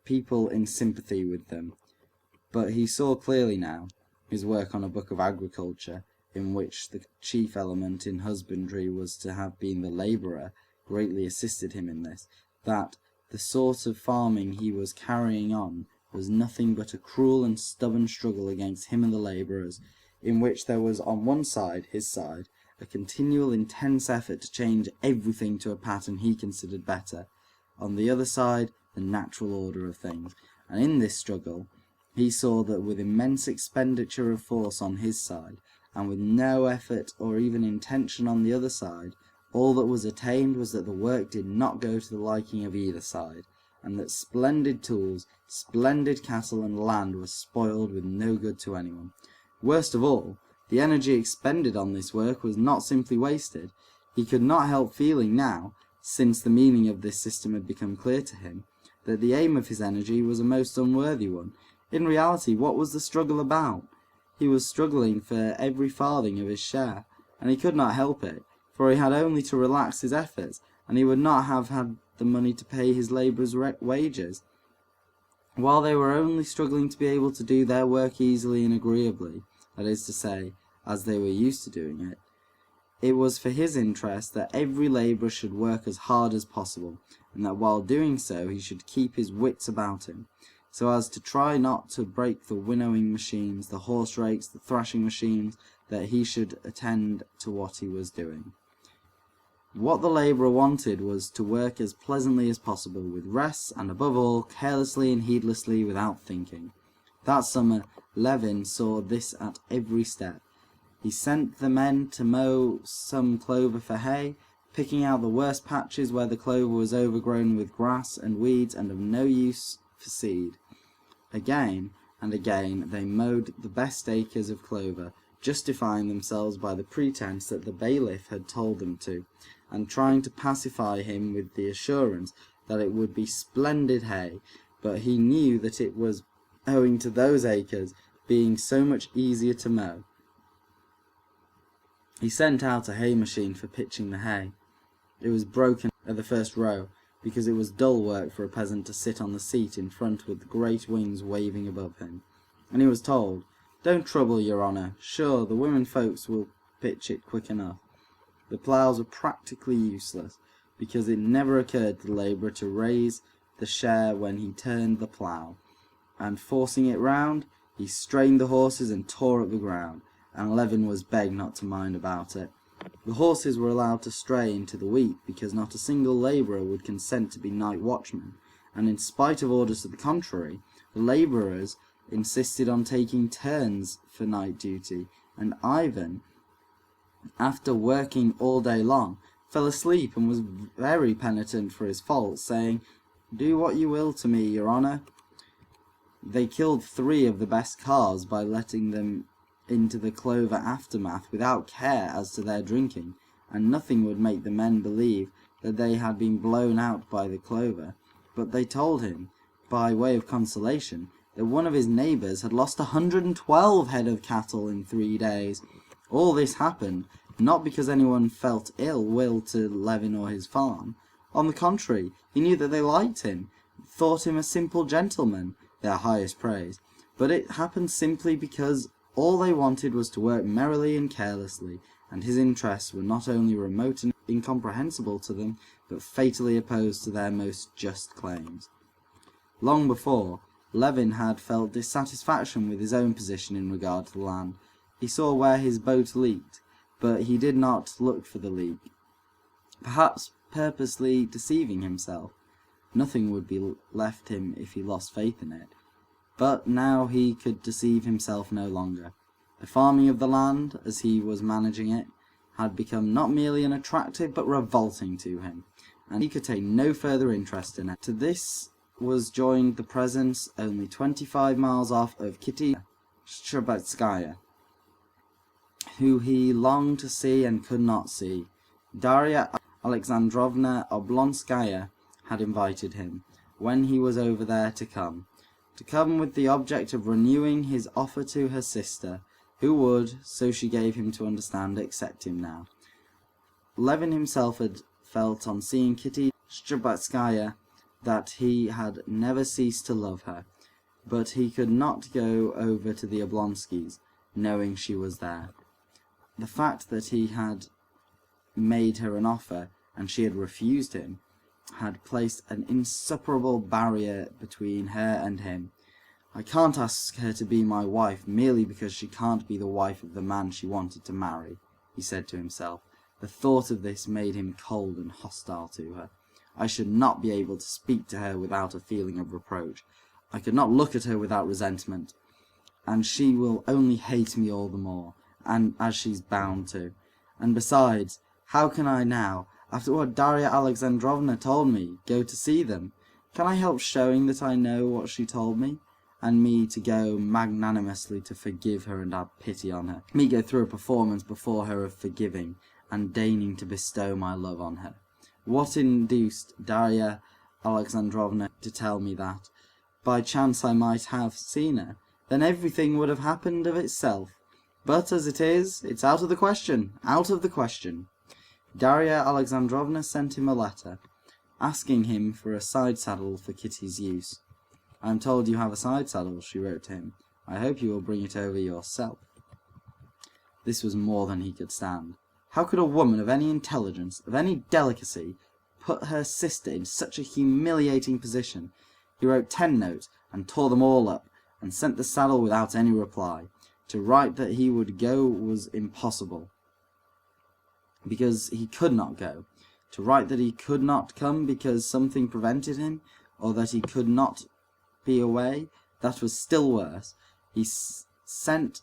people in sympathy with them. But he saw clearly now, his work on a book of agriculture, in which the chief element in husbandry was to have been the labourer, greatly assisted him in this, that the sort of farming he was carrying on was nothing but a cruel and stubborn struggle against him and the labourers, in which there was on one side, his side, a continual intense effort to change everything to a pattern he considered better, on the other side the natural order of things, and in this struggle he saw that with immense expenditure of force on his side, and with no effort or even intention on the other side, all that was attained was that the work did not go to the liking of either side, and that splendid tools, splendid cattle and land were spoiled with no good to anyone. Worst of all, the energy expended on this work was not simply wasted. He could not help feeling now, since the meaning of this system had become clear to him, that the aim of his energy was a most unworthy one. In reality, what was the struggle about? He was struggling for every farthing of his share, and he could not help it, for he had only to relax his efforts, and he would not have had the money to pay his labourers' wages. While they were only struggling to be able to do their work easily and agreeably, that is to say, as they were used to doing it, it was for his interest that every labourer should work as hard as possible, and that while doing so he should keep his wits about him, so as to try not to break the winnowing machines, the horse rakes, the thrashing machines, that he should attend to what he was doing. What the labourer wanted was to work as pleasantly as possible, with rest, and above all, carelessly and heedlessly, without thinking. That summer Levin saw this at every step. He sent the men to mow some clover for hay, picking out the worst patches where the clover was overgrown with grass and weeds and of no use for seed. Again and again they mowed the best acres of clover, justifying themselves by the pretence that the bailiff had told them to, and trying to pacify him with the assurance that it would be splendid hay, but he knew that it was owing to those acres being so much easier to mow. He sent out a hay machine for pitching the hay. It was broken at the first row, because it was dull work for a peasant to sit on the seat in front with the great wings waving above him, and he was told, "Don't trouble, your honour, sure the women folks will pitch it quick enough." The ploughs were practically useless, because it never occurred to the labourer to raise the share when he turned the plough, and forcing it round, he strained the horses and tore up the ground, and Levin was begged not to mind about it. The horses were allowed to stray into the wheat, because not a single labourer would consent to be night watchman, and in spite of orders to the contrary, the labourers insisted on taking turns for night duty, and Ivan, after working all day long, fell asleep and was very penitent for his fault, saying, "Do what you will to me, your honour." They killed 3 of the best calves by letting them into the clover aftermath without care as to their drinking, and nothing would make the men believe that they had been blown out by the clover, but they told him, by way of consolation, that one of his neighbours had lost 112 head of cattle in 3 days. All this happened not because anyone felt ill will to Levin or his farm. On the contrary, he knew that they liked him, thought him a simple gentleman, their highest praise, but it happened simply because all they wanted was to work merrily and carelessly, and his interests were not only remote and incomprehensible to them, but fatally opposed to their most just claims. Long before, Levin had felt dissatisfaction with his own position in regard to the land. He saw where his boat leaked, but he did not look for the leak, perhaps purposely deceiving himself. Nothing would be left him if he lost faith in it. But now he could deceive himself no longer. The farming of the land, as he was managing it, had become not merely unattractive, but revolting to him, and he could take no further interest in it. To this was joined the presence, only 25 miles off, of Kitty Shcherbetskaya, who he longed to see and could not see. Darya Alexandrovna Oblonskaya had invited him, when he was over there, to come with the object of renewing his offer to her sister, who would, so she gave him to understand, accept him now. Levin himself had felt on seeing Kitty Shcherbetskaya that he had never ceased to love her, but he could not go over to the Oblonskys, knowing she was there. The fact that he had made her an offer, and she had refused him, had placed an insuperable barrier between her and him. "I can't ask her to be my wife merely because she can't be the wife of the man she wanted to marry," he said to himself. The thought of this made him cold and hostile to her. "I should not be able to speak to her without a feeling of reproach. I could not look at her without resentment, and she will only hate me all the more, and as she's bound to. And besides, how can I now, after what Darya Alexandrovna told me, go to see them? Can I help showing that I know what she told me, and me to go magnanimously to forgive her and have pity on her, me go through a performance before her of forgiving, and deigning to bestow my love on her? What induced Darya Alexandrovna to tell me that? By chance I might have seen her, then everything would have happened of itself. But as it is, it's out of the question, out of the question." Darya Alexandrovna sent him a letter, asking him for a side saddle for Kitty's use. "I am told you have a side saddle," she wrote to him. "I hope you will bring it over yourself." This was more than he could stand. How could a woman of any intelligence, of any delicacy, put her sister in such a humiliating position? He wrote 10 notes, and tore them all up, and sent the saddle without any reply. To write that he would go was impossible, because he could not go. To write that he could not come because something prevented him, or that he could not be away, that was still worse. He sent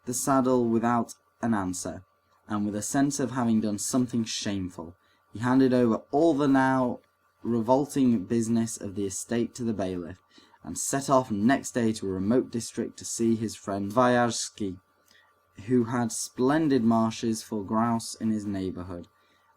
the saddle without an answer, and with a sense of having done something shameful. He handed over all the now revolting business of the estate to the bailiff, and set off next day to a remote district to see his friend Sviajsky, who had splendid marshes for grouse in his neighbourhood,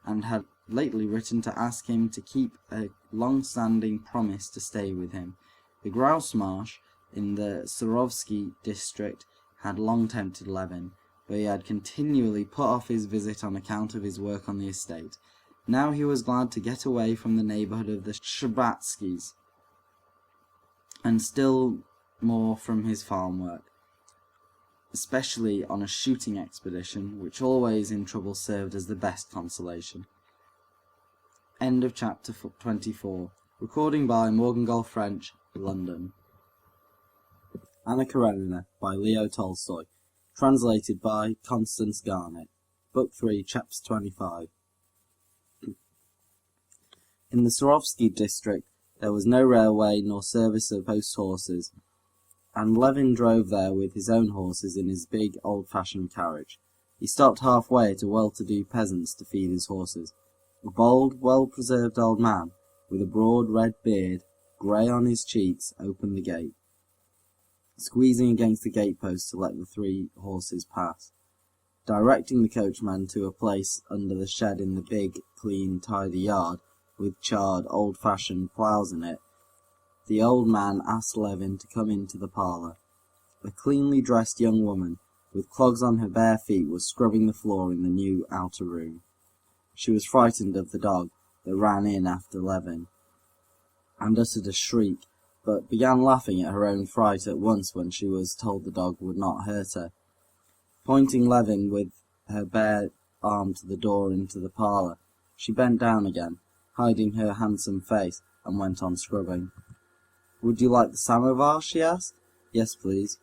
and had lately written to ask him to keep a long-standing promise to stay with him. The grouse marsh in the Surovsky district had long tempted Levin, but he had continually put off his visit on account of his work on the estate. Now he was glad to get away from the neighbourhood of the Shtcherbatskys, and still more from his farm work, especially on a shooting expedition, which always in trouble served as the best consolation. End of chapter 24. Recording by Morgan French, London. Anna Karenina by Leo Tolstoy. Translated by Constance Garnett. Book 3, Chapter 25. In the Surovsky district there was no railway nor service of post horses, and Levin drove there with his own horses in his big old-fashioned carriage. He stopped halfway at a well-to-do peasant's to feed his horses. A bold, well-preserved old man, with a broad red beard, grey on his cheeks, opened the gate, squeezing against the gatepost to let the 3 horses pass. Directing the coachman to a place under the shed in the big, clean, tidy yard, with charred, old-fashioned ploughs in it, the old man asked Levin to come into the parlour. A cleanly dressed young woman, with clogs on her bare feet, was scrubbing the floor in the new outer room. She was frightened of the dog that ran in after Levin, and uttered a shriek, but began laughing at her own fright at once when she was told the dog would not hurt her. Pointing Levin with her bare arm to the door into the parlour, she bent down again, hiding her handsome face, and went on scrubbing. "Would you like the samovar?" she asked. "Yes, please."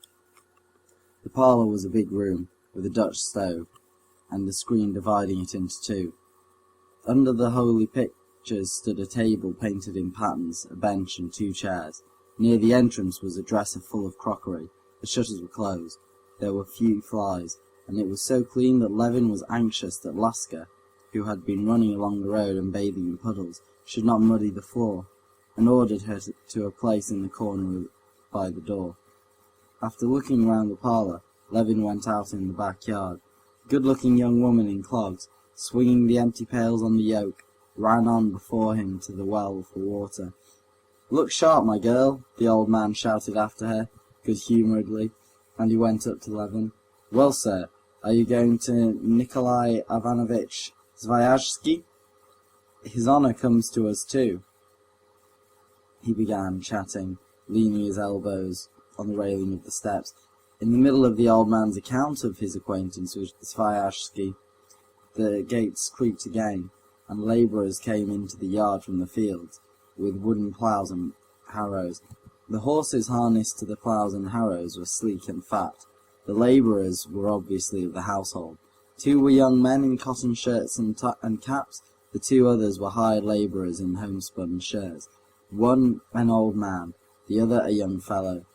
The parlour was a big room, with a Dutch stove, and a screen dividing it into 2. Under the holy pictures stood a table painted in patterns, a bench, and 2 chairs. Near the entrance was a dresser full of crockery. The shutters were closed. There were few flies, and it was so clean that Levin was anxious that Laska, who had been running along the road and bathing in puddles, should not muddy the floor, and ordered her to a place in the corner by the door. After looking round the parlour, Levin went out in the backyard. A good-looking young woman in clogs, swinging the empty pails on the yoke, ran on before him to the well for water. "Look sharp, my girl," the old man shouted after her, good-humouredly, and he went up to Levin. "Well, sir, are you going to Nikolai Ivanovich Sviajsky? His honour comes to us too," he began, chatting, leaning his elbows on the railing of the steps. In the middle of the old man's account of his acquaintance with Sviajsky, the gates creaked again, and labourers came into the yard from the fields, with wooden ploughs and harrows. The horses harnessed to the ploughs and harrows were sleek and fat. The labourers were obviously of the household. 2 were young men in cotton shirts and caps. The 2 others were hired labourers in homespun shirts. One an old man, the other a young fellow.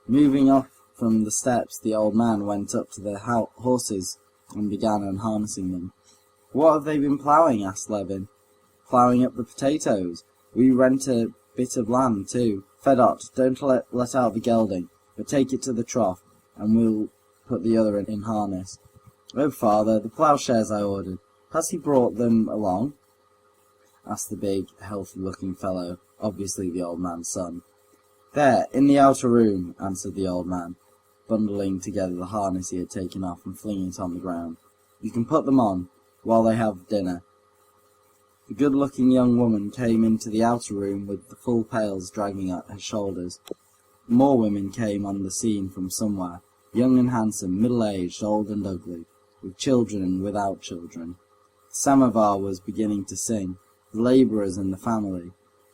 Moving off from the steps, the old man went up to the horses and began unharnessing them. "What have they been ploughing?" asked Levin. "Ploughing up the potatoes. We rent a bit of land too. Fedot, don't let out the gelding, but take it to the trough, and we'll put the other in harness." "Oh, father, the ploughshares I ordered. Has he brought them along?" asked the big, healthy-looking fellow, obviously the old man's son. "There, in the outer room," answered the old man, bundling together the harness he had taken off and flinging it on the ground. "You can put them on while they have dinner." The good-looking young woman came into the outer room with the full pails dragging at her shoulders. More women came on the scene from somewhere, young and handsome, middle-aged, old and ugly, with children and without children. The samovar was beginning to sing. The labourers and the family,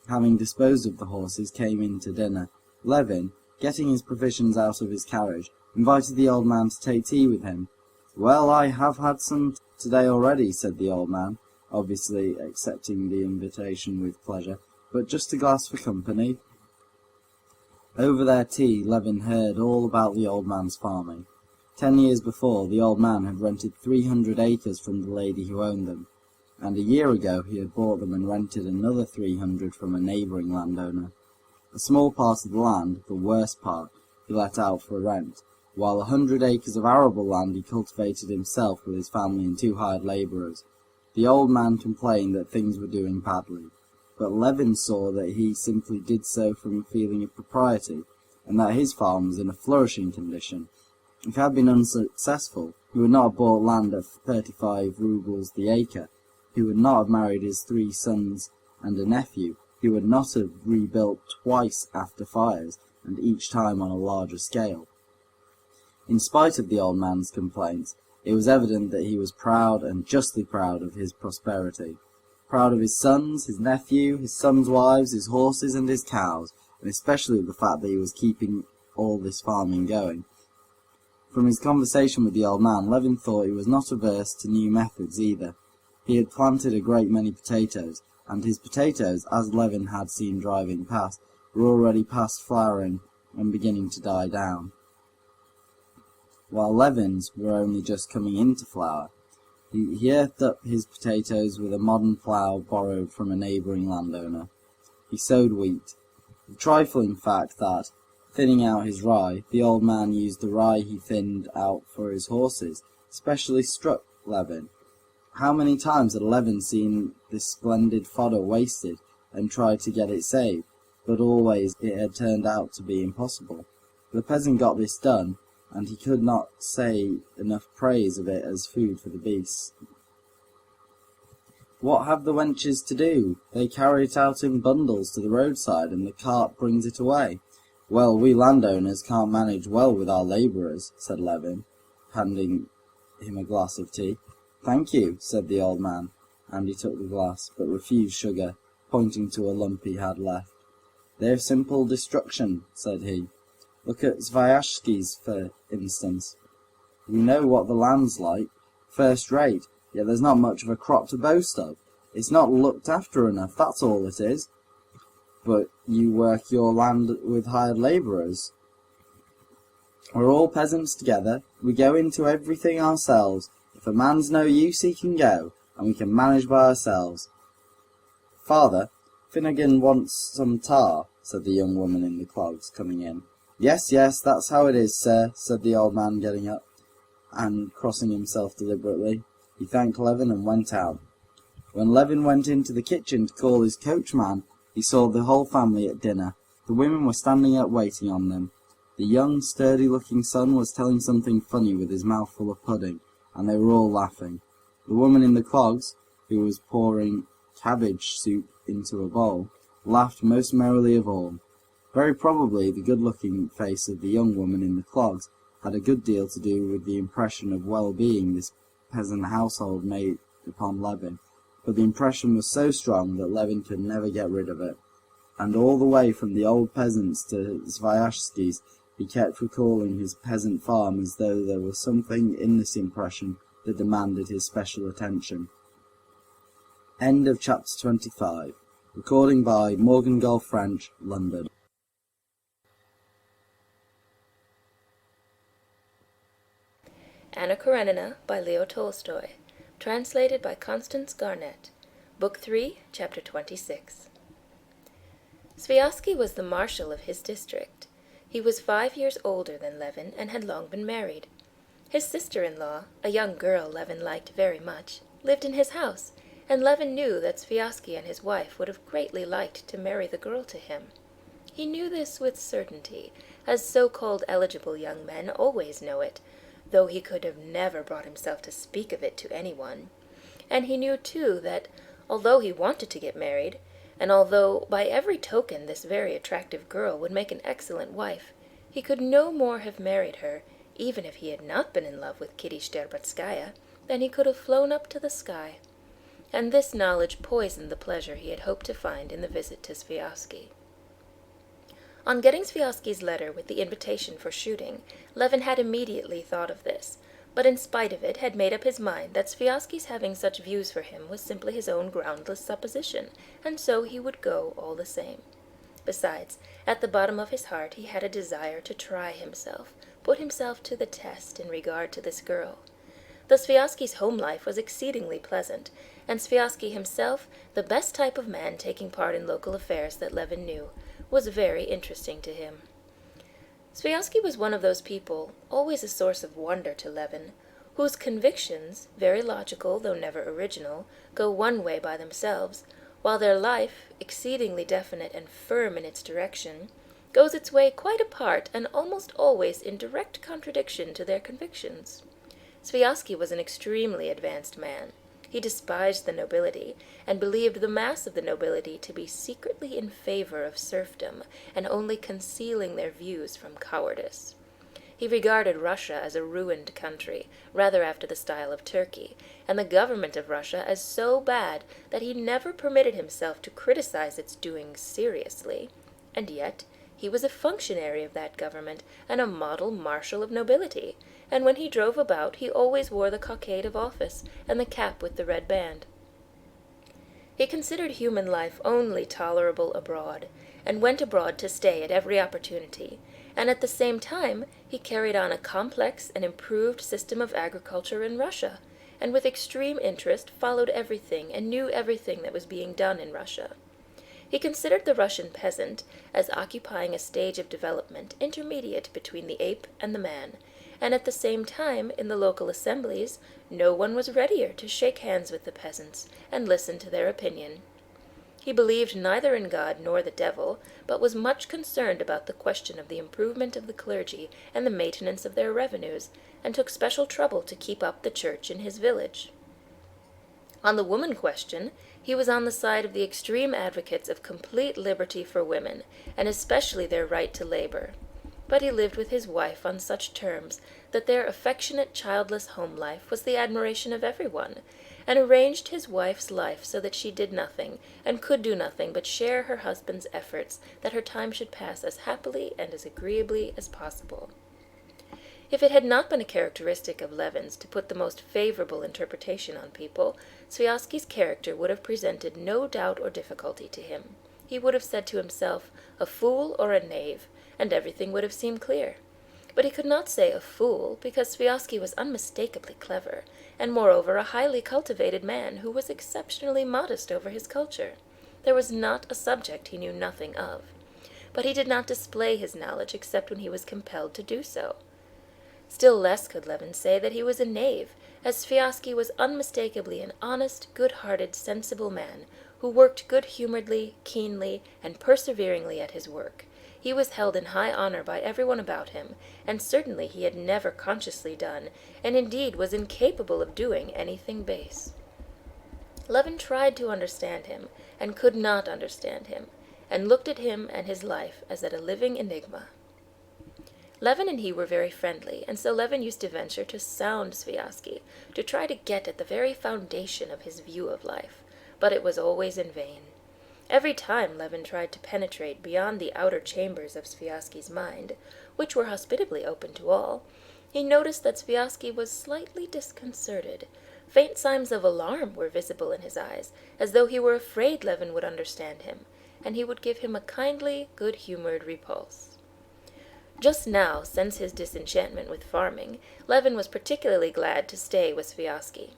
having disposed of the horses, came in to dinner. Levin, getting his provisions out of his carriage, invited the old man to take tea with him. "Well, I have had some today already," said the old man, obviously accepting the invitation with pleasure, "but just a glass for company." Over their tea, Levin heard all about the old man's farming. 10 years before, the old man had rented 300 acres from the lady who owned them, and a year ago he had bought them and rented another 300 from a neighbouring landowner. A small part of the land, the worst part, he let out for rent, while 100 acres of arable land he cultivated himself with his family and 2 hired labourers. The old man complained that things were doing badly, but Levin saw that he simply did so from a feeling of propriety, and that his farm was in a flourishing condition. If he had been unsuccessful, he would not have bought land at 35 roubles the acre, he would not have married his 3 sons and a nephew, he would not have rebuilt twice after fires, and each time on a larger scale. In spite of the old man's complaints, it was evident that he was proud, and justly proud, of his prosperity. Proud of his sons, his nephew, his sons' wives, his horses and his cows, and especially of the fact that he was keeping all this farming going. From his conversation with the old man, Levin thought he was not averse to new methods either. He had planted a great many potatoes, and his potatoes, as Levin had seen driving past, were already past flowering and beginning to die down, while Levin's were only just coming into flower. He earthed up his potatoes with a modern plough borrowed from a neighbouring landowner. He sowed wheat. The trifling fact that, thinning out his rye, the old man used the rye he thinned out for his horses, especially struck Levin. How many times had Levin seen this splendid fodder wasted, and tried to get it saved, but always it had turned out to be impossible. The peasant got this done, and he could not say enough praise of it as food for the beasts. "What have the wenches to do? They carry it out in bundles to the roadside, and the cart brings it away. Well, we landowners can't manage well with our labourers," said Levin, handing him a glass of tea. "Thank you," said the old man, and he took the glass, but refused sugar, pointing to a lump he had left. "They're simple destruction," said he. "Look at Sviazhsky's, for instance. We know what the land's like, first rate, yet there's not much of a crop to boast of. It's not looked after enough, that's all it is." "But you work your land with hired labourers." "We're all peasants together. We go into everything ourselves. If a man's no use, he can go, and we can manage by ourselves." "Father, Finnegan wants some tar," said the young woman in the clogs, coming in. "Yes, yes, that's how it is, sir," said the old man, getting up, and crossing himself deliberately. He thanked Levin and went out. When Levin went into the kitchen to call his coachman, he saw the whole family at dinner. The women were standing up waiting on them. The young, sturdy-looking son was telling something funny with his mouth full of pudding, and they were all laughing. The woman in the clogs, who was pouring cabbage soup into a bowl, laughed most merrily of all. Very probably the good-looking face of the young woman in the clogs had a good deal to do with the impression of well-being this peasant household made upon Levin, but the impression was so strong that Levin could never get rid of it, and all the way from the old peasants to Sviazhsky's he kept recalling his peasant farm as though there was something in this impression that demanded his special attention. End of chapter 25. Recording by Morgan Golf French, London. Anna Karenina by Leo Tolstoy. Translated by Constance Garnett. Book 3, Chapter 26. Sviazhsky was the marshal of his district. He was 5 years older than Levin and had long been married. His sister-in-law, a young girl Levin liked very much, lived in his house, and Levin knew that Sviazhsky and his wife would have greatly liked to marry the girl to him. He knew this with certainty, as so-called eligible young men always know it, though he could have never brought himself to speak of it to anyone. And he knew, too, that, although he wanted to get married, and although by every token this very attractive girl would make an excellent wife, he could no more have married her, even if he had not been in love with Kitty Shtcherbatskaya, than he could have flown up to the sky. And this knowledge poisoned the pleasure he had hoped to find in the visit to Sviazhsky. On getting Sviazhsky's letter with the invitation for shooting, Levin had immediately thought of this, but in spite of it had made up his mind that Sviazhsky's having such views for him was simply his own groundless supposition, and so he would go all the same. Besides, at the bottom of his heart he had a desire to try himself, put himself to the test in regard to this girl. The Sviazhsky's home life was exceedingly pleasant, and Sviazhsky himself, the best type of man taking part in local affairs that Levin knew, was very interesting to him. Sviazhsky was one of those people, always a source of wonder to Levin, whose convictions, very logical though never original, go one way by themselves, while their life, exceedingly definite and firm in its direction, goes its way quite apart and almost always in direct contradiction to their convictions. Sviazhsky was an extremely advanced man. He despised the nobility, and believed the mass of the nobility to be secretly in favor of serfdom, and only concealing their views from cowardice. He regarded Russia as a ruined country, rather after the style of Turkey, and the government of Russia as so bad that he never permitted himself to criticize its doings seriously, and yet he was a functionary of that government and a model marshal of nobility, and when he drove about he always wore the cockade of office and the cap with the red band. He considered human life only tolerable abroad, and went abroad to stay at every opportunity, and at the same time he carried on a complex and improved system of agriculture in Russia, and with extreme interest followed everything and knew everything that was being done in Russia. He considered the Russian peasant as occupying a stage of development intermediate between the ape and the man, and at the same time, in the local assemblies, no one was readier to shake hands with the peasants and listen to their opinion. He believed neither in God nor the devil, but was much concerned about the question of the improvement of the clergy and the maintenance of their revenues, and took special trouble to keep up the church in his village. On the woman question, he was on the side of the extreme advocates of complete liberty for women, and especially their right to labor. But he lived with his wife on such terms that their affectionate childless home life was the admiration of everyone, and arranged his wife's life so that she did nothing, and could do nothing but share her husband's efforts that her time should pass as happily and as agreeably as possible. If it had not been a characteristic of Levin's to put the most favorable interpretation on people, Sviazhsky's character would have presented no doubt or difficulty to him. He would have said to himself, a fool or a knave, and everything would have seemed clear. But he could not say a fool, because Sviazhsky was unmistakably clever, and moreover a highly cultivated man who was exceptionally modest over his culture. There was not a subject he knew nothing of. But he did not display his knowledge except when he was compelled to do so. Still less could Levin say that he was a knave, as Sviazhsky was unmistakably an honest, good-hearted, sensible man, who worked good-humoredly, keenly, and perseveringly at his work. He was held in high honor by everyone about him, and certainly he had never consciously done, and indeed was incapable of doing, anything base. Levin tried to understand him, and could not understand him, and looked at him and his life as at a living enigma. Levin and he were very friendly, and so Levin used to venture to sound Sviazhsky, to try to get at the very foundation of his view of life, but it was always in vain. Every time Levin tried to penetrate beyond the outer chambers of Sviazhsky's mind, which were hospitably open to all, he noticed that Sviazhsky was slightly disconcerted. Faint signs of alarm were visible in his eyes, as though he were afraid Levin would understand him, and he would give him a kindly, good-humored repulse. Just now, since his disenchantment with farming, Levin was particularly glad to stay with Sviazhsky.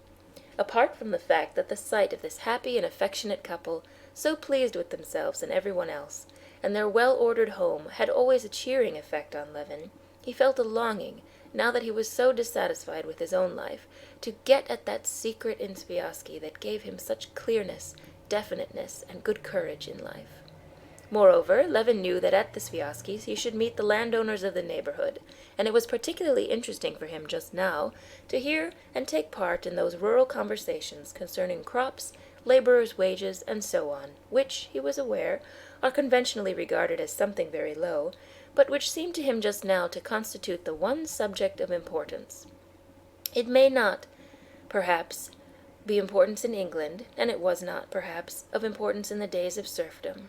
Apart from the fact that the sight of this happy and affectionate couple, so pleased with themselves and everyone else, and their well-ordered home had always a cheering effect on Levin, he felt a longing, now that he was so dissatisfied with his own life, to get at that secret in Sviazhsky that gave him such clearness, definiteness, and good courage in life. Moreover, Levin knew that at the Sviazhskys he should meet the landowners of the neighborhood, and it was particularly interesting for him just now to hear and take part in those rural conversations concerning crops, laborers' wages, and so on, which, he was aware, are conventionally regarded as something very low, but which seemed to him just now to constitute the one subject of importance. It may not, perhaps, be importance in England, and it was not, perhaps, of importance in the days of serfdom.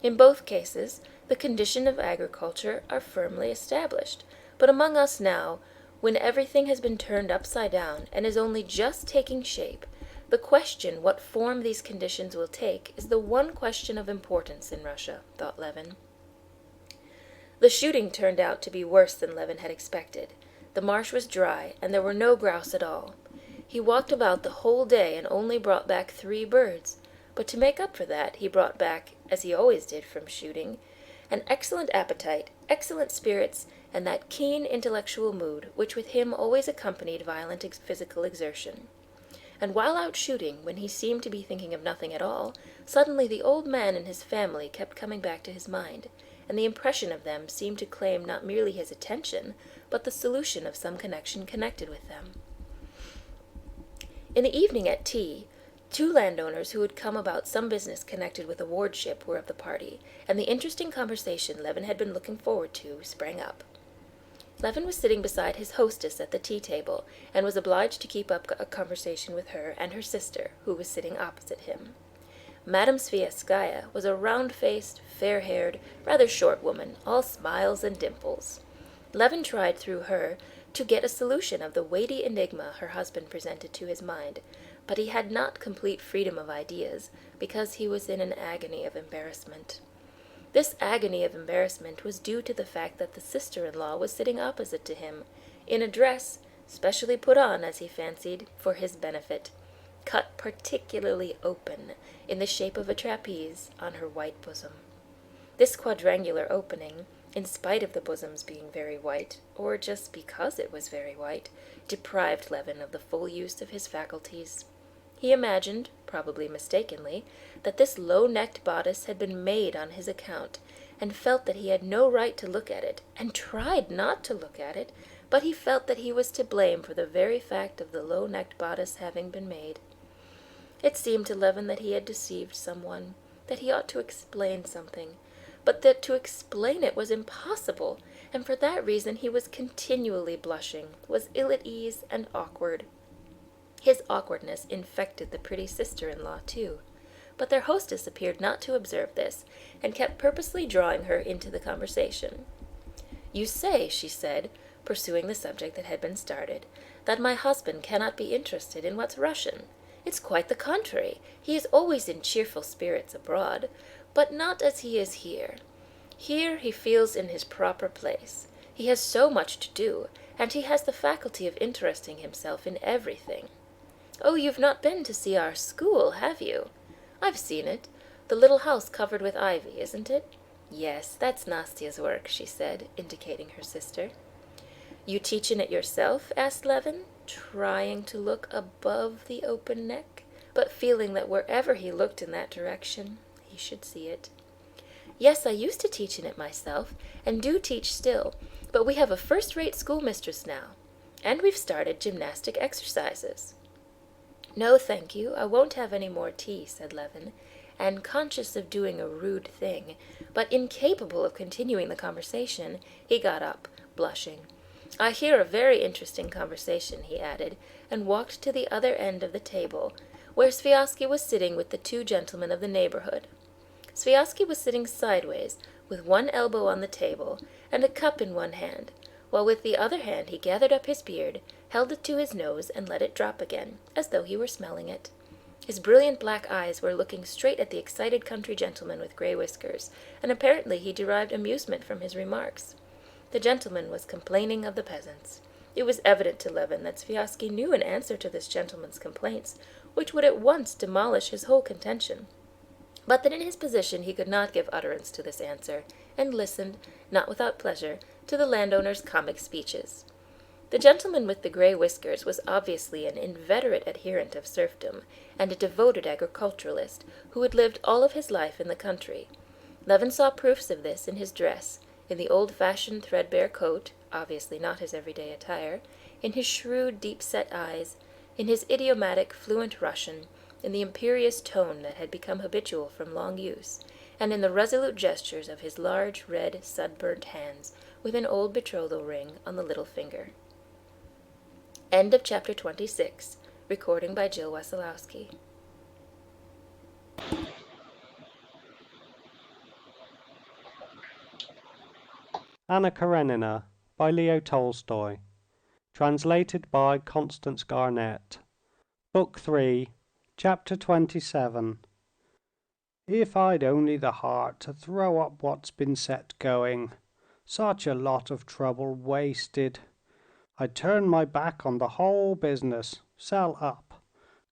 In both cases, the condition of agriculture are firmly established, but among us now, when everything has been turned upside down and is only just taking shape, the question what form these conditions will take is the one question of importance in Russia, thought Levin. The shooting turned out to be worse than Levin had expected. The marsh was dry, and there were no grouse at all. He walked about the whole day and only brought back 3 birds, but to make up for that he brought back, as he always did from shooting, an excellent appetite, excellent spirits, and that keen intellectual mood which with him always accompanied violent physical exertion. And while out shooting, when he seemed to be thinking of nothing at all, suddenly the old man and his family kept coming back to his mind, and the impression of them seemed to claim not merely his attention, but the solution of some connection connected with them. In the evening at tea, 2 landowners who had come about some business connected with a wardship were of the party, and the interesting conversation Levin had been looking forward to sprang up. Levin was sitting beside his hostess at the tea-table, and was obliged to keep up a conversation with her and her sister, who was sitting opposite him. Madame Sviazhskaya was a round-faced, fair-haired, rather short woman, all smiles and dimples. Levin tried through her to get a solution of the weighty enigma her husband presented to his mind, but he had not complete freedom of ideas, because he was in an agony of embarrassment. This agony of embarrassment was due to the fact that the sister-in-law was sitting opposite to him, in a dress specially put on, as he fancied, for his benefit, cut particularly open, in the shape of a trapeze, on her white bosom. This quadrangular opening, in spite of the bosom's being very white, or just because it was very white, deprived Levin of the full use of his faculties. He imagined, probably mistakenly, that this low-necked bodice had been made on his account, and felt that he had no right to look at it, and tried not to look at it, but he felt that he was to blame for the very fact of the low-necked bodice having been made. It seemed to Levin that he had deceived someone, that he ought to explain something, but that to explain it was impossible, and for that reason he was continually blushing, was ill at ease and awkward. His awkwardness infected the pretty sister-in-law too, but their hostess appeared not to observe this, and kept purposely drawing her into the conversation. "You say," she said, pursuing the subject that had been started, "that my husband cannot be interested in what's Russian. It's quite the contrary. He is always in cheerful spirits abroad, but not as he is here. Here he feels in his proper place. He has so much to do, and he has the faculty of interesting himself in everything. Oh, you've not been to see our school, have you? I've seen it. The little house covered with ivy, isn't it? Yes, that's Nastya's work," she said, indicating her sister. "You teach in it yourself?" asked Levin, trying to look above the open neck, but feeling that wherever he looked in that direction, he should see it. "Yes, I used to teach in it myself, and do teach still, but we have a first-rate schoolmistress now, and we've started gymnastic exercises." "No, thank you, I won't have any more tea," said Levin, and conscious of doing a rude thing, but incapable of continuing the conversation, he got up, blushing. "I hear a very interesting conversation," he added, and walked to the other end of the table, where Sviazhsky was sitting with the 2 gentlemen of the neighborhood. Sviazhsky was sitting sideways, with one elbow on the table, and a cup in one hand, while with the other hand he gathered up his beard, held it to his nose, and let it drop again, as though he were smelling it. His brilliant black eyes were looking straight at the excited country gentleman with grey whiskers, and apparently he derived amusement from his remarks. The gentleman was complaining of the peasants. It was evident to Levin that Sviazhsky knew an answer to this gentleman's complaints, which would at once demolish his whole contention, but that in his position he could not give utterance to this answer, and listened, not without pleasure, to the landowner's comic speeches. The gentleman with the grey whiskers was obviously an inveterate adherent of serfdom, and a devoted agriculturalist, who had lived all of his life in the country. Levin saw proofs of this in his dress, in the old-fashioned threadbare coat, obviously not his everyday attire, in his shrewd, deep-set eyes, in his idiomatic, fluent Russian, in the imperious tone that had become habitual from long use, and in the resolute gestures of his large, red, sunburnt hands, with an old betrothal ring on the little finger. End of chapter 26. Recording by Jill Wesolowski. Anna Karenina by Leo Tolstoy. Translated by Constance Garnett. Book 3, Chapter 27. If I'd only the heart to throw up what's been set going, such a lot of trouble wasted. I'd turn my back on the whole business, sell up,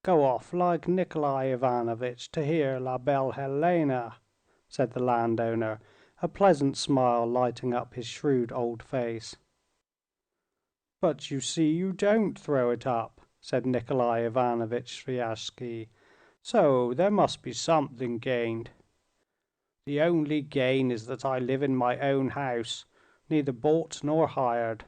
go off like Nikolay Ivanovitch to hear La Belle Helena, said the landowner, a pleasant smile lighting up his shrewd old face. But you see you don't throw it up, said Nikolay Ivanovitch Sviazhsky, so there must be something gained. The only gain is that I live in my own house, neither bought nor hired.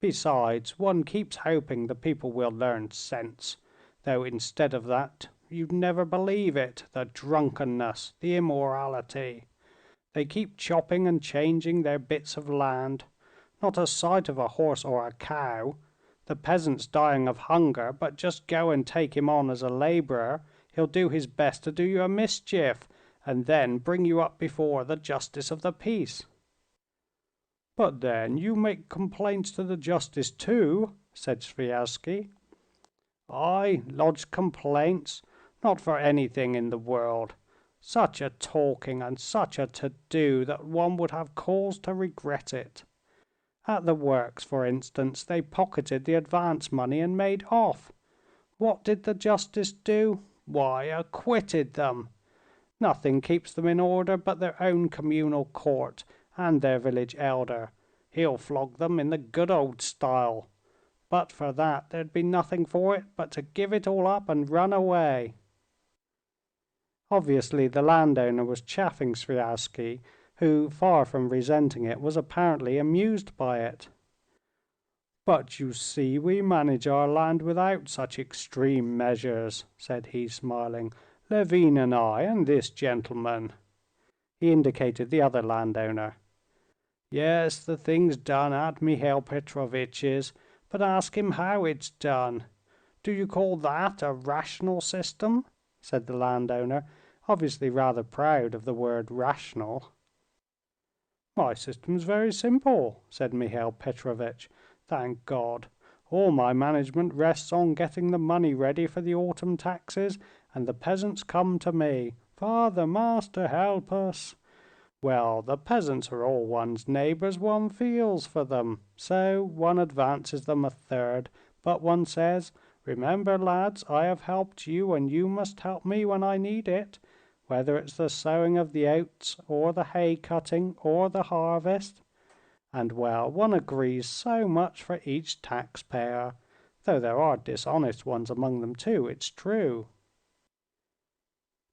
Besides, one keeps hoping the people will learn sense, though instead of that, you'd never believe it, the drunkenness, the immorality. They keep chopping and changing their bits of land. Not a sight of a horse or a cow. The peasant's dying of hunger, but just go and take him on as a laborer, he'll do his best to do you a mischief, and then bring you up before the justice of the peace. But then you make complaints to the justice too, said Sviazhsky. I lodge complaints? Not for anything in the world. Such a talking and such a to-do that one would have cause to regret it. At the works, for instance, they pocketed the advance money and made off. What did the justice do? Why, acquitted them. Nothing keeps them in order but their own communal court and their village elder. He'll flog them in the good old style. But for that there'd be nothing for it but to give it all up and run away. Obviously the landowner was chaffing Sviazhsky, who, far from resenting it, was apparently amused by it. "But you see we manage our land without such extreme measures," said he, smiling. "Levin and I, and this gentleman." He indicated the other landowner. "Yes, the thing's done at Mihail Petrovitch's, but ask him how it's done. Do you call that a rational system?" said the landowner, obviously rather proud of the word rational. "My system's very simple," said Mihail Petrovitch. "Thank God. All my management rests on getting the money ready for the autumn taxes, and the peasants come to me. 'Father, master, help us.' Well, the peasants are all one's neighbors, one feels for them, so one advances them a third, but one says, 'Remember, lads, I have helped you, and you must help me when I need it, whether it's the sowing of the oats, or the hay cutting, or the harvest.' And well, one agrees so much for each taxpayer, though there are dishonest ones among them too, it's true."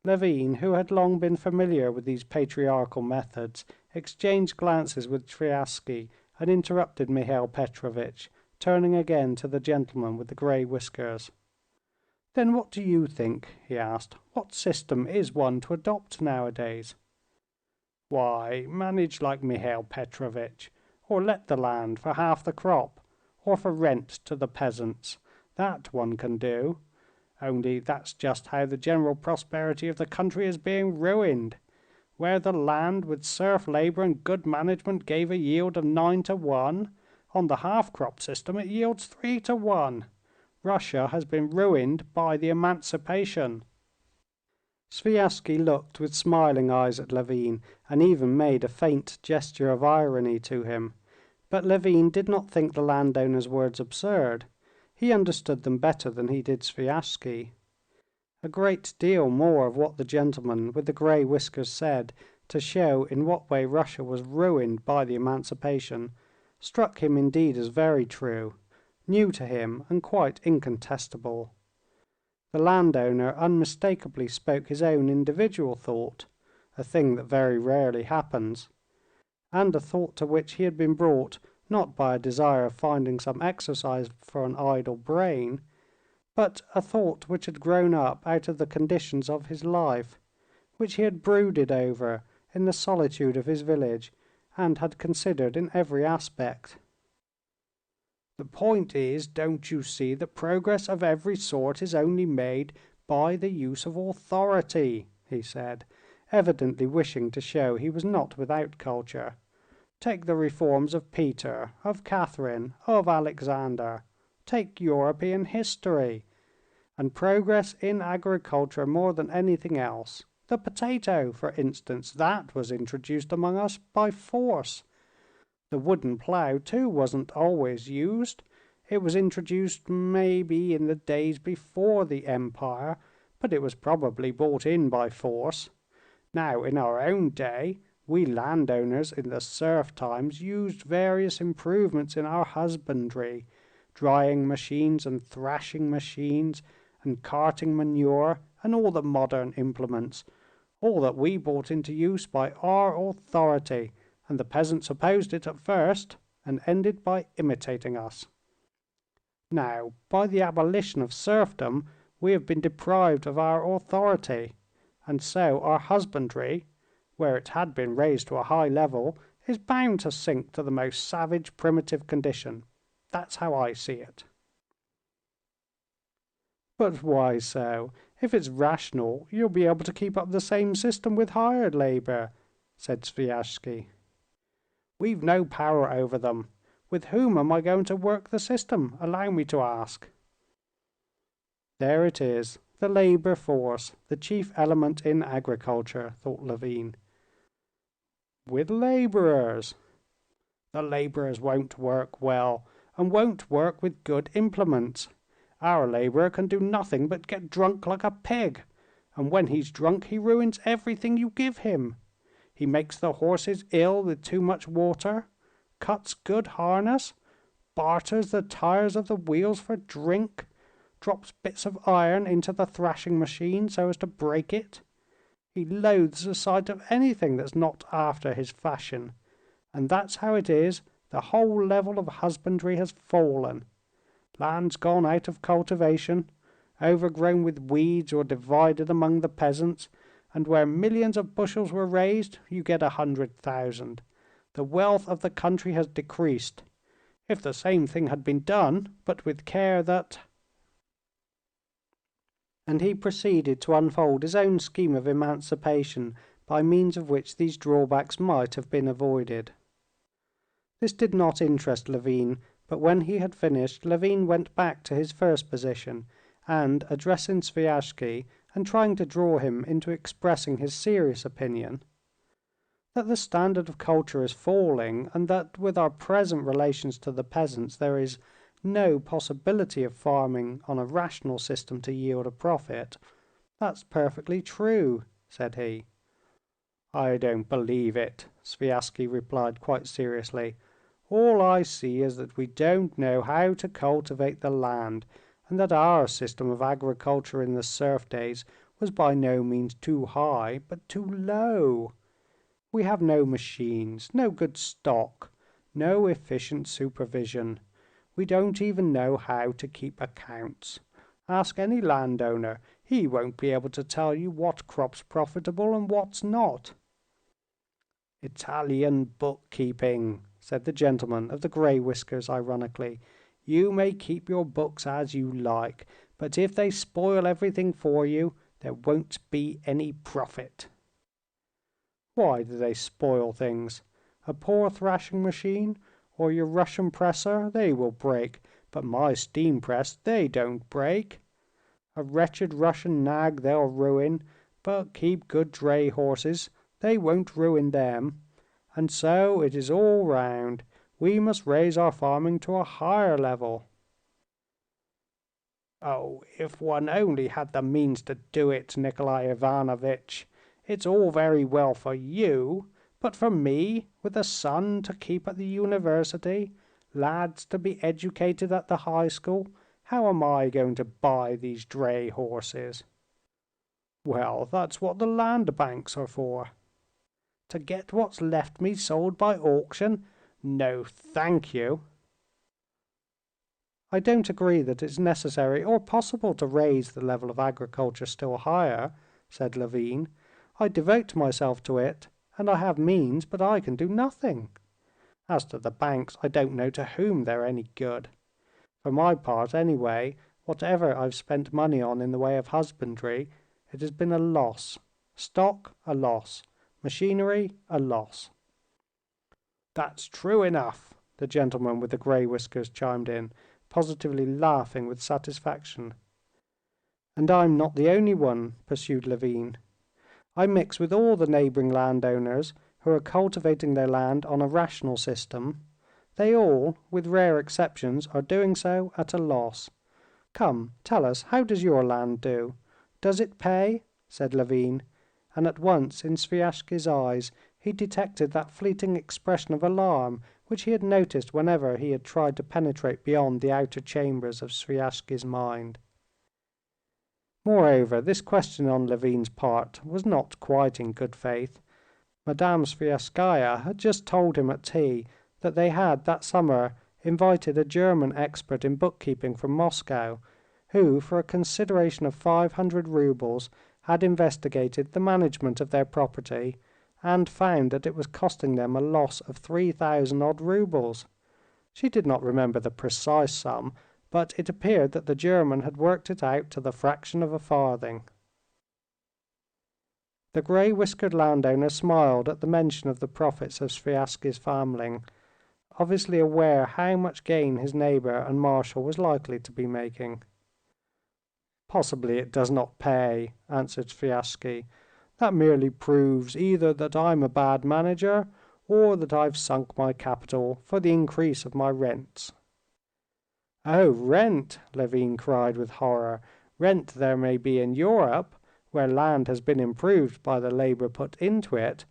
Levin, who had long been familiar with these patriarchal methods, exchanged glances with Sviazhsky and interrupted Mihail Petrovitch, turning again to the gentleman with the gray whiskers. "Then what do you think?" he asked. "What system is one to adopt nowadays?" "Why, manage like Mihail Petrovitch, or let the land for half the crop, or for rent to the peasants. That one can do. Only that's just how the general prosperity of the country is being ruined. Where the land with serf labor and good management gave a yield of 9-1, on the half-crop system it yields 3-1. Russia has been ruined by the emancipation." Sviazhsky looked with smiling eyes at Levin, and even made a faint gesture of irony to him. But Levin did not think the landowner's words absurd. He understood them better than he did Sviazhsky. A great deal more of what the gentleman with the gray whiskers said to show in what way Russia was ruined by the emancipation struck him indeed as very true, new to him and quite incontestable. The landowner unmistakably spoke his own individual thought, a thing that very rarely happens, and a thought to which he had been brought not by a desire of finding some exercise for an idle brain, but a thought which had grown up out of the conditions of his life, which he had brooded over in the solitude of his village, and had considered in every aspect. "The point is, don't you see that progress of every sort is only made by the use of authority?" he said, evidently wishing to show he was not without culture. "Take the reforms of Peter, of Catherine, of Alexander. Take European history. And progress in agriculture more than anything else. The potato, for instance, that was introduced among us by force. The wooden plough, too, wasn't always used. It was introduced maybe in the days before the Empire, but it was probably brought in by force. Now, in our own day, we landowners in the serf times used various improvements in our husbandry, drying machines and thrashing machines and carting manure and all the modern implements, all that we brought into use by our authority, and the peasants opposed it at first and ended by imitating us. Now, by the abolition of serfdom, we have been deprived of our authority, and so our husbandry, where it had been raised to a high level, is bound to sink to the most savage primitive condition. That's how I see it." "But why so? If it's rational, you'll be able to keep up the same system with hired labor," said Sviazhsky. "We've no power over them. With whom am I going to work the system, allow me to ask?" "There it is, the labor force, the chief element in agriculture," thought Levin. "With laborers. The laborers won't work well, and won't work with good implements. Our laborer can do nothing but get drunk like a pig, and when he's drunk he ruins everything you give him. He makes the horses ill with too much water, cuts good harness, barters the tires of the wheels for drink, drops bits of iron into the thrashing machine so as to break it. He loathes the sight of anything that's not after his fashion, and that's how it is the whole level of husbandry has fallen. Land's gone out of cultivation, overgrown with weeds or divided among the peasants, and where millions of bushels were raised, you get 100,000. The wealth of the country has decreased. If the same thing had been done, but with care that..." And he proceeded to unfold his own scheme of emancipation by means of which these drawbacks might have been avoided. This did not interest Levin, but when he had finished, Levin went back to his first position, and addressing Sviazhsky and trying to draw him into expressing his serious opinion, that the standard of culture is falling, and that with our present relations to the peasants there is no possibility of farming on a rational system to yield a profit, "that's perfectly true," said he. "I don't believe it," Sviazhsky replied quite seriously. "All I see is that we don't know how to cultivate the land, and that our system of agriculture in the serf days was by no means too high, but too low. We have no machines, no good stock, no efficient supervision. We don't even know how to keep accounts. Ask any landowner, he won't be able to tell you what crop's profitable and what's not." "Italian bookkeeping," said the gentleman of the gray whiskers ironically. "You may keep your books as you like, but if they spoil everything for you, there won't be any profit." "Why do they spoil things? A poor thrashing machine or your Russian presser, they will break, but my steam press, they don't break. A wretched Russian nag they'll ruin, but keep good dray horses, they won't ruin them. And so it is all round. We must raise our farming to a higher level." "Oh, if one only had the means to do it, Nikolay Ivanovitch! It's all very well for you, but for me, with a son to keep at the university, lads to be educated at the high school, how am I going to buy these dray horses?" "Well, that's what the land banks are for." "To get what's left me sold by auction? No, thank you." I don't agree that it's necessary or possible to raise the level of agriculture still higher," said Levin. "I devote myself to it, and I have means, but I can do nothing. As to the banks, I don't know to whom they're any good. For my part, anyway, whatever I've spent money on in the way of husbandry, it has been a loss. Stock, a loss. Machinery, a loss." "That's true enough," the gentleman with the gray whiskers chimed in, positively laughing with satisfaction. "And I'm not the only one," pursued Levin. "I mix with all the neighboring landowners who are cultivating their land on a rational system. They all, with rare exceptions, are doing so at a loss. Come, tell us, how does your land do? Does it pay?" said Levin, and at once in Sviazhsky's eyes he detected that fleeting expression of alarm which he had noticed whenever he had tried to penetrate beyond the outer chambers of Sviazhsky's mind. Moreover, this question on Levin's part was not quite in good faith. Madame Sviazhskaya had just told him at tea that they had that summer invited a German expert in bookkeeping from Moscow, who for a consideration of 500 roubles had investigated the management of their property and found that it was costing them a loss of 3,000 odd roubles. She did not remember the precise sum, but it appeared that the German had worked it out to the fraction of a farthing. The gray-whiskered landowner smiled at the mention of the profits of Sviazhsky's family, obviously aware how much gain his neighbor and marshal was likely to be making. "Possibly it does not pay," answered Sviazhsky. "That merely proves either that I'm a bad manager, or that I've sunk my capital for the increase of my rents." "Oh, rent!" Levin cried with horror. "Rent there may be in Europe, where land has been improved by the labor put into it,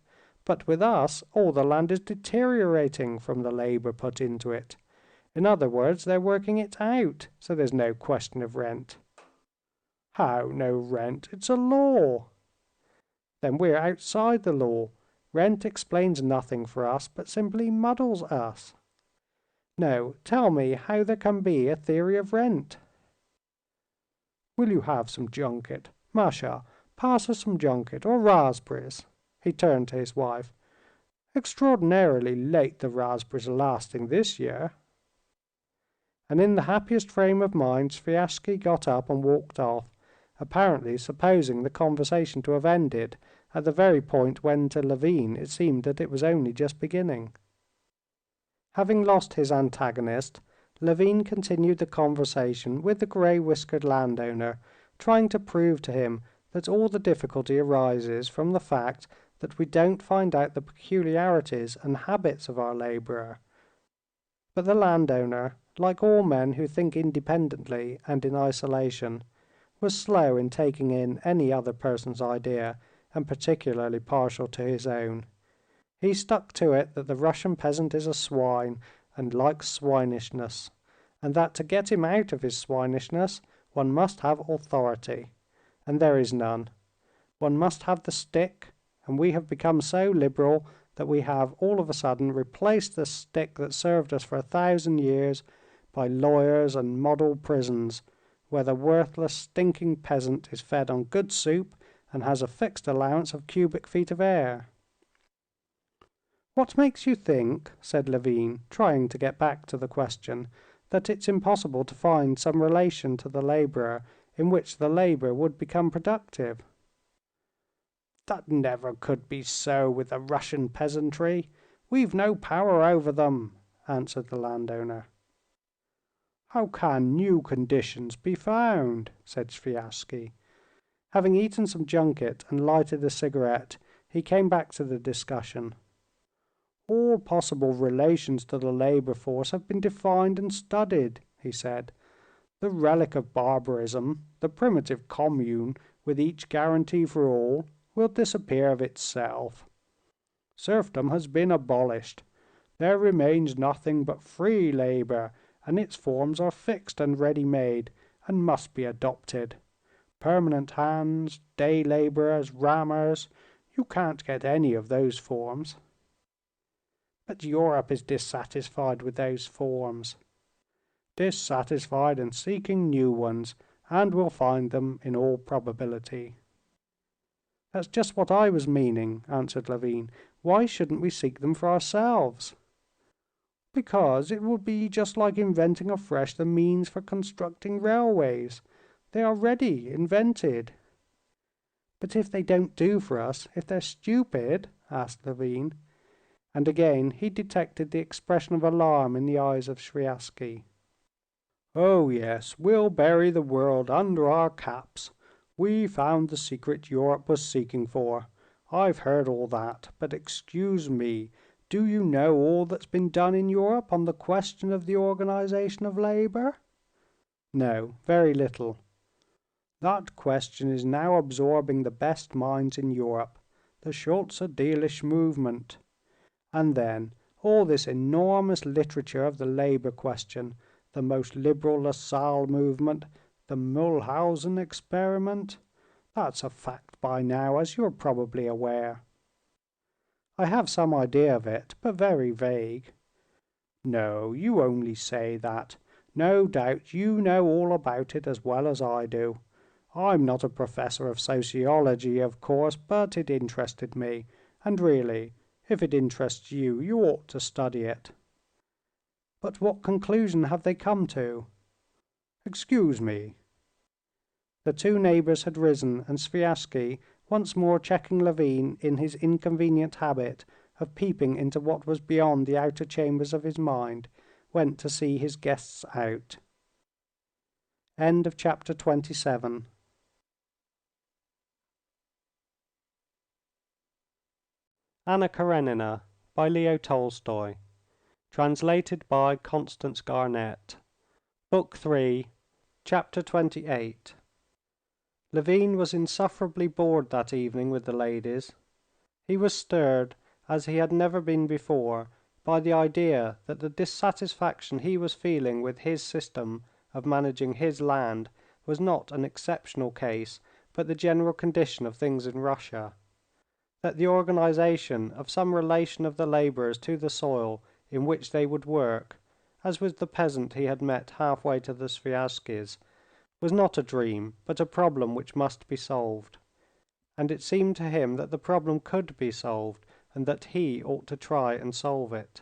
but with us all the land is deteriorating from the labor put into it. In other words, they're working it out, so there's no question of rent." "How no rent? It's a law." "Then we're outside the law. Rent explains nothing for us, but simply muddles us. No, tell me how there can be a theory of rent." "Will you have some junket? Masha, pass us some junket or raspberries." He turned to his wife. "Extraordinarily late the raspberries are lasting this year." And in the happiest frame of mind Sviazhsky got up and walked off, apparently supposing the conversation to have ended at the very point when to Levin it seemed that it was only just beginning. Having lost his antagonist, Levin continued the conversation with the gray-whiskered landowner, trying to prove to him that all the difficulty arises from the fact that we don't find out the peculiarities and habits of our laborer. But the landowner, like all men who think independently and in isolation, was slow in taking in any other person's idea, and particularly partial to his own. He stuck to it that the Russian peasant is a swine and likes swinishness, and that to get him out of his swinishness one must have authority, and there is none. One must have the stick, and we have become so liberal that we have all of a sudden replaced the stick that served us for 1,000 years by lawyers and model prisons, where the worthless, stinking peasant is fed on good soup and has a fixed allowance of cubic feet of air. "What makes you think," said Levin, trying to get back to the question, "that it's impossible to find some relation to the laborer in which the labor would become productive?" "That never could be so with the Russian peasantry. We've no power over them," answered the landowner. "How can new conditions be found?" said Sviazhsky. Having eaten some junket and lighted a cigarette, he came back to the discussion. "All possible relations to the labor force have been defined and studied," he said. "The relic of barbarism, the primitive commune with each guarantee for all, will disappear of itself. Serfdom has been abolished. There remains nothing but free labor, and its forms are fixed and ready-made, and must be adopted. Permanent hands, day laborers, rammers, you can't get any of those forms." "But Europe is dissatisfied with those forms." dissatisfied and seeking new ones, and will find them in all probability." "That's just what I was meaning," answered Levin. "Why shouldn't we seek them for ourselves?" "Because it would be just like inventing afresh the means for constructing railways. They are ready, invented." "But if they don't do for us, if they're stupid?" asked Levin, and again he detected the expression of alarm in the eyes of Sviazhsky. "Oh yes, we'll bury the world under our caps. We found the secret Europe was seeking for. I've heard all that, but excuse me, do you know all that's been done in Europe on the question of the organization of labor?" "No, very little." "That question is now absorbing the best minds in Europe, the Schulze-Delitzsch movement. And then all this enormous literature of the labor question, the most liberal Lassalle movement, the Mulhausen experiment. That's a fact by now, as you're probably aware." "I have some idea of it, but very vague." "No, you only say that. No doubt you know all about it as well as I do. I'm not a professor of sociology, of course, but it interested me, and really, if it interests you, you ought to study it." "But what conclusion have they come to?" "Excuse me." The two neighbors had risen, and Sviazhsky, once more checking Levin in his inconvenient habit of peeping into what was beyond the outer chambers of his mind, went to see his guests out. Chapter 27. Anna Karenina by Leo Tolstoy. Translated by Constance Garnett. Book 3, Chapter 28. Levin was insufferably bored that evening with the ladies. He was stirred, as he had never been before, by the idea that the dissatisfaction he was feeling with his system of managing his land was not an exceptional case, but the general condition of things in Russia, that the organization of some relation of the laborers to the soil in which they would work, as with the peasant he had met halfway to the Sviazhskys', was not a dream, but a problem which must be solved. And it seemed to him that the problem could be solved, and that he ought to try and solve it.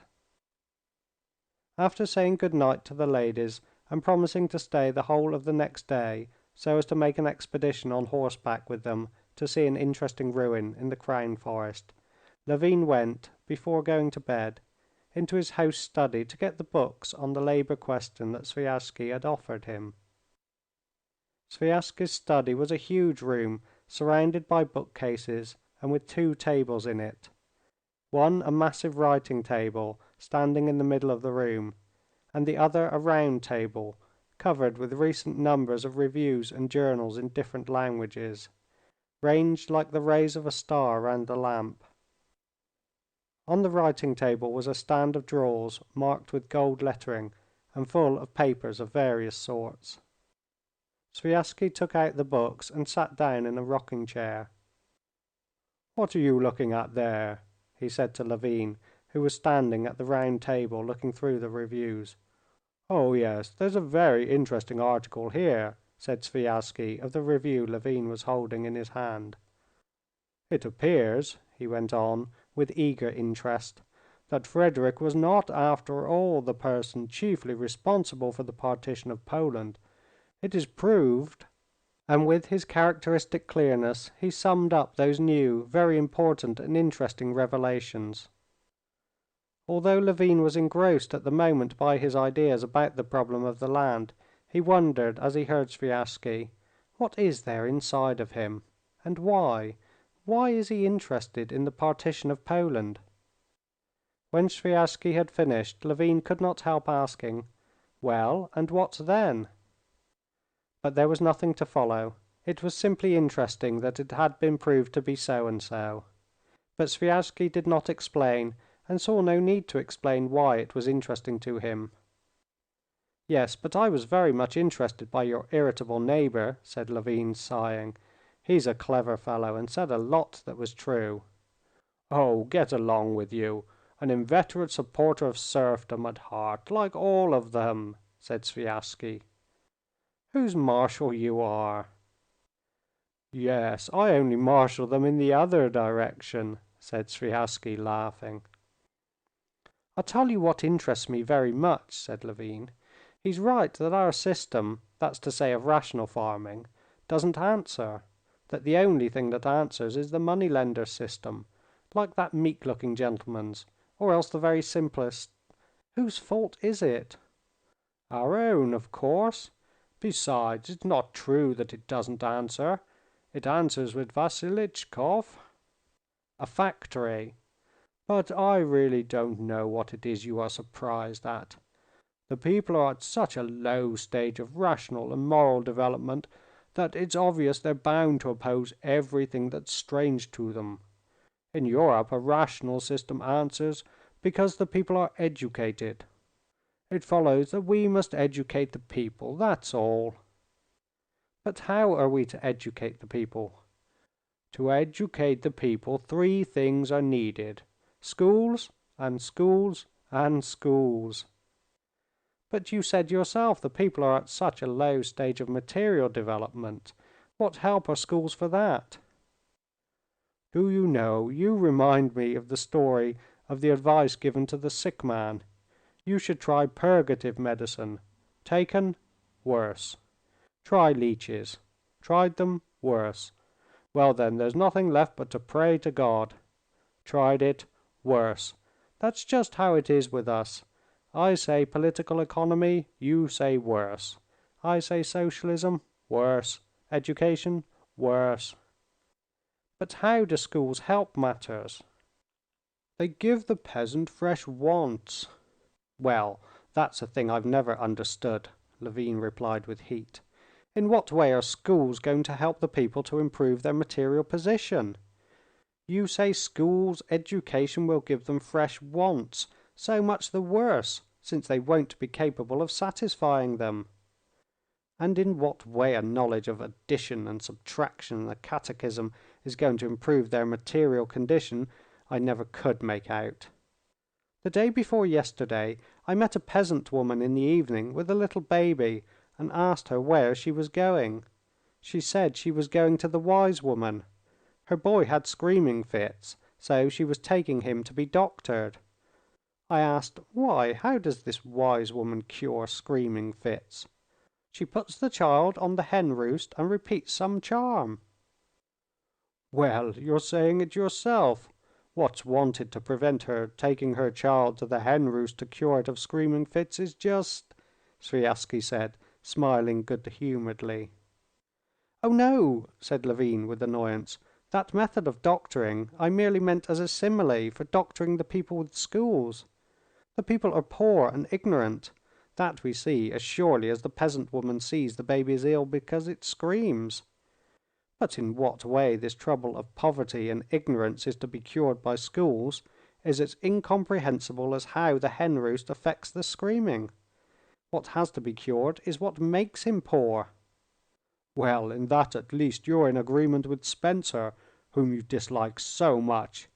After saying good night to the ladies, and promising to stay the whole of the next day, so as to make an expedition on horseback with them to see an interesting ruin in the Crown Forest, Levin went, before going to bed, into his host's study to get the books on the labor question that Sviazhsky had offered him. Sviazhsky's study was a huge room surrounded by bookcases and with two tables in it. One a massive writing table standing in the middle of the room, and the other a round table covered with recent numbers of reviews and journals in different languages, ranged like the rays of a star round a lamp. On the writing table was a stand of drawers marked with gold lettering and full of papers of various sorts. Sviazhsky took out the books and sat down in a rocking chair. "What are you looking at there?" he said to Levin, who was standing at the round table looking through the reviews. "Oh yes, there's a very interesting article here," said Sviazhsky of the review Levin was holding in his hand. "It appears," he went on with eager interest, "that Frederick was not after all the person chiefly responsible for the partition of Poland. It is proved," and with his characteristic clearness he summed up those new, very important and interesting revelations. Although Levin was engrossed at the moment by his ideas about the problem of the land, he wondered as he heard Sviazhsky, what is there inside of him, and why? Why is he interested in the partition of Poland? When Sviazhsky had finished, Levin could not help asking, "Well, and what then?" But there was nothing to follow. It was simply interesting that it had been proved to be so and so. But Sviazhsky did not explain, and saw no need to explain why it was interesting to him. "Yes, but I was very much interested by your irritable neighbor," said Levin, sighing. "He's a clever fellow, and said a lot that was true." "Oh, get along with you! An inveterate supporter of serfdom at heart, like all of them," said Sviazhsky. "Whose marshal you are?" "Yes, I only marshal them in the other direction," said Sviazhsky, laughing. "I'll tell you what interests me very much," said Levin. "He's right that our system, that's to say of rational farming, doesn't answer, that the only thing that answers is the money-lender system, like that meek-looking gentleman's, or else the very simplest. Whose fault is it? Our own, of course. Besides, it's not true that it doesn't answer. It answers with Vasilichkov. A factory. But I really don't know what it is you are surprised at. The people are at such a low stage of rational and moral development that it's obvious they're bound to oppose everything that's strange to them. In Europe a rational system answers because the people are educated. It follows that we must educate the people, that's all. But how are we to educate the people? To educate the people, three things are needed: schools, and schools, and schools. But you said yourself the people are at such a low stage of material development. What help are schools for that? Do you know, you remind me of the story of the advice given to the sick man. You should try purgative medicine. Taken, worse. Try leeches. Tried them, worse. Well then, there's nothing left but to pray to God. Tried it, worse. That's just how it is with us. I say political economy, you say worse. I say socialism, worse. Education, worse. But how do schools help matters? They give the peasant fresh wants. Well, that's a thing I've never understood, Levin replied with heat. In what way are schools going to help the people to improve their material position? You say schools, education will give them fresh wants. So much the worse, since they won't be capable of satisfying them. And in what way a knowledge of addition and subtraction and the catechism is going to improve their material condition, I never could make out. The day before yesterday I met a peasant woman in the evening with a little baby and asked her where she was going. She said she was going to the wise woman. Her boy had screaming fits, so she was taking him to be doctored. I asked, why, how does this wise woman cure screaming fits? She puts the child on the hen roost and repeats some charm. Well, you're saying it yourself. What's wanted to prevent her taking her child to the hen roost to cure it of screaming fits is just... Sviazhsky said, smiling good-humoredly. Oh no, said Levin with annoyance. That method of doctoring I merely meant as a simile for doctoring the people with schools. The people are poor and ignorant. That we see as surely as the peasant woman sees the baby is ill because it screams. But in what way this trouble of poverty and ignorance is to be cured by schools is as incomprehensible as how the hen roost affects the screaming. What has to be cured is what makes him poor. Well, in that at least you're in agreement with Spencer, whom you dislike so much.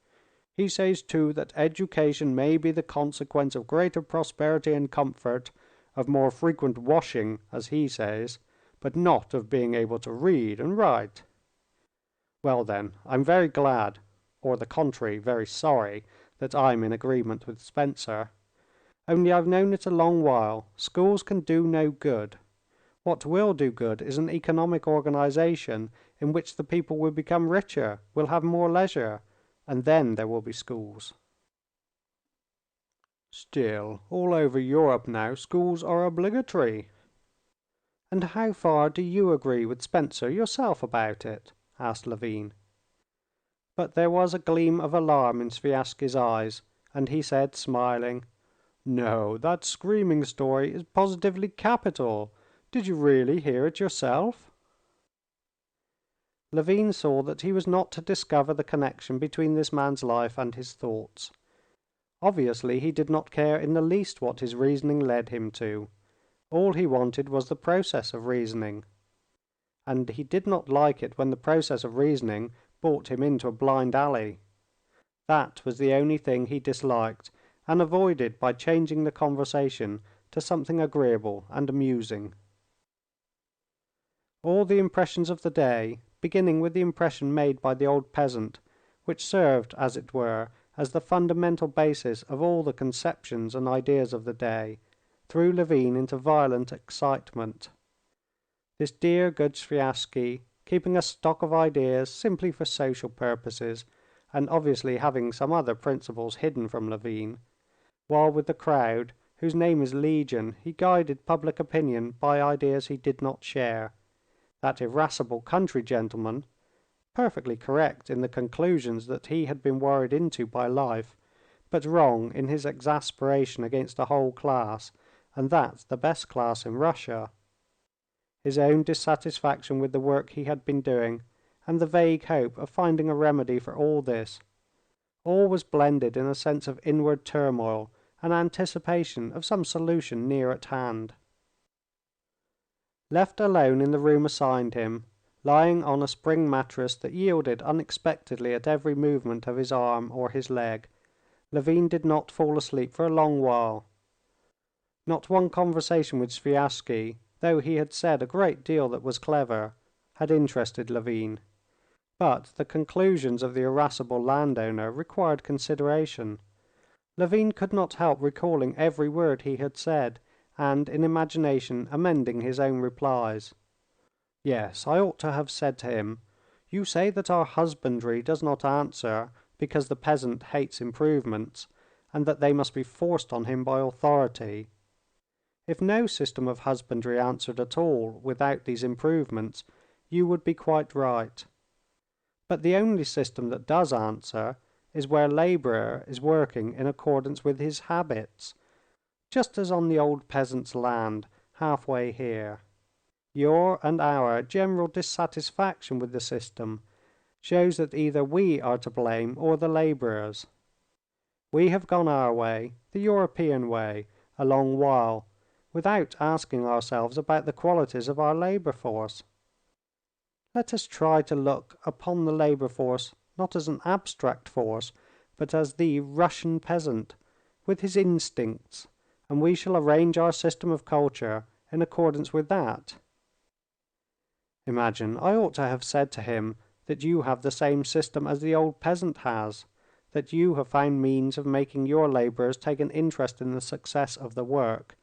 He says too that education may be the consequence of greater prosperity and comfort, of more frequent washing, as he says, but not of being able to read and write. Well then, I'm very glad, or the contrary, very sorry, that I'm in agreement with Spencer. Only I've known it a long while. Schools can do no good. What will do good is an economic organization in which the people will become richer, will have more leisure, and then there will be schools. Still, all over Europe now schools are obligatory. And how far do you agree with Spencer yourself about it? Asked Levin. But there was a gleam of alarm in Sviazhsky's eyes, and he said, smiling, "No, that screaming story is positively capital. Did you really hear it yourself?" Levin saw that he was not to discover the connection between this man's life and his thoughts. Obviously he did not care in the least what his reasoning led him to. All he wanted was the process of reasoning. And he did not like it when the process of reasoning brought him into a blind alley. That was the only thing he disliked, and avoided by changing the conversation to something agreeable and amusing. All the impressions of the day, beginning with the impression made by the old peasant, which served, as it were, as the fundamental basis of all the conceptions and ideas of the day, threw Levin into violent excitement. This dear good Sviazhsky, keeping a stock of ideas simply for social purposes, and obviously having some other principles hidden from Levin, while with the crowd, whose name is Legion, he guided public opinion by ideas he did not share, that irascible country gentleman, perfectly correct in the conclusions that he had been worried into by life, but wrong in his exasperation against a whole class, and that the best class in Russia, his own dissatisfaction with the work he had been doing, and the vague hope of finding a remedy for all this, all was blended in a sense of inward turmoil and anticipation of some solution near at hand. Left alone in the room assigned him, lying on a spring mattress that yielded unexpectedly at every movement of his arm or his leg, Levin did not fall asleep for a long while. Not one conversation with Sviazhsky, though he had said a great deal that was clever, had interested Levin, but the conclusions of the irascible landowner required consideration. Levin could not help recalling every word he had said, and in imagination amending his own replies. Yes, I ought to have said to him, "You say that our husbandry does not answer because the peasant hates improvements, and that they must be forced on him by authority. If no system of husbandry answered at all without these improvements, you would be quite right. But the only system that does answer is where laborer is working in accordance with his habits, just as on the old peasant's land halfway here. Your and our general dissatisfaction with the system shows that either we are to blame or the laborers. We have gone our way, the European way, a long while, without asking ourselves about the qualities of our labor force. Let us try to look upon the labor force not as an abstract force, but as the Russian peasant, with his instincts, and we shall arrange our system of culture in accordance with that." Imagine, I ought to have said to him that you have the same system as the old peasant has, that you have found means of making your laborers take an interest in the success of the work,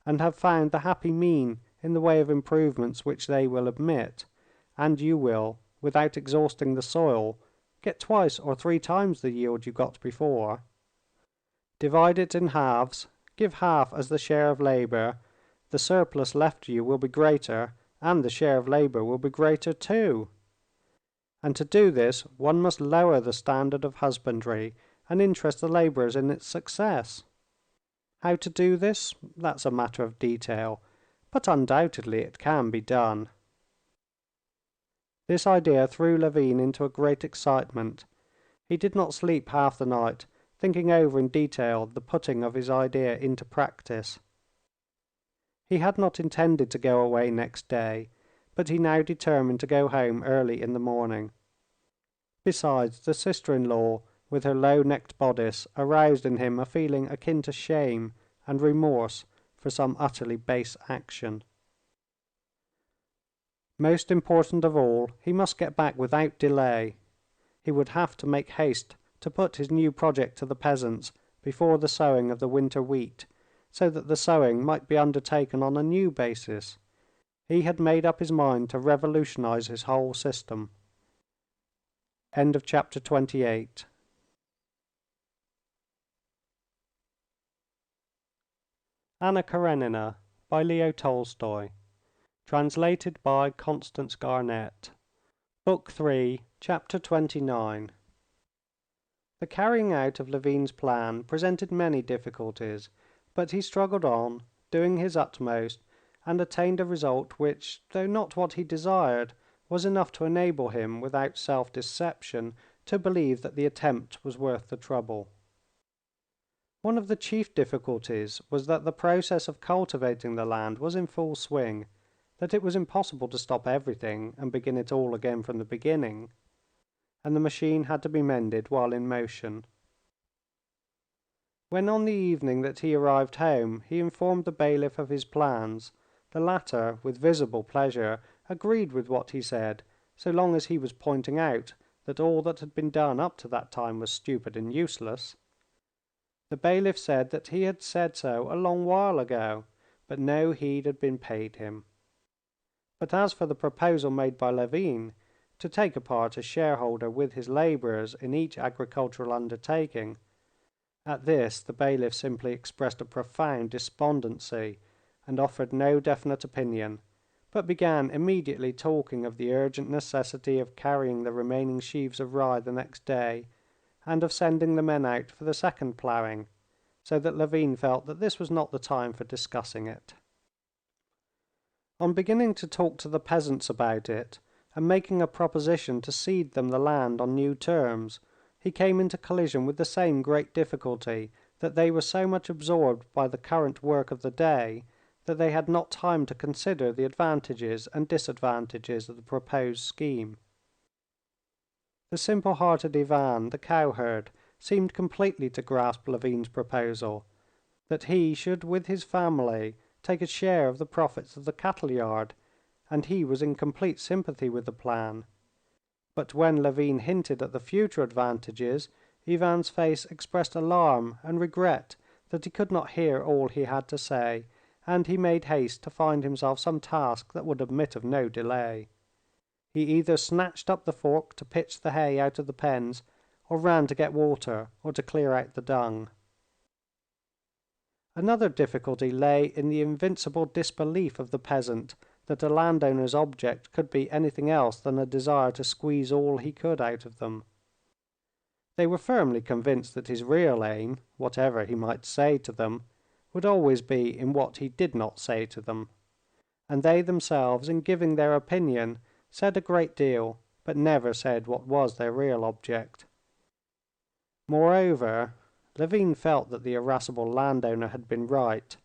and have found the happy mean in the way of improvements which they will admit, and you will, without exhausting the soil, get twice or three times the yield you got before. Divide it in halves, give half as the share of labor, the surplus left you will be greater, and the share of labor will be greater too. And to do this one must lower the standard of husbandry and interest the laborers in its success. How to do this? That's a matter of detail, but undoubtedly it can be done. This idea threw Levin into a great excitement. He did not sleep half the night, thinking over in detail the putting of his idea into practice. He had not intended to go away next day, but he now determined to go home early in the morning. Besides, the sister-in-law, with her low-necked bodice, aroused in him a feeling akin to shame and remorse for some utterly base action. Most important of all, he must get back without delay. He would have to make haste to put his new project to the peasants before the sowing of the winter wheat, so that the sowing might be undertaken on a new basis. He had made up his mind to revolutionize his whole system. End of chapter 28. Anna Karenina by Leo Tolstoy. Translated by Constance Garnett. Book 3, Chapter 29. The carrying out of Levin's plan presented many difficulties, but he struggled on, doing his utmost, and attained a result which, though not what he desired, was enough to enable him, without self-deception, to believe that the attempt was worth the trouble. One of the chief difficulties was that the process of cultivating the land was in full swing, that it was impossible to stop everything and begin it all again from the beginning, and the machine had to be mended while in motion. When on the evening that he arrived home he informed the bailiff of his plans, the latter, with visible pleasure, agreed with what he said, so long as he was pointing out that all that had been done up to that time was stupid and useless. The bailiff said that he had said so a long while ago, but no heed had been paid him. But as for the proposal made by Levin, to take a part as shareholder with his labourers in each agricultural undertaking, at this the bailiff simply expressed a profound despondency and offered no definite opinion, but began immediately talking of the urgent necessity of carrying the remaining sheaves of rye the next day, and of sending the men out for the second ploughing, so that Levin felt that this was not the time for discussing it. On beginning to talk to the peasants about it, and making a proposition to cede them the land on new terms, he came into collision with the same great difficulty, that they were so much absorbed by the current work of the day that they had not time to consider the advantages and disadvantages of the proposed scheme. The simple-hearted Ivan, the cowherd, seemed completely to grasp Levin's proposal, that he should with his family take a share of the profits of the cattle yard, and he was in complete sympathy with the plan. But when Levin hinted at the future advantages, Ivan's face expressed alarm and regret that he could not hear all he had to say, and he made haste to find himself some task that would admit of no delay. He either snatched up the fork to pitch the hay out of the pens, or ran to get water, or to clear out the dung. Another difficulty lay in the invincible disbelief of the peasant that a landowner's object could be anything else than a desire to squeeze all he could out of them. They were firmly convinced that his real aim, whatever he might say to them, would always be in what he did not say to them, and they themselves, in giving their opinion, said a great deal, but never said what was their real object. Moreover, Levin felt that the irascible landowner had been right.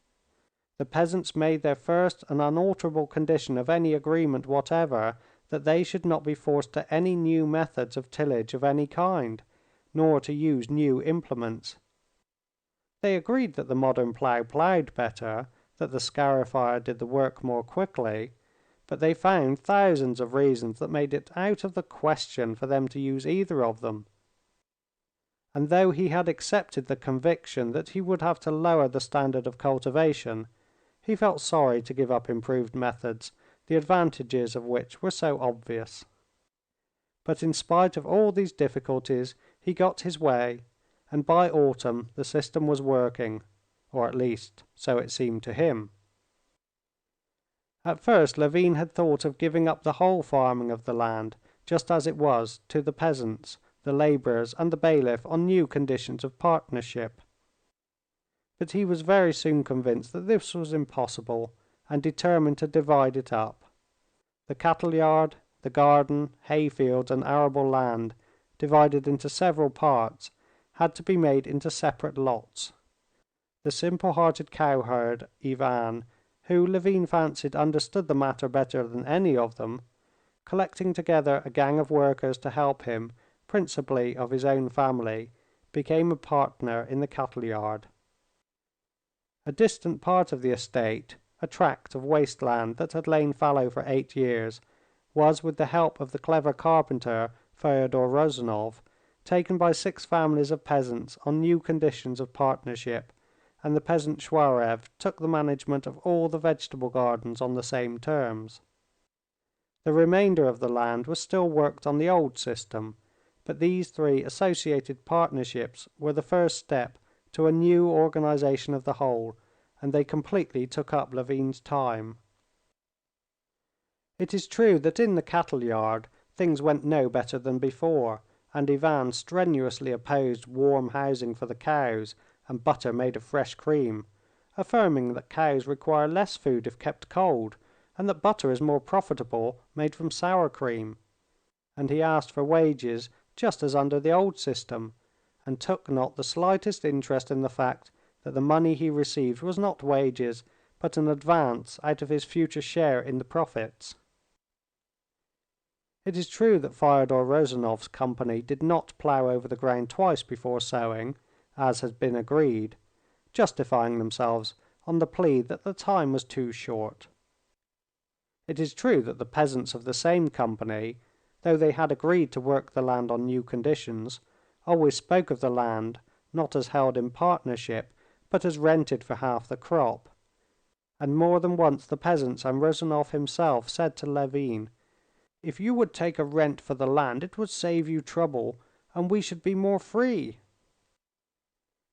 The peasants made their first and unalterable condition of any agreement whatever that they should not be forced to any new methods of tillage of any kind, nor to use new implements. They agreed that the modern plough ploughed better, that the scarifier did the work more quickly, but they found thousands of reasons that made it out of the question for them to use either of them. And though he had accepted the conviction that he would have to lower the standard of cultivation, he felt sorry to give up improved methods, the advantages of which were so obvious. But in spite of all these difficulties, he got his way, and by autumn the system was working, or at least so it seemed to him. At first Levin had thought of giving up the whole farming of the land, just as it was, to the peasants, the laborers, and the bailiff on new conditions of partnership. But he was very soon convinced that this was impossible, and determined to divide it up. The cattle yard, the garden, hayfields, and arable land, divided into several parts, had to be made into separate lots. The simple-hearted cowherd, Ivan, who Levin fancied understood the matter better than any of them, collecting together a gang of workers to help him, principally of his own family, became a partner in the cattle yard. A distant part of the estate, a tract of waste land that had lain fallow for 8 years, was, with the help of the clever carpenter Fyodor Rozanov, taken by 6 families of peasants on new conditions of partnership, and the peasant Shwarev took the management of all the vegetable gardens on the same terms. The remainder of the land was still worked on the old system, but these 3 associated partnerships were the first step to a new organization of the whole, and they completely took up Levin's time. It is true that in the cattle yard things went no better than before, and Ivan strenuously opposed warm housing for the cows and butter made of fresh cream, affirming that cows require less food if kept cold, and that butter is more profitable made from sour cream. And he asked for wages just as under the old system, and took not the slightest interest in the fact that the money he received was not wages, but an advance out of his future share in the profits. It is true that Fyodor Rozanov's company did not plough over the ground twice before sowing, as has been agreed, justifying themselves on the plea that the time was too short. It is true that the peasants of the same company, though they had agreed to work the land on new conditions, always spoke of the land not as held in partnership, but as rented for half the crop. And more than once the peasants and Ryazanov himself said to Levin, "If you would take a rent for the land, it would save you trouble, and we should be more free."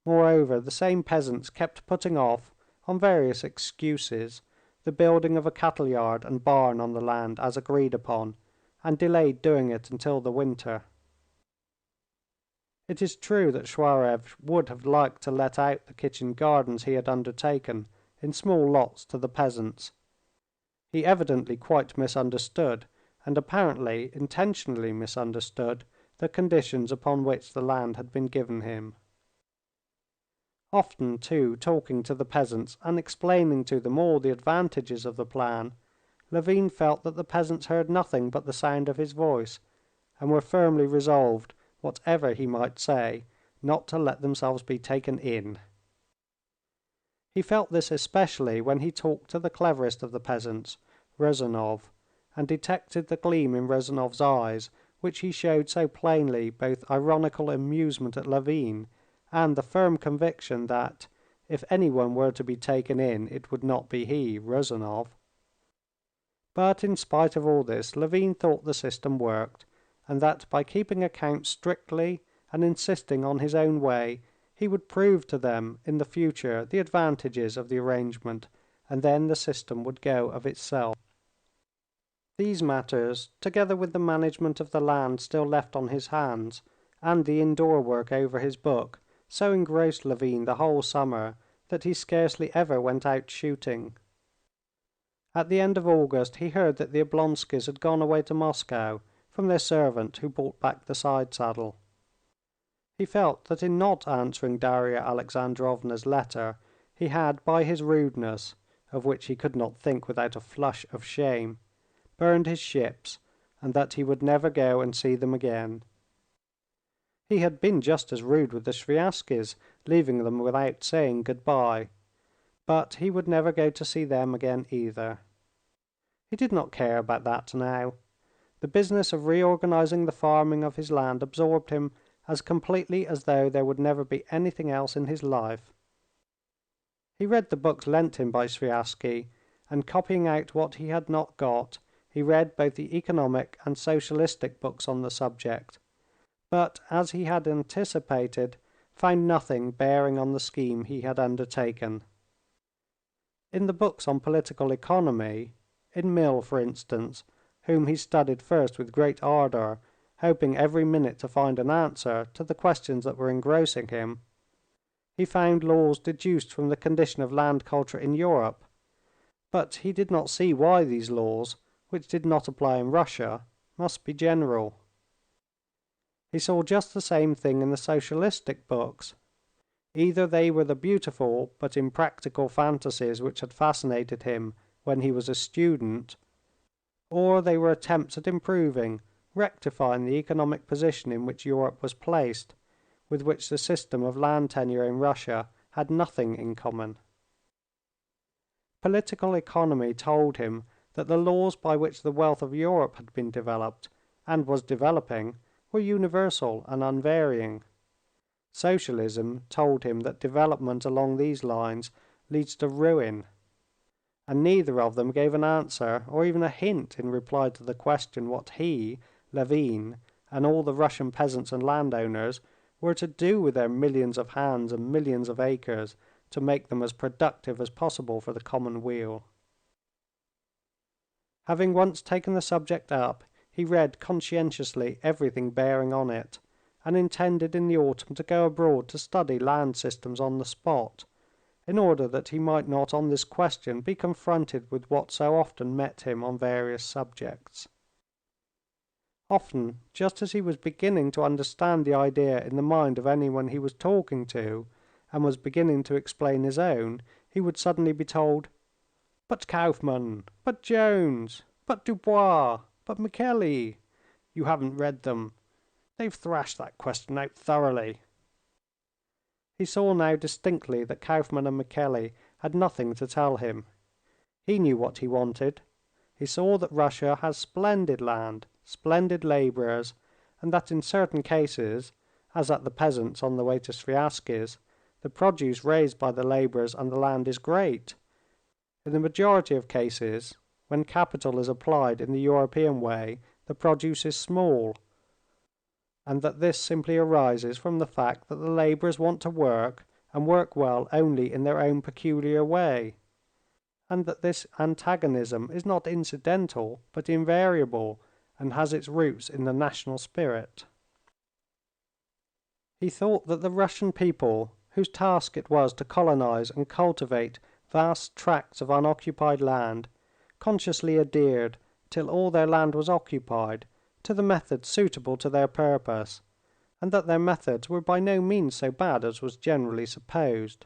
Moreover, the same peasants kept putting off, on various excuses, the building of a cattle yard and barn on the land as agreed upon, and delayed doing it until the winter. It is true that Shuraev would have liked to let out the kitchen gardens he had undertaken in small lots to the peasants. He evidently quite misunderstood, and apparently intentionally misunderstood, the conditions upon which the land had been given him. Often, too, talking to the peasants and explaining to them all the advantages of the plan, Levin felt that the peasants heard nothing but the sound of his voice, and were firmly resolved, whatever he might say, not to let themselves be taken in. He felt this especially when he talked to the cleverest of the peasants, Ryazanov, and detected the gleam in Ryazanov's eyes which he showed so plainly both ironical amusement at Levin and the firm conviction that, if anyone were to be taken in, it would not be he, Ryazanov. But in spite of all this, Levin thought the system worked, and that by keeping accounts strictly and insisting on his own way, he would prove to them in the future the advantages of the arrangement, and then the system would go of itself. These matters, together with the management of the land still left on his hands, and the indoor work over his book, so engrossed Levin the whole summer that he scarcely ever went out shooting. At the end of August he heard that the Oblonskys had gone away to Moscow from their servant who brought back the side saddle. He felt that in not answering Darya Alexandrovna's letter he had, by his rudeness, of which he could not think without a flush of shame, burned his ships, and that he would never go and see them again. He had been just as rude with the Sviazhskys, leaving them without saying good-bye, but he would never go to see them again either. He did not care about that now. The business of reorganizing the farming of his land absorbed him as completely as though there would never be anything else in his life. He read the books lent him by Sviazhsky, and copying out what he had not got, he read both the economic and socialistic books on the subject, but, as he had anticipated, found nothing bearing on the scheme he had undertaken. In the books on political economy, in Mill, for instance, whom he studied first with great ardor, hoping every minute to find an answer to the questions that were engrossing him, he found laws deduced from the condition of land culture in Europe, but he did not see why these laws, which did not apply in Russia, must be general. He saw just the same thing in the socialistic books. Either they were the beautiful but impractical fantasies which had fascinated him when he was a student, or they were attempts at improving, rectifying the economic position in which Europe was placed, with which the system of land tenure in Russia had nothing in common. Political economy told him that the laws by which the wealth of Europe had been developed, and was developing, were universal and unvarying. Socialism told him that development along these lines leads to ruin, and neither of them gave an answer or even a hint in reply to the question what he, Levin, and all the Russian peasants and landowners were to do with their millions of hands and millions of acres to make them as productive as possible for the common weal. Having once taken the subject up, he read conscientiously everything bearing on it, and intended in the autumn to go abroad to study land systems on the spot, in order that he might not on this question be confronted with what so often met him on various subjects. Often, just as he was beginning to understand the idea in the mind of anyone he was talking to, and was beginning to explain his own, he would suddenly be told, "But Kaufmann, but Jones, but Dubois, but Micheli, you haven't read them. They've thrashed that question out thoroughly." He saw now distinctly that Kaufmann and Micheli had nothing to tell him. He knew what he wanted. He saw that Russia has splendid land, splendid laborers, and that in certain cases, as at the peasants on the way to Sviazhsky's, the produce raised by the laborers and the land is great. In the majority of cases, when capital is applied in the European way, the produce is small, and that this simply arises from the fact that the laborers want to work, and work well only in their own peculiar way, and that this antagonism is not incidental but invariable, and has its roots in the national spirit. He thought that the Russian people, whose task it was to colonize and cultivate vast tracts of unoccupied land, consciously adhered, till all their land was occupied, to the methods suitable to their purpose, and that their methods were by no means so bad as was generally supposed,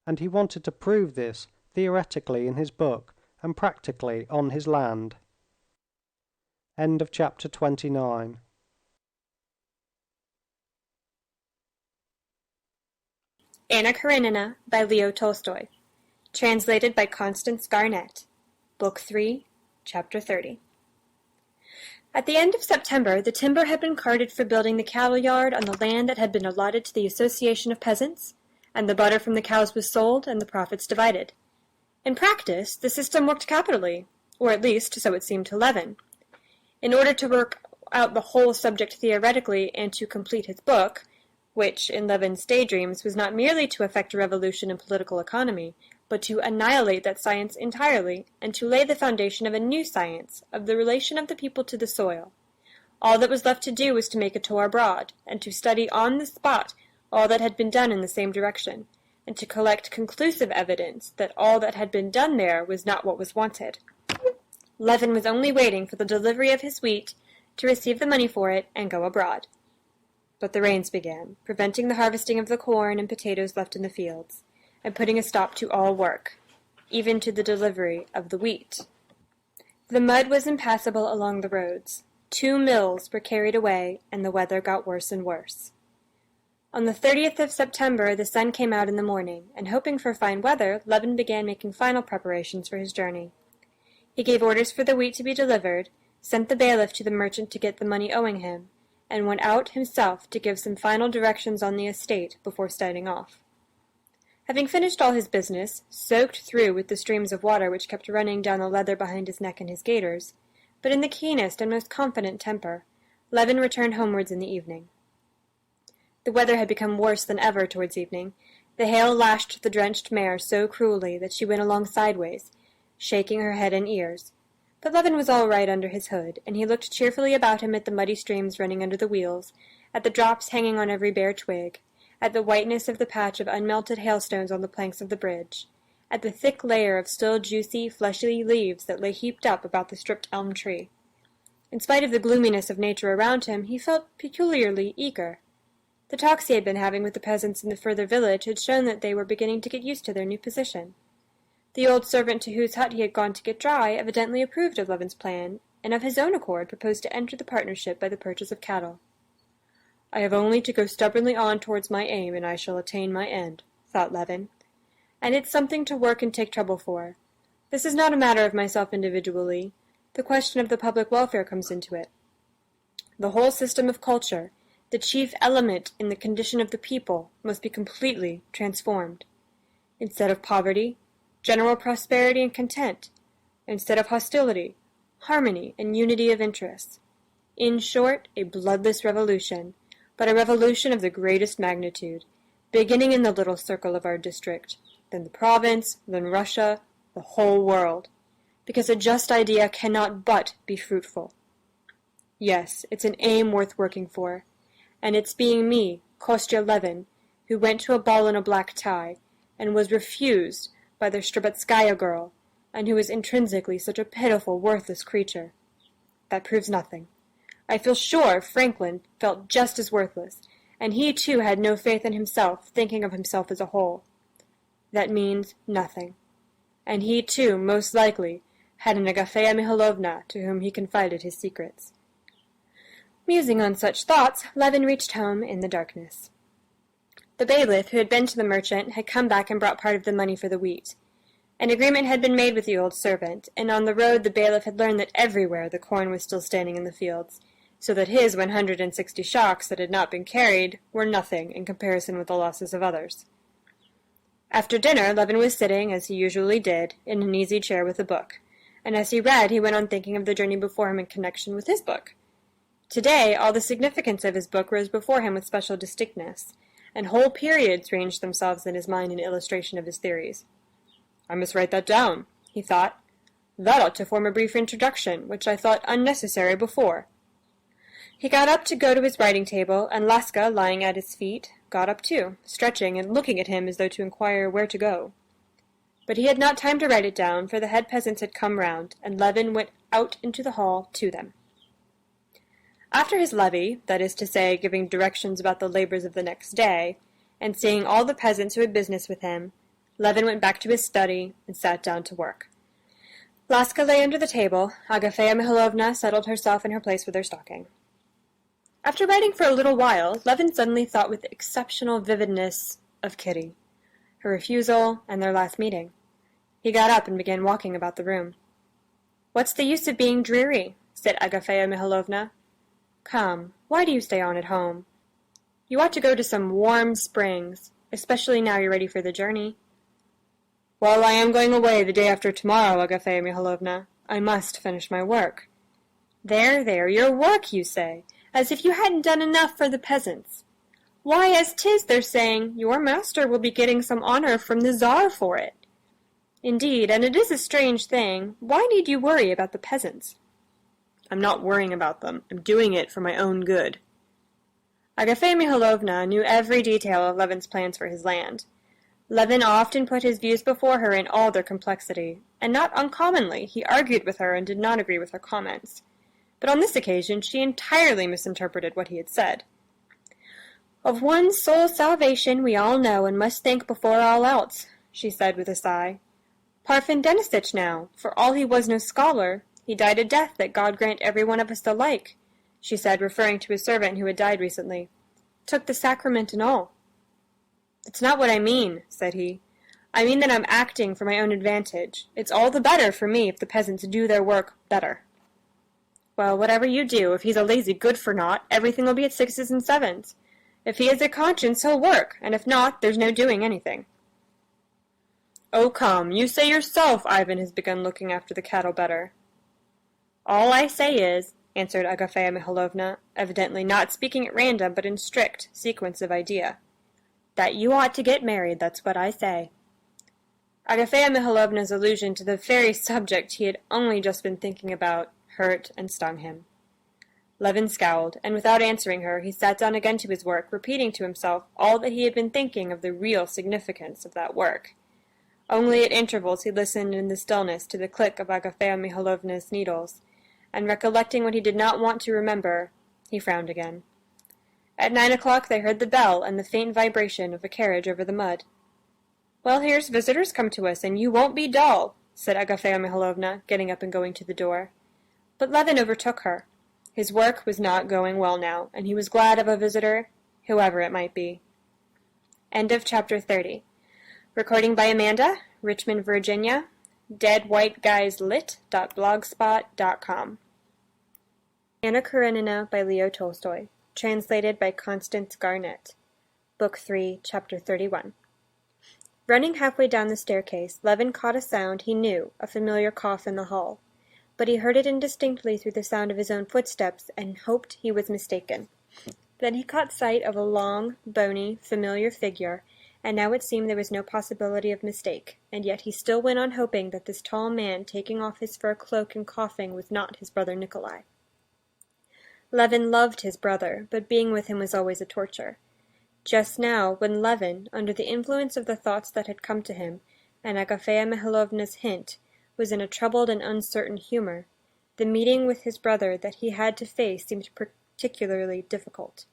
and he wanted to prove this theoretically in his book and practically on his land. End of chapter 29. Anna Karenina by Leo Tolstoy. Translated by Constance Garnett. Book 3, Chapter 30. At the end of September, the timber had been carted for building the cattle yard on the land that had been allotted to the Association of Peasants, and the butter from the cows was sold and the profits divided. In practice, the system worked capitally, or at least so it seemed to Levin. In order to work out the whole subject theoretically and to complete his book, which, in Levin's daydreams, was not merely to effect a revolution in political economy, but to annihilate that science entirely, and to lay the foundation of a new science, of the relation of the people to the soil. All that was left to do was to make a tour abroad, and to study on the spot all that had been done in the same direction, and to collect conclusive evidence that all that had been done there was not what was wanted. Levin was only waiting for the delivery of his wheat, to receive the money for it, and go abroad. But the rains began, preventing the harvesting of the corn and potatoes left in the fields, and putting a stop to all work, even to the delivery of the wheat. The mud was impassable along the roads. 2 mills were carried away, and the weather got worse and worse. On the 30th of September the sun came out in the morning, and hoping for fine weather, Levin began making final preparations for his journey. He gave orders for the wheat to be delivered, sent the bailiff to the merchant to get the money owing him, and went out himself to give some final directions on the estate before starting off. Having finished all his business, soaked through with the streams of water which kept running down the leather behind his neck and his gaiters, but in the keenest and most confident temper, Levin returned homewards in the evening. The weather had become worse than ever towards evening. The hail lashed the drenched mare so cruelly that she went along sideways, shaking her head and ears. But Levin was all right under his hood, and he looked cheerfully about him at the muddy streams running under the wheels, at the drops hanging on every bare twig, at the whiteness of the patch of unmelted hailstones on the planks of the bridge, at the thick layer of still juicy, fleshy leaves that lay heaped up about the stripped elm tree. In spite of the gloominess of nature around him, he felt peculiarly eager. The talks he had been having with the peasants in the further village had shown that they were beginning to get used to their new position. The old servant to whose hut he had gone to get dry evidently approved of Levin's plan, and of his own accord proposed to enter the partnership by the purchase of cattle. "I have only to go stubbornly on towards my aim, and I shall attain my end," thought Levin. "And it's something to work and take trouble for. This is not a matter of myself individually. The question of the public welfare comes into it. The whole system of culture, the chief element in the condition of the people, must be completely transformed. Instead of poverty, general prosperity and content. Instead of hostility, harmony and unity of interests. In short, a bloodless revolution, but a revolution of the greatest magnitude, beginning in the little circle of our district, then the province, then Russia, the whole world, because a just idea cannot but be fruitful. Yes, it's an aim worth working for, and it's being me, Kostya Levin, who went to a ball in a black tie, and was refused by the Strubetskaya girl, and who is intrinsically such a pitiful, worthless creature. That proves nothing. I feel sure Franklin felt just as worthless, and he too had no faith in himself, thinking of himself as a whole. That means nothing. And he too, most likely, had an Agafea Mihalovna to whom he confided his secrets. Musing on such thoughts, Levin reached home in the darkness. The bailiff, who had been to the merchant, had come back and brought part of the money for the wheat. An agreement had been made with the old servant, and on the road the bailiff had learned that everywhere the corn was still standing in the fields, so that his 160 shocks that had not been carried were nothing in comparison with the losses of others. After dinner, Levin was sitting, as he usually did, in an easy chair with a book, and as he read he went on thinking of the journey before him in connection with his book. Today all the significance of his book rose before him with special distinctness, and whole periods ranged themselves in his mind in illustration of his theories. "I must write that down," he thought. "That ought to form a brief introduction, which I thought unnecessary before." He got up to go to his writing table, and Laska, lying at his feet, got up too, stretching and looking at him as though to inquire where to go. But he had not time to write it down, for the head peasants had come round, and Levin went out into the hall to them. After his levee, that is to say, giving directions about the labors of the next day, and seeing all the peasants who had business with him, Levin went back to his study and sat down to work. Laska lay under the table. Agafea Mihalovna settled herself in her place with her stocking. After writing for a little while, Levin suddenly thought with exceptional vividness of Kitty, her refusal, and their last meeting. He got up and began walking about the room. "What's the use of being dreary?" said Agafea Mihalovna. "Come, why do you stay on at home? You ought to go to some warm springs, especially now you're ready for the journey." "Well, I am going away the day after tomorrow, Agafea Mihalovna. I must finish my work." There, your work, you say, as if you hadn't done enough for the peasants. Why, as 'tis, they're saying, your master will be getting some honor from the Tsar for it. Indeed, and it is a strange thing, why need you worry about the peasants? "I'm not worrying about them. I'm doing it for my own good." Agafea Mihalovna knew every detail of Levin's plans for his land. Levin often put his views before her in all their complexity, and not uncommonly he argued with her and did not agree with her comments. But on this occasion she entirely misinterpreted what he had said. "Of one's soul's salvation we all know and must think before all else," she said with a sigh. "Parfen Denisitch now, for all he was no scholar, he died a death that God grant every one of us alike," she said, referring to a servant who had died recently. "Took the sacrament and all." "That's not what I mean," said he. "I mean that I'm acting for my own advantage. It's all the better for me if the peasants do their work better." "Well, whatever you do, if he's a lazy good-for-naught, everything will be at 6s and 7s. If he has a conscience, he'll work, and if not, there's no doing anything." "Oh, come, you say yourself Ivan has begun looking after the cattle better." "All I say is," answered Agafea Mihalovna, evidently not speaking at random, but in strict sequence of idea, "that you ought to get married, that's what I say." Agafea Mihalovna's allusion to the very subject he had only just been thinking about hurt and stung him. Levin scowled, and without answering her, he sat down again to his work, repeating to himself all that he had been thinking of the real significance of that work. Only at intervals he listened in the stillness to the click of Agafea Mihalovna's needles, and recollecting what he did not want to remember, he frowned again. At 9 o'clock they heard the bell and the faint vibration of a carriage over the mud. "Well, here's visitors come to us, and you won't be dull," said Agafea Mihalovna, getting up and going to the door. But Levin overtook her. His work was not going well now, and he was glad of a visitor, whoever it might be. End of chapter 30. Recording by Amanda, Richmond, Virginia. deadwhiteguyslit.blogspot.com. Anna Karenina by Leo Tolstoy. Translated by Constance Garnett. Book 3, Chapter 31. Running halfway down the staircase, Levin caught a sound he knew, a familiar cough in the hall. But he heard it indistinctly through the sound of his own footsteps, and hoped he was mistaken. Then he caught sight of a long, bony, familiar figure, and now it seemed there was no possibility of mistake, and yet he still went on hoping that this tall man taking off his fur cloak and coughing was not his brother Nikolai. Levin loved his brother, but being with him was always a torture. Just now, when Levin, under the influence of the thoughts that had come to him, and Agafea Mihalovna's hint, was in a troubled and uncertain humor, the meeting with his brother that he had to face seemed particularly difficult.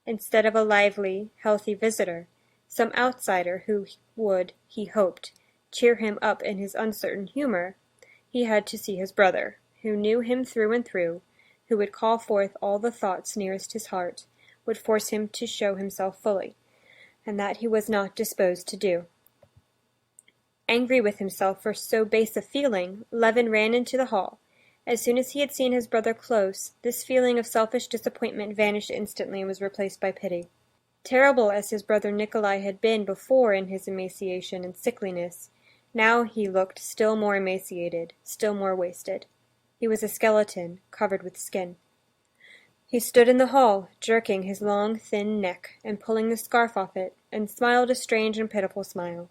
Instead of a lively, healthy visitor, some outsider who would, he hoped, cheer him up in his uncertain humor, he had to see his brother, who knew him through and through, who would call forth all the thoughts nearest his heart, would force him to show himself fully, and that he was not disposed to do. Angry with himself for so base a feeling, Levin ran into the hall. As soon as he had seen his brother close, this feeling of selfish disappointment vanished instantly and was replaced by pity. Terrible as his brother Nikolai had been before in his emaciation and sickliness, now he looked still more emaciated, still more wasted. He was a skeleton, covered with skin. He stood in the hall, jerking his long, thin neck, and pulling the scarf off it, and smiled a strange and pitiful smile.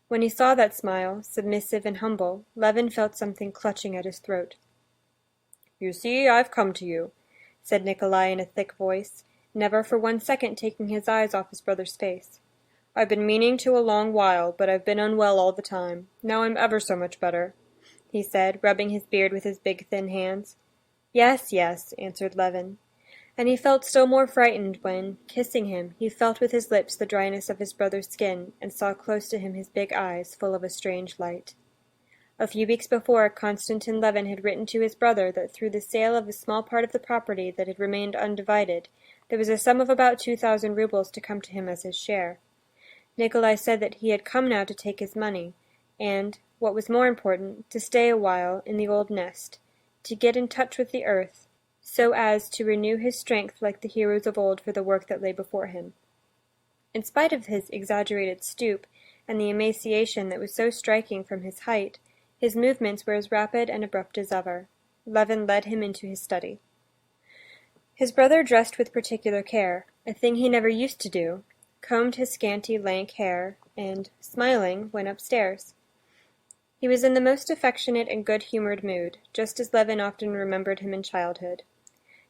When he saw that smile, submissive and humble, Levin felt something clutching at his throat. "You see, I've come to you," said Nikolai in a thick voice, never for 1 second taking his eyes off his brother's face. "I've been meaning to a long while, but I've been unwell all the time. Now I'm ever so much better," he said, rubbing his beard with his big thin hands. "Yes, yes," answered Levin. And he felt still more frightened when, kissing him, he felt with his lips the dryness of his brother's skin, and saw close to him his big eyes full of a strange light. A few weeks before, Konstantin Levin had written to his brother that through the sale of a small part of the property that had remained undivided, there was a sum of about 2,000 rubles to come to him as his share. Nikolai said that he had come now to take his money, and, what was more important, to stay a while in the old nest, to get in touch with the earth, so as to renew his strength like the heroes of old for the work that lay before him. In spite of his exaggerated stoop and the emaciation that was so striking from his height, his movements were as rapid and abrupt as ever. Levin led him into his study. His brother dressed with particular care, a thing he never used to do, combed his scanty, lank hair, and, smiling, went upstairs. He was in the most affectionate and good-humored mood, just as Levin often remembered him in childhood.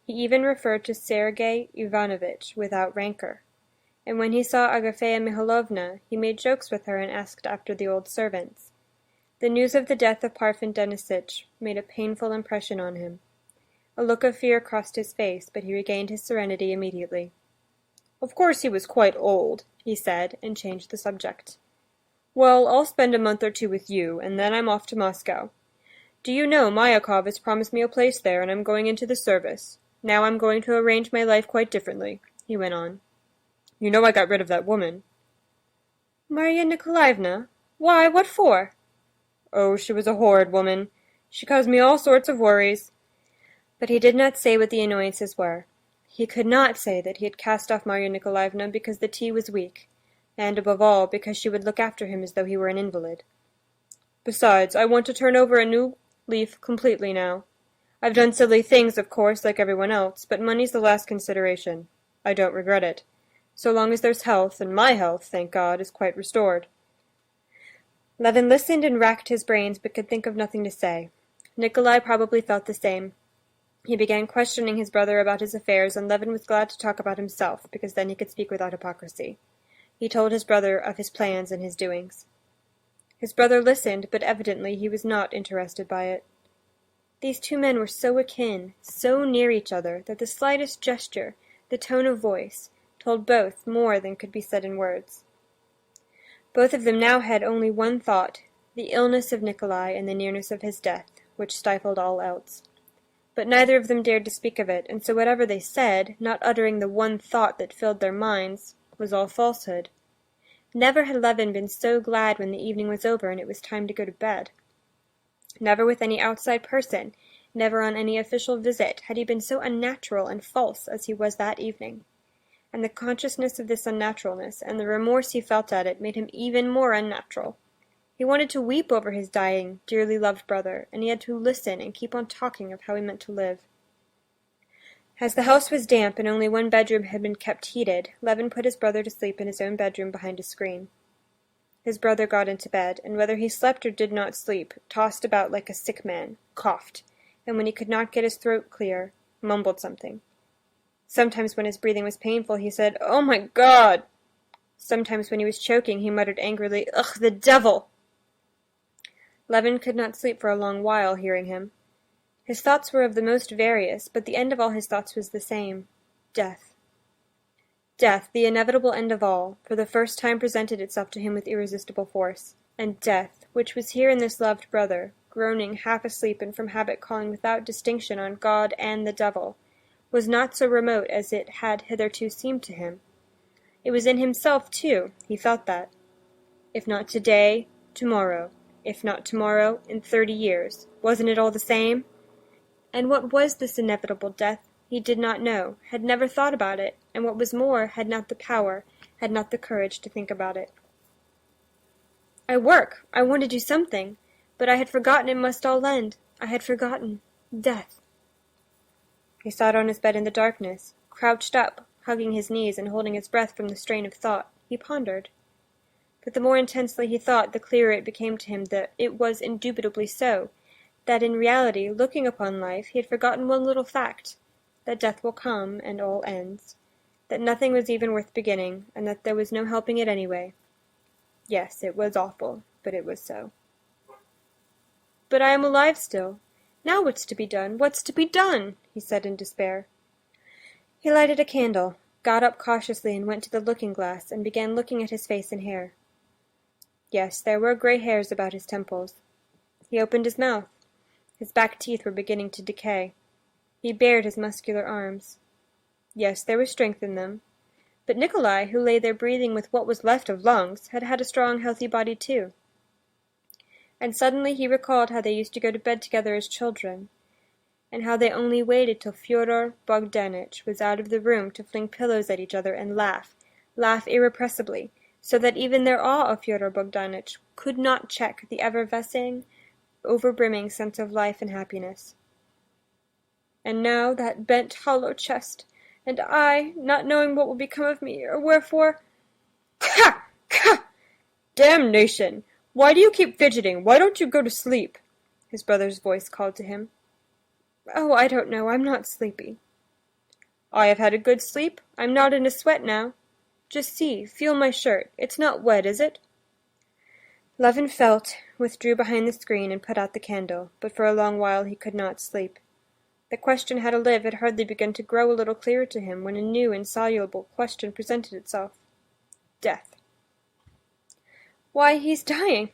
He even referred to Sergei Ivanovitch without rancor, and when he saw Agafea Mihalovna, he made jokes with her and asked after the old servants. The news of the death of Parfen Denisitch made a painful impression on him. A look of fear crossed his face, but he regained his serenity immediately. "Of course he was quite old," he said, and changed the subject. "Well, I'll spend a month or 2 with you, and then I'm off to Moscow. Do you know, Myakov has promised me a place there, and I'm going into the service. Now I'm going to arrange my life quite differently," he went on. "You know I got rid of that woman." "Marya Nikolaevna? Why, what for?" "Oh, she was a horrid woman. She caused me all sorts of worries." But he did not say what the annoyances were. He could not say that he had cast off Marya Nikolaevna because the tea was weak, and above all because she would look after him as though he were an invalid. "Besides, I want to turn over a new leaf completely now. I've done silly things, of course, like everyone else, but money's the last consideration. I don't regret it. So long as there's health, and my health, thank God, is quite restored." Levin listened and racked his brains, but could think of nothing to say. Nikolai probably felt the same. He began questioning his brother about his affairs, and Levin was glad to talk about himself, because then he could speak without hypocrisy. He told his brother of his plans and his doings. His brother listened, but evidently he was not interested by it. These 2 men were so akin, so near each other, that the slightest gesture, the tone of voice, told both more than could be said in words. Both of them now had only one thought, the illness of Nikolai and the nearness of his death, which stifled all else. But neither of them dared to speak of it, and so whatever they said, not uttering the one thought that filled their minds, was all falsehood. Never had Levin been so glad when the evening was over and it was time to go to bed. Never with any outside person, never on any official visit, had he been so unnatural and false as he was that evening. And the consciousness of this unnaturalness, and the remorse he felt at it, made him even more unnatural. He wanted to weep over his dying, dearly loved brother, and he had to listen and keep on talking of how he meant to live. As the house was damp and only one bedroom had been kept heated, Levin put his brother to sleep in his own bedroom behind a screen. His brother got into bed, and whether he slept or did not sleep, tossed about like a sick man, coughed, and when he could not get his throat clear, mumbled something. Sometimes when his breathing was painful, he said, "Oh my God!" Sometimes when he was choking, he muttered angrily, "Ugh, the devil!" Levin could not sleep for a long while, hearing him. His thoughts were of the most various, but the end of all his thoughts was the same, death. Death, the inevitable end of all, for the first time presented itself to him with irresistible force. And death, which was here in this loved brother, groaning half asleep and from habit calling without distinction on God and the devil, was not so remote as it had hitherto seemed to him. It was in himself, too, he felt that. If not today, tomorrow. If not tomorrow, in 30 years. Wasn't it all the same? And what was this inevitable death? He did not know, had never thought about it, and what was more, had not the power, had not the courage to think about it. I work. I want to do something. But I had forgotten it must all end. I had forgotten. Death. He sat on his bed in the darkness, crouched up, hugging his knees and holding his breath from the strain of thought. He pondered. But the more intensely he thought, the clearer it became to him that it was indubitably so, that in reality, looking upon life, he had forgotten one little fact, that death will come, and all ends, that nothing was even worth beginning, and that there was no helping it anyway. Yes, it was awful, but it was so. But I am alive still. Now what's to be done? What's to be done? He said in despair. He lighted a candle, got up cautiously and went to the looking-glass and began looking at his face and hair. Yes, there were gray hairs about his temples. He opened his mouth. His back teeth were beginning to decay. He bared his muscular arms. Yes, there was strength in them. But Nikolai, who lay there breathing with what was left of lungs, had had a strong, healthy body too. And suddenly he recalled how they used to go to bed together as children, and how they only waited till Fyodor Bogdanitch was out of the room to fling pillows at each other and laugh irrepressibly, so that even their awe of Fyodor Bogdanitch could not check the effervescing, overbrimming sense of life and happiness. And now that bent, hollow chest, and I, not knowing what will become of me, or wherefore— "Ka! Ka! Damnation! Why do you keep fidgeting? Why don't you go to sleep?" His brother's voice called to him. "Oh, I don't know. I'm not sleepy." "I have had a good sleep. I'm not in a sweat now. Just see, feel my shirt. It's not wet, is it?" Levin felt, withdrew behind the screen and put out the candle, but for a long while he could not sleep. The question how to live had hardly begun to grow a little clearer to him when a new insoluble question presented itself. Death. Why, he's dying.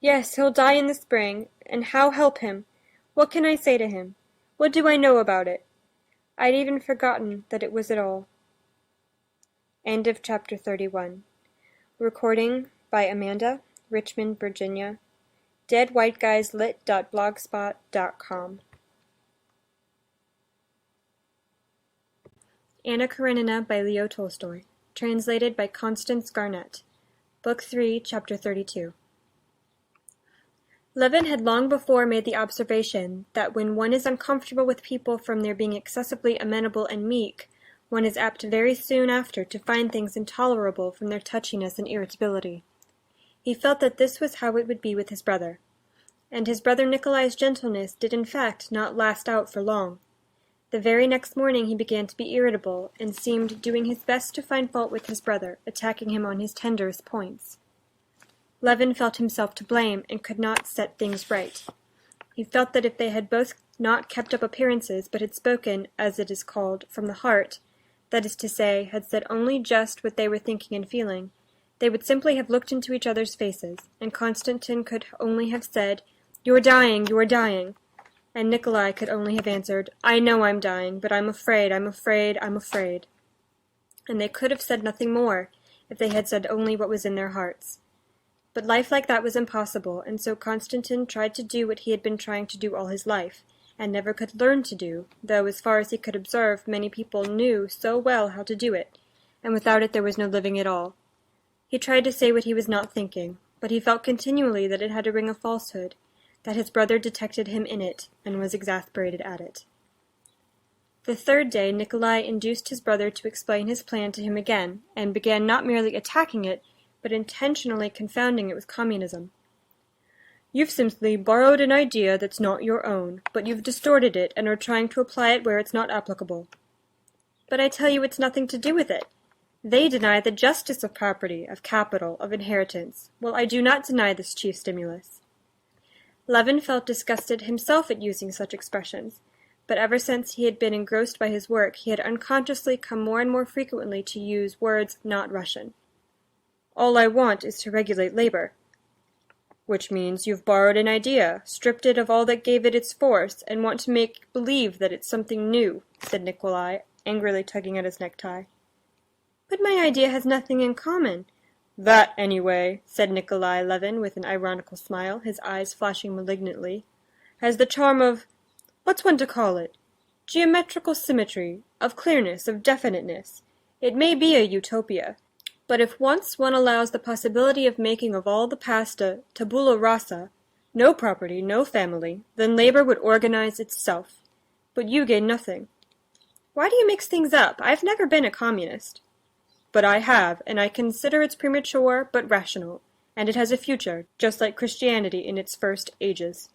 Yes, he'll die in the spring, and how help him? What can I say to him? What do I know about it? I'd even forgotten that it was at all. End of chapter 31. Recording by Amanda, Richmond, Virginia. deadwhiteguyslit.blogspot.com. Anna Karenina by Leo Tolstoy. Translated by Constance Garnett. Book 3, Chapter 32. Levin had long before made the observation that when one is uncomfortable with people from their being excessively amenable and meek, one is apt very soon after to find things intolerable from their touchiness and irritability. He felt that this was how it would be with his brother. And his brother Nikolai's gentleness did in fact not last out for long. The very next morning he began to be irritable, and seemed doing his best to find fault with his brother, attacking him on his tenderest points. Levin felt himself to blame, and could not set things right. He felt that if they had both not kept up appearances, but had spoken, as it is called, from the heart, that is to say, had said only just what they were thinking and feeling, they would simply have looked into each other's faces, and Konstantin could only have said, "You are dying, you are dying," and Nikolai could only have answered, "I know I'm dying, but I'm afraid, I'm afraid, I'm afraid." And they could have said nothing more, if they had said only what was in their hearts. But life like that was impossible, and so Konstantin tried to do what he had been trying to do all his life, and never could learn to do, though as far as he could observe many people knew so well how to do it, and without it there was no living at all. He tried to say what he was not thinking, but he felt continually that it had a ring of falsehood, that his brother detected him in it, and was exasperated at it. The third day Nikolai induced his brother to explain his plan to him again, and began not merely attacking it, but intentionally confounding it with communism. "You've simply borrowed an idea that's not your own, but you've distorted it and are trying to apply it where it's not applicable." "But I tell you it's nothing to do with it. They deny the justice of property, of capital, of inheritance, while I do not deny this chief stimulus." Levin felt disgusted himself at using such expressions, but ever since he had been engrossed by his work, he had unconsciously come more and more frequently to use words not Russian. "All I want is to regulate labor." "Which means you've borrowed an idea, stripped it of all that gave it its force, and want to make believe that it's something new," said Nikolai, angrily tugging at his necktie. But my idea has nothing in common. That, anyway, said Nikolai Levin with an ironical smile, his eyes flashing malignantly, has the charm of, what's one to call it? Geometrical symmetry, of clearness, of definiteness. It may be a utopia, but if once one allows the possibility of making of all the past a tabula rasa, no property, no family, then labor would organize itself. But you gain nothing. Why do you mix things up? I've never been a communist. But I have, and I consider it's premature but rational, and it has a future, just like Christianity in its first ages.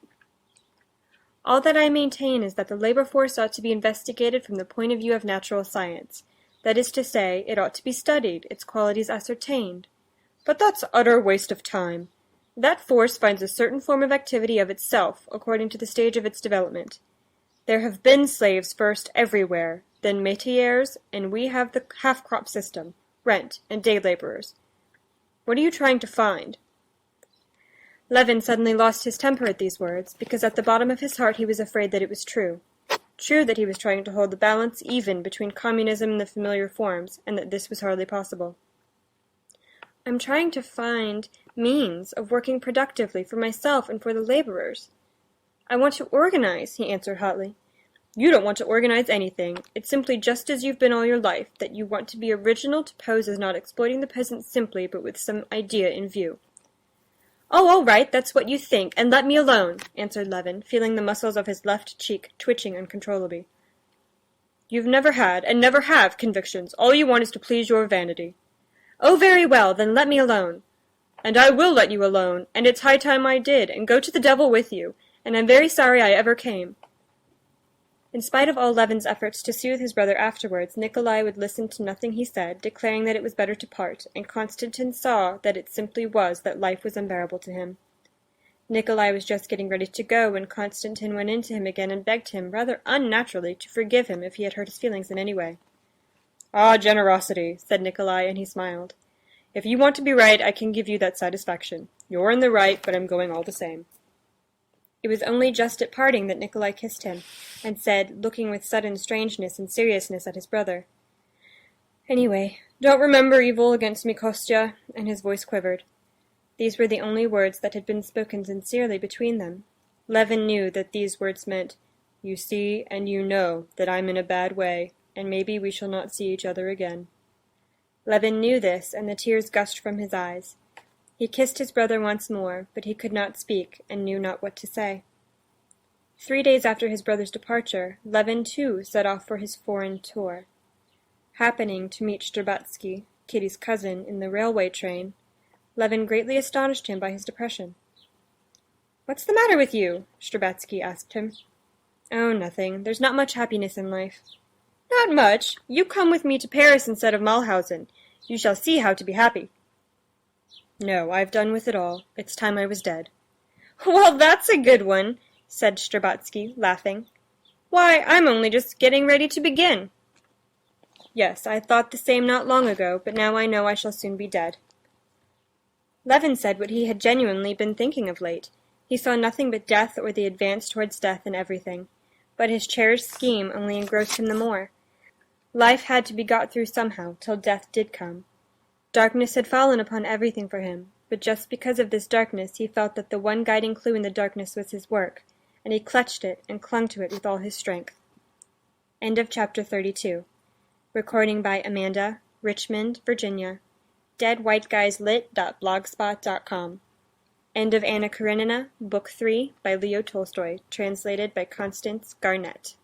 All that I maintain is that the labor force ought to be investigated from the point of view of natural science. That is to say, it ought to be studied, its qualities ascertained. But that's utter waste of time. That force finds a certain form of activity of itself, according to the stage of its development. There have been slaves first everywhere, then métayers, and we have the half-crop system, rent, and day laborers. What are you trying to find? Levin suddenly lost his temper at these words, because at the bottom of his heart he was afraid that it was true. True that he was trying to hold the balance even between communism and the familiar forms, and that this was hardly possible. I'm trying to find means of working productively for myself and for the laborers. I want to organize, he answered hotly. You don't want to organize anything. It's simply just as you've been all your life, that you want to be original, to pose as not exploiting the peasants simply, but with some idea in view. Oh, all right, that's what you think, and let me alone, answered Levin, feeling the muscles of his left cheek twitching uncontrollably. You've never had, and never have, convictions. All you want is to please your vanity. Oh, very well, then let me alone. And I will let you alone, and it's high time I did, and go to the devil with you, and I'm very sorry I ever came. In spite of all Levin's efforts to soothe his brother afterwards, Nikolai would listen to nothing he said, declaring that it was better to part, and Konstantin saw that it simply was that life was unbearable to him. Nikolai was just getting ready to go when Konstantin went in to him again and begged him, rather unnaturally, to forgive him if he had hurt his feelings in any way. Ah, generosity, said Nikolai, and he smiled. If you want to be right, I can give you that satisfaction. You're in the right, but I'm going all the same. It was only just at parting that Nikolai kissed him, and said, looking with sudden strangeness and seriousness at his brother, Anyway, don't remember evil against me, Kostya, and his voice quivered. These were the only words that had been spoken sincerely between them. Levin knew that these words meant, You see and you know that I'm in a bad way, and maybe we shall not see each other again. Levin knew this, and the tears gushed from his eyes. He kissed his brother once more, but he could not speak, and knew not what to say. 3 days after his brother's departure, Levin too set off for his foreign tour. Happening to meet Strabatsky, Kitty's cousin, in the railway train, Levin greatly astonished him by his depression. What's the matter with you? Strabatsky asked him. Oh, nothing. There's not much happiness in life. Not much. You come with me to Paris instead of Mulhausen. You shall see how to be happy. No, I've done with it all. It's time I was dead. Well, that's a good one, said Strabatsky, laughing. Why, I'm only just getting ready to begin. Yes, I thought the same not long ago, but now I know I shall soon be dead. Levin said what he had genuinely been thinking of late. He saw nothing but death or the advance towards death in everything. But his cherished scheme only engrossed him the more. Life had to be got through somehow, till death did come. Darkness had fallen upon everything for him, but just because of this darkness he felt that the one guiding clue in the darkness was his work, and he clutched it and clung to it with all his strength. End of chapter 32. Recording by Amanda, Richmond, Virginia. deadwhiteguyslit.blogspot.com. End of Anna Karenina, Book 3 by Leo Tolstoy, translated by Constance Garnett.